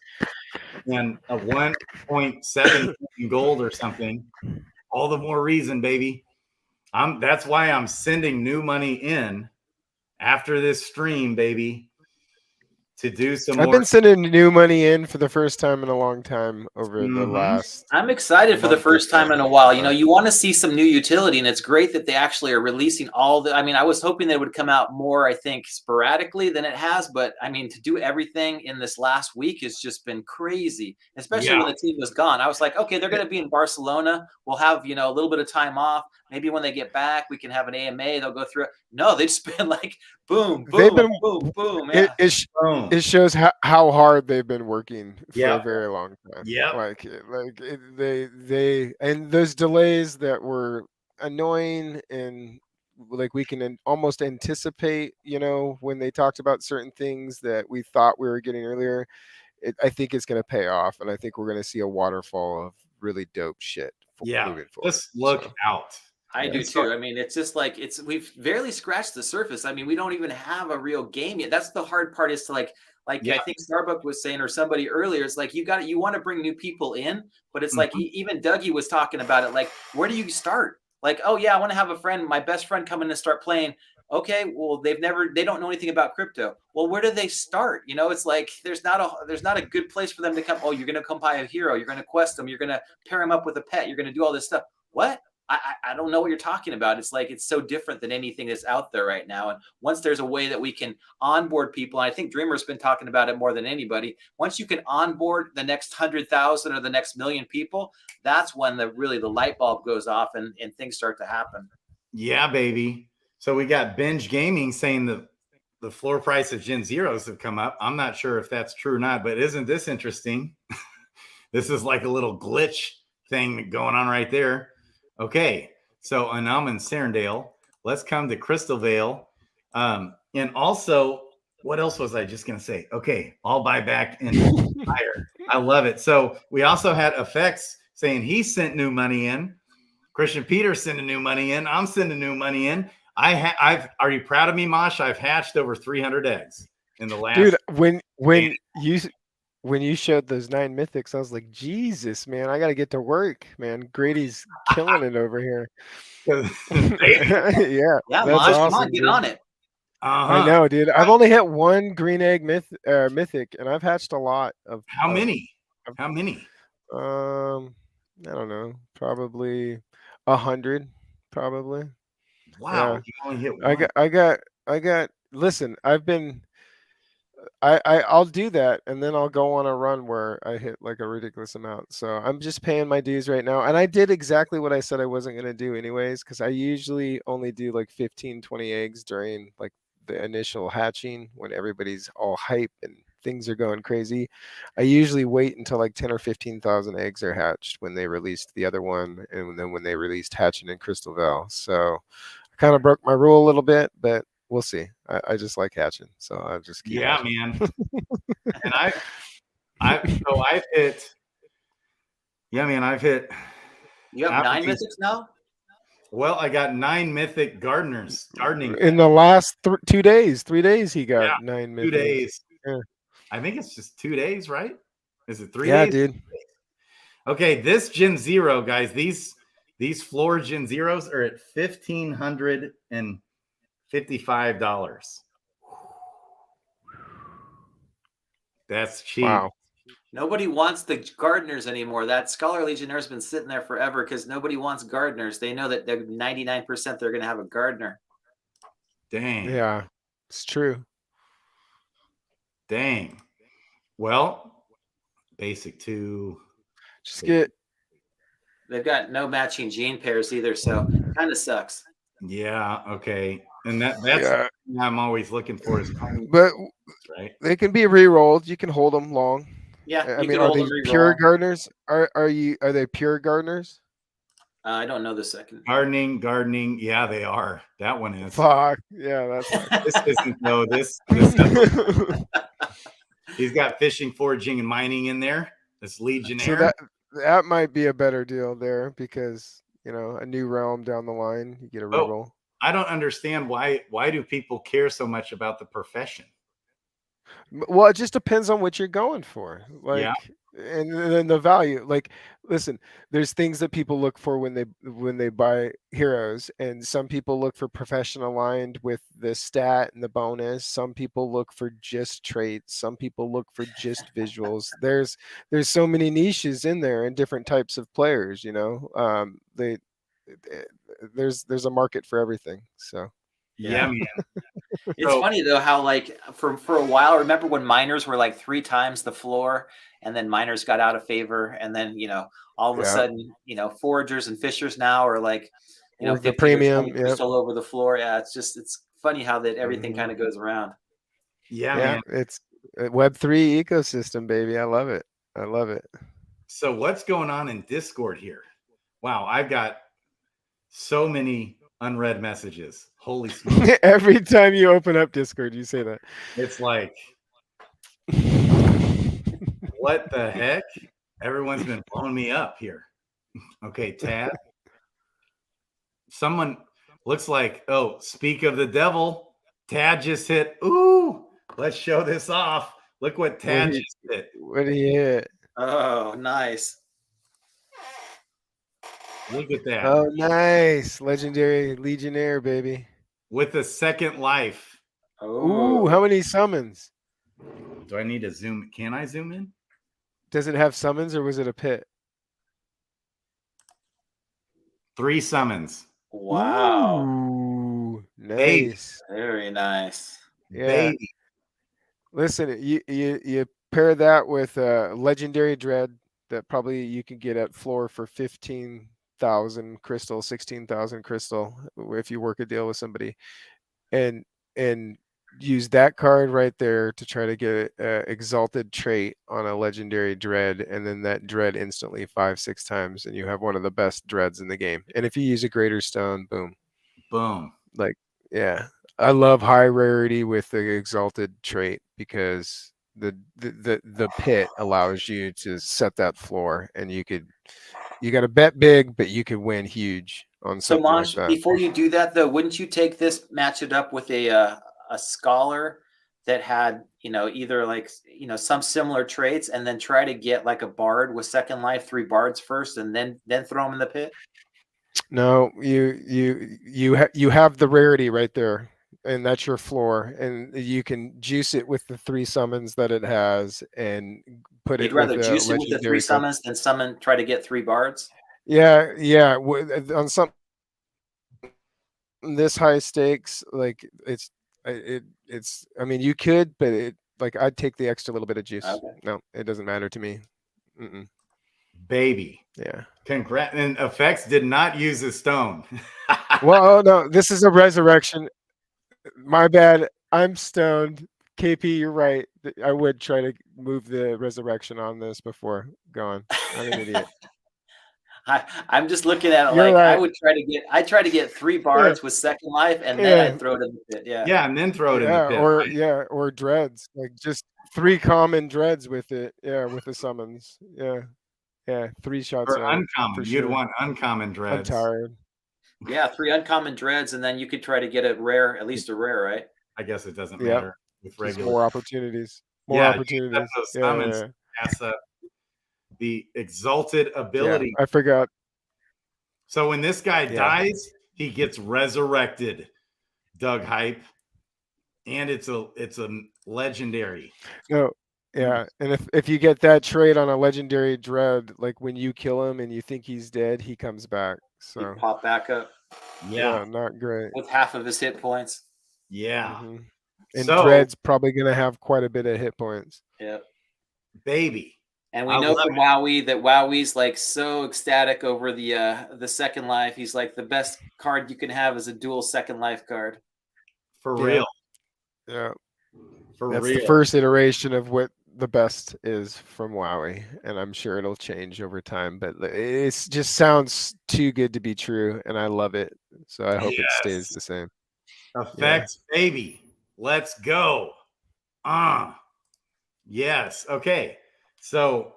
and a 1.7 gold or something. All the more reason, baby. That's why I'm sending new money in after this stream, baby, to do some more. I've been sending new money in for the first time in a long time over the last. I'm excited for the first time in a while. You want to see some new utility, and it's great that they actually are releasing all the. I mean, I was hoping that it would come out more, I think, sporadically than it has. But I mean, to do everything in this last week has just been crazy, especially when the team was gone. I was like, okay, they're going to be in Barcelona. We'll have a little bit of time off. Maybe when they get back, we can have an AMA. They'll go through it. No, they've just been like boom, boom, boom, boom. Yeah. It shows how hard they've been working for a very long time. Yeah, like they and those delays that were annoying, and like we can almost anticipate. When they talked about certain things that we thought we were getting earlier, I think it's going to pay off, and I think we're going to see a waterfall of really dope shit. Moving forward. Just look out. I do too. I mean, it's just like we've barely scratched the surface. I mean, we don't even have a real game yet. That's the hard part, is to like I think Starbuck was saying, or somebody earlier, it's like you want to bring new people in, but it's like even Dougie was talking about it. Like, where do you start? Like, oh yeah, I want to have my best friend come in and start playing. Okay, well they don't know anything about crypto. Well, where do they start? It's like there's not a good place for them to come. Oh, you're gonna come buy a hero. You're gonna quest them. You're gonna pair them up with a pet. You're gonna do all this stuff. What? I don't know what you're talking about. It's like, it's so different than anything that's out there right now. And once there's a way that we can onboard people, and I think Dreamer's been talking about it more than anybody. Once you can onboard the next 100,000 or the next million people, that's when the light bulb goes off and things start to happen. Yeah, baby. So we got Binge Gaming saying the floor price of Gen Zeros have come up. I'm not sure if that's true or not, but isn't this interesting? This is like a little glitch thing going on right there. Okay, so Anam and Serendale. Let's come to Crystal Vale. And also, what else was I just going to say? Okay, I'll buy back and higher. I love it. So we also had Effects saying he sent new money in. Christian Peters sending new money in. I'm sending new money in. Are you proud of me, Mosh? I've hatched over 300 eggs in the last. Dude, when you showed those 9 mythics, I was like, Jesus, man, I got to get to work, man. Grady's killing it over here. Yeah, Mosh, awesome, come on, get on it. I know, dude. I've only hit 1 green egg mythic, and I've hatched a lot of. How many? How many? I don't know. Probably 100. Probably. Wow, yeah. you only hit 1. I got. Listen, I'll do that, and then I'll go on a run where I hit like a ridiculous amount. So I'm just paying my dues right now, and I did exactly what I said I wasn't going to do anyways, because I usually only do like 15, 20 eggs during like the initial hatching when everybody's all hype and things are going crazy. I usually wait until like 10 or 15,000 eggs are hatched when they released the other one, and then when they released hatching in Crystal Vale. So I kind of broke my rule a little bit, but we'll see. I just like hatching, so I'll just keep hatching. Man. And I've hit. Yeah, man, I've hit. You have 9 mythics now? Well, I got 9 mythic gardening in the last 2 days. 3 days he got 9 mythics. 2 days. Yeah. I think it's just 2 days, right? Is it 3 days? Yeah, dude. Okay, this Gen Zero, guys, these floor Gen Zeros are at $1,555. That's cheap. Wow. Nobody wants the gardeners anymore. That Scholar Legionnaire's been sitting there forever because nobody wants gardeners. They know that they're 99% they're going to have a gardener. Dang. Yeah, it's true. Dang. Well, basic 2. Just get. They've got no matching gene pairs either, so kind of sucks. Yeah. Okay. And that's what I'm always looking for is. But right. They can be re-rolled. You can hold them long. Yeah. I mean, are they pure gardeners? Are they pure gardeners? I don't know the second. Gardening. Yeah, they are. That one is. Fuck. Yeah, that's. This isn't though. This he's got fishing, foraging, and mining in there. This Legionnaire. So that might be a better deal there because a new realm down the line, you get a reroll. I don't understand why do people care so much about the profession? Well, it just depends on what you're going for. Like, and then the value. Like, listen, there's things that people look for when they buy heroes, and some people look for profession aligned with the stat and the bonus. Some people look for just traits. Some people look for just visuals. There's so many niches in there and different types of players. There's a market for everything. So. Yeah, man. It's funny though how like for a while, remember when miners were like 3 times the floor, and then miners got out of favor, and then all of a sudden foragers and fishers now are like the premium all over the floor. Yeah, it's funny how that everything kind of goes around. Yeah, man. It's a Web3 ecosystem, baby. I love it. So what's going on in Discord here? Wow, I've got so many unread messages. Holy smokes. Every time you open up Discord, you say that. It's like, what the heck? Everyone's been blowing me up here. Okay, Tad. Someone looks like, speak of the devil. Tad just hit. Ooh, let's show this off. Look what Tad just hit. What did he hit? Oh, nice. Look at that. Oh, nice. Legendary Legionnaire, baby. With a second life. Ooh, how many summons? Do I need to zoom? Can I zoom in? Does it have summons or was it a pit? 3 summons. Wow. Ooh, Baby. nice. Very nice. Yeah. Baby. Listen, you pair that with a legendary dread that probably you can get at floor for 15,000 crystal, 16,000 crystal if you work a deal with somebody, and use that card right there to try to get a exalted trait on a legendary dread, and then that dread instantly 5-6 times, and you have one of the best dreads in the game. And if you use a greater stone, boom. Like, yeah, I love high rarity with the exalted trait because the pit allows you to set that floor, and you got to bet big, but you could win huge on So, something like Monj, that. before you do that, though, wouldn't you take this, match it up with a scholar that had, either like, some similar traits, and then try to get like a bard with second life, 3 bards first, and then throw them in the pit? No, you have the rarity right there, and that's your floor, and you can juice it with the 3 summons that it has, and put You'd it with rather a juice it with the 3 legendary card. summons than try to get 3 bards? Yeah. On some this high stakes, like it's. I mean, you could, but I'd take the extra little bit of juice. Okay. No, it doesn't matter to me. Baby. Yeah. Congrats. And Effects did not use a stone. Well, no, this is a resurrection. My bad. I'm stoned. KP, you're right. I would try to move the resurrection on this before going. I'm an idiot. I'm just looking at it You're like right. I try to get 3 bards with second life, and then I throw it in the pit. Yeah. Yeah, and then throw it in the pit. Or dreads. Like just 3 common dreads with it. Yeah, with the summons. Yeah, 3 shots. For uncommon, for you'd sure. want uncommon dreads. I'm tired. Yeah, 3 uncommon dreads, and then you could try to get a rare, at least a rare, right? I guess it doesn't Yeah. matter with Just regular. more opportunities. You set Opportunities. those summons to pass up the exalted ability. I forgot. So when this guy dies, he gets resurrected. Doug Hype, and it's a legendary. No, yeah, and if you get that trait on a legendary dread, like when you kill him and you think he's dead, he comes back. So You pop back up. yeah, not great. With half of his hit points. Yeah. And So- dread's probably gonna have quite a bit of hit points. Yep. Baby. And we know from Wowie that Wowie's like so ecstatic over the second life. He's like, the best card you can have is a dual second life card. For real. Yeah. For That's real. the first iteration of what the best is from Wowie, and I'm sure it'll change over time, but it just sounds too good to be true, and I love it. So I hope it stays the same. Effects, baby. Let's go. Yes. Okay. So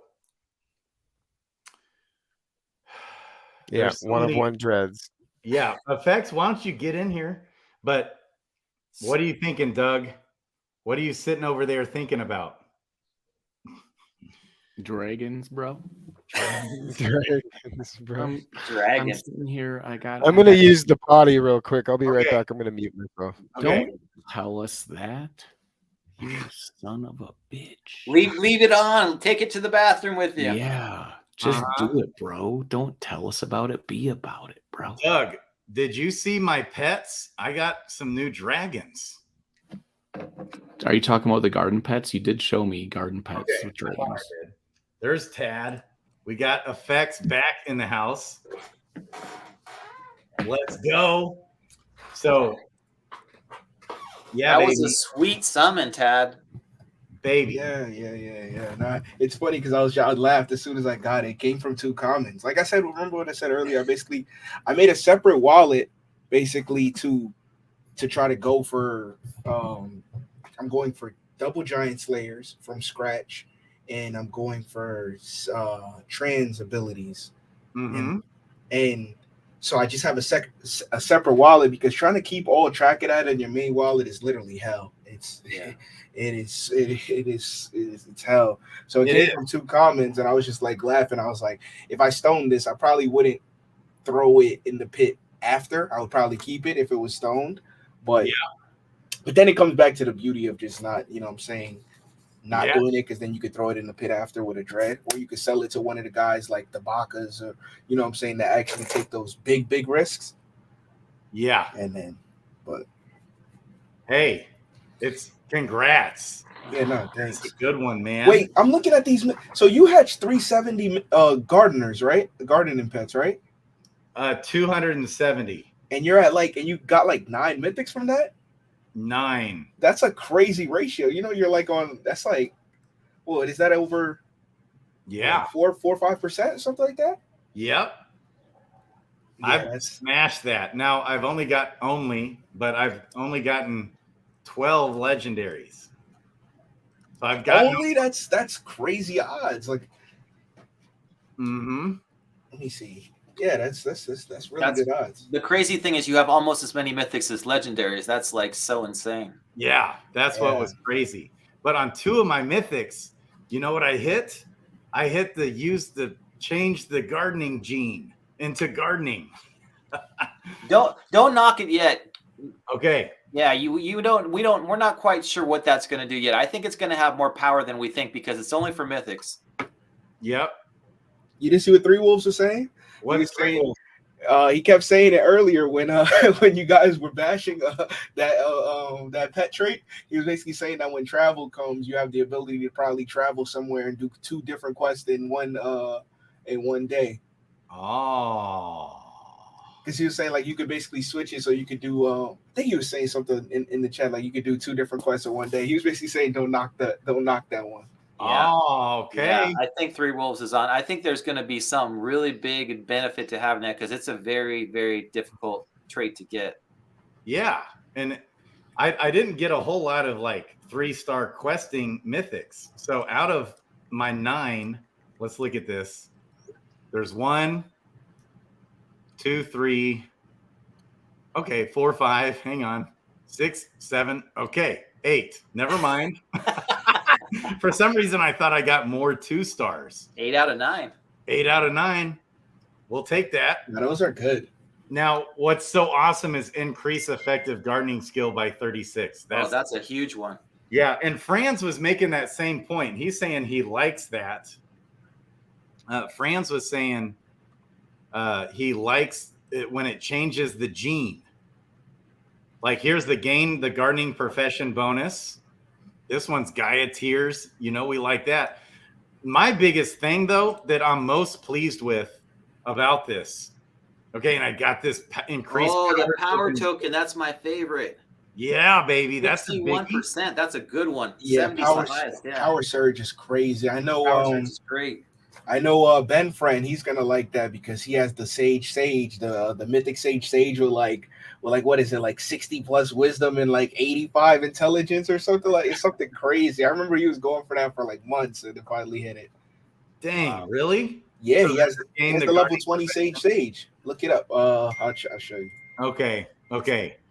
yeah, there's so one many- of one dreads. Yeah. Effects, why don't you get in here? But what are you thinking, Doug? What are you sitting over there thinking about? Dragons, bro. Dragons, bro. I'm sitting here. I'm gonna use the potty real quick. I'll be right back. I'm gonna mute myself. Don't tell us that. You son of a bitch. Leave it on. Take it to the bathroom with you. Yeah. Just do it, bro. Don't tell us about it. Be about it, bro. Doug, did you see my pets? I got some new dragons. Are you talking about the garden pets? You did show me garden pets with I thought I dragons. did. There's Tad. We got Effects back in the house. Let's go. So, yeah, that was baby. a sweet summon, Tad. Baby. Yeah. Nah, it's funny because I laughed as soon as I got it. It came from 2 commons. Like I said, remember what I said earlier? I made a separate wallet basically to try to go for I'm going for double giant slayers from scratch, and I'm going for trans abilities. And so I just have a separate wallet because trying to keep all track of that in your main wallet is literally hell. It's hell. So it came from 2 commons, and I was just like laughing. I was like, if I stoned this, I probably wouldn't throw it in the pit after. I would probably keep it if it was stoned. But then it comes back to the beauty of just not, you know what I'm saying, not doing it because then you could throw it in the pit after with a dread, or you could sell it to one of the guys like the Bakas, or you know what I'm saying, that actually take those big risks. Yeah. And then, but hey, it's congrats. Yeah, no, thanks. That's a good one, man. Wait, I'm looking at these. So you hatched 370 gardeners, right? Gardening pets, right? 270. And you're at and you got 9 mythics from that? 9. That's a crazy ratio. You know, you're that's what is that over? Yeah. 4 or 5%, something like that? Yep. Yeah, I've smashed that. Now I've only gotten 12 legendaries. So I've got that's crazy odds. Mm-hmm. Let me see. Yeah, that's really good odds. The crazy thing is you have almost as many mythics as legendaries. That's so insane. Yeah, that's what was crazy. But on 2 of my mythics, you know what I hit? I hit change the gardening gene into gardening. Don't knock it yet. Okay. Yeah, we're not quite sure what that's going to do yet. I think it's going to have more power than we think because it's only for mythics. Yep. You didn't see what Three Wolves was saying? He kept saying it earlier when when you guys were bashing that pet trait. He was basically saying that when travel comes, you have the ability to probably travel somewhere and do 2 different quests in one day. Oh. Because he was saying you could basically switch it so you could do. I think he was saying something in the chat you could do 2 different quests in one day. He was basically saying don't knock that one. Yeah. Oh, okay. Yeah, I think Three Wolves is on. I think there's going to be some really big benefit to having that because it's a very, very difficult trait to get. Yeah, and I didn't get a whole lot of 3-star questing mythics. So out of my 9, let's look at this. There's 1, 2, 3. Okay, 4, 5. Hang on. 6, 7. Okay, 8. Never mind. For some reason, I thought I got more 2-stars. 8 out of 9. 8 out of 9. We'll take that. No, those are good. Now, what's so awesome is increase effective gardening skill by 36. That's a huge one. Yeah, and Franz was making that same point. He's saying he likes that. Franz was saying he likes it when it changes the gene. Here's the gain the gardening profession bonus. This one's Gaia Tears. We like that. My biggest thing, though, that I'm most pleased with about this, okay, and I got this increased. Oh, the power token. That's my favorite. Yeah, baby. That's 61%. That's a good one. Yeah, power surge is crazy. I know. Power surge is great. I know Ben Friend, he's gonna like that because he has the Sage, the mythic Sage with what is it, 60 plus wisdom and 85 intelligence or something it's something crazy. I remember he was going for that for months and it finally hit it. Dang, really? Yeah, he has the level 20 Sage. Look it up. I'll show you. Okay.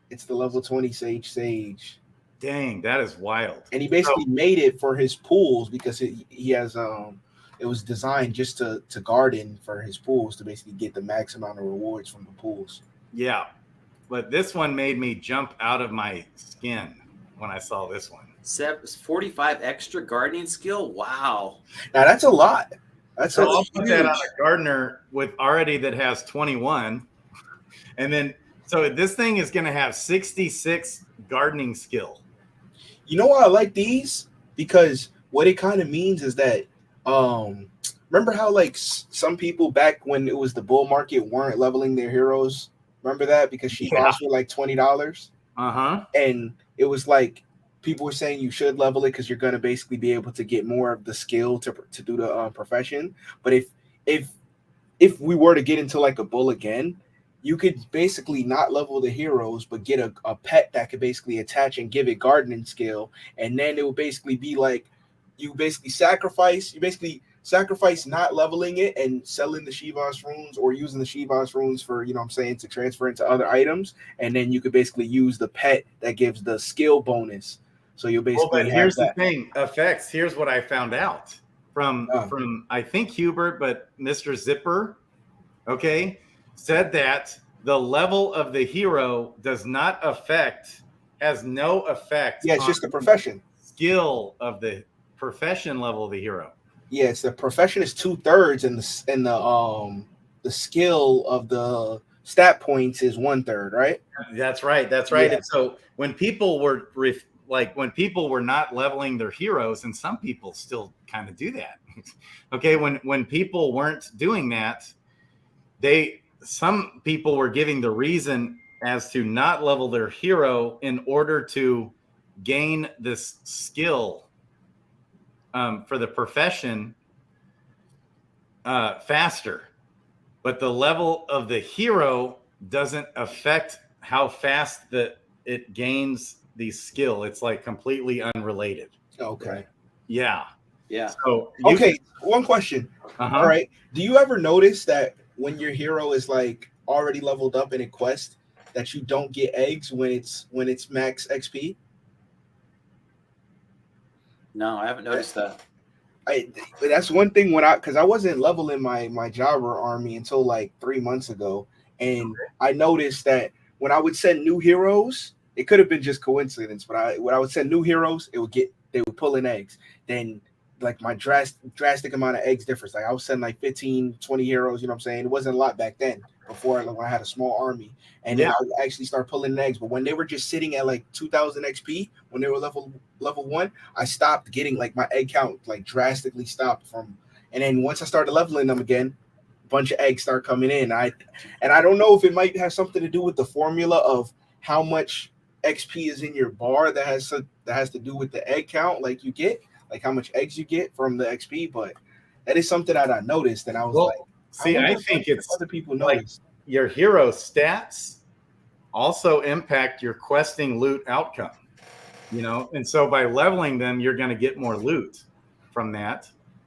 It's the level 20 Sage. Dang, that is wild. And he basically made it for his pools because he has it was designed just to garden for his pools to basically get the max amount of rewards from the pools. Yeah, but this one made me jump out of my skin when I saw this one. 45 extra gardening skill. Wow. Now that's a lot. I'll put that on a gardener with already that has 21, and then so this thing is going to have 66 gardening skill. You know why I like these? Because what it kind of means is that remember how some people back when it was the bull market weren't leveling their heroes? Remember that? Because she cost me $20. And it was people were saying you should level it because you're going to basically be able to get more of the skill to do the profession. But if we were to get into a bull again, you could basically not level the heroes, but get a pet that could basically attach and give it gardening skill. And then it would basically be you basically sacrifice not leveling it and selling the Shivas runes or using the Shivas runes for, to transfer into other items. And then you could basically use the pet that gives the skill bonus. So you'll basically but here's the thing, effects. Here's what I found out from I think Hubert, but Mr. Zipper, okay, said that the level of the hero has no effect. Yeah, it's just the profession. Skill of the profession level of the hero. Yes, the profession is 2/3, and the skill of the stat points is 1/3, right? That's right. That's right. Yeah. And so when people were when people were not leveling their heroes, and some people still kind of do that. Okay, when people weren't doing that, some people were giving the reason as to not level their hero in order to gain this skill for the profession faster. But the level of the hero doesn't affect how fast it gains the skill. It's like completely unrelated. Okay. Yeah. Yeah. So one question. All right. Do you ever notice that when your hero is like already leveled up in a quest, that you don't get eggs when it's max XP? No, I haven't noticed that. That's one thing because I wasn't leveling my Java army until like 3 months ago, and I noticed that when I would send new heroes, it could have been just coincidence, but when I would send new heroes, they would pull in eggs. Then like my drastic amount of eggs differs. Like I would send like 15, 20 heroes, you know what I'm saying? It wasn't a lot back then before, like when I had a small army. And then I would actually start pulling eggs. But when they were just sitting at like 2,000 XP, when they were level 1, I stopped getting like my egg count like drastically stopped from. And then once I started leveling them again, a bunch of eggs start coming in. I don't know if it might have something to do with the formula of how much XP is in your bar that has to do with the egg count, like you get, like how much eggs you get from the XP. But that is something that I noticed, and I was I think it's other people like notice. Your hero stats also impact your questing loot outcome, you know, and so by leveling them, you're going to get more loot from the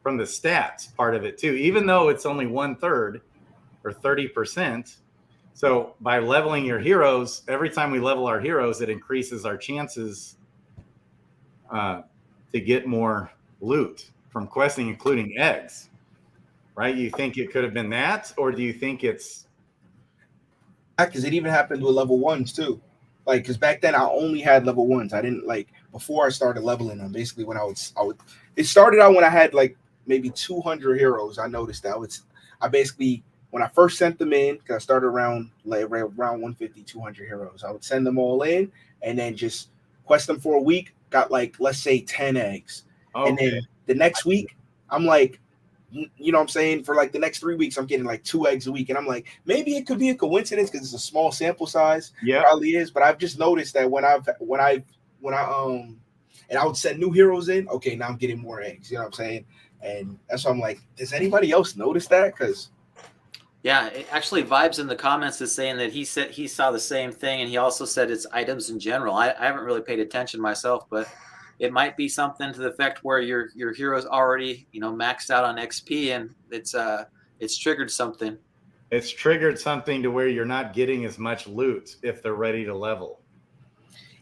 stats part of it too, even though it's only 1/3 or 30%. So by leveling your heroes, every time we level our heroes, it increases our chances to get more loot from questing, including eggs, right? You think it could have been that, or do you think it's because it even happened with level 1s too? Like, because back then I only had level 1s. I didn't like before I started leveling them. Basically, when I would it started out when I had like maybe 200 heroes. I noticed that I basically when I first sent them in, because I started around 150, 200 heroes. I would send them all in and then just quest them for a week. Got like, let's say 10 eggs. Okay. And then the next week, I'm like, you know what I'm saying? For like the next 3 weeks, I'm getting like 2 eggs a week. And I'm like, maybe it could be a coincidence because it's a small sample size. Yeah. Probably is. But I've just noticed that when I would send new heroes in, okay, now I'm getting more eggs. You know what I'm saying? And that's why I'm like, does anybody else notice that? Because yeah, actually, Vibes in the comments is saying that he said he saw the same thing, and he also said it's items in general. I haven't really paid attention myself, but it might be something to the effect where your hero's already maxed out on XP, and it's triggered something. It's triggered something to where you're not getting as much loot if they're ready to level.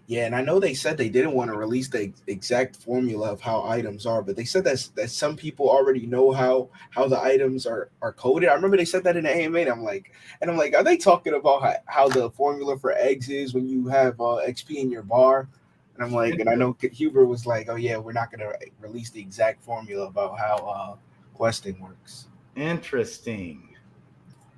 Yeah, and I know they said they didn't want to release the exact formula of how items are, but they said that some people already know how the items are coded. I remember they said that in the AMA, and I'm like, are they talking about how the formula for eggs is when you have XP in your bar? And I'm like, and I know Huber was like, oh yeah, we're not going to release the exact formula about how questing works. Interesting.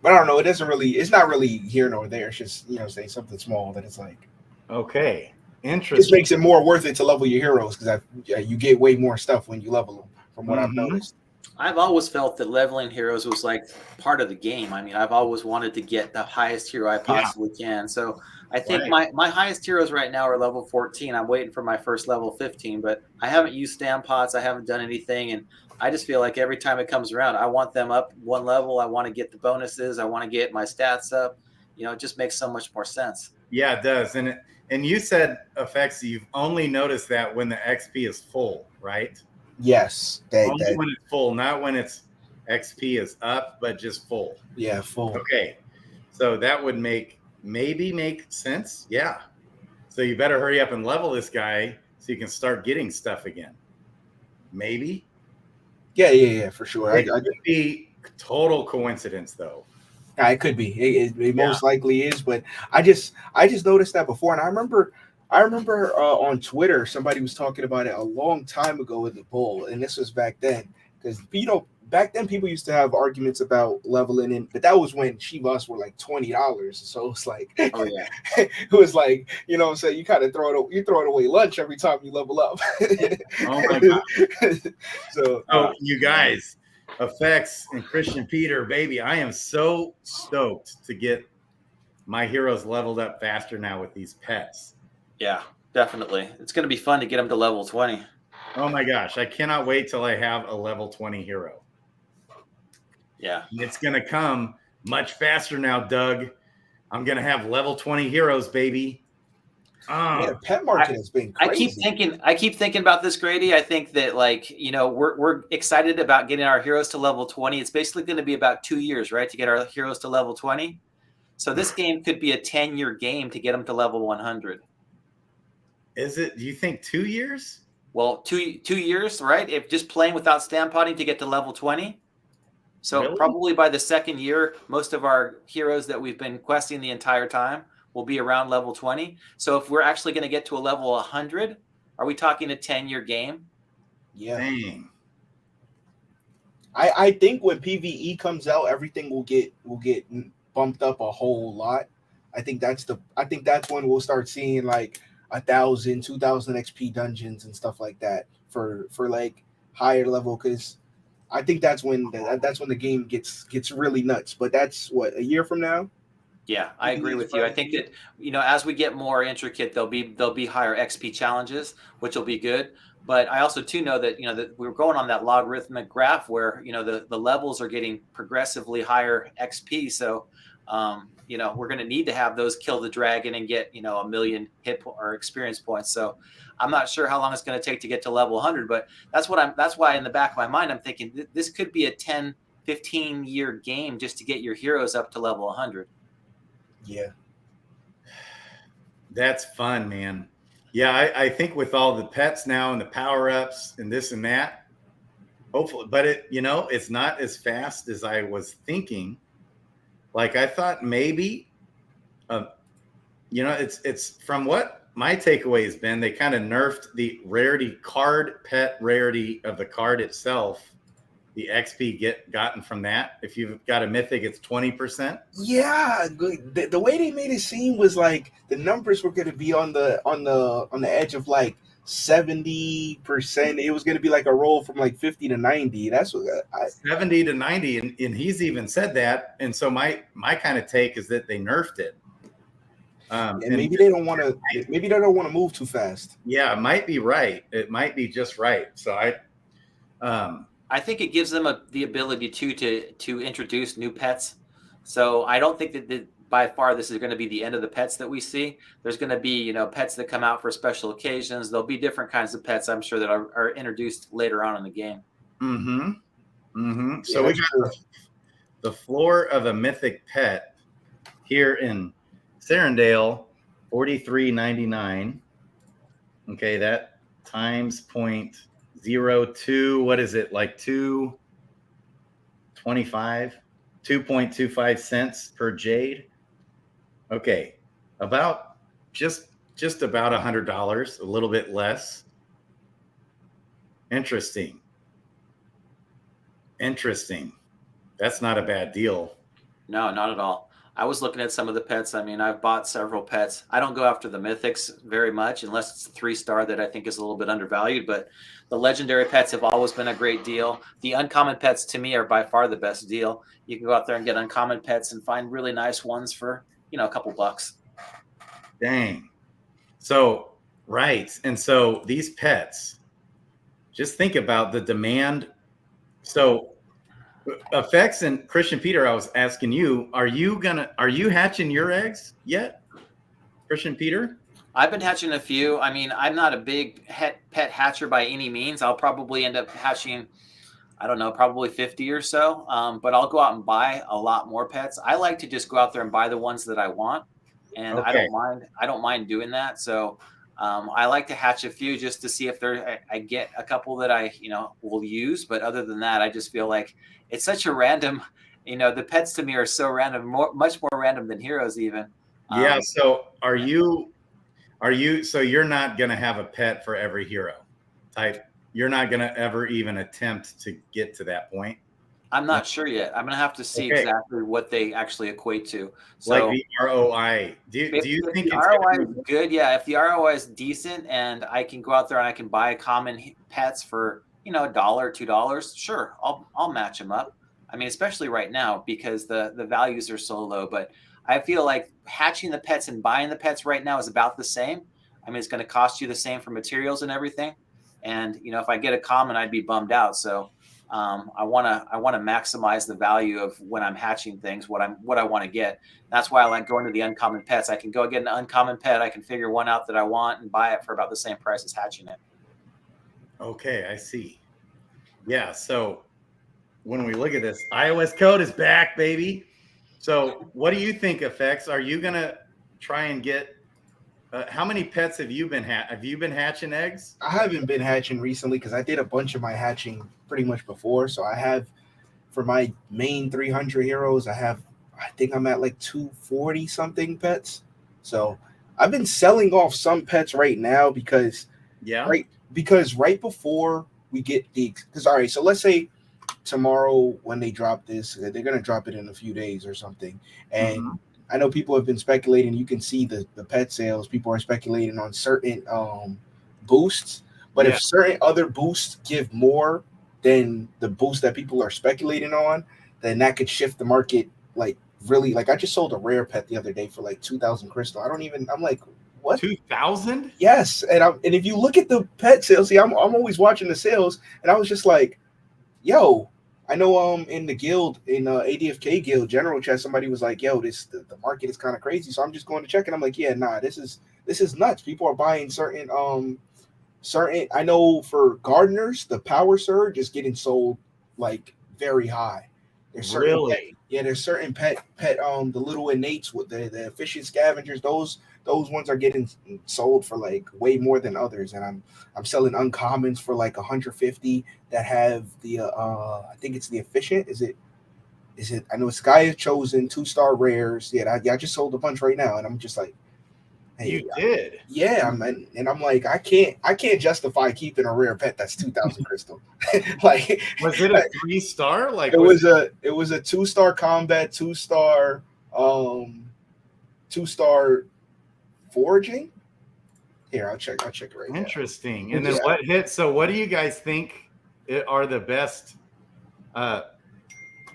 But I don't know. It's not really here nor there. It's just, say something small that it's like. Okay. Interesting. This makes it more worth it to level your heroes because you get way more stuff when you level them, from what I've noticed. I've always felt that leveling heroes was like part of the game. I mean, I've always wanted to get the highest hero I possibly can. So I think my highest heroes right now are level 14. I'm waiting for my first level 15, but I haven't used stamp pots. I haven't done anything. And I just feel like every time it comes around, I want them up one level. I want to get the bonuses. I want to get my stats up. It just makes so much more sense. Yeah, it does. And you said, Effects, you've only noticed that when the XP is full, right? Yes. Only when it's full, not when its XP is up, but just full. Yeah, full. Okay. So that would maybe make sense. Yeah. So you better hurry up and level this guy so you can start getting stuff again. Maybe. Yeah, for sure. It could be total coincidence, though. It could be. It most likely is, but I just noticed that before, and I remember I remember on Twitter somebody was talking about it a long time ago in the poll, and this was back then because back then people used to have arguments about leveling in, but that was when Chivas were like $20. So it's like, oh yeah, it was like, you know what I'm saying, you kind of throw it away lunch every time you level up. Oh my god! So you guys, Effects and Christian Peter, baby, I am so stoked to get my heroes leveled up faster now with these pets. Yeah, definitely. It's going to be fun to get them to level 20. Oh my gosh, I cannot wait till I have a level 20 hero. Yeah. And it's going to come much faster now, Doug. I'm going to have level 20 heroes, baby. Yeah, the pet market has been crazy. I keep thinking about this, Grady. I think that, like, you know, we're excited about getting our heroes to level 20. It's basically going to be about 2 years, right, to get our heroes to level 20. So this game could be a 10-year game to get them to level 100. Is it? Do you think 2 years? Well, two years, right? If just playing without stand potting to get to level 20. So Really? probably by the second year, most of our heroes that we've been questing the entire time will be around level 20. So if we're actually going to get to a level 100, are we talking a 10-year game? Yeah. Dang. I think when PvE comes out, everything will get bumped up a whole lot. I think that's when we'll start seeing like 1,000, 2,000 XP dungeons and stuff like that for like higher level, because I think that's when the game gets really nuts. But that's what, a year from now. Yeah, I agree with you. I think that, you know, as we get more intricate, there'll be higher XP challenges, which will be good. But I also too know that, you know, that we're going on that logarithmic graph where, you know, the levels are getting progressively higher XP. So, you know, we're going to need to have those kill the dragon and get, you know, 1 million or experience points. So I'm not sure how long it's going to take to get to level 100, but that's why in the back of my mind, I'm thinking this could be a 10, 15 year game just to get your heroes up to level 100. Yeah. That's fun, man. Yeah, I think with all the pets now and the power-ups and this and that, hopefully, but it's not as fast as I was thinking. Like I thought maybe, it's from what my takeaway has been, they kind of nerfed the rarity pet rarity of the card itself. The XP gotten from that. If you've got a mythic, it's 20%. Yeah, the way they made it seem was like the numbers were going to be on the edge of like 70%. It was going to be like a roll from like 50 to 90. That's what 70 to 90, and he's even said that. And so my kind of take is that they nerfed it. And maybe they don't want to move too fast. Yeah, it might be right. It might be just right. So I think it gives them the ability to introduce new pets. So I don't think that by far this is going to be the end of the pets that we see. There's going to be, you know, pets that come out for special occasions. There'll be different kinds of pets, I'm sure, that are introduced later on in the game. Mm-hmm. Mm-hmm. So we got the floor of a mythic pet here in Serendale, $43.99. Okay, that times 0.02. What is it, like 2.25 cents per jade? Okay, about just about $100, a little bit less. Interesting. That's not a bad deal. No, not at all. I was looking at some of the pets. I mean, I've bought several pets. I don't go after the mythics very much unless it's a 3-star that I think is a little bit undervalued, but the legendary pets have always been a great deal. The uncommon pets to me are by far the best deal. You can go out there and get uncommon pets and find really nice ones for, you know, a couple bucks. Dang. So, right. And so these pets, just think about the demand. So Effects and Christian Peter, I was asking you, are you hatching your eggs yet, Christian Peter? I've been hatching a few. I mean, I'm not a big pet hatcher by any means. I'll probably end up hatching, I don't know, probably 50 or so. But I'll go out and buy a lot more pets. I like to just go out there and buy the ones that I want, and okay. I don't mind doing that. So I like to hatch a few just to see if I get a couple that I, you know, will use. But other than that, I just feel like it's such a random, you know, the pets to me are so random, much more random than heroes even. Yeah. So are you, Are you, so you're not going to have a pet for every hero type? You're not going to ever even attempt to get to that point? I'm not sure yet. I'm going to have to see exactly what they actually equate to. So, like the ROI. Do you think the it's ROI is good? Yeah, if the ROI is decent and I can go out there and I can buy common pets for, you know, $1, $2, sure, I'll match them up. I mean, especially right now because the values are so low. But I feel like hatching the pets and buying the pets right now is about the same. I mean, it's going to cost you the same for materials and everything. And you know, if I get a common, I'd be bummed out. So I want to maximize the value of when I'm hatching things, what I want to get. That's why I like going to the uncommon pets. I can go get an uncommon pet. I can figure one out that I want and buy it for about the same price as hatching it. Okay, I see. Yeah. So when we look at this, iOS code is back, baby. So what do you think, Effects? Are you gonna try and get? How many pets have you been hatching eggs? I haven't been hatching recently because I did a bunch of my hatching pretty much before. So I have, for my main 300 heroes, I think I'm at like 240 something pets. So I've been selling off some pets right now because right before we get because all right, so let's say tomorrow when they drop this, they're gonna drop it in a few days or something, and I know people have been speculating. You can see the pet sales. People are speculating on certain boosts, but if certain other boosts give more than the boost that people are speculating on, then that could shift the market. Like really, like I just sold a rare pet the other day for like 2,000 crystal. I'm like, what? 2,000? Yes, and if you look at the pet sales, see, I'm always watching the sales, and I was just like, yo. I know in the guild, in ADFK guild general chat, somebody was like, yo, the market is kind of crazy. So I'm just going to check and I'm like, yeah, nah, this is nuts. People are buying certain I know for gardeners, the power surge is getting sold like very high. There's certain there's certain pet the little innates with the efficient scavengers, those ones are getting sold for like way more than others, and I'm selling uncommons for like 150 that have the I think it's the efficient. Is it I know it's Gaia Chosen 2-star rares. Yeah, I just sold a bunch right now, and I'm just like, hey, you did? Yeah, and I'm like, I can't justify keeping a rare pet that's 2,000 crystal. Like, was it a 3-star? Like it was a 2-star combat, 2-star 2-star foraging. Here, I'll check it right now. Interesting. And then what hit? So what do you guys think are the best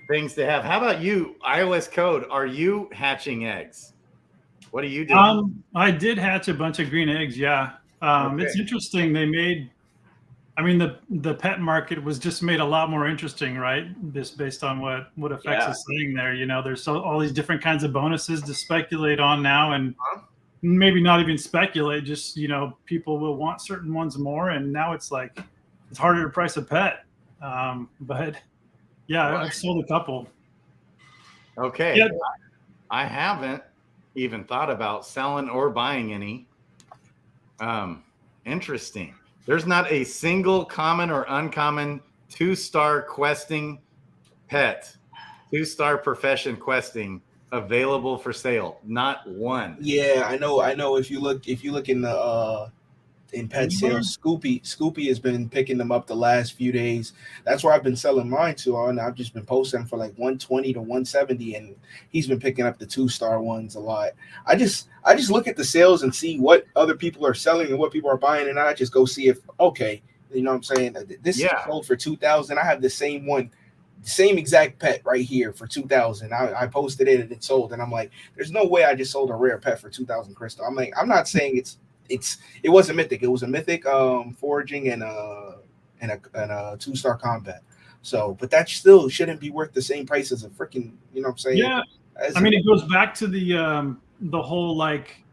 things to have? How about you, iOS code? Are you hatching eggs? What are you doing? I did hatch a bunch of green eggs. Yeah. It's interesting. They made, I mean, the pet market was just made a lot more interesting, right? Just based on what Effects is saying there. You know, there's all these different kinds of bonuses to speculate on now, and maybe not even speculate. Just, you know, people will want certain ones more, and now it's like it's harder to price a pet. But yeah, I've sold a couple. Okay. Yeah. I haven't even thought about selling or buying any. Interesting. There's not a single common or uncommon 2-star questing pet, 2-star profession questing available for sale. Not one. Yeah, I know. If you look in the in pet sales, Scoopy has been picking them up the last few days. That's where I've been selling mine to on. I've just been posting for like 120 to 170, and he's been picking up the 2-star ones a lot. I just look at the sales and see what other people are selling and what people are buying, and I just go see if you know what I'm saying, this is sold for 2,000. I have the same one, same exact pet right here for 2,000. I posted it and it sold, and I'm like, there's no way I just sold a rare pet for 2,000 crystal. I'm like, I'm not saying it wasn't mythic. It was a mythic foraging and a 2-star combat. So, but that still shouldn't be worth the same price as a freaking, you know what I'm saying? Yeah. I mean, it goes back to the whole, like,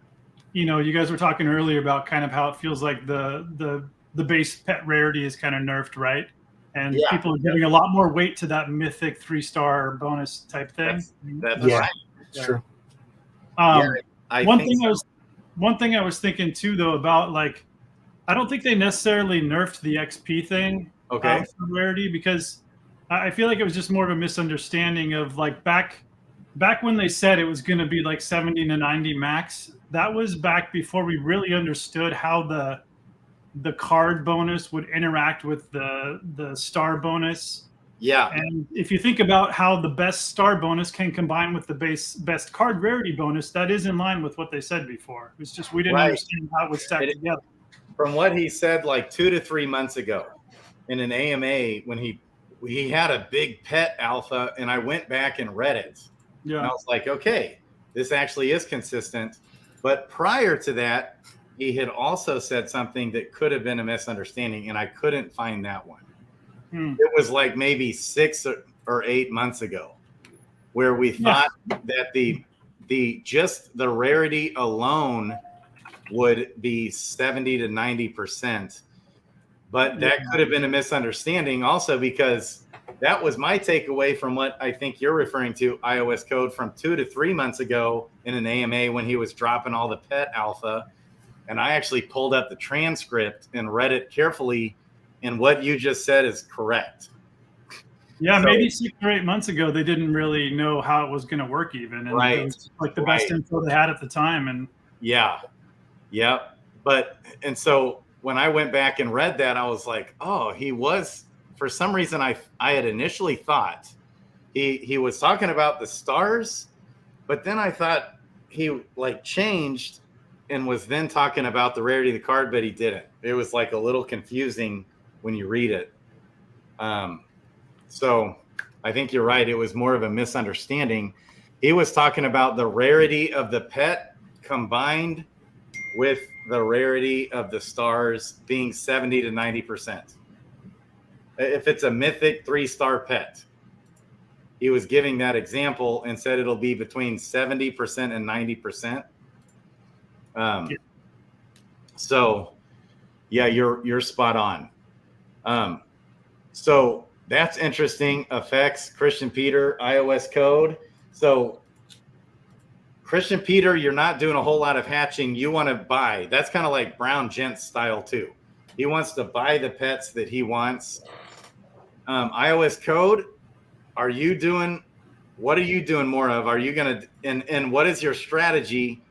you know, you guys were talking earlier about kind of how it feels like the base pet rarity is kind of nerfed, right? And people are giving a lot more weight to that mythic 3-star bonus type thing. That's right. It's true. One thing I was thinking too, though, about, like, I don't think they necessarily nerfed the XP thing for rarity, because I feel like it was just more of a misunderstanding of, like, back when they said it was going to be like 70 to 90 max that was back before we really understood how the card bonus would interact with the star bonus. Yeah. And if you think about how the best star bonus can combine with the best card rarity bonus, that is in line with what they said before. It's just we didn't understand how it would stack together. From what he said like 2 to 3 months ago in an AMA when he had a big pet alpha, and I went back and read it. Yeah. And I was like, okay, this actually is consistent. But prior to that, he had also said something that could have been a misunderstanding, and I couldn't find that one. It was like maybe 6 or 8 months ago where we thought that just the rarity alone would be 70 to 90%. But that could have been a misunderstanding also, because that was my takeaway from what I think you're referring to, iOS code from 2 to 3 months ago in an AMA when he was dropping all the pet alpha. And I actually pulled up the transcript and read it carefully. And what you just said is correct. Yeah, maybe 6 or 8 months ago, they didn't really know how it was going to work even. And it was like the best info they had at the time. And yeah. But, and so when I went back and read that, I was like, oh, he was, for some reason, I had initially thought he was talking about the stars, but then I thought he like changed and was then talking about the rarity of the card, but he didn't. It was like a little confusing when you read it. So I think you're right. It was more of a misunderstanding. He was talking about the rarity of the pet combined with the rarity of the stars being 70 to 90%. If it's a mythic 3-star pet, he was giving that example and said it'll be between 70% and 90%. So yeah, you're spot on. So that's interesting. Effects, Christian Peter, iOS code. So Christian Peter, you're not doing a whole lot of hatching. You want to buy. That's kind of like Brown Gents style too. He wants to buy the pets that he wants. iOS code, what are you doing more of? Are you going to, and what is your strategy?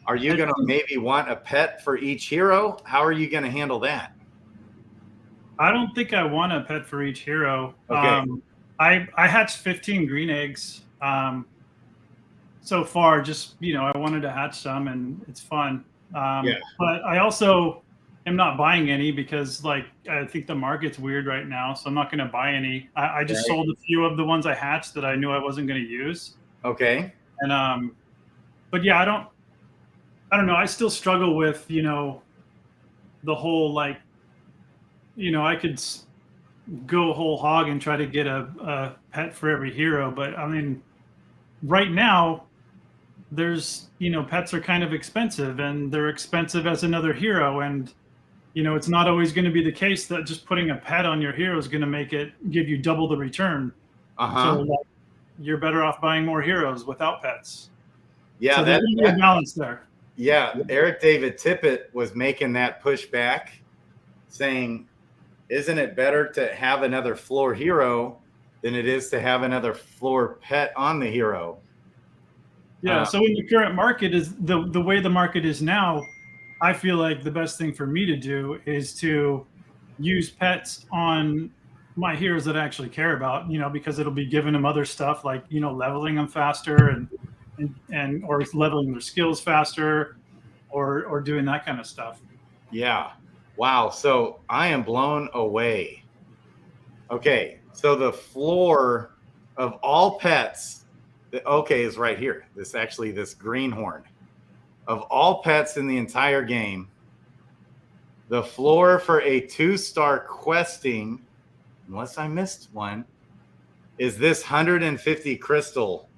Are you going to maybe want a pet for each hero? How are you going to handle that? I don't think I want a pet for each hero. Okay. I hatched 15 green eggs so far. Just, I wanted to hatch some and it's fun. But I also am not buying any because I think the market's weird right now. So I'm not going to buy any. I just sold a few of the ones I hatched that I knew I wasn't going to use. Okay. And, but yeah, I don't know. I still struggle with, the whole, I could go whole hog and try to get a pet for every hero. But I mean, right now there's, pets are kind of expensive and they're expensive as another hero. And, it's not always going to be the case that just putting a pet on your hero is going to give you double the return. So you're better off buying more heroes without pets. Yeah. So there's a balance there. Yeah. Eric David Tippett was making that pushback saying, isn't it better to have another floor hero than it is to have another floor pet on the hero? Yeah. So in the current market is the way the market is now, I feel like the best thing for me to do is to use pets on my heroes that I actually care about, because it'll be giving them other stuff like, leveling them faster and or leveling their skills faster or doing that kind of stuff. Yeah. Wow. So I am blown away. Okay. So the floor of all pets, is right here. This greenhorn. Of all pets in the entire game, the floor for a 2-star questing, unless I missed one, is this 150 crystal.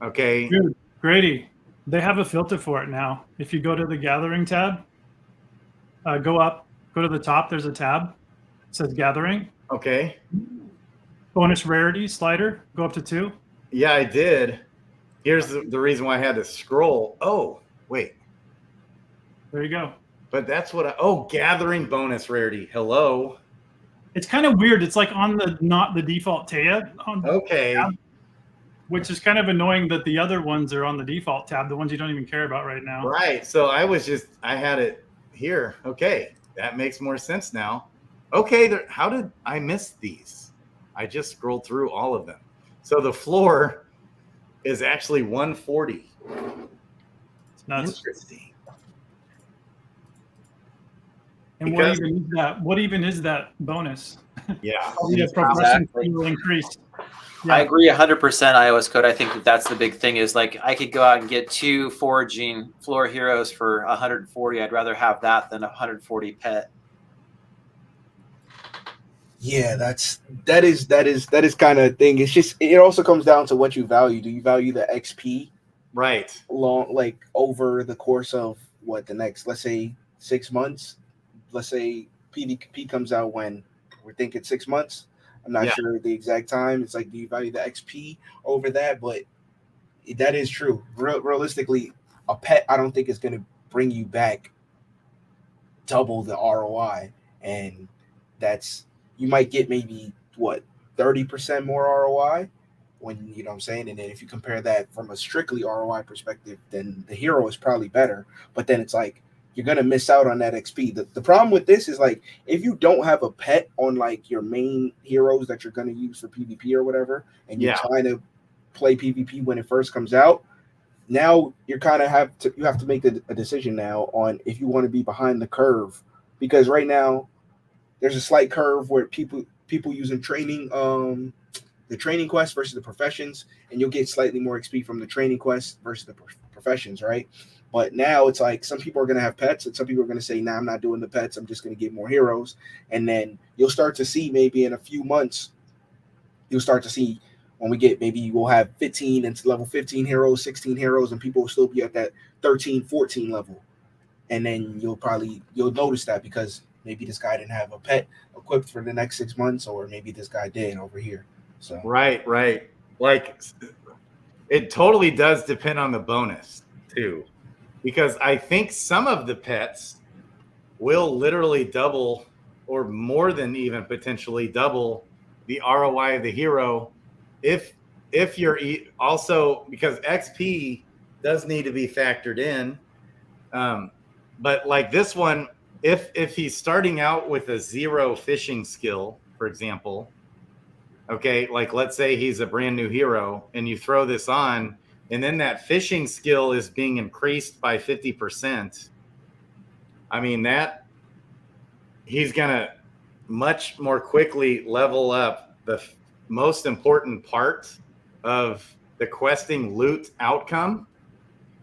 Okay. Dude, Grady, they have a filter for it now. If you go to the gathering tab, go to the top, there's a tab. It says gathering. Okay. Bonus rarity slider, go up to 2. Yeah, I did. Here's the reason why I had to scroll. Oh, wait. There you go. But that's what gathering bonus rarity. Hello. It's kind of weird. It's like on not the default Taya. Okay. Which is kind of annoying that the other ones are on the default tab, the ones you don't even care about right now. Right. So I had it here. Okay. That makes more sense now. Okay. How did I miss these? I just scrolled through all of them. So the floor is actually 140. It's nuts. Interesting. And what even is that bonus? Yeah. The progression will increase. Yeah. I agree 100% iOS code. I think that's the big thing is like I could go out and get 2 foraging floor heroes for 140. I'd rather have that than 140 pet. Yeah, that is kind of thing. It's just it also comes down to what you value. Do you value the XP right over the course of the next, let's say 6 months? Let's say PvP comes out when we're thinking 6 months. I'm not sure the exact time. It's like, do you value the XP over that? But that is true. Realistically, a pet I don't think is going to bring you back double the ROI, and you might get maybe 30% more ROI when, you know what I'm saying? And then if you compare that from a strictly ROI perspective, then the hero is probably better. But then it's like you're gonna miss out on that XP. The problem with this is like if you don't have a pet on like your main heroes that you're gonna use for PvP or whatever, and you're trying to play PvP when it first comes out, now you're kind of have to make a decision now on if you want to be behind the curve, because right now there's a slight curve where people using training the training quest versus the professions, and you'll get slightly more XP from the training quest versus the professions, right? But now it's like some people are going to have pets and some people are going to say, nah, I'm not doing the pets, I'm just going to get more heroes. And then you'll start to see maybe in a few months, you'll start to see when we get, maybe we'll have 15 and level 15 heroes, 16 heroes, and people will still be at that 13, 14 level. And then you'll notice that because maybe this guy didn't have a pet equipped for the next 6 months, or maybe this guy did over here. So right. Like it totally does depend on the bonus too, because I think some of the pets will literally double or more than even potentially double the ROI of the hero if you're also, because XP does need to be factored in. But like this one, if he's starting out with a 0 fishing skill, for example, okay, like let's say he's a brand new hero and you throw this on, and then that fishing skill is being increased by 50%. I mean, that he's going to much more quickly level up the most important part of the questing loot outcome,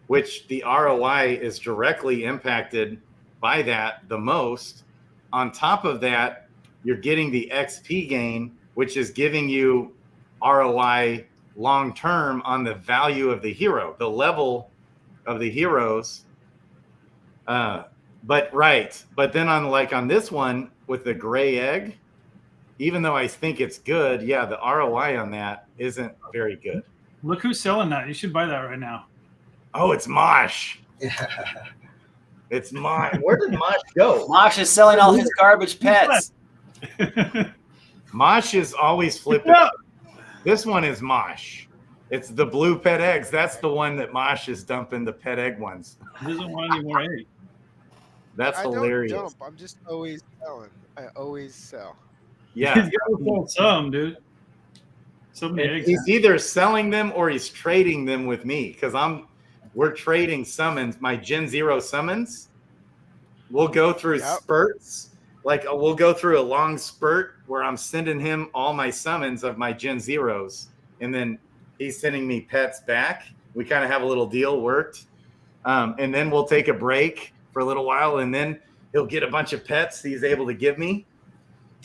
which the ROI is directly impacted by that the most. On top of that, you're getting the XP gain, which is giving you ROI long term on the value of the hero, the level of the heroes. But then on this one with the gray egg, even though I think it's good, the ROI on that isn't very good. Look who's selling that. You should buy that right now. Oh, it's Mosh. It's Mosh. Where did Mosh go? Mosh is selling all his garbage pets. Mosh is always flipping. This one is Mosh. It's the blue pet eggs. That's the one that Mosh is dumping the pet egg ones. He doesn't want any more eggs. That's hilarious. I don't dump. I'm just always selling. I always sell. Yeah. He's got to sell some, dude. So many eggs. He's either selling them or he's trading them with me, because we're trading summons. My Gen 0 summons, we'll go through spurts. Like we'll go through a long spurt where I'm sending him all my summons of my Gen 0s, and then he's sending me pets back. We kind of have a little deal worked. And then we'll take a break for a little while, and then he'll get a bunch of pets he's able to give me.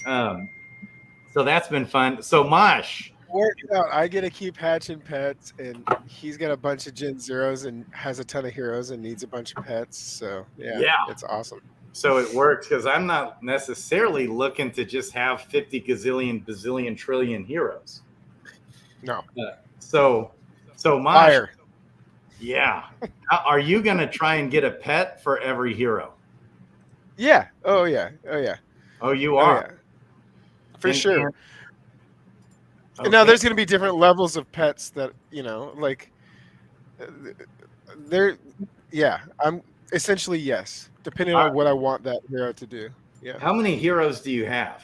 So that's been fun. So Mosh, worked out. I get to keep hatching pets, and he's got a bunch of Gen 0s and has a ton of heroes and needs a bunch of pets. So yeah, it's awesome. So it works because I'm not necessarily looking to just have 50 gazillion, bazillion, trillion heroes. No. So Mosh, fire. Yeah. Are you going to try and get a pet for every hero? Yeah. Oh yeah. Oh yeah. Oh, you are? Yeah. For sure. And now there's going to be different levels of pets that, like they're, yeah, I'm essentially yes, depending on what I want that hero to do. Yeah. How many heroes do you have?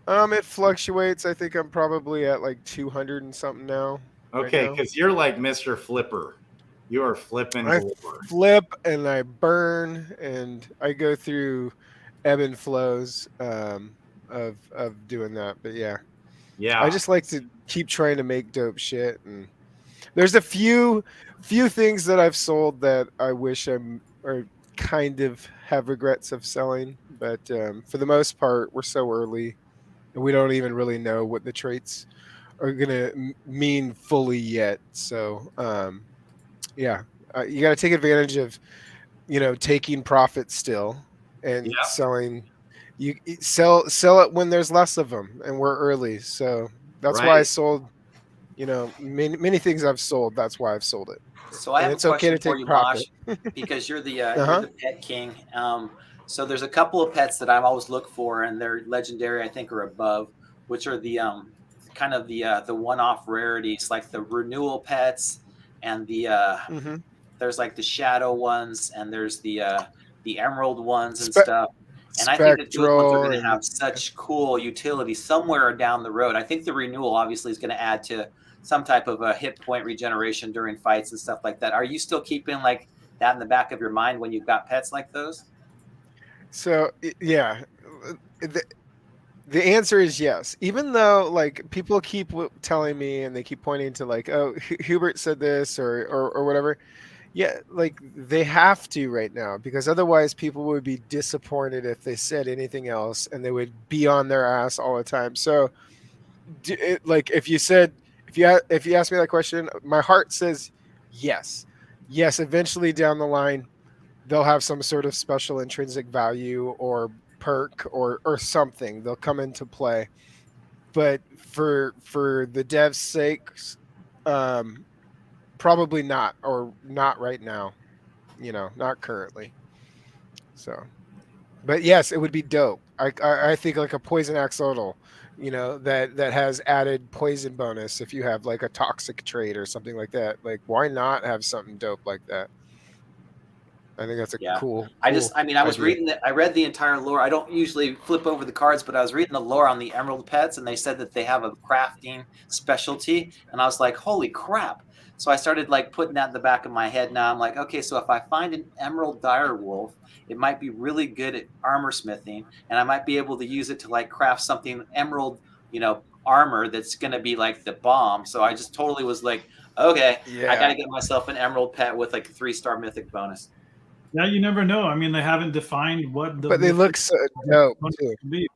It fluctuates. I think I'm probably at like 200 and something now. Okay, right because you're like Mr. Flipper. You are flipping I galore. flip and I burn and I go through ebb and flows of doing that. But yeah, I just like to keep trying to make dope shit. And there's a few things that I've sold that I wish or kind of have regrets of selling. But for the most part, we're so early and we don't even really know what the traits are gonna mean fully yet. So yeah, you got to take advantage of taking profit still and selling. You sell it when there's less of them, and we're early. So that's why I sold. Many things I've sold. That's why I've sold it. So I have it's a okay question to take for you, profit. Mosh, because you're the pet king. So there's a couple of pets that I always look for, and they're legendary, I think, or above, which are the kind of the one-off rarities, like the renewal pets, and the there's like the shadow ones, and there's the emerald ones and stuff. And I think that those ones are going to have such cool utility somewhere down the road. I think the renewal obviously is going to add to some type of a hit point regeneration during fights and stuff like that. Are you still keeping like that in the back of your mind when you've got pets like those? So yeah, the answer is yes. Even though like people keep telling me and they keep pointing to like, oh, Hubert said this or whatever. Yeah, like they have to right now because otherwise people would be disappointed if they said anything else and they would be on their ass all the time. So like if you ask me that question, my heart says yes. Yes, eventually down the line they'll have some sort of special intrinsic value or perk or something. They'll come into play. But for the devs' sakes, probably not, or not right now, not currently. So, but yes, it would be dope. I think like a poison axolotl, that has added poison bonus if you have like a toxic trait or something like that. Like, why not have something dope like that? I think that's a cool. I read the entire lore. I don't usually flip over the cards, but I was reading the lore on the emerald pets, and they said that they have a crafting specialty, and I was like, holy crap. So I started like putting that in the back of my head. Now I'm like, okay, so if I find an emerald dire wolf, it might be really good at armor smithing, and I might be able to use it to like craft something emerald, armor that's going to be like the bomb. So I just totally was like, okay, I got to get myself an emerald pet with like a 3-star mythic bonus. Yeah, you never know. I mean, they haven't defined what the. But they look so dope too. Be,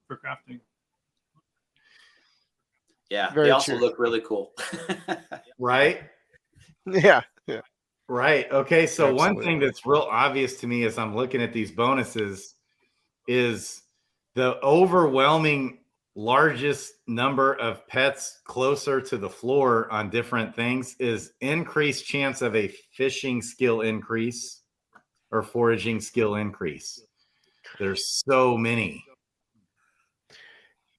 for crafting. Yeah, they also look really cool. Right? Yeah. Right. Okay. So one thing that's real obvious to me as I'm looking at these bonuses is the overwhelming largest number of pets closer to the floor on different things is increased chance of a fishing skill increase or foraging skill increase. There's so many.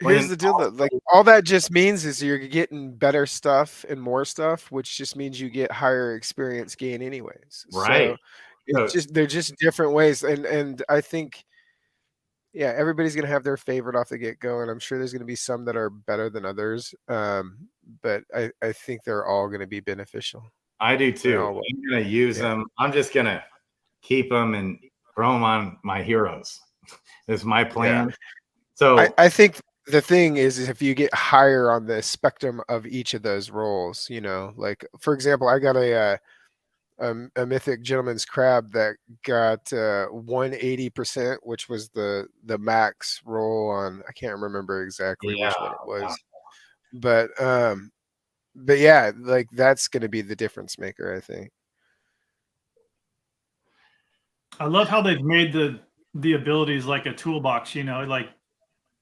Here's the deal though. Like all that just means is you're getting better stuff and more stuff, which just means you get higher experience gain anyways. Right. So they're just different ways. And I think everybody's gonna have their favorite off the get-go, and I'm sure there's gonna be some that are better than others. But I think they're all gonna be beneficial. I do too. I'm gonna use them. I'm just gonna keep them and throw them on my heroes. Is my plan. Yeah. So I think the thing is if you get higher on the spectrum of each of those roles, like for example, I got a mythic gentleman's crab that got 180%, which was the max roll on. I can't remember exactly which one it was, but yeah, like that's going to be the difference maker, I think. I love how they've made the abilities like a toolbox, like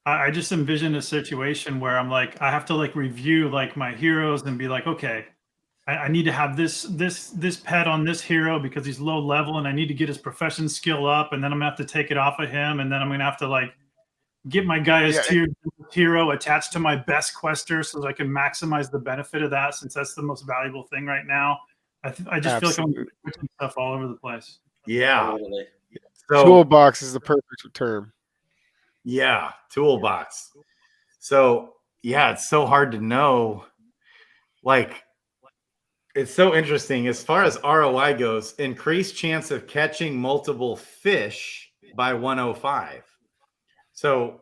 I just envision a situation where I'm like, I have to like review like my heroes and be like, okay, I need to have this pet on this hero because he's low level and I need to get his profession skill up, and then I'm gonna have to take it off of him, and then I'm gonna have to like get my guy as tiered hero attached to my best quester so that I can maximize the benefit of that, since that's the most valuable thing right now. I just feel like I'm putting stuff all over the place. Yeah. Totally. So, toolbox is the perfect term. Yeah, toolbox. So yeah, it's so hard to know. Like, it's so interesting as far as ROI goes. Increased chance of catching multiple fish by 105. So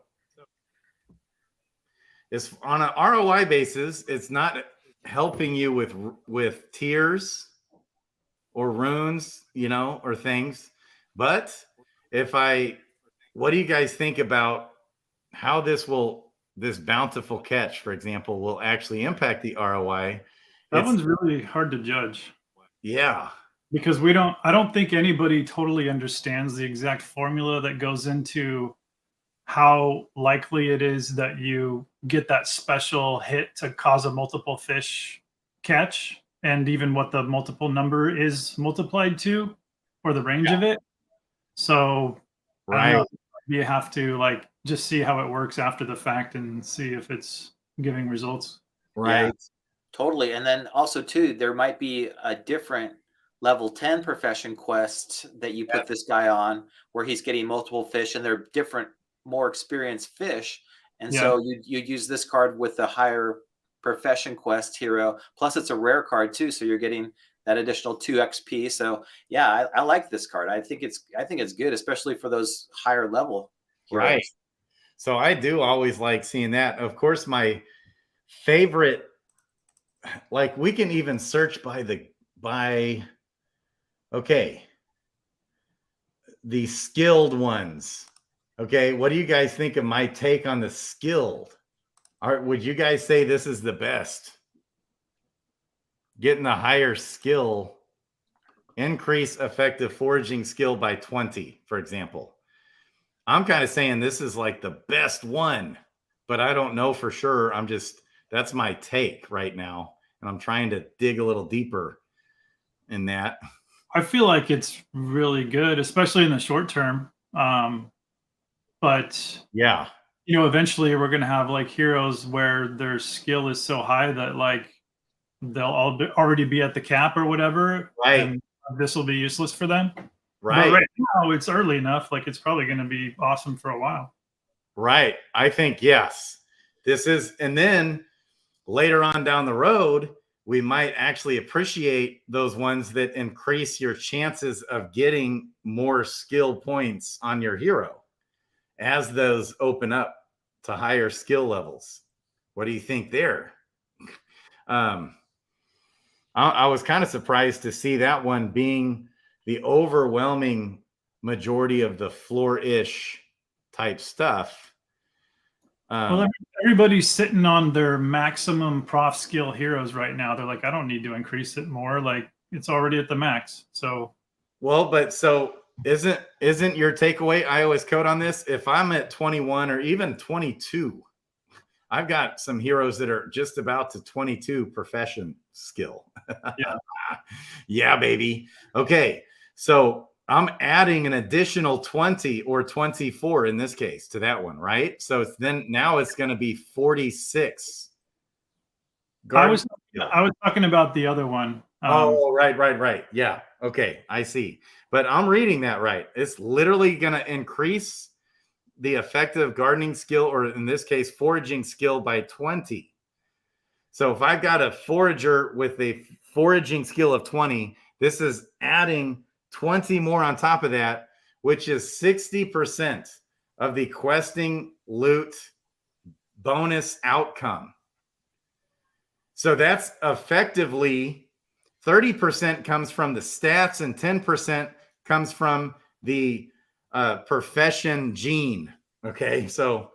it's on an ROI basis, it's not helping you with tiers or runes, or things. But what do you guys think about how this bountiful catch, for example, will actually impact the ROI? That one's really hard to judge. Yeah. Because I don't think anybody totally understands the exact formula that goes into how likely it is that you get that special hit to cause a multiple fish catch, and even what the multiple number is multiplied to, or the range of it. So I don't know, you have to just see how it works after the fact and see if it's giving results. Right. Yeah, totally. And then also too, there might be a different level 10 profession quest that you put this guy on where he's getting multiple fish, and they're different, more experienced fish. And so you use this card with the higher profession quest hero. Plus it's a rare card too. So you're getting that additional 2 XP. So yeah, I like this card. I think it's good, especially for those higher level heroes. Right. So I do always like seeing that. Of course, my favorite, we can even search by the skilled ones. Okay, what do you guys think of my take on the skilled? Would you guys say this is the best? Getting the higher skill, increase effective foraging skill by 20, for example. I'm kind of saying this is like the best one, but I don't know for sure. That's my take right now. And I'm trying to dig a little deeper in that. I feel like it's really good, especially in the short term. But yeah, eventually we're going to have heroes where their skill is so high that they'll already be at the cap or whatever. Right. And this will be useless for them. Right. But right now it's early enough. It's probably going to be awesome for a while. Right. I think, yes, this is. And then later on down the road, we might actually appreciate those ones that increase your chances of getting more skill points on your hero as those open up to higher skill levels. What do you think there? I was kind of surprised to see that one being the overwhelming majority of the floor-ish type stuff. Well, everybody's sitting on their maximum prof skill heroes right now. They're like, I don't need to increase it more. It's already at the max. So, well, but so isn't your takeaway iOS code on this? If I'm at 21 or even 22, I've got some heroes that are just about to 22 profession skill. Yeah. Yeah, baby. Okay. So I'm adding an additional 20 or 24 in this case to that one, right? So now it's going to be 46. I was talking about the other one. Right. Yeah. Okay. I see. But I'm reading that right. It's literally going to increase the effective gardening skill, or in this case, foraging skill by 20. So if I've got a forager with a foraging skill of 20, this is adding 20 more on top of that, which is 60% of the questing loot bonus outcome. So that's effectively 30% comes from the stats and 10% comes from the profession gene. Okay, so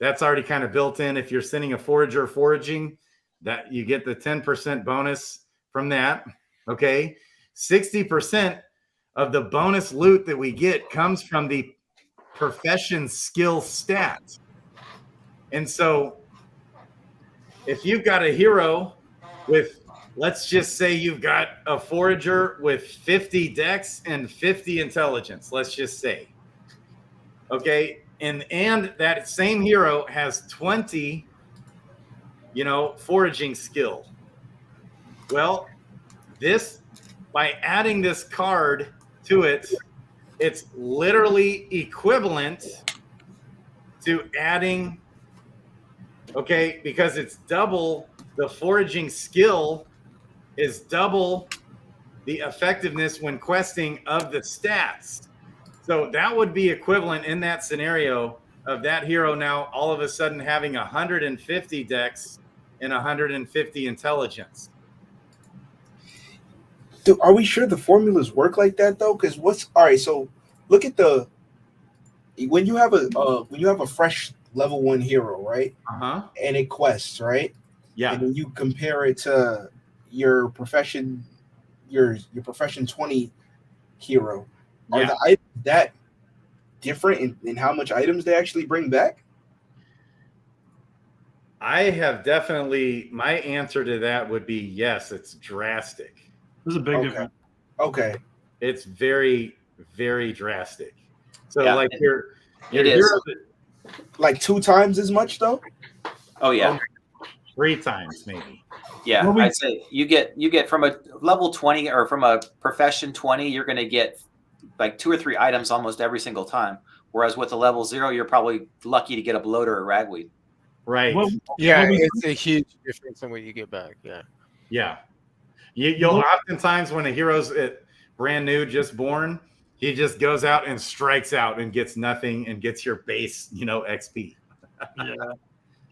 that's already kind of built in. If you're sending a forager foraging, that you get the 10% bonus from that. Okay, 60% of the bonus loot that we get comes from the profession skill stat. And so if you've got a hero with, let's just say you've got a forager with 50 dex and 50 intelligence, let's just say. Okay, And that same hero has 20, foraging skill. Well, by adding this card to it, it's literally equivalent to adding, because it's double the foraging skill is double the effectiveness when questing of the stats. So that would be equivalent in that scenario of that hero now all of a sudden having 150 dex and 150 intelligence. Are we sure the formulas work like that though? Because all right? So look at when you have a fresh level 1 hero, right? And it quests, right? Yeah. And then you compare it to your profession 20 hero. Are the items that different in how much items they actually bring back? I have my answer to that would be yes, it's drastic. There's a big difference. Okay. It's very, very drastic. So Yeah, like your is. hero, like 2 times as much though? Oh yeah. 3 times maybe. Yeah, I'd say you get from a level 20 or from a profession 20, you're going to get like 2 or 3 items almost every single time. Whereas with a level 0, you're probably lucky to get a bloater or ragweed. Right. It's a huge difference in what you get back. Yeah. Yeah. You'll oftentimes when a hero's brand new, just born, he just goes out and strikes out and gets nothing and gets your base, XP. Yeah.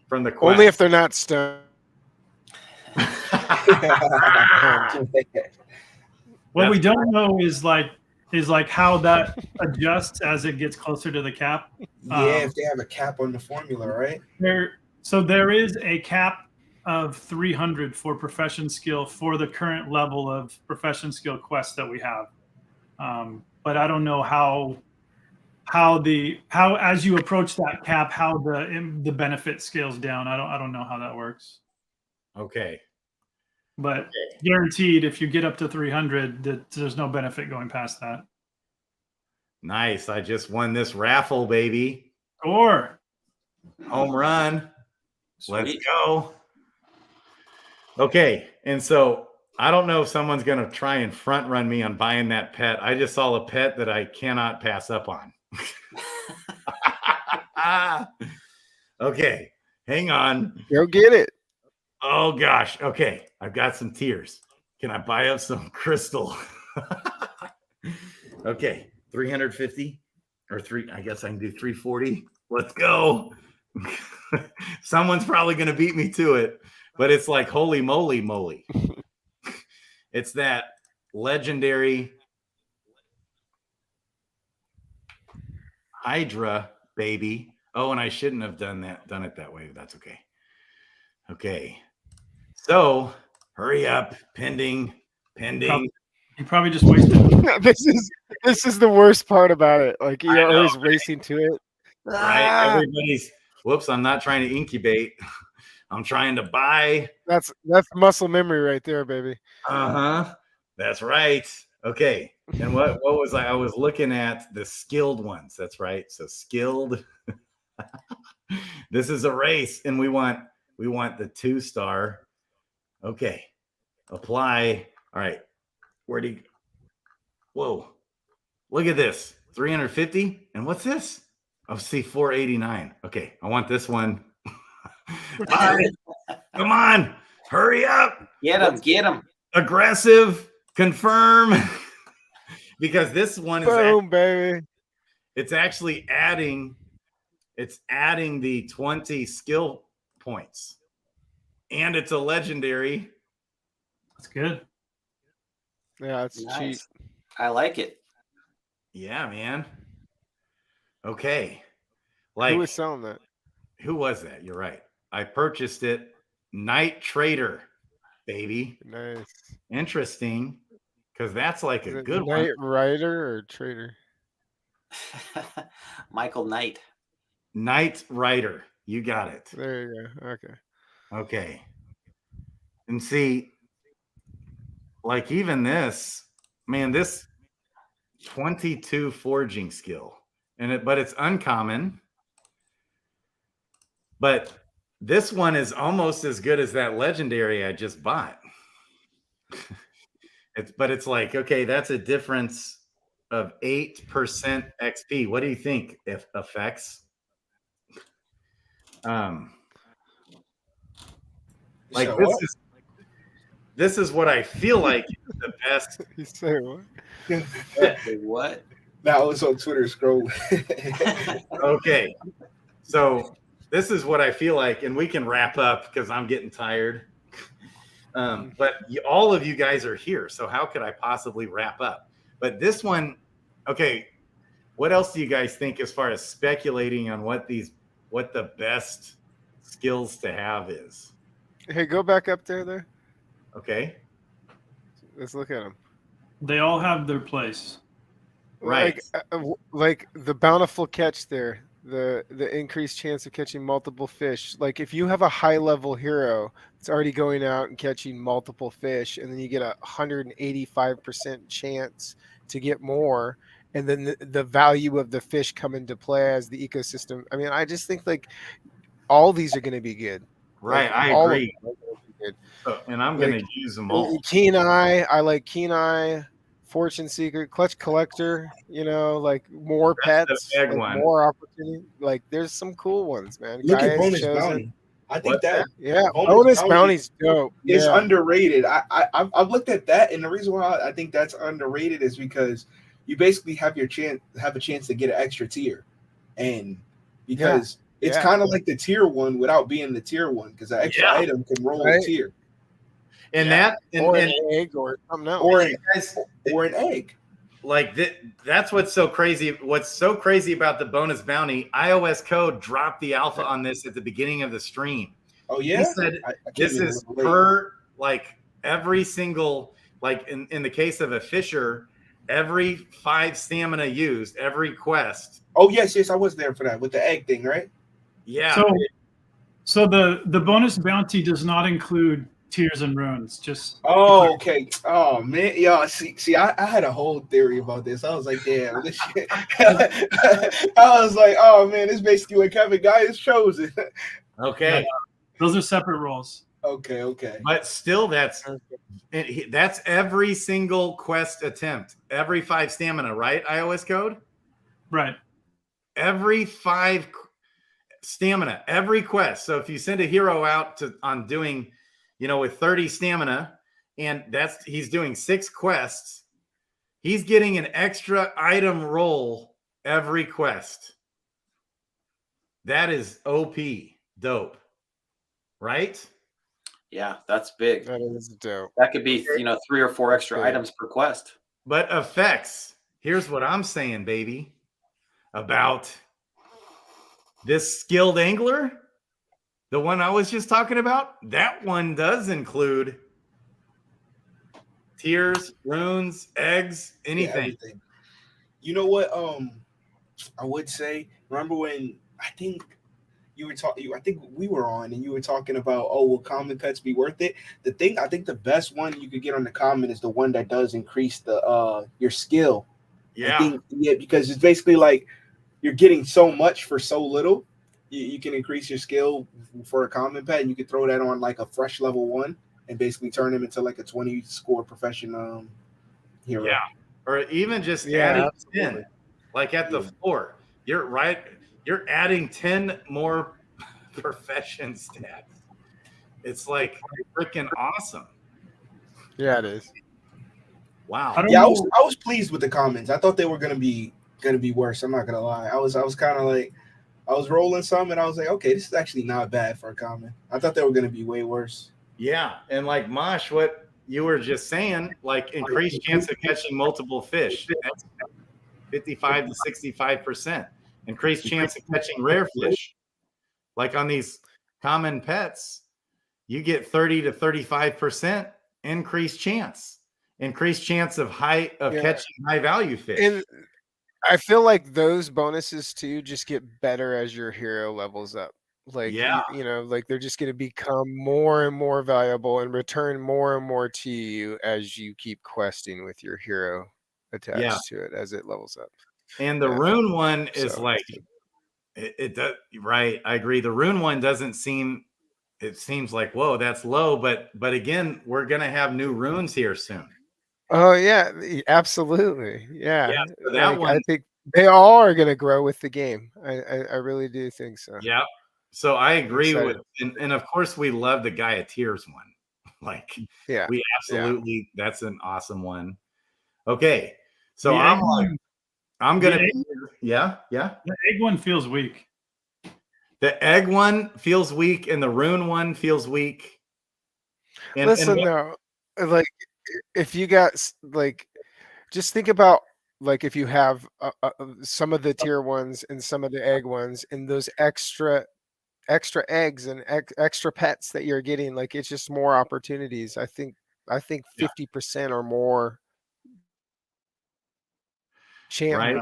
From the quest. Only if they're not stunned. What we don't know is how that adjusts as it gets closer to the cap. If they have a cap on the formula, right? There is a cap of 300 for profession skill for the current level of profession skill quests that we have. But I don't know how as you approach that cap, how the benefit scales down. I don't know how that works. Okay. But guaranteed, if you get up to 300, there's no benefit going past that. Nice. I just won this raffle, baby. Or home run. Let's go. Okay. And so I don't know if someone's going to try and front run me on buying that pet. I just saw a pet that I cannot pass up on. Okay. Hang on. Go get it. Oh gosh. Okay. I've got some tears. Can I buy up some crystal? Okay. 350 or I guess I can do 340. Let's go. Someone's probably going to beat me to it, but it's like, holy moly. It's that legendary Hydra, baby. Oh, and I shouldn't have done it that way. That's okay. Okay. So hurry up. Pending. You probably just wasted. This is the worst part about it. Like you're always racing to it. Right. Everybody's I'm not trying to incubate. I'm trying to buy. That's muscle memory right there, baby. That's right. Okay. And what was I was looking at the skilled ones. That's right. So skilled. This is a race, and we want the 2-star. Okay. Apply. All right. Whoa. Look at this. 350. And what's this? Oh, see, 489. Okay. I want this one. Come on. Hurry up. Get him. Aggressive. Confirm. Because this one is baby. It's actually adding the 20 skill points. And it's a legendary. That's good. Yeah, it's cheap. I like it. Yeah, man. Okay. Who was selling that? Who was that? You're right. I purchased it. Night Trader, baby. Nice. Interesting. Because that's like a good one. Knight Rider or Trader? Michael Knight. Knight Rider. You got it. There you go. Okay. And see, like even this 22 forging skill. But it's uncommon. But this one is almost as good as that legendary I just bought. It's like, okay, that's a difference of 8% XP. What do you think, if effects? Like So this is what I feel like is the best. You say what? What? That was on Twitter scroll. Okay. So this is what I feel like, and we can wrap up because I'm getting tired. But all of you guys are here, so how could I possibly wrap up? But this one, okay, what else do you guys think as far as speculating on what the best skills to have is? Hey, go back up there. Okay. Let's look at them. They all have their place. Right. Like the bountiful catch there, the increased chance of catching multiple fish. Like if you have a high level hero that's already going out and catching multiple fish, and then you get 185% chance to get more, and then the value of the fish come into play as the ecosystem. I mean, I just think like all these are going to be good. Right, Like, I all agree. of them are gonna be good. So, and I'm going to use them all. Keen Eye, I like Keen Eye, Fortune Seeker, Clutch Collector, like more pets, big like one. more opportunity. Like there's some cool ones, man. Look at Gaia's bonus Chosen. bounty. I think that bonus bounty's dope. It's Yeah. underrated. I've looked at that, and the reason why I think that's underrated is because you basically have a chance to get an extra tier, and because it's kind of like the tier one without being the tier one, because an extra item can roll a tier. And or an egg or something else. Or an egg. Like that's what's so crazy. What's so crazy about the bonus bounty? iOS Code dropped the alpha on this at the beginning of the stream. Oh yeah, he said this is per like every single in the case of a fisher, every 5 stamina used, every quest. Oh yes, I was there for that with the egg thing, right? Yeah. So the bonus bounty does not include tiers and runes. Just okay. Oh man, yeah. See, I had a whole theory about this. I was like, damn, this shit. I was like, oh man, this basically what Kevin Guy is chosen. Okay. Those are separate roles. Okay. But still, that's every single quest attempt, every 5 stamina, right? iOS Code, right? Every 5 stamina, every quest. So if you send a hero out on doing, with 30 stamina, and he's doing 6 quests, he's getting an extra item roll every quest. That is OP, dope, right? Yeah, that's big. That is dope. That could be 3 or 4 extra items per quest. But effects, here's what I'm saying, baby, about this skilled angler. The one I was just talking about, that one does include tiers, runes, eggs, anything. Yeah, you know what? I would say, remember when I think you were talking? I think we were on, and you were talking about, will common pets be worth it? I think the best one you could get on the common is the one that does increase the your skill. Yeah. Because it's basically like you're getting so much for so little. You can increase your skill for a common pet, and you can throw that on like a fresh level 1 and basically turn him into like a 20 score professional hero. Yeah. Or even just adding 10, like at the floor. You're right. You're adding 10 more profession stats. It's like freaking awesome. Yeah, it is. Wow. I was pleased with the comments. I thought they were gonna be worse. I'm not gonna lie. I was kind of like, I was rolling some, and I was like, okay, this is actually not bad for a comment. I thought they were going to be way worse. Yeah, and like Mosh, what you were just saying, like increased chance of catching multiple fish. That's 55 to 65%. Increased chance of catching rare fish. Like on these common pets, you get 30 to 35% increased chance. Increased chance of catching high value fish. And I feel like those bonuses too just get better as your hero levels up. Like, like they're just going to become more and more valuable and return more and more to you as you keep questing with your hero attached to it as it levels up. And the rune one is It does, right? I agree. The rune one doesn't seem. It seems like, whoa, that's low, but again, we're gonna have new runes here soon. Oh yeah, absolutely. Yeah, so that like, one, I think they all are going to grow with the game. I really do think so. yeah. So I agree with, excited. and of course, we love the Gaia Tears one. Like, Yeah, we absolutely, that's an awesome one. Okay, so The I'm egg like, one- I'm the gonna, egg- yeah. The egg one feels weak. The egg one feels weak, and the rune one feels weak. And Listen, though, like, if you got like, just think about like if you have some of the tier ones and some of the egg ones, and those extra eggs and extra pets that you're getting, like, it's just more opportunities. I think 50% or more chance. Right.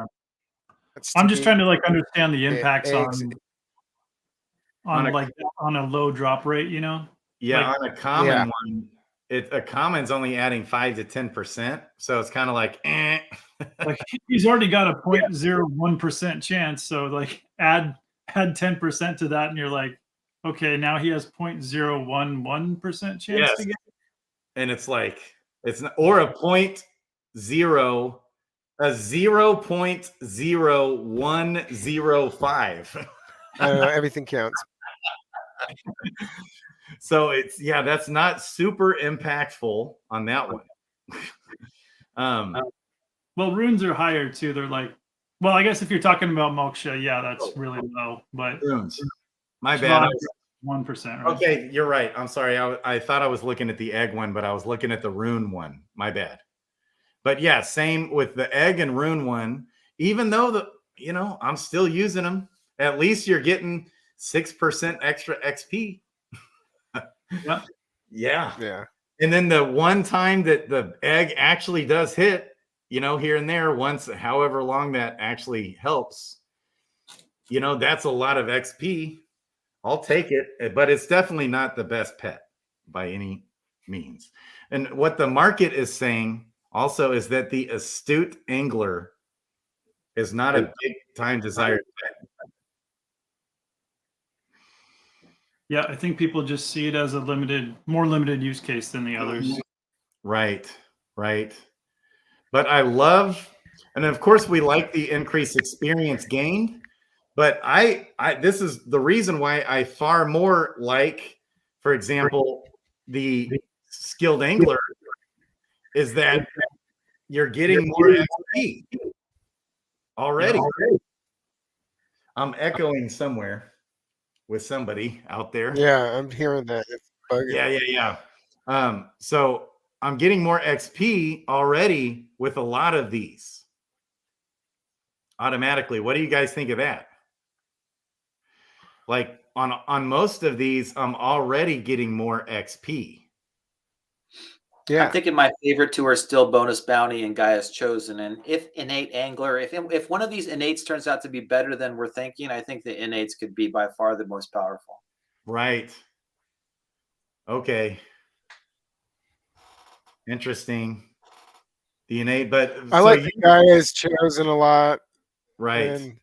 I'm just trying to like understand the get impacts eggs. on a low drop rate, you know? Yeah, Like- on a common one, a common's only adding 5 to 10%. So it's kind of like, eh. Like he's already got a 0.01% chance. So like add 10% to that, and you're like, okay, now he has 0.011% chance Yes. to get it. And it's like, it's not, or a 0.0105. I don't know, everything counts. So it's, yeah, that's not super impactful on that one. Well, runes are higher too. They're like, well, I guess if you're talking about moksha, yeah, that's really low. But runes, my bad. 1%. Right? Okay, you're right. I'm sorry. I thought I was looking at the egg one, but I was looking at the rune one. My bad. But yeah, same with the egg and rune one. Even though I'm still using them. At least you're getting 6% extra XP. Yeah. And then the one time that the egg actually does hit, here and there, once, however long that actually helps, that's a lot of XP. I'll take it, but it's definitely not the best pet by any means. And what the market is saying also is that the astute angler is not a big time desired pet. Yeah, I think people just see it as a more limited use case than the others. Right. But I love, and of course we like the increased experience gained, but this is the reason why I far more like, for example, the skilled angler, is that you're getting more XP already. I'm echoing somewhere with somebody out there. Yeah, I'm hearing that. It's bugging. Yeah. So I'm getting more XP already with a lot of these automatically. What do you guys think of that? Like on most of these, I'm already getting more XP. Yeah. I'm thinking my favorite two are still bonus bounty and Gaia's Chosen. And if innate angler, if one of these innates turns out to be better than we're thinking, I think the innates could be by far the most powerful. Right. Okay. Interesting. The innate, but I like the Gaia's Chosen a lot. Right. And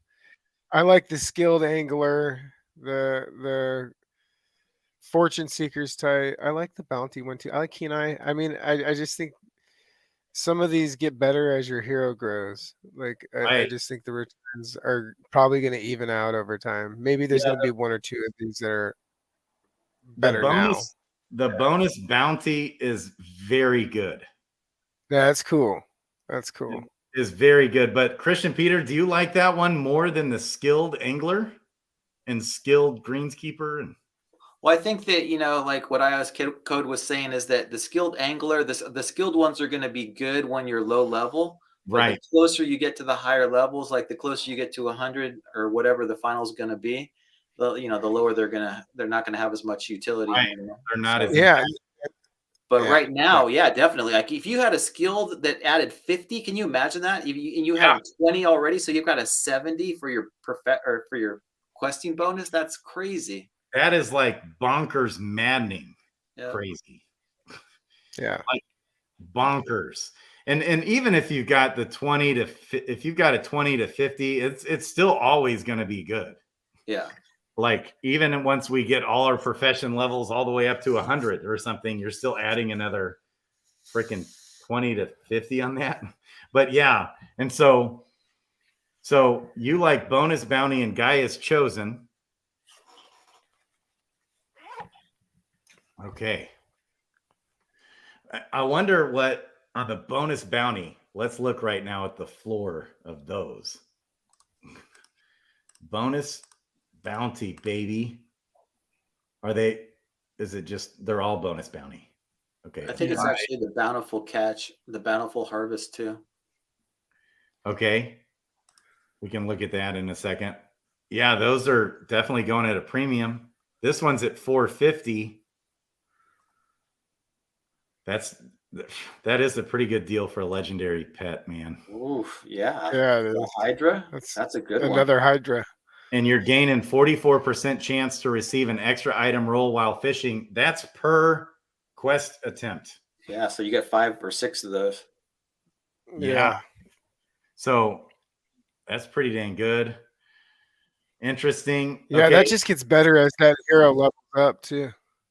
I like the skilled angler, the fortune seekers type. I like the bounty one too. I like Kenai. I mean, I just think some of these get better as your hero grows. Like, I just think the returns are probably going to even out over time. Maybe there's going to be one or two of these that are better now. The bonus bounty is very good. Yeah, that's cool. That's cool. Is very good. But Christian Peter, do you like that one more than the skilled angler and skilled greenskeeper? And well, I think that, like what iOS Code was saying is that the skilled angler, the skilled ones are going to be good when you're low level. Right. The closer you get to the higher levels, like the closer you get to 100 or whatever the final is going to be, the lower they're not going to have as much utility. Right. They're not as But right now, yeah, definitely. Like if you had a skilled that added 50, can you imagine that? And you have 20 already, so you've got a 70 for your for your questing bonus. That's crazy. That is like bonkers, maddening, crazy. Yeah, like bonkers. And even if you've got the 20 to, if you've got a 20 to 50, it's still always going to be good. Yeah. Like even once we get all our profession levels all the way up to 100 or something, you're still adding another freaking 20 to 50 on that. But yeah, and so you like bonus bounty and guy is chosen. Okay. I wonder what on the bonus bounty. Let's look right now at the floor of those. Bonus bounty, baby. Is it just, they're all bonus bounty? Okay. I think it's actually the bountiful catch, the bountiful harvest too. Okay. We can look at that in a second. Yeah, those are definitely going at a premium. This one's at 450. That is a pretty good deal for a legendary pet, man. Oof, yeah. Yeah, the Hydra. That's a good one. Another Hydra. And you're gaining 44% chance to receive an extra item roll while fishing. That's per quest attempt. Yeah, so you get 5 or 6 of those. Yeah. So that's pretty dang good. Interesting. Yeah, okay. that just gets better as that hero levels up too.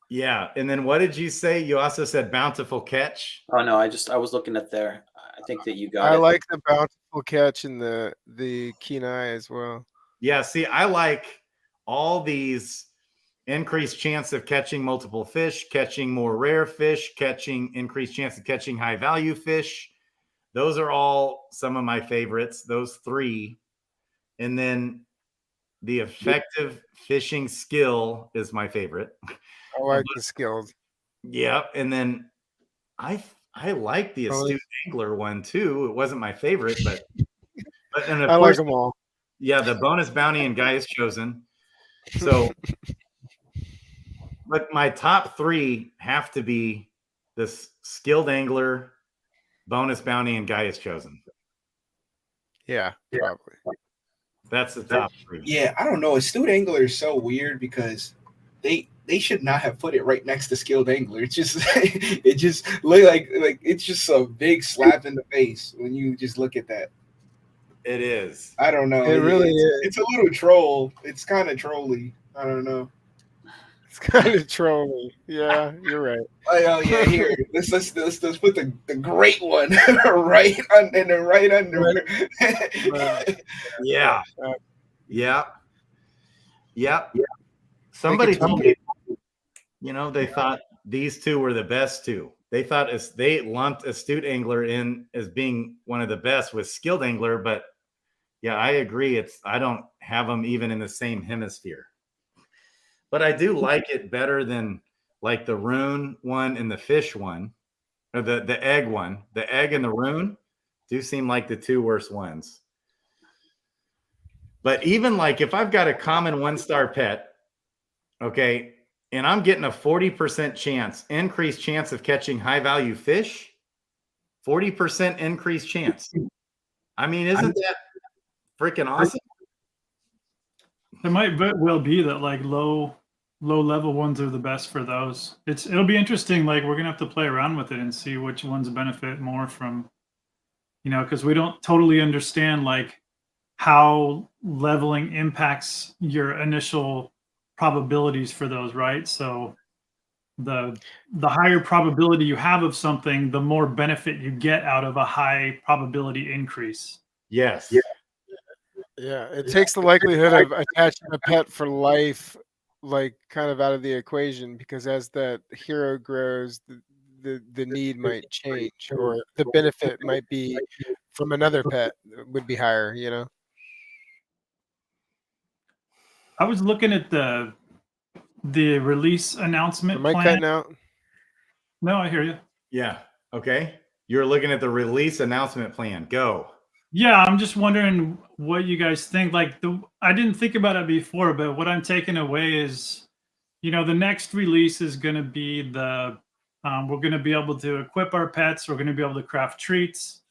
Yeah, and then what did you say? You also said bountiful catch. Oh no, I was looking at there. I think that you got it. I like the bountiful catch and the keen eye as well. Yeah, see, I like all these increased chance of catching multiple fish, catching more rare fish, catching increased chance of catching high value fish. Those are all some of my favorites, those 3. And then the effective fishing skill is my favorite. I like the skills. Yeah, and then I like the astute angler one too. It wasn't my favorite, but and of I course, like them all. Yeah, the bonus bounty and guy is chosen. So, but my top 3 have to be this skilled angler, bonus bounty, and guy is chosen. Yeah, probably. That's the top 3. Yeah, I don't know. Astute angler is so weird because they should not have put it right next to skilled angler. It's just it just look like it's just a big slap in the face when you just look at that. It is. I don't know. It really is. It's a little troll. It's kind of trolly. I don't know. It's kind of trolly. Yeah, you're right. Oh yeah, here. Let's put the great one right under. Yeah. Yeah. Somebody told me, they thought these 2 were the best 2. They thought they lumped astute angler in as being one of the best with skilled angler, but yeah, I agree. I don't have them even in the same hemisphere, but I do like it better than like the rune one and the fish one, or the egg one. The egg and the rune do seem like the 2 worst ones. But even like if I've got a common 1-star pet, okay, and I'm getting a 40% increased chance of catching high value fish, 40% increased chance. I mean, isn't that freaking awesome? It might well be that like low level ones are the best for those. It'll be interesting. Like we're gonna have to play around with it and see which ones benefit more from, because we don't totally understand like how leveling impacts your initial probabilities for those, right? So the higher probability you have of something, the more benefit you get out of a high probability increase. Yes. Yeah, it takes the likelihood of attaching a pet for life like kind of out of the equation, because as that hero grows, the need might change, or the benefit might be from another pet would be higher, I was looking at the release announcement. Am I cutting out? No, I hear you. Yeah. Okay. You're looking at the release announcement plan. Go. Yeah, I'm just wondering what you guys think. Like I didn't think about it before, but what I'm taking away is, the next release is going to be we're going to be able to equip our pets. We're going to be able to craft treats,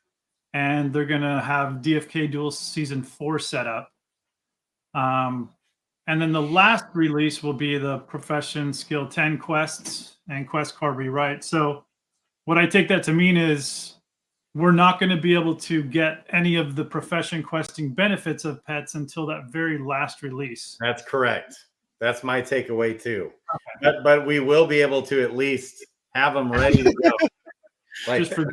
and they're going to have DFK Duel Season 4 set up. And then the last release will be the Profession Skill 10 quests and quest card rewrite. So what I take that to mean is we're not going to be able to get any of the profession questing benefits of pets until that very last release. That's correct. That's my takeaway too. Okay. But we will be able to at least have them ready to go. Like just for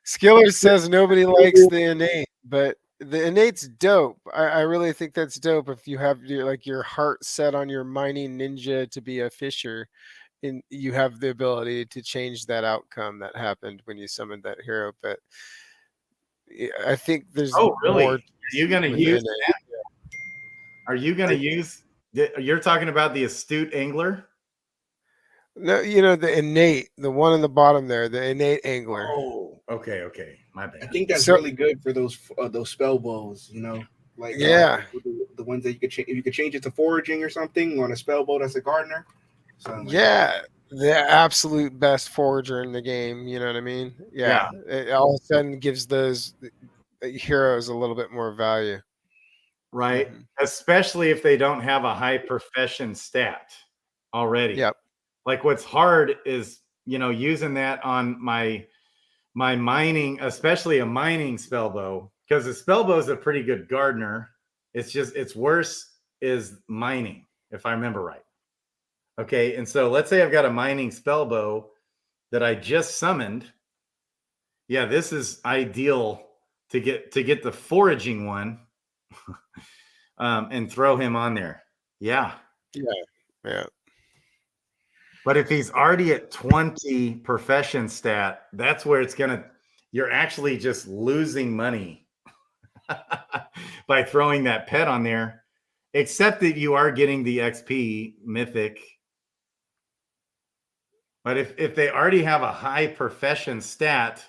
Skiller says nobody likes the innate, but the innate's dope. I really think that's dope. If you have your heart set on your mining ninja to be a fisher, and you have the ability to change that outcome that happened when you summoned that hero. But I think there's really? more. Are you going to use that? Are you going to use? You're talking about the astute angler? No, the innate, the one on the bottom there, the innate angler. Oh, okay, my bad. I think that's really good for those spell bows. Like the ones that you could change. If you could change it to foraging or something on a spell bow that's a gardener. The absolute best forager in the game. You know what I mean? Yeah. It all of a sudden gives those heroes a little bit more value. Right. Mm-hmm. Especially if they don't have a high profession stat already. Yep. Like what's hard is, using that on my mining, especially a mining spell bow, because the spell bow is a pretty good gardener. It's worse is mining, if I remember right. Okay. And so let's say I've got a mining spell bow that I just summoned. Yeah, this is ideal to get the foraging one and throw him on there. Yeah. Yeah. But if he's already at 20 profession stat, that's where you're actually just losing money by throwing that pet on there, except that you are getting the XP mythic. But if they already have a high profession stat,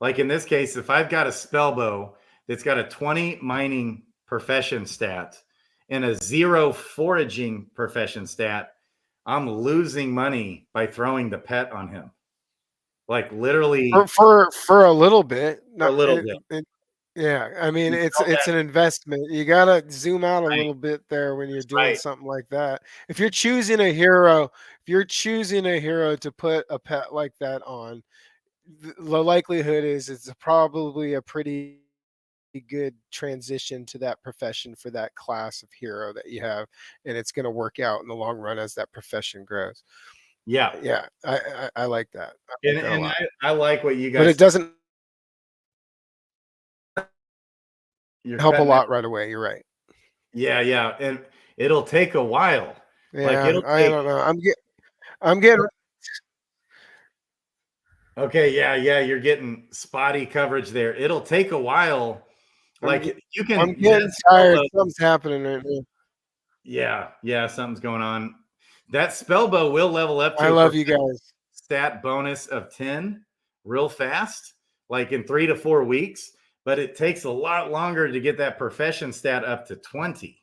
like in this case, if I've got a spell bow that's got a 20 mining profession stat and a 0 foraging profession stat, I'm losing money by throwing the pet on him. Like literally for a little bit. For a little bit. Yeah, I mean it's an investment. You gotta zoom out a little bit there when you're doing something like that. If you're choosing a hero, to put a pet like that on, the likelihood is it's probably a pretty good transition to that profession for that class of hero that you have, and it's going to work out in the long run as that profession grows. Yeah, I like that. I like what you guys. But it doesn't help a lot right away. You're right. Yeah, and it'll take a while. Yeah, I don't know. I'm getting. Okay, yeah, you're getting spotty coverage there. It'll take a while. Like you can. I'm getting tired. Something's happening right now. Yeah, something's going on. That spell bow will level up to I love you guys. Stat bonus of 10 real fast, like in 3 to 4 weeks, but it takes a lot longer to get that profession stat up to 20.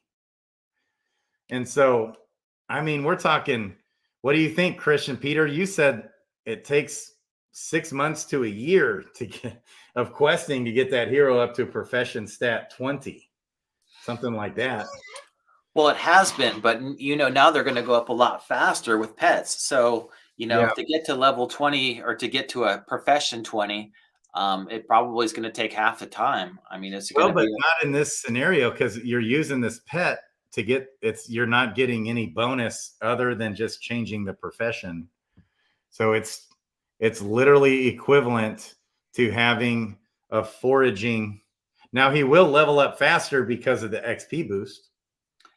And so, I mean, we're talking, what do you think, Christian Peter? You said it takes 6 months to a year of questing to get that hero up to profession stat 20, something like that. Well, it has been, but now they're going to go up a lot faster with pets. So, to get to level 20 or to get to a profession 20, it probably is going to take half the time. I mean, it's going to be not in this scenario, because you're using this pet to get you're not getting any bonus other than just changing the profession. So it's literally equivalent to having a foraging. Now he will level up faster because of the XP boost.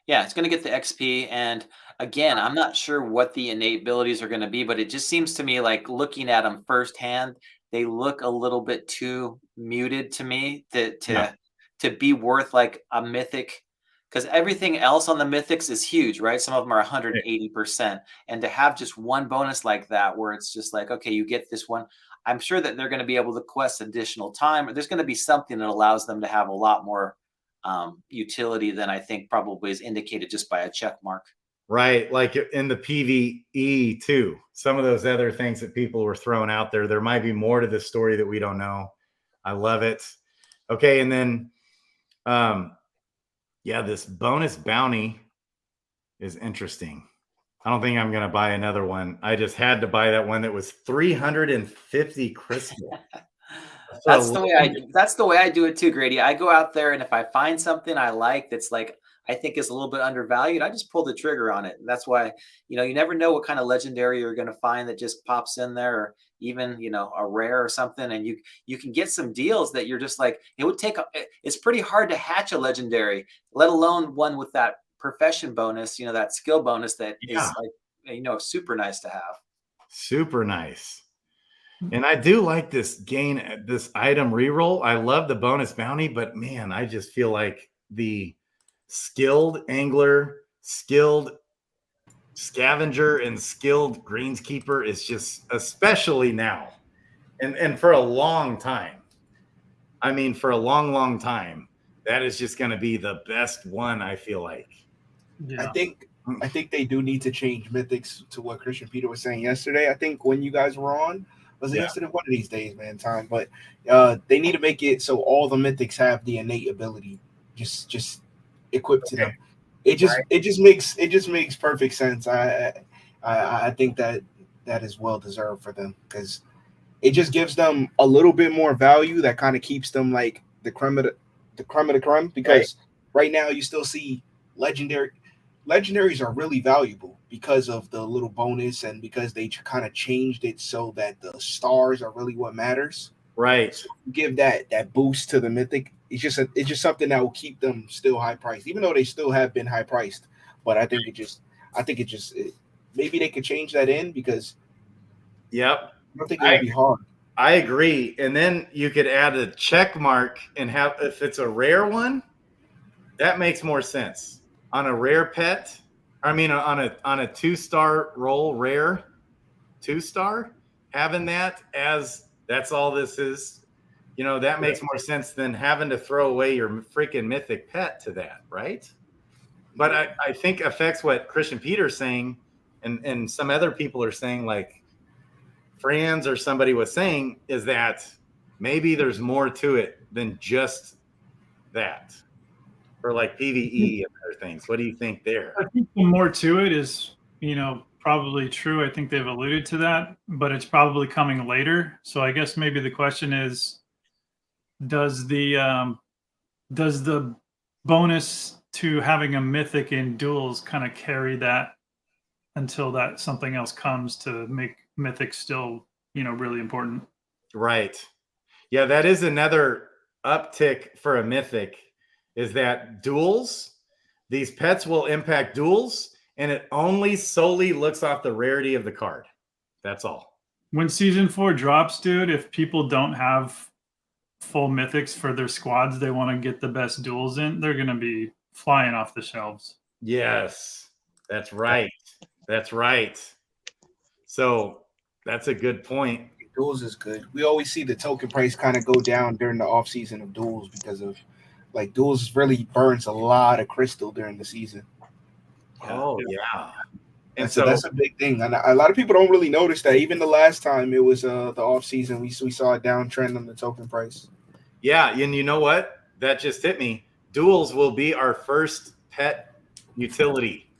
Yeah, it's going to get the XP. And again, I'm not sure what the innate abilities are going to be, but it just seems to me like looking at them firsthand, they look a little bit too muted to me to be worth like a mythic, because everything else on the mythics is huge, right? Some of them are 180%. And to have just one bonus like that, where it's just like, okay, you get this one, I'm sure that they're going to be able to quest additional time, or there's going to be something that allows them to have a lot more utility than I think probably is indicated just by a check mark. Right. Like in the PvE too, some of those other things that people were throwing out there might be more to the story that we don't know. I love it. Okay. And then, this bonus bounty is interesting. I don't think I'm going to buy another one. I just had to buy that one that was 350 crystal. That's the way I do it too, Grady. I go out there, and if I find something I like that's like I think is a little bit undervalued, I just pull the trigger on it. And that's why, you never know what kind of legendary you're going to find that just pops in there, or even, a rare or something. And you can get some deals that you're just like, it's pretty hard to hatch a legendary, let alone one with that profession bonus, that skill bonus that is like, super nice to have. Super nice. And I do like this item reroll. I love the bonus bounty, but man, I just feel like the skilled angler, skilled scavenger, and skilled greenskeeper is just, especially now and for a long time. I mean, for a long, long time, that is just going to be the best one, I feel like. Yeah. I think they do need to change mythics to what Christian Peter was saying yesterday. I think when you guys were on, was it yesterday? One of these days, man, time. But they need to make it so all the mythics have the innate ability just equipped to them. It just makes perfect sense. I think that is well deserved for them, because it just gives them a little bit more value that kind of keeps them like the creme of the creme, because right now you still see legendaries are really valuable because of the little bonus and because they kind of changed it so that the stars are really what matters. Right. So give that boost to the mythic. It's just something that will keep them still high priced, even though they still have been high priced. But I think maybe they could change that in, because I don't think it would be hard. I agree. And then you could add a check mark and have, if it's a rare one, that makes more sense. On a rare pet, on a 2-star roll, rare 2-star, having that as that's all this is, that makes more sense than having to throw away your freaking mythic pet to that, right? But I think affects what Christian Peter's saying, and some other people are saying, like Franz or somebody was saying, is that maybe there's more to it than just that. Or like PvE and other things. What do you think there? I think the more to it is, probably true. I think they've alluded to that, but it's probably coming later. So I guess maybe the question is, does the bonus to having a mythic in duels kind of carry that until that something else comes to make mythic still, really important? Right. Yeah, that is another uptick for a mythic. Is that duels, these pets will impact duels, and it only solely looks off the rarity of the card. That's all. When season 4 drops, dude, if people don't have full mythics for their squads, they want to get the best duels in, they're going to be flying off the shelves. Yes, that's right. That's right. So that's a good point. Duels is good. We always see the token price kind of go down during the off season of duels, because of like duels really burns a lot of crystal during the season. Oh yeah. And so that's a big thing. And a lot of people don't really notice that. Even the last time it was the off season, we saw a downtrend on the token price. Yeah, and you know what? That just hit me. Duels will be our first pet utility,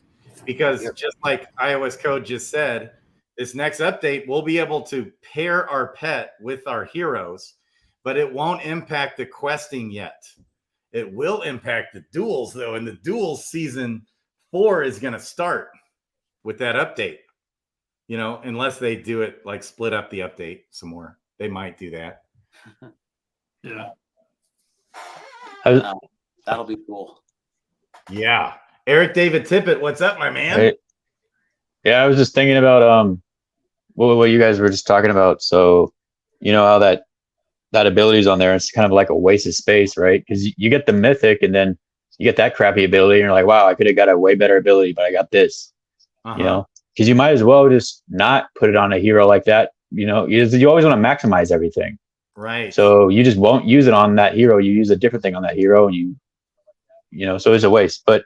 because just like iOS Code just said, this next update we'll be able to pair our pet with our heroes, but it won't impact the questing yet. It will impact the duels, though, and the duels season 4 is going to start with that update. Unless they do it like split up the update some more, they might do that. Yeah, that'll be cool. Yeah, Eric David Tippett, what's up, my man? Hey. Yeah, I was just thinking about what you guys were just talking about. So, how that ability is on there. It's kind of like a waste of space, right? Because you get the mythic, and then you get that crappy ability, and you're like, wow, I could have got a way better ability, but I got this. Because you might as well just not put it on a hero like that. You always want to maximize everything, right? So you just won't use it on that hero. You use a different thing on that hero, and so it's a waste. But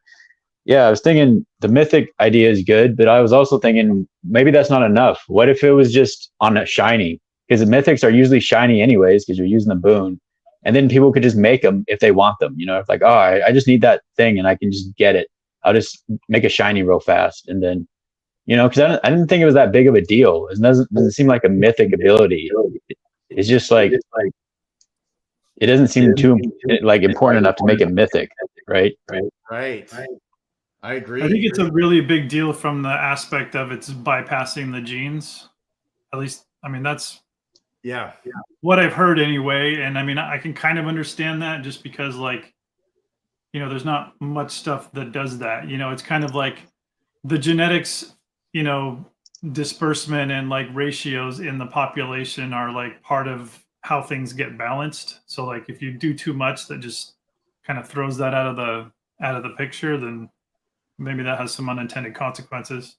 yeah, I was thinking the mythic idea is good, but I was also thinking maybe that's not enough. What if it was just on a shiny? Because the mythics are usually shiny anyways, because you're using the boon, and then people could just make them if they want them. If like, oh, I just need that thing and I can just get it. I'll just make a shiny real fast, and then because I didn't think it was that big of a deal. It doesn't seem like a mythic ability. It's just like it doesn't seem too like important enough to make it mythic, right? Right. I agree. I think it's a really big deal from the aspect of it's bypassing the genes. At least, I mean, that's what I've heard anyway. And I mean, I can kind of understand that just because, like, you know, there's not much stuff that does that. You know, it's kind of like the genetics, you know, disbursement and like ratios in the population are like part of how things get balanced. So like if you do too much that just kind of throws that out of the picture, then maybe that has some unintended consequences.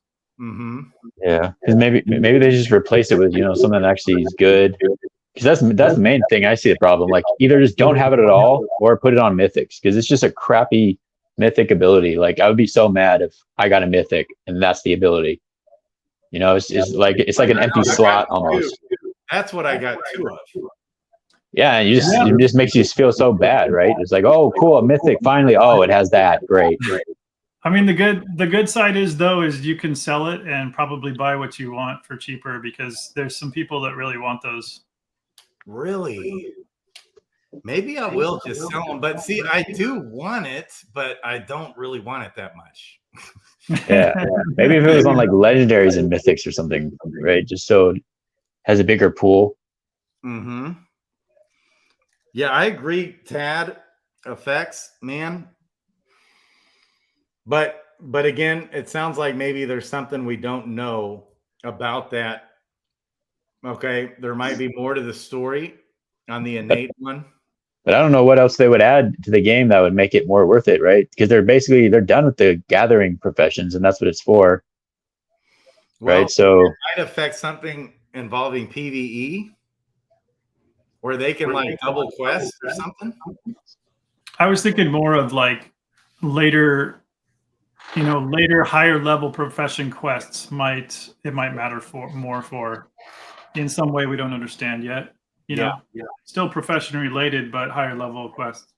Yeah, because maybe they just replace it with, you know, something that actually is good. Because that's the main thing I see the problem. Like either just don't have it at all or put it on mythics, because it's just a crappy mythic ability. Like I would be so mad if I got a mythic and that's the ability. You know, it's like an empty slot almost. That's what I got two of. Yeah, and it just makes you feel so bad, right? It's like, oh, cool, a mythic finally. Oh, it has that. Great. I mean, the good side is though is you can sell it and probably buy what you want for cheaper, because there's some people that really want those. Really? Maybe I will just sell them. But see, I do want it, but I don't really want it that much. Yeah. Maybe if it was on like legendaries and mythics or something, right? Just so it has a bigger pool. Yeah, I agree, Tad. Effects, man. But again, it sounds like maybe there's something we don't know about that. Okay, there might be more to the story on the innate one. But I don't know what else they would add to the game that would make it more worth it, right? Because they're done with the gathering professions, and that's what it's for. Well, right. So it might affect something involving PvE, where they can like double quest or something. I was thinking more of like later higher level profession quests might matter more for in some way we don't understand yet. You know, still profession related, but higher level quests.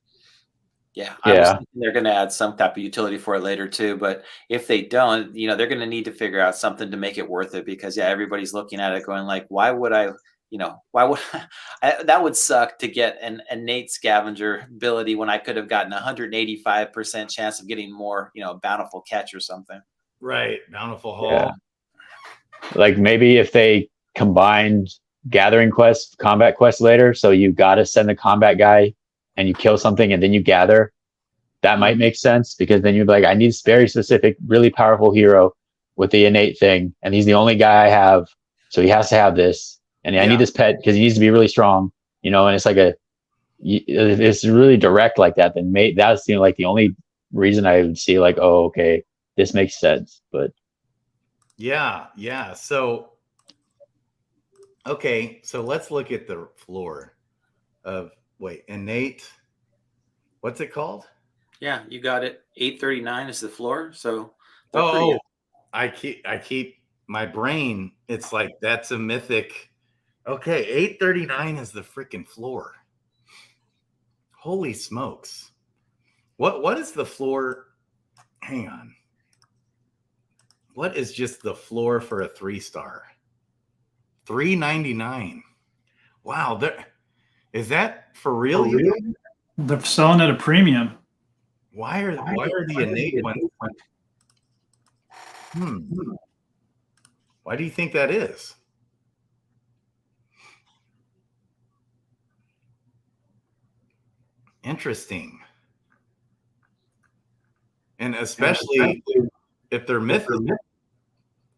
Yeah, I was thinking they're going to add some type of utility for it later too. But if they don't, you know, they're going to need to figure out something to make it worth it, because everybody's looking at it going like, why would I? You know, why would that would suck to get an innate scavenger ability when I could have gotten 185% chance of getting more, you know, bountiful catch or something. Right, bountiful haul. Yeah. Like maybe if they combined gathering quests, combat quests later, so you got to send the combat guy and you kill something and then you gather. That might make sense, because then you'd be like, I need a very specific, really powerful hero with the innate thing, and he's the only guy I have, so he has to have this. And I need this pet because he needs to be really strong, you know. And it's like it's really direct like that. Then that's like the only reason I would see like, oh, okay, this makes sense. But yeah. So okay, so let's look at the floor of innate. What's it called? Yeah, you got it. 839 is the floor. So I keep my brain. It's like that's a mythic. Okay, 839 is the freaking floor. Holy smokes. What is the floor? Hang on. What is just the floor for a 3-star? 399. Wow, is that for real? They're selling at a premium. Why are the innate ones? Why do you think that is? Interesting. And especially if they're mythic.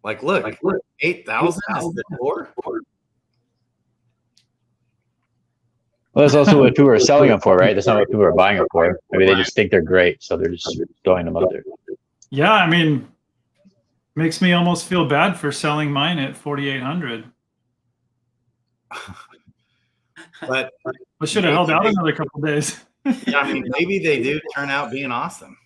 Like, look, 8,000 is the floor. Well, that's also what people are selling them for, right? That's not what people are buying them for. Maybe they just think they're great, so they're just throwing them up there. Yeah, I mean, makes me almost feel bad for selling mine at 4,800. But I should have held out another couple of days. Yeah, I mean, maybe they do turn out being awesome.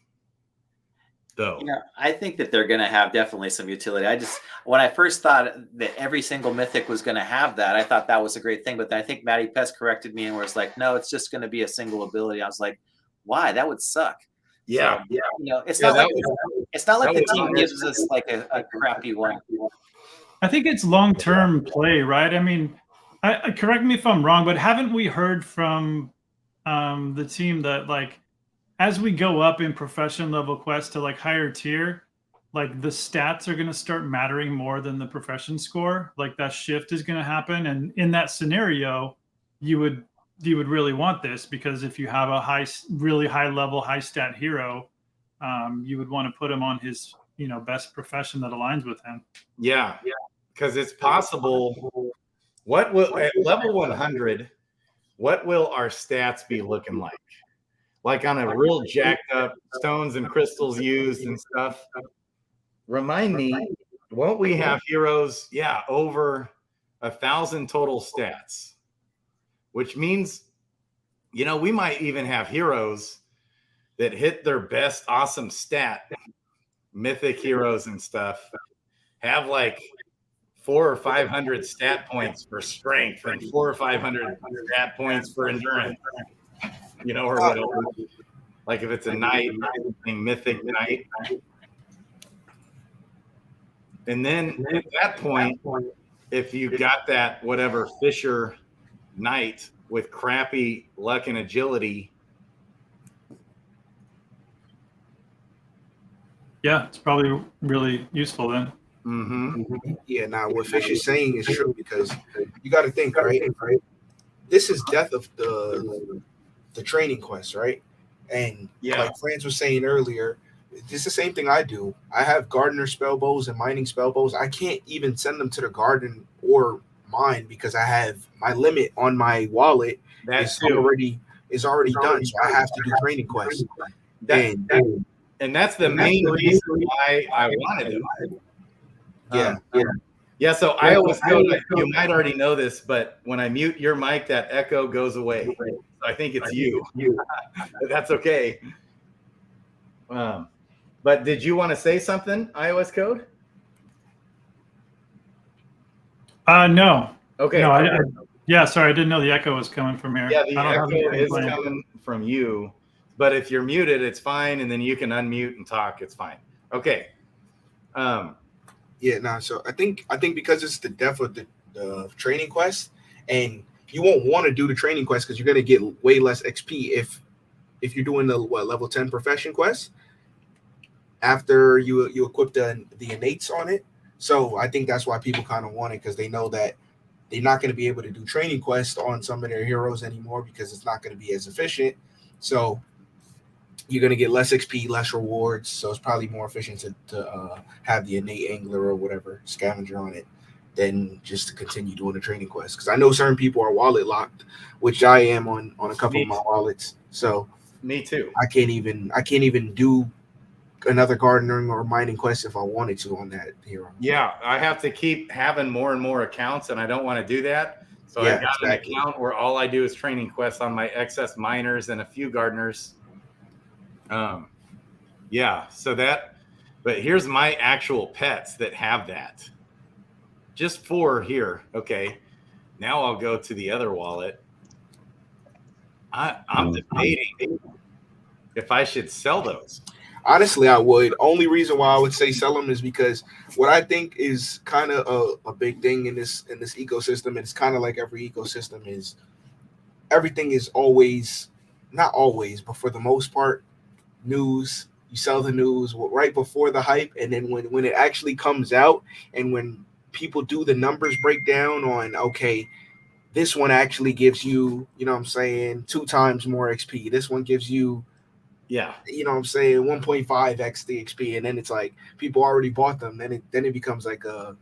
Though. You know, I think that they're going to have definitely some utility. When I first thought that every single mythic was going to have that, I thought that was a great thing. But then I think Matty Pest corrected me and was like, no, it's just going to be a single ability. I was like, why? That would suck. Yeah, so, you know, it's not like the team gives us like a crappy one. I think it's long-term play, right? I mean, I correct me if I'm wrong, but haven't we heard from the team that like as we go up in profession level quests to like higher tier, like the stats are going to start mattering more than the profession score. Like that shift is going to happen, and in that scenario, you would really want this, because if you have a really high level, high stat hero, you would want to put him on his best profession that aligns with him. Yeah, because it's possible. What will at level 100? What will our stats be looking like? Like on a real jacked up stones and crystals used and stuff. Remind me, won't we have heroes? Yeah, over 1,000 total stats, which means, we might even have heroes that hit their best awesome stat, mythic heroes and stuff, have like 400 or 500 stat points for strength and 400 or 500 stat points for endurance, or whatever. Like if it's a knight, mythic knight. And then at that point, if you got that whatever Fisher knight with crappy luck and agility. Yeah, it's probably really useful then. Yeah, now what Fish is saying is true, because you got to think, right? This is death of the training quest, right? And like Franz was saying earlier, it's the same thing I do. I have gardener spell bows and mining spell bows. I can't even send them to the garden or mine because I have my limit on my wallet is already done. So I have to do training quests. And that's the main reason why I wanted them. Yeah. So I always go, you might already know this, but when I mute your mic, that echo goes away. So I think it's you. That's okay. But did you want to say something, iOS Code? No. Okay. No, sorry, I didn't know the echo was coming from here. Yeah, the echo is coming from you. But if you're muted, it's fine, and then you can unmute and talk. It's fine. Okay. So I think because it's the death of the training quest, and you won't want to do the training quest because you're going to get way less XP if you're doing the level 10 profession quest after you equip the innates on it. So I think that's why people kind of want it, because they know that they're not going to be able to do training quests on some of their heroes anymore because it's not going to be as efficient. So you're going to get less XP, less rewards. So it's probably more efficient to have the innate angler or whatever scavenger on it than just to continue doing the training quest. Because I know certain people are wallet locked, which I am on a couple of my wallets. So me too. I can't even do another gardening or mining quest if I wanted to on that hero. Yeah, I have to keep having more and more accounts, and I don't want to do that. So I've got an account where all I do is training quests on my excess miners and a few gardeners. But here's my actual pets that have that. Just 4 here. Okay. Now I'll go to the other wallet. I'm debating if I should sell those. Honestly, I would. Only reason why I would say sell them is because what I think is kind of a big thing in this ecosystem, and it's kind of like every ecosystem, is everything is always, not always, but for the most part, news. You sell the news right before the hype, and then when it actually comes out, and when people do the numbers breakdown on, okay, this one actually gives you, 2 times more XP. This one gives you, 1.5x the XP, and then it's like people already bought them. Then it becomes like a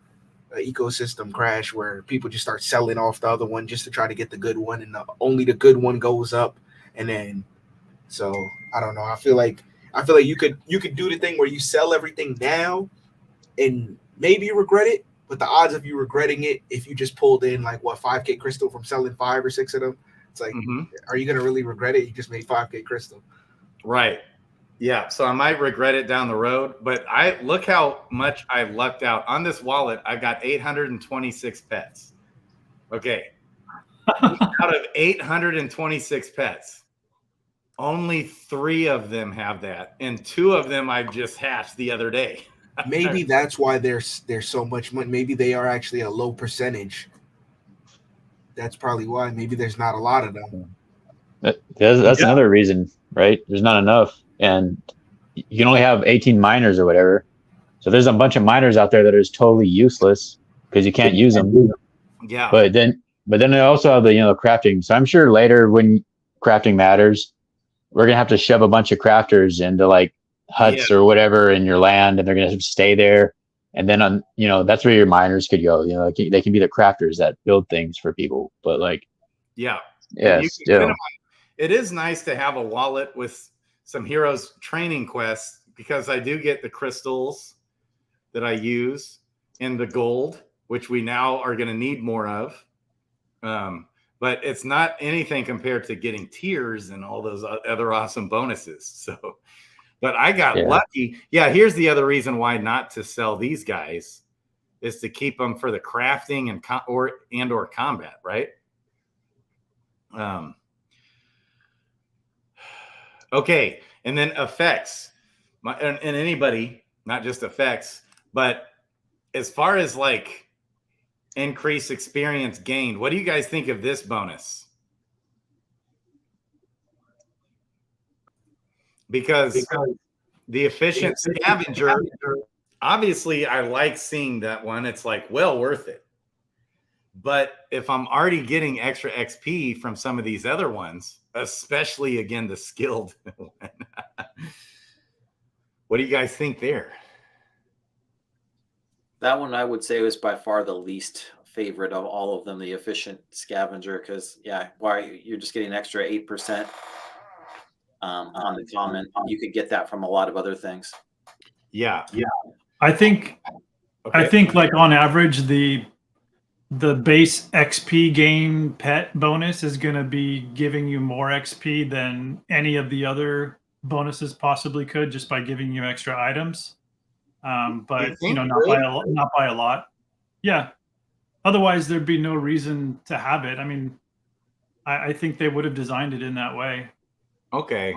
ecosystem crash where people just start selling off the other one just to try to get the good one, and only the good one goes up. And then, so I don't know. I feel like you could do the thing where you sell everything now and maybe you regret it, but the odds of you regretting it if you just pulled in 5K crystal from selling 5 or 6 of them, it's like, are you gonna really regret it? You just made 5K crystal. Right. Yeah. So I might regret it down the road, but look how much I lucked out on this wallet. I've got 826 pets. Okay. Out of 826 pets, only 3 of them have that, and 2 of them I've just hatched the other day. Maybe that's why there's so much money. Maybe they are actually a low percentage. That's probably why. Maybe there's not a lot of them. That's another reason, right? There's not enough, and you can only have 18 miners or whatever. So there's a bunch of miners out there that are just totally useless because you can't use them. Yeah. But then they also have the crafting. So I'm sure later when crafting matters, we're gonna have to shove a bunch of crafters into like huts or whatever in your land, and they're gonna stay there. And then that's where your miners could go. Like they can be the crafters that build things for people. But like, yeah, still. It is nice to have a wallet with some heroes training quests because I do get the crystals that I use and the gold, which we now are going to need more of. But it's not anything compared to getting tiers and all those other awesome bonuses. So, but I got lucky. Yeah, here's the other reason why not to sell these guys is to keep them for the crafting and or combat, right? Okay, and then effects. And anybody, not just effects, but as far as like increased experience gained, what do you guys think of this bonus? Because the efficient scavenger, obviously I like seeing that one. It's like well worth it. But if I'm already getting extra XP from some of these other ones, especially again the skilled one, what do you guys think there? That one I would say was by far the least favorite of all of them, the efficient scavenger, because why you're just getting an extra 8% on the common. You could get that from a lot of other things. Yeah. I think like on average the base XP gain pet bonus is going to be giving you more XP than any of the other bonuses possibly could, just by giving you extra items. But not by a lot. Yeah. Otherwise there'd be no reason to have it. I mean, I think they would have designed it in that way. Okay.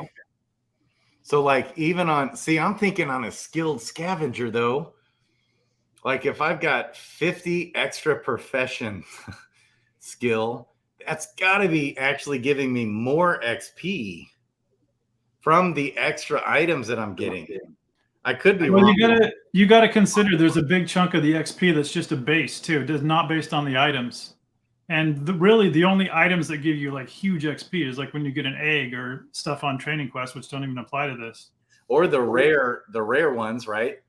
So like even I'm thinking on a skilled scavenger though. Like if I've got 50 extra profession skill, that's got to be actually giving me more XP from the extra items that I'm getting. I could be wrong. You got to consider there's a big chunk of the XP that's just a base too. It's not based on the items. And really the only items that give you like huge XP is like when you get an egg or stuff on training quests, which don't even apply to this. Or the rare ones, right?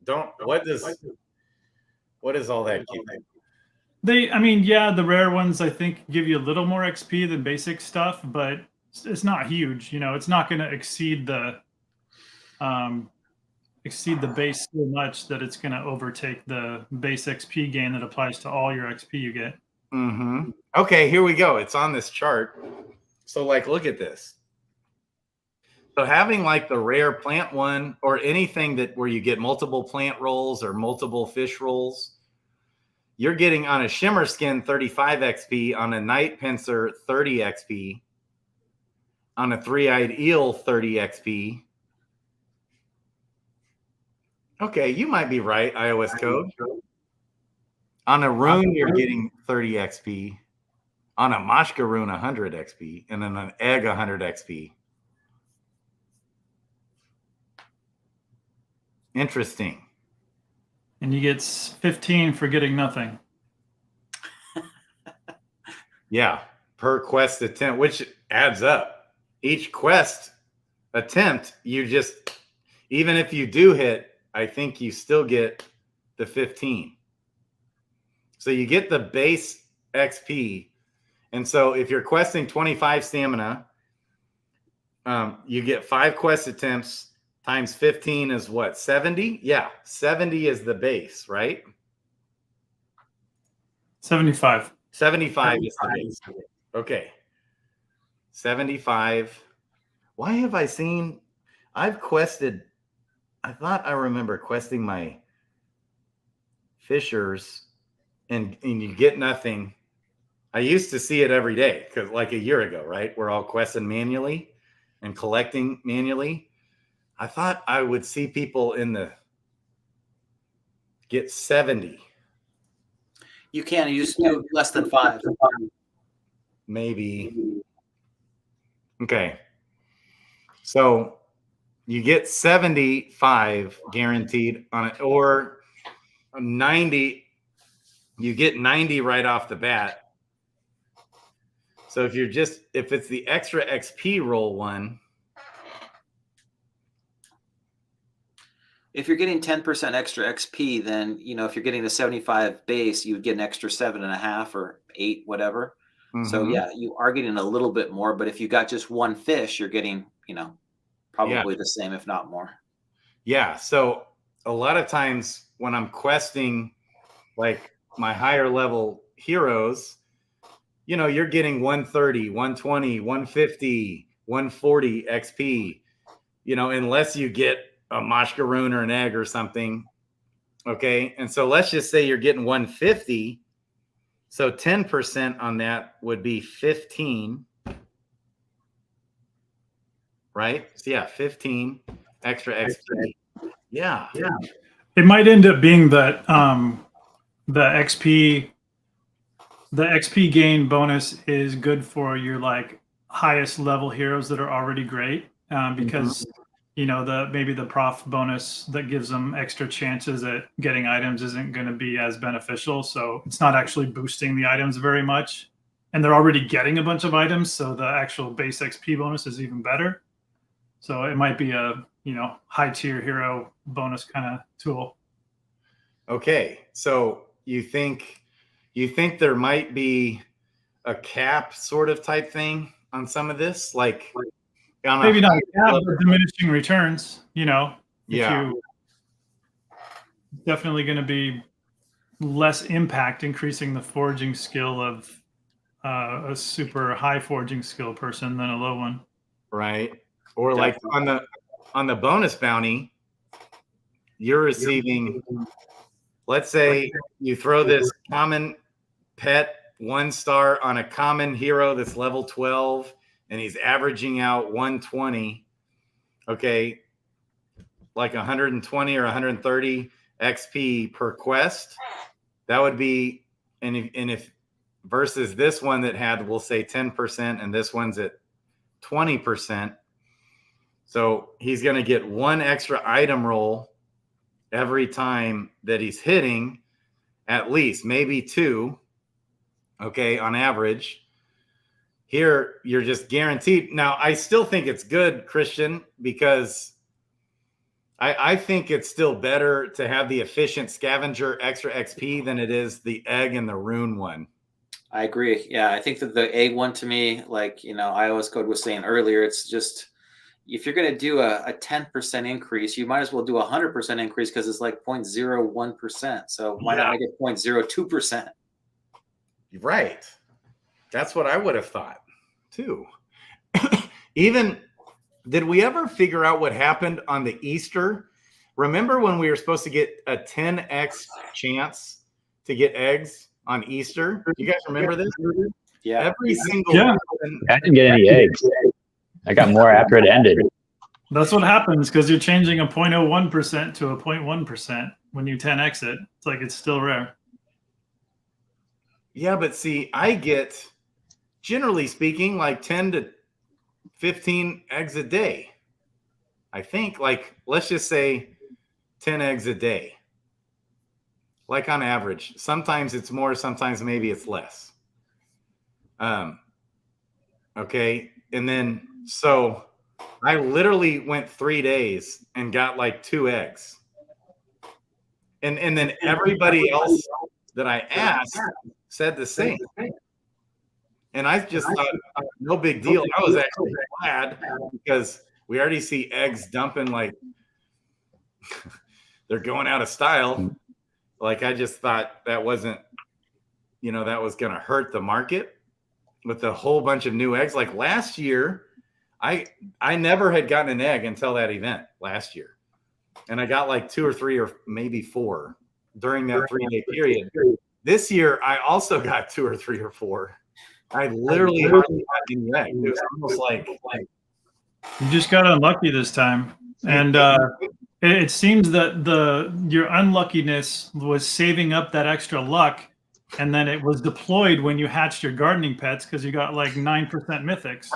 What does all that give? The rare ones I think give you a little more XP than basic stuff, but it's not huge. It's not going to exceed the base so much that it's going to overtake the base XP gain that applies to all your XP you get. Mm-hmm. Okay, here we go. It's on this chart. So like, look at this. So having like the rare plant one or anything where you get multiple plant rolls or multiple fish rolls, you're getting on a shimmer skin 35 XP, on a night pincer 30 XP, on a three-eyed eel 30 XP. Okay, you might be right, iOS code. On a rune, you're getting 30 XP. On a Mashka rune, 100 XP. And then an egg, 100 XP. Interesting. And you get 15 for getting nothing. Yeah, per quest attempt, which adds up. Each quest attempt, even if you do hit, I think you still get the 15. So you get the base XP. And so if you're questing 25 stamina, you get 5 quest attempts times 15 is what? 70? Yeah, 70 is the base, right? 75. 75 is the base. Okay. 75. Why have I've quested, I thought I remember questing my fishers and you get nothing. I used to see it every day because like a year ago, right? We're all questing manually and collecting manually. I thought I would see people get 70. You can't use less than 5. Maybe. Okay. So you get 75 guaranteed on it, or 90. You get 90 right off the bat. So if it's the extra XP roll one. If you're getting 10% extra XP, then, if you're getting a 75 base, you would get an extra 7.5 or 8, whatever. So yeah, you are getting a little bit more, but if you got just one fish, you're getting, probably the same, if not more. Yeah. So a lot of times when I'm questing like my higher level heroes, you're getting 130, 120, 150, 140 XP, unless you get a Mashkaroon or an egg or something. Okay. And so let's just say you're getting 150. So 10% on that would be 15. Right? So yeah, 15 extra XP. Yeah. It might end up being that the XP gain bonus is good for your like highest level heroes that are already great, because maybe the prof bonus that gives them extra chances at getting items isn't going to be as beneficial. So it's not actually boosting the items very much, and they're already getting a bunch of items. So the actual base XP bonus is even better. So it might be a, high tier hero bonus kind of tool. Okay. So you think there might be a cap sort of type thing on some of this? Like maybe not a cap, but diminishing returns, Yeah. Definitely going to be less impact increasing the foraging skill of a super high foraging skill person than a low one. Right. Or like on the bonus bounty, you're receiving, let's say you throw this common pet 1-star on a common hero that's level 12 and he's averaging out 120. Okay. Like 120 or 130 XP per quest. That would be, and if versus this one that had, we'll say 10%, and this one's at 20%. So he's going to get one extra item roll every time that he's hitting, at least, maybe 2. Okay, on average. Here, you're just guaranteed. Now, I still think it's good, Christian, because I think it's still better to have the efficient scavenger extra XP than it is the egg and the rune one. I agree. Yeah, I think that the egg one, to me, like, iOS Code was saying earlier, it's just, if you're going to do a 10% increase, you might as well do a 100% increase, because it's like 0.01%. So why not make it 0.02%? Right. That's what I would have thought too. Even, did we ever figure out what happened on the Easter? Remember when we were supposed to get a 10x chance to get eggs on Easter? You guys remember this? Yeah. Every single person, I didn't get any eggs. I got more after it ended. That's what happens, because you're changing a 0.01% to a 0.1% when you 10x it. It's like it's still rare. Yeah, but see, I get, generally speaking, like 10 to 15 eggs a day. I think, like, let's just say 10 eggs a day. Like on average. Sometimes it's more, sometimes maybe it's less. Okay. And then, so I literally went 3 days and got like 2 eggs. And then everybody else that I asked said the same. And I just thought, no big deal. I was actually glad, because we already see eggs dumping like they're going out of style. Like, I just thought that wasn't, that was going to hurt the market with a whole bunch of new eggs. Like last year, I never had gotten an egg until that event last year. And I got like 2 or 3 or maybe 4 during that 3-day period. This year, I also got 2 or 3 or 4. I literally hardly got any eggs. It was almost like you just got unlucky this time. And it seems that your unluckiness was saving up that extra luck, and then it was deployed when you hatched your gardening pets, because you got like 9% mythics.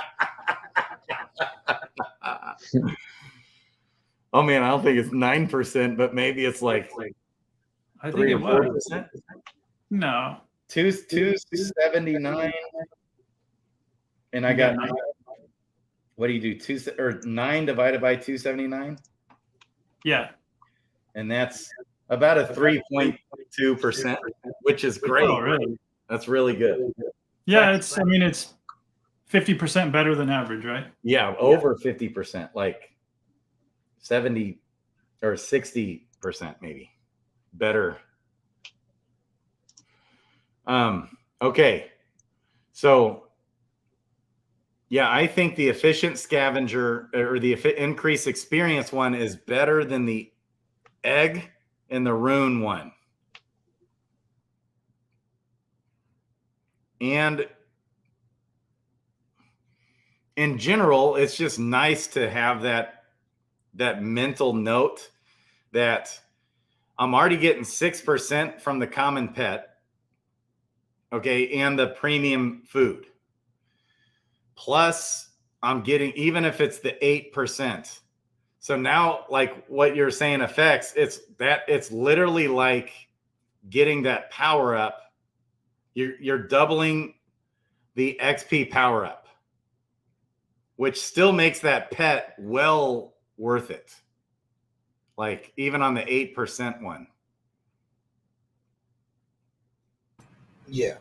Oh man, I don't think it's 9%, but maybe it's like I think it was. 4%. No. 279, and I got what do you do? 9 divided by 279? Yeah. And that's about a 3.2%, which is great. Oh, really? That's really good. Yeah, it's 50% better than average, right? Yeah, over 50%, like 70 or 60% maybe. Better. Okay. So yeah, I think the efficient scavenger or the increased experience one is better than the egg and the rune one. And in general, it's just nice to have that mental note that I'm already getting 6% from the common pet, okay, and the premium food. Plus, I'm getting, even if it's the 8%. So now, like what you're saying affects, it's literally like getting that power up. You're doubling the XP power up, which still makes that pet well worth it. Like even on the 8% one. Yeah,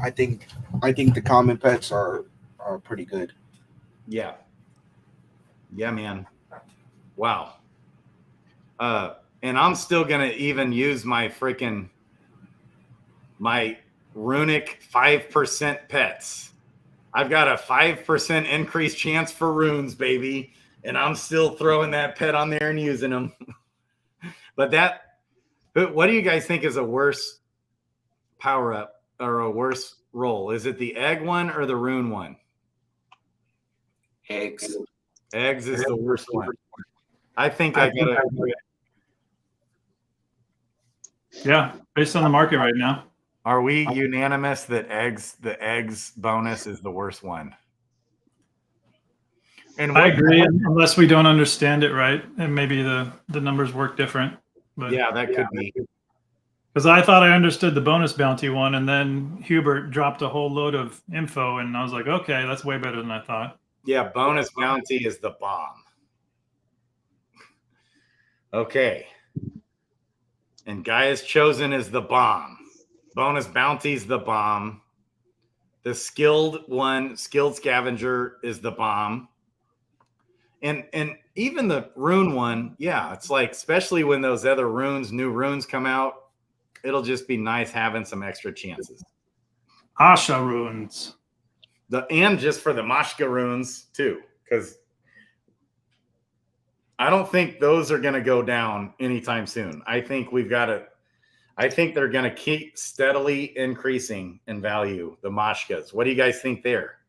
I think the common pets are pretty good. Yeah. Yeah, man. Wow. And I'm still gonna even use my runic 5% pets. I've got a 5% increased chance for runes, baby. And I'm still throwing that pet on there and using them. But what do you guys think is a worse power up or a worse roll? Is it the egg one or the rune one? Eggs. Eggs is the worst one. I think I got it. Yeah, based on the market right now. Are we unanimous that the eggs bonus is the worst one? And I agree, unless we don't understand it right, and maybe the numbers work different. But yeah, that could be. Because I thought I understood the bonus bounty one, and then Hubert dropped a whole load of info, and I was like, okay, that's way better than I thought. Yeah, bonus bounty is the bomb. Okay. And Gaia's Chosen is the bomb. Bonus bounty's the bomb. The skilled scavenger is the bomb. And even the rune one, yeah, it's like, especially when those other new runes come out, it'll just be nice having some extra chances. Asha runes. And just for the Mashka runes too, because I don't think those are going to go down anytime soon. I think they're going to keep steadily increasing in value, the Mashkas. What do you guys think there?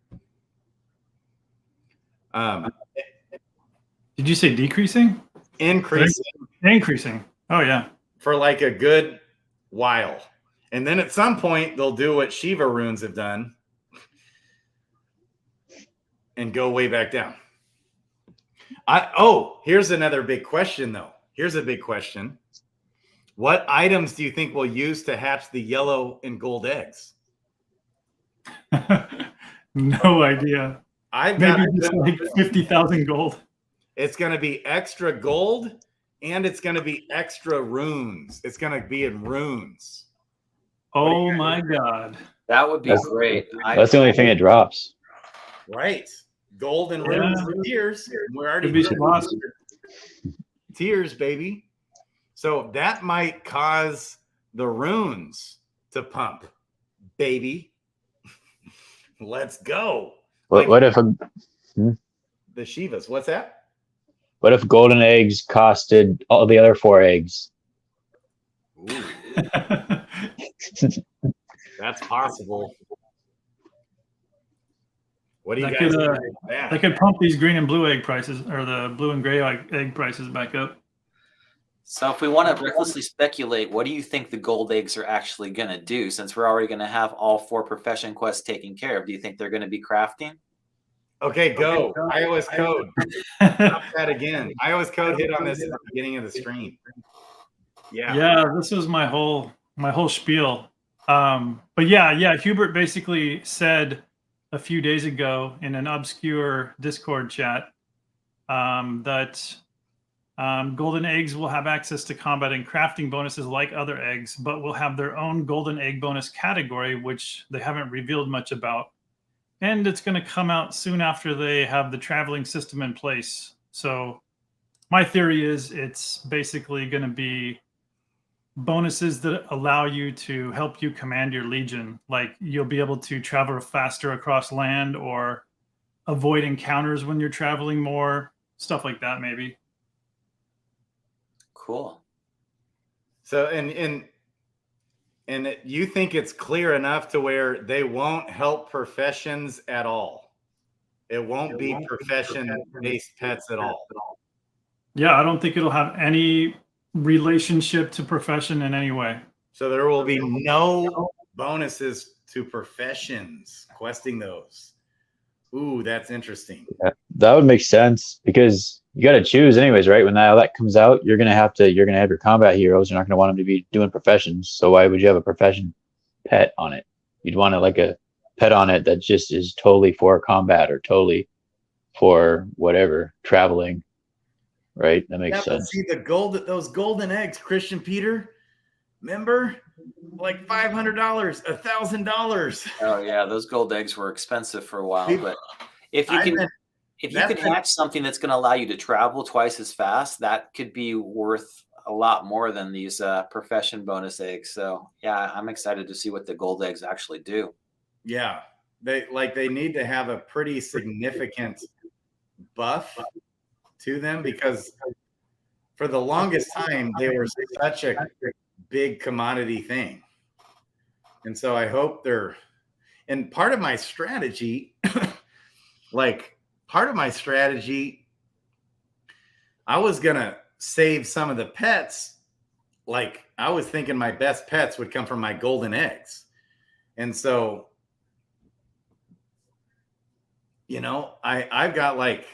Did you say decreasing? Increasing. Increasing. Oh, yeah. For like a good while. And then at some point, they'll do what Shiva runes have done and go way back down. Here's another big question, though. Here's a big question. What items do you think we'll use to hatch the yellow and gold eggs? No idea. Maybe just like 50,000 gold. It's going to be extra gold, and it's going to be extra runes. It's going to be in runes. Oh my God. That would be great. That's the only thing that drops. Right. Gold and runes and tears. We're already tears, baby. So that might cause the runes to pump, baby. Let's go. What if the Shivas? What's that? What if golden eggs costed all the other 4 eggs? Ooh. That's possible. What do you guys think? They could pump these green and blue egg prices, or the blue and gray egg prices back up. So if we want to recklessly speculate, what do you think the gold eggs are actually going to do, since we're already going to have all 4 profession quests taken care of? Do you think they're going to be crafting? Okay, go. iOS code. Stop that again. iOS code hit on this at the beginning of the stream. Yeah, this was my whole spiel. But yeah, Hubert basically said a few days ago in an obscure Discord chat that golden eggs will have access to combat and crafting bonuses like other eggs, but will have their own golden egg bonus category, which they haven't revealed much about. And it's going to come out soon after they have the traveling system in place. So my theory is it's basically going to be bonuses that allow you to help you command your legion. Like you'll be able to travel faster across land or avoid encounters when you're traveling more, stuff like that maybe. Cool. So, and you think it's clear enough to where they won't help professions at all? It won't be profession-based pets at all. Yeah, I don't think it'll have any relationship to profession in any way. So there will be no bonuses to professions, questing those. Ooh, that's interesting. Yeah, that would make sense because you got to choose anyways, right? When that comes out, you're gonna have your combat heroes. You're not gonna want them to be doing professions. So why would you have a profession pet on it? You'd want like a pet on it that just is totally for combat or totally for whatever traveling, right? That makes sense. See those golden eggs, Christian Peter. Remember, like $500, $1,000. Oh yeah, those gold eggs were expensive for a while, but if you can hatch something that's going to allow you to travel twice as fast, that could be worth a lot more than these profession bonus eggs. So yeah, I'm excited to see what the gold eggs actually do. Yeah, they need to have a pretty significant buff to them because for the longest time they were such a big commodity thing. And so I hope and part of my strategy, I was going to save some of the pets. Like I was thinking my best pets would come from my golden eggs. And so, I've got like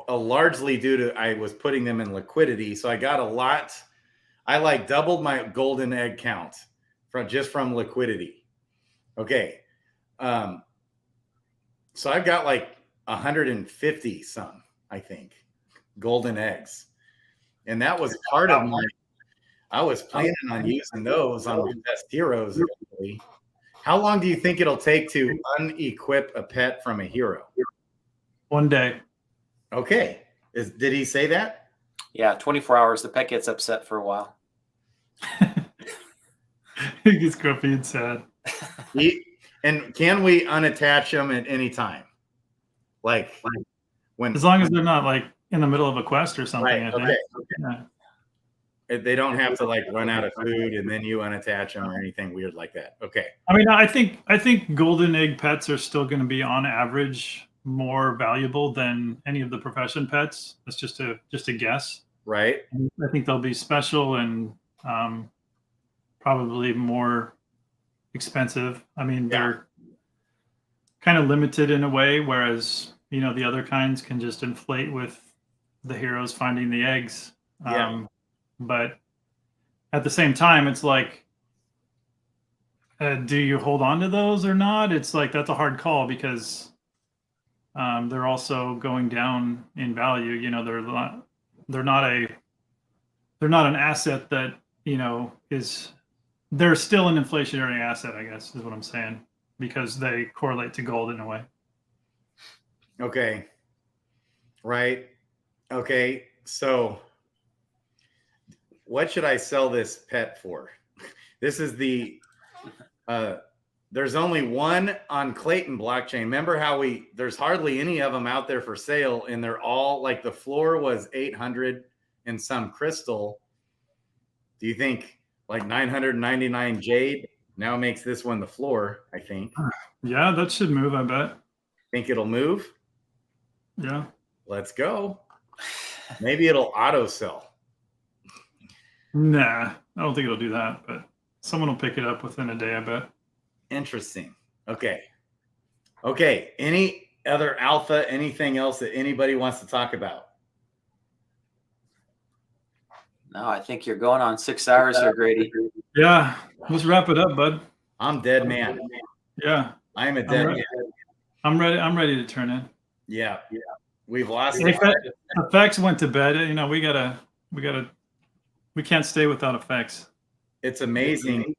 largely due to, I was putting them in liquidity. So I got a lot. I like doubled my golden egg count from liquidity. Okay. So I've got like 150 some, I think, golden eggs. And that was part of I was planning on using those on my best heroes. Eventually. How long do you think it'll take to unequip a pet from a hero? 1 day. Okay. Did he say that? Yeah, 24 hours. The pet gets upset for a while. He gets grumpy and sad. And can we unattach them at any time? Like when, as long as they're not like in the middle of a quest or something. Right, I think. Yeah. They don't have to like run out of food and then you unattach them or anything weird like that. Okay. I mean, I think golden egg pets are still going to be on average more valuable than any of the profession pets. That's just a guess. Right. I think they'll be special and probably more expensive. I mean, they're kind of limited in a way, whereas the other kinds can just inflate with the heroes finding the eggs. But at the same time, it's like, do you hold on to those or not? It's like that's a hard call because they're also going down in value. They're not an asset that they're still an inflationary asset, I guess is what I'm saying, because they correlate to gold in a way. Okay. Right. Okay. So what should I sell this pet for? This is there's only one on Clayton blockchain. Remember how there's hardly any of them out there for sale and they're all like the floor was 800 and some crystal. Do you think like 999 jade now makes this one the floor, I think? Yeah, that should move, I bet. Think it'll move? Yeah. Let's go. Maybe it'll auto sell. Nah, I don't think it'll do that, but someone will pick it up within a day, I bet. Interesting. Okay. Any other alpha, anything else that anybody wants to talk about? No, I think you're going on 6 hours here, Grady. Yeah, let's wrap it up, bud. I'm dead man. Yeah, I am a dead man. I'm ready. I'm ready to turn in. Yeah. We've lost it. Effects went to bed. You know, we can't stay without effects. It's amazing.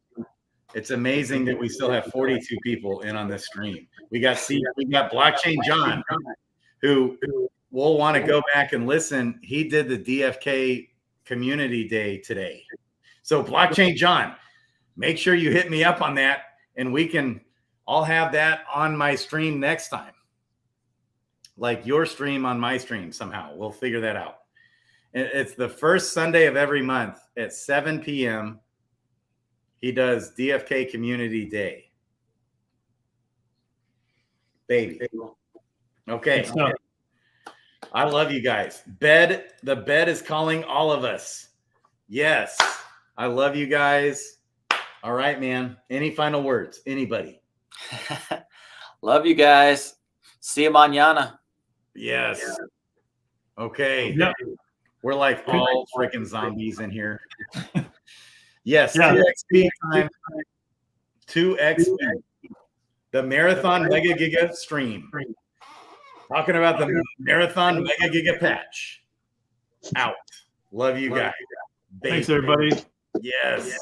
It's amazing that we still have 42 people in on this stream. We got Blockchain John, who will want to go back and listen. He did the DFK Community Day today. So Blockchain John, make sure you hit me up on that, and I'll have that on my stream next time. Like your stream on my stream somehow. We'll figure that out. It's the first Sunday of every month at 7 p.m. He does DFK Community Day. Baby. Okay. I love you guys. The bed is calling all of us. Yes. I love you guys. All right, man. Any final words? Anybody? Love you guys. See you mañana. Yes. Okay. Yep. We're like all freaking zombies in here. Yes. 2xp time. 2xp. The Marathon Mega Giga stream. Talking about the Marathon Mega Giga Patch. Out. Love you guys. Thanks, everybody. Yes.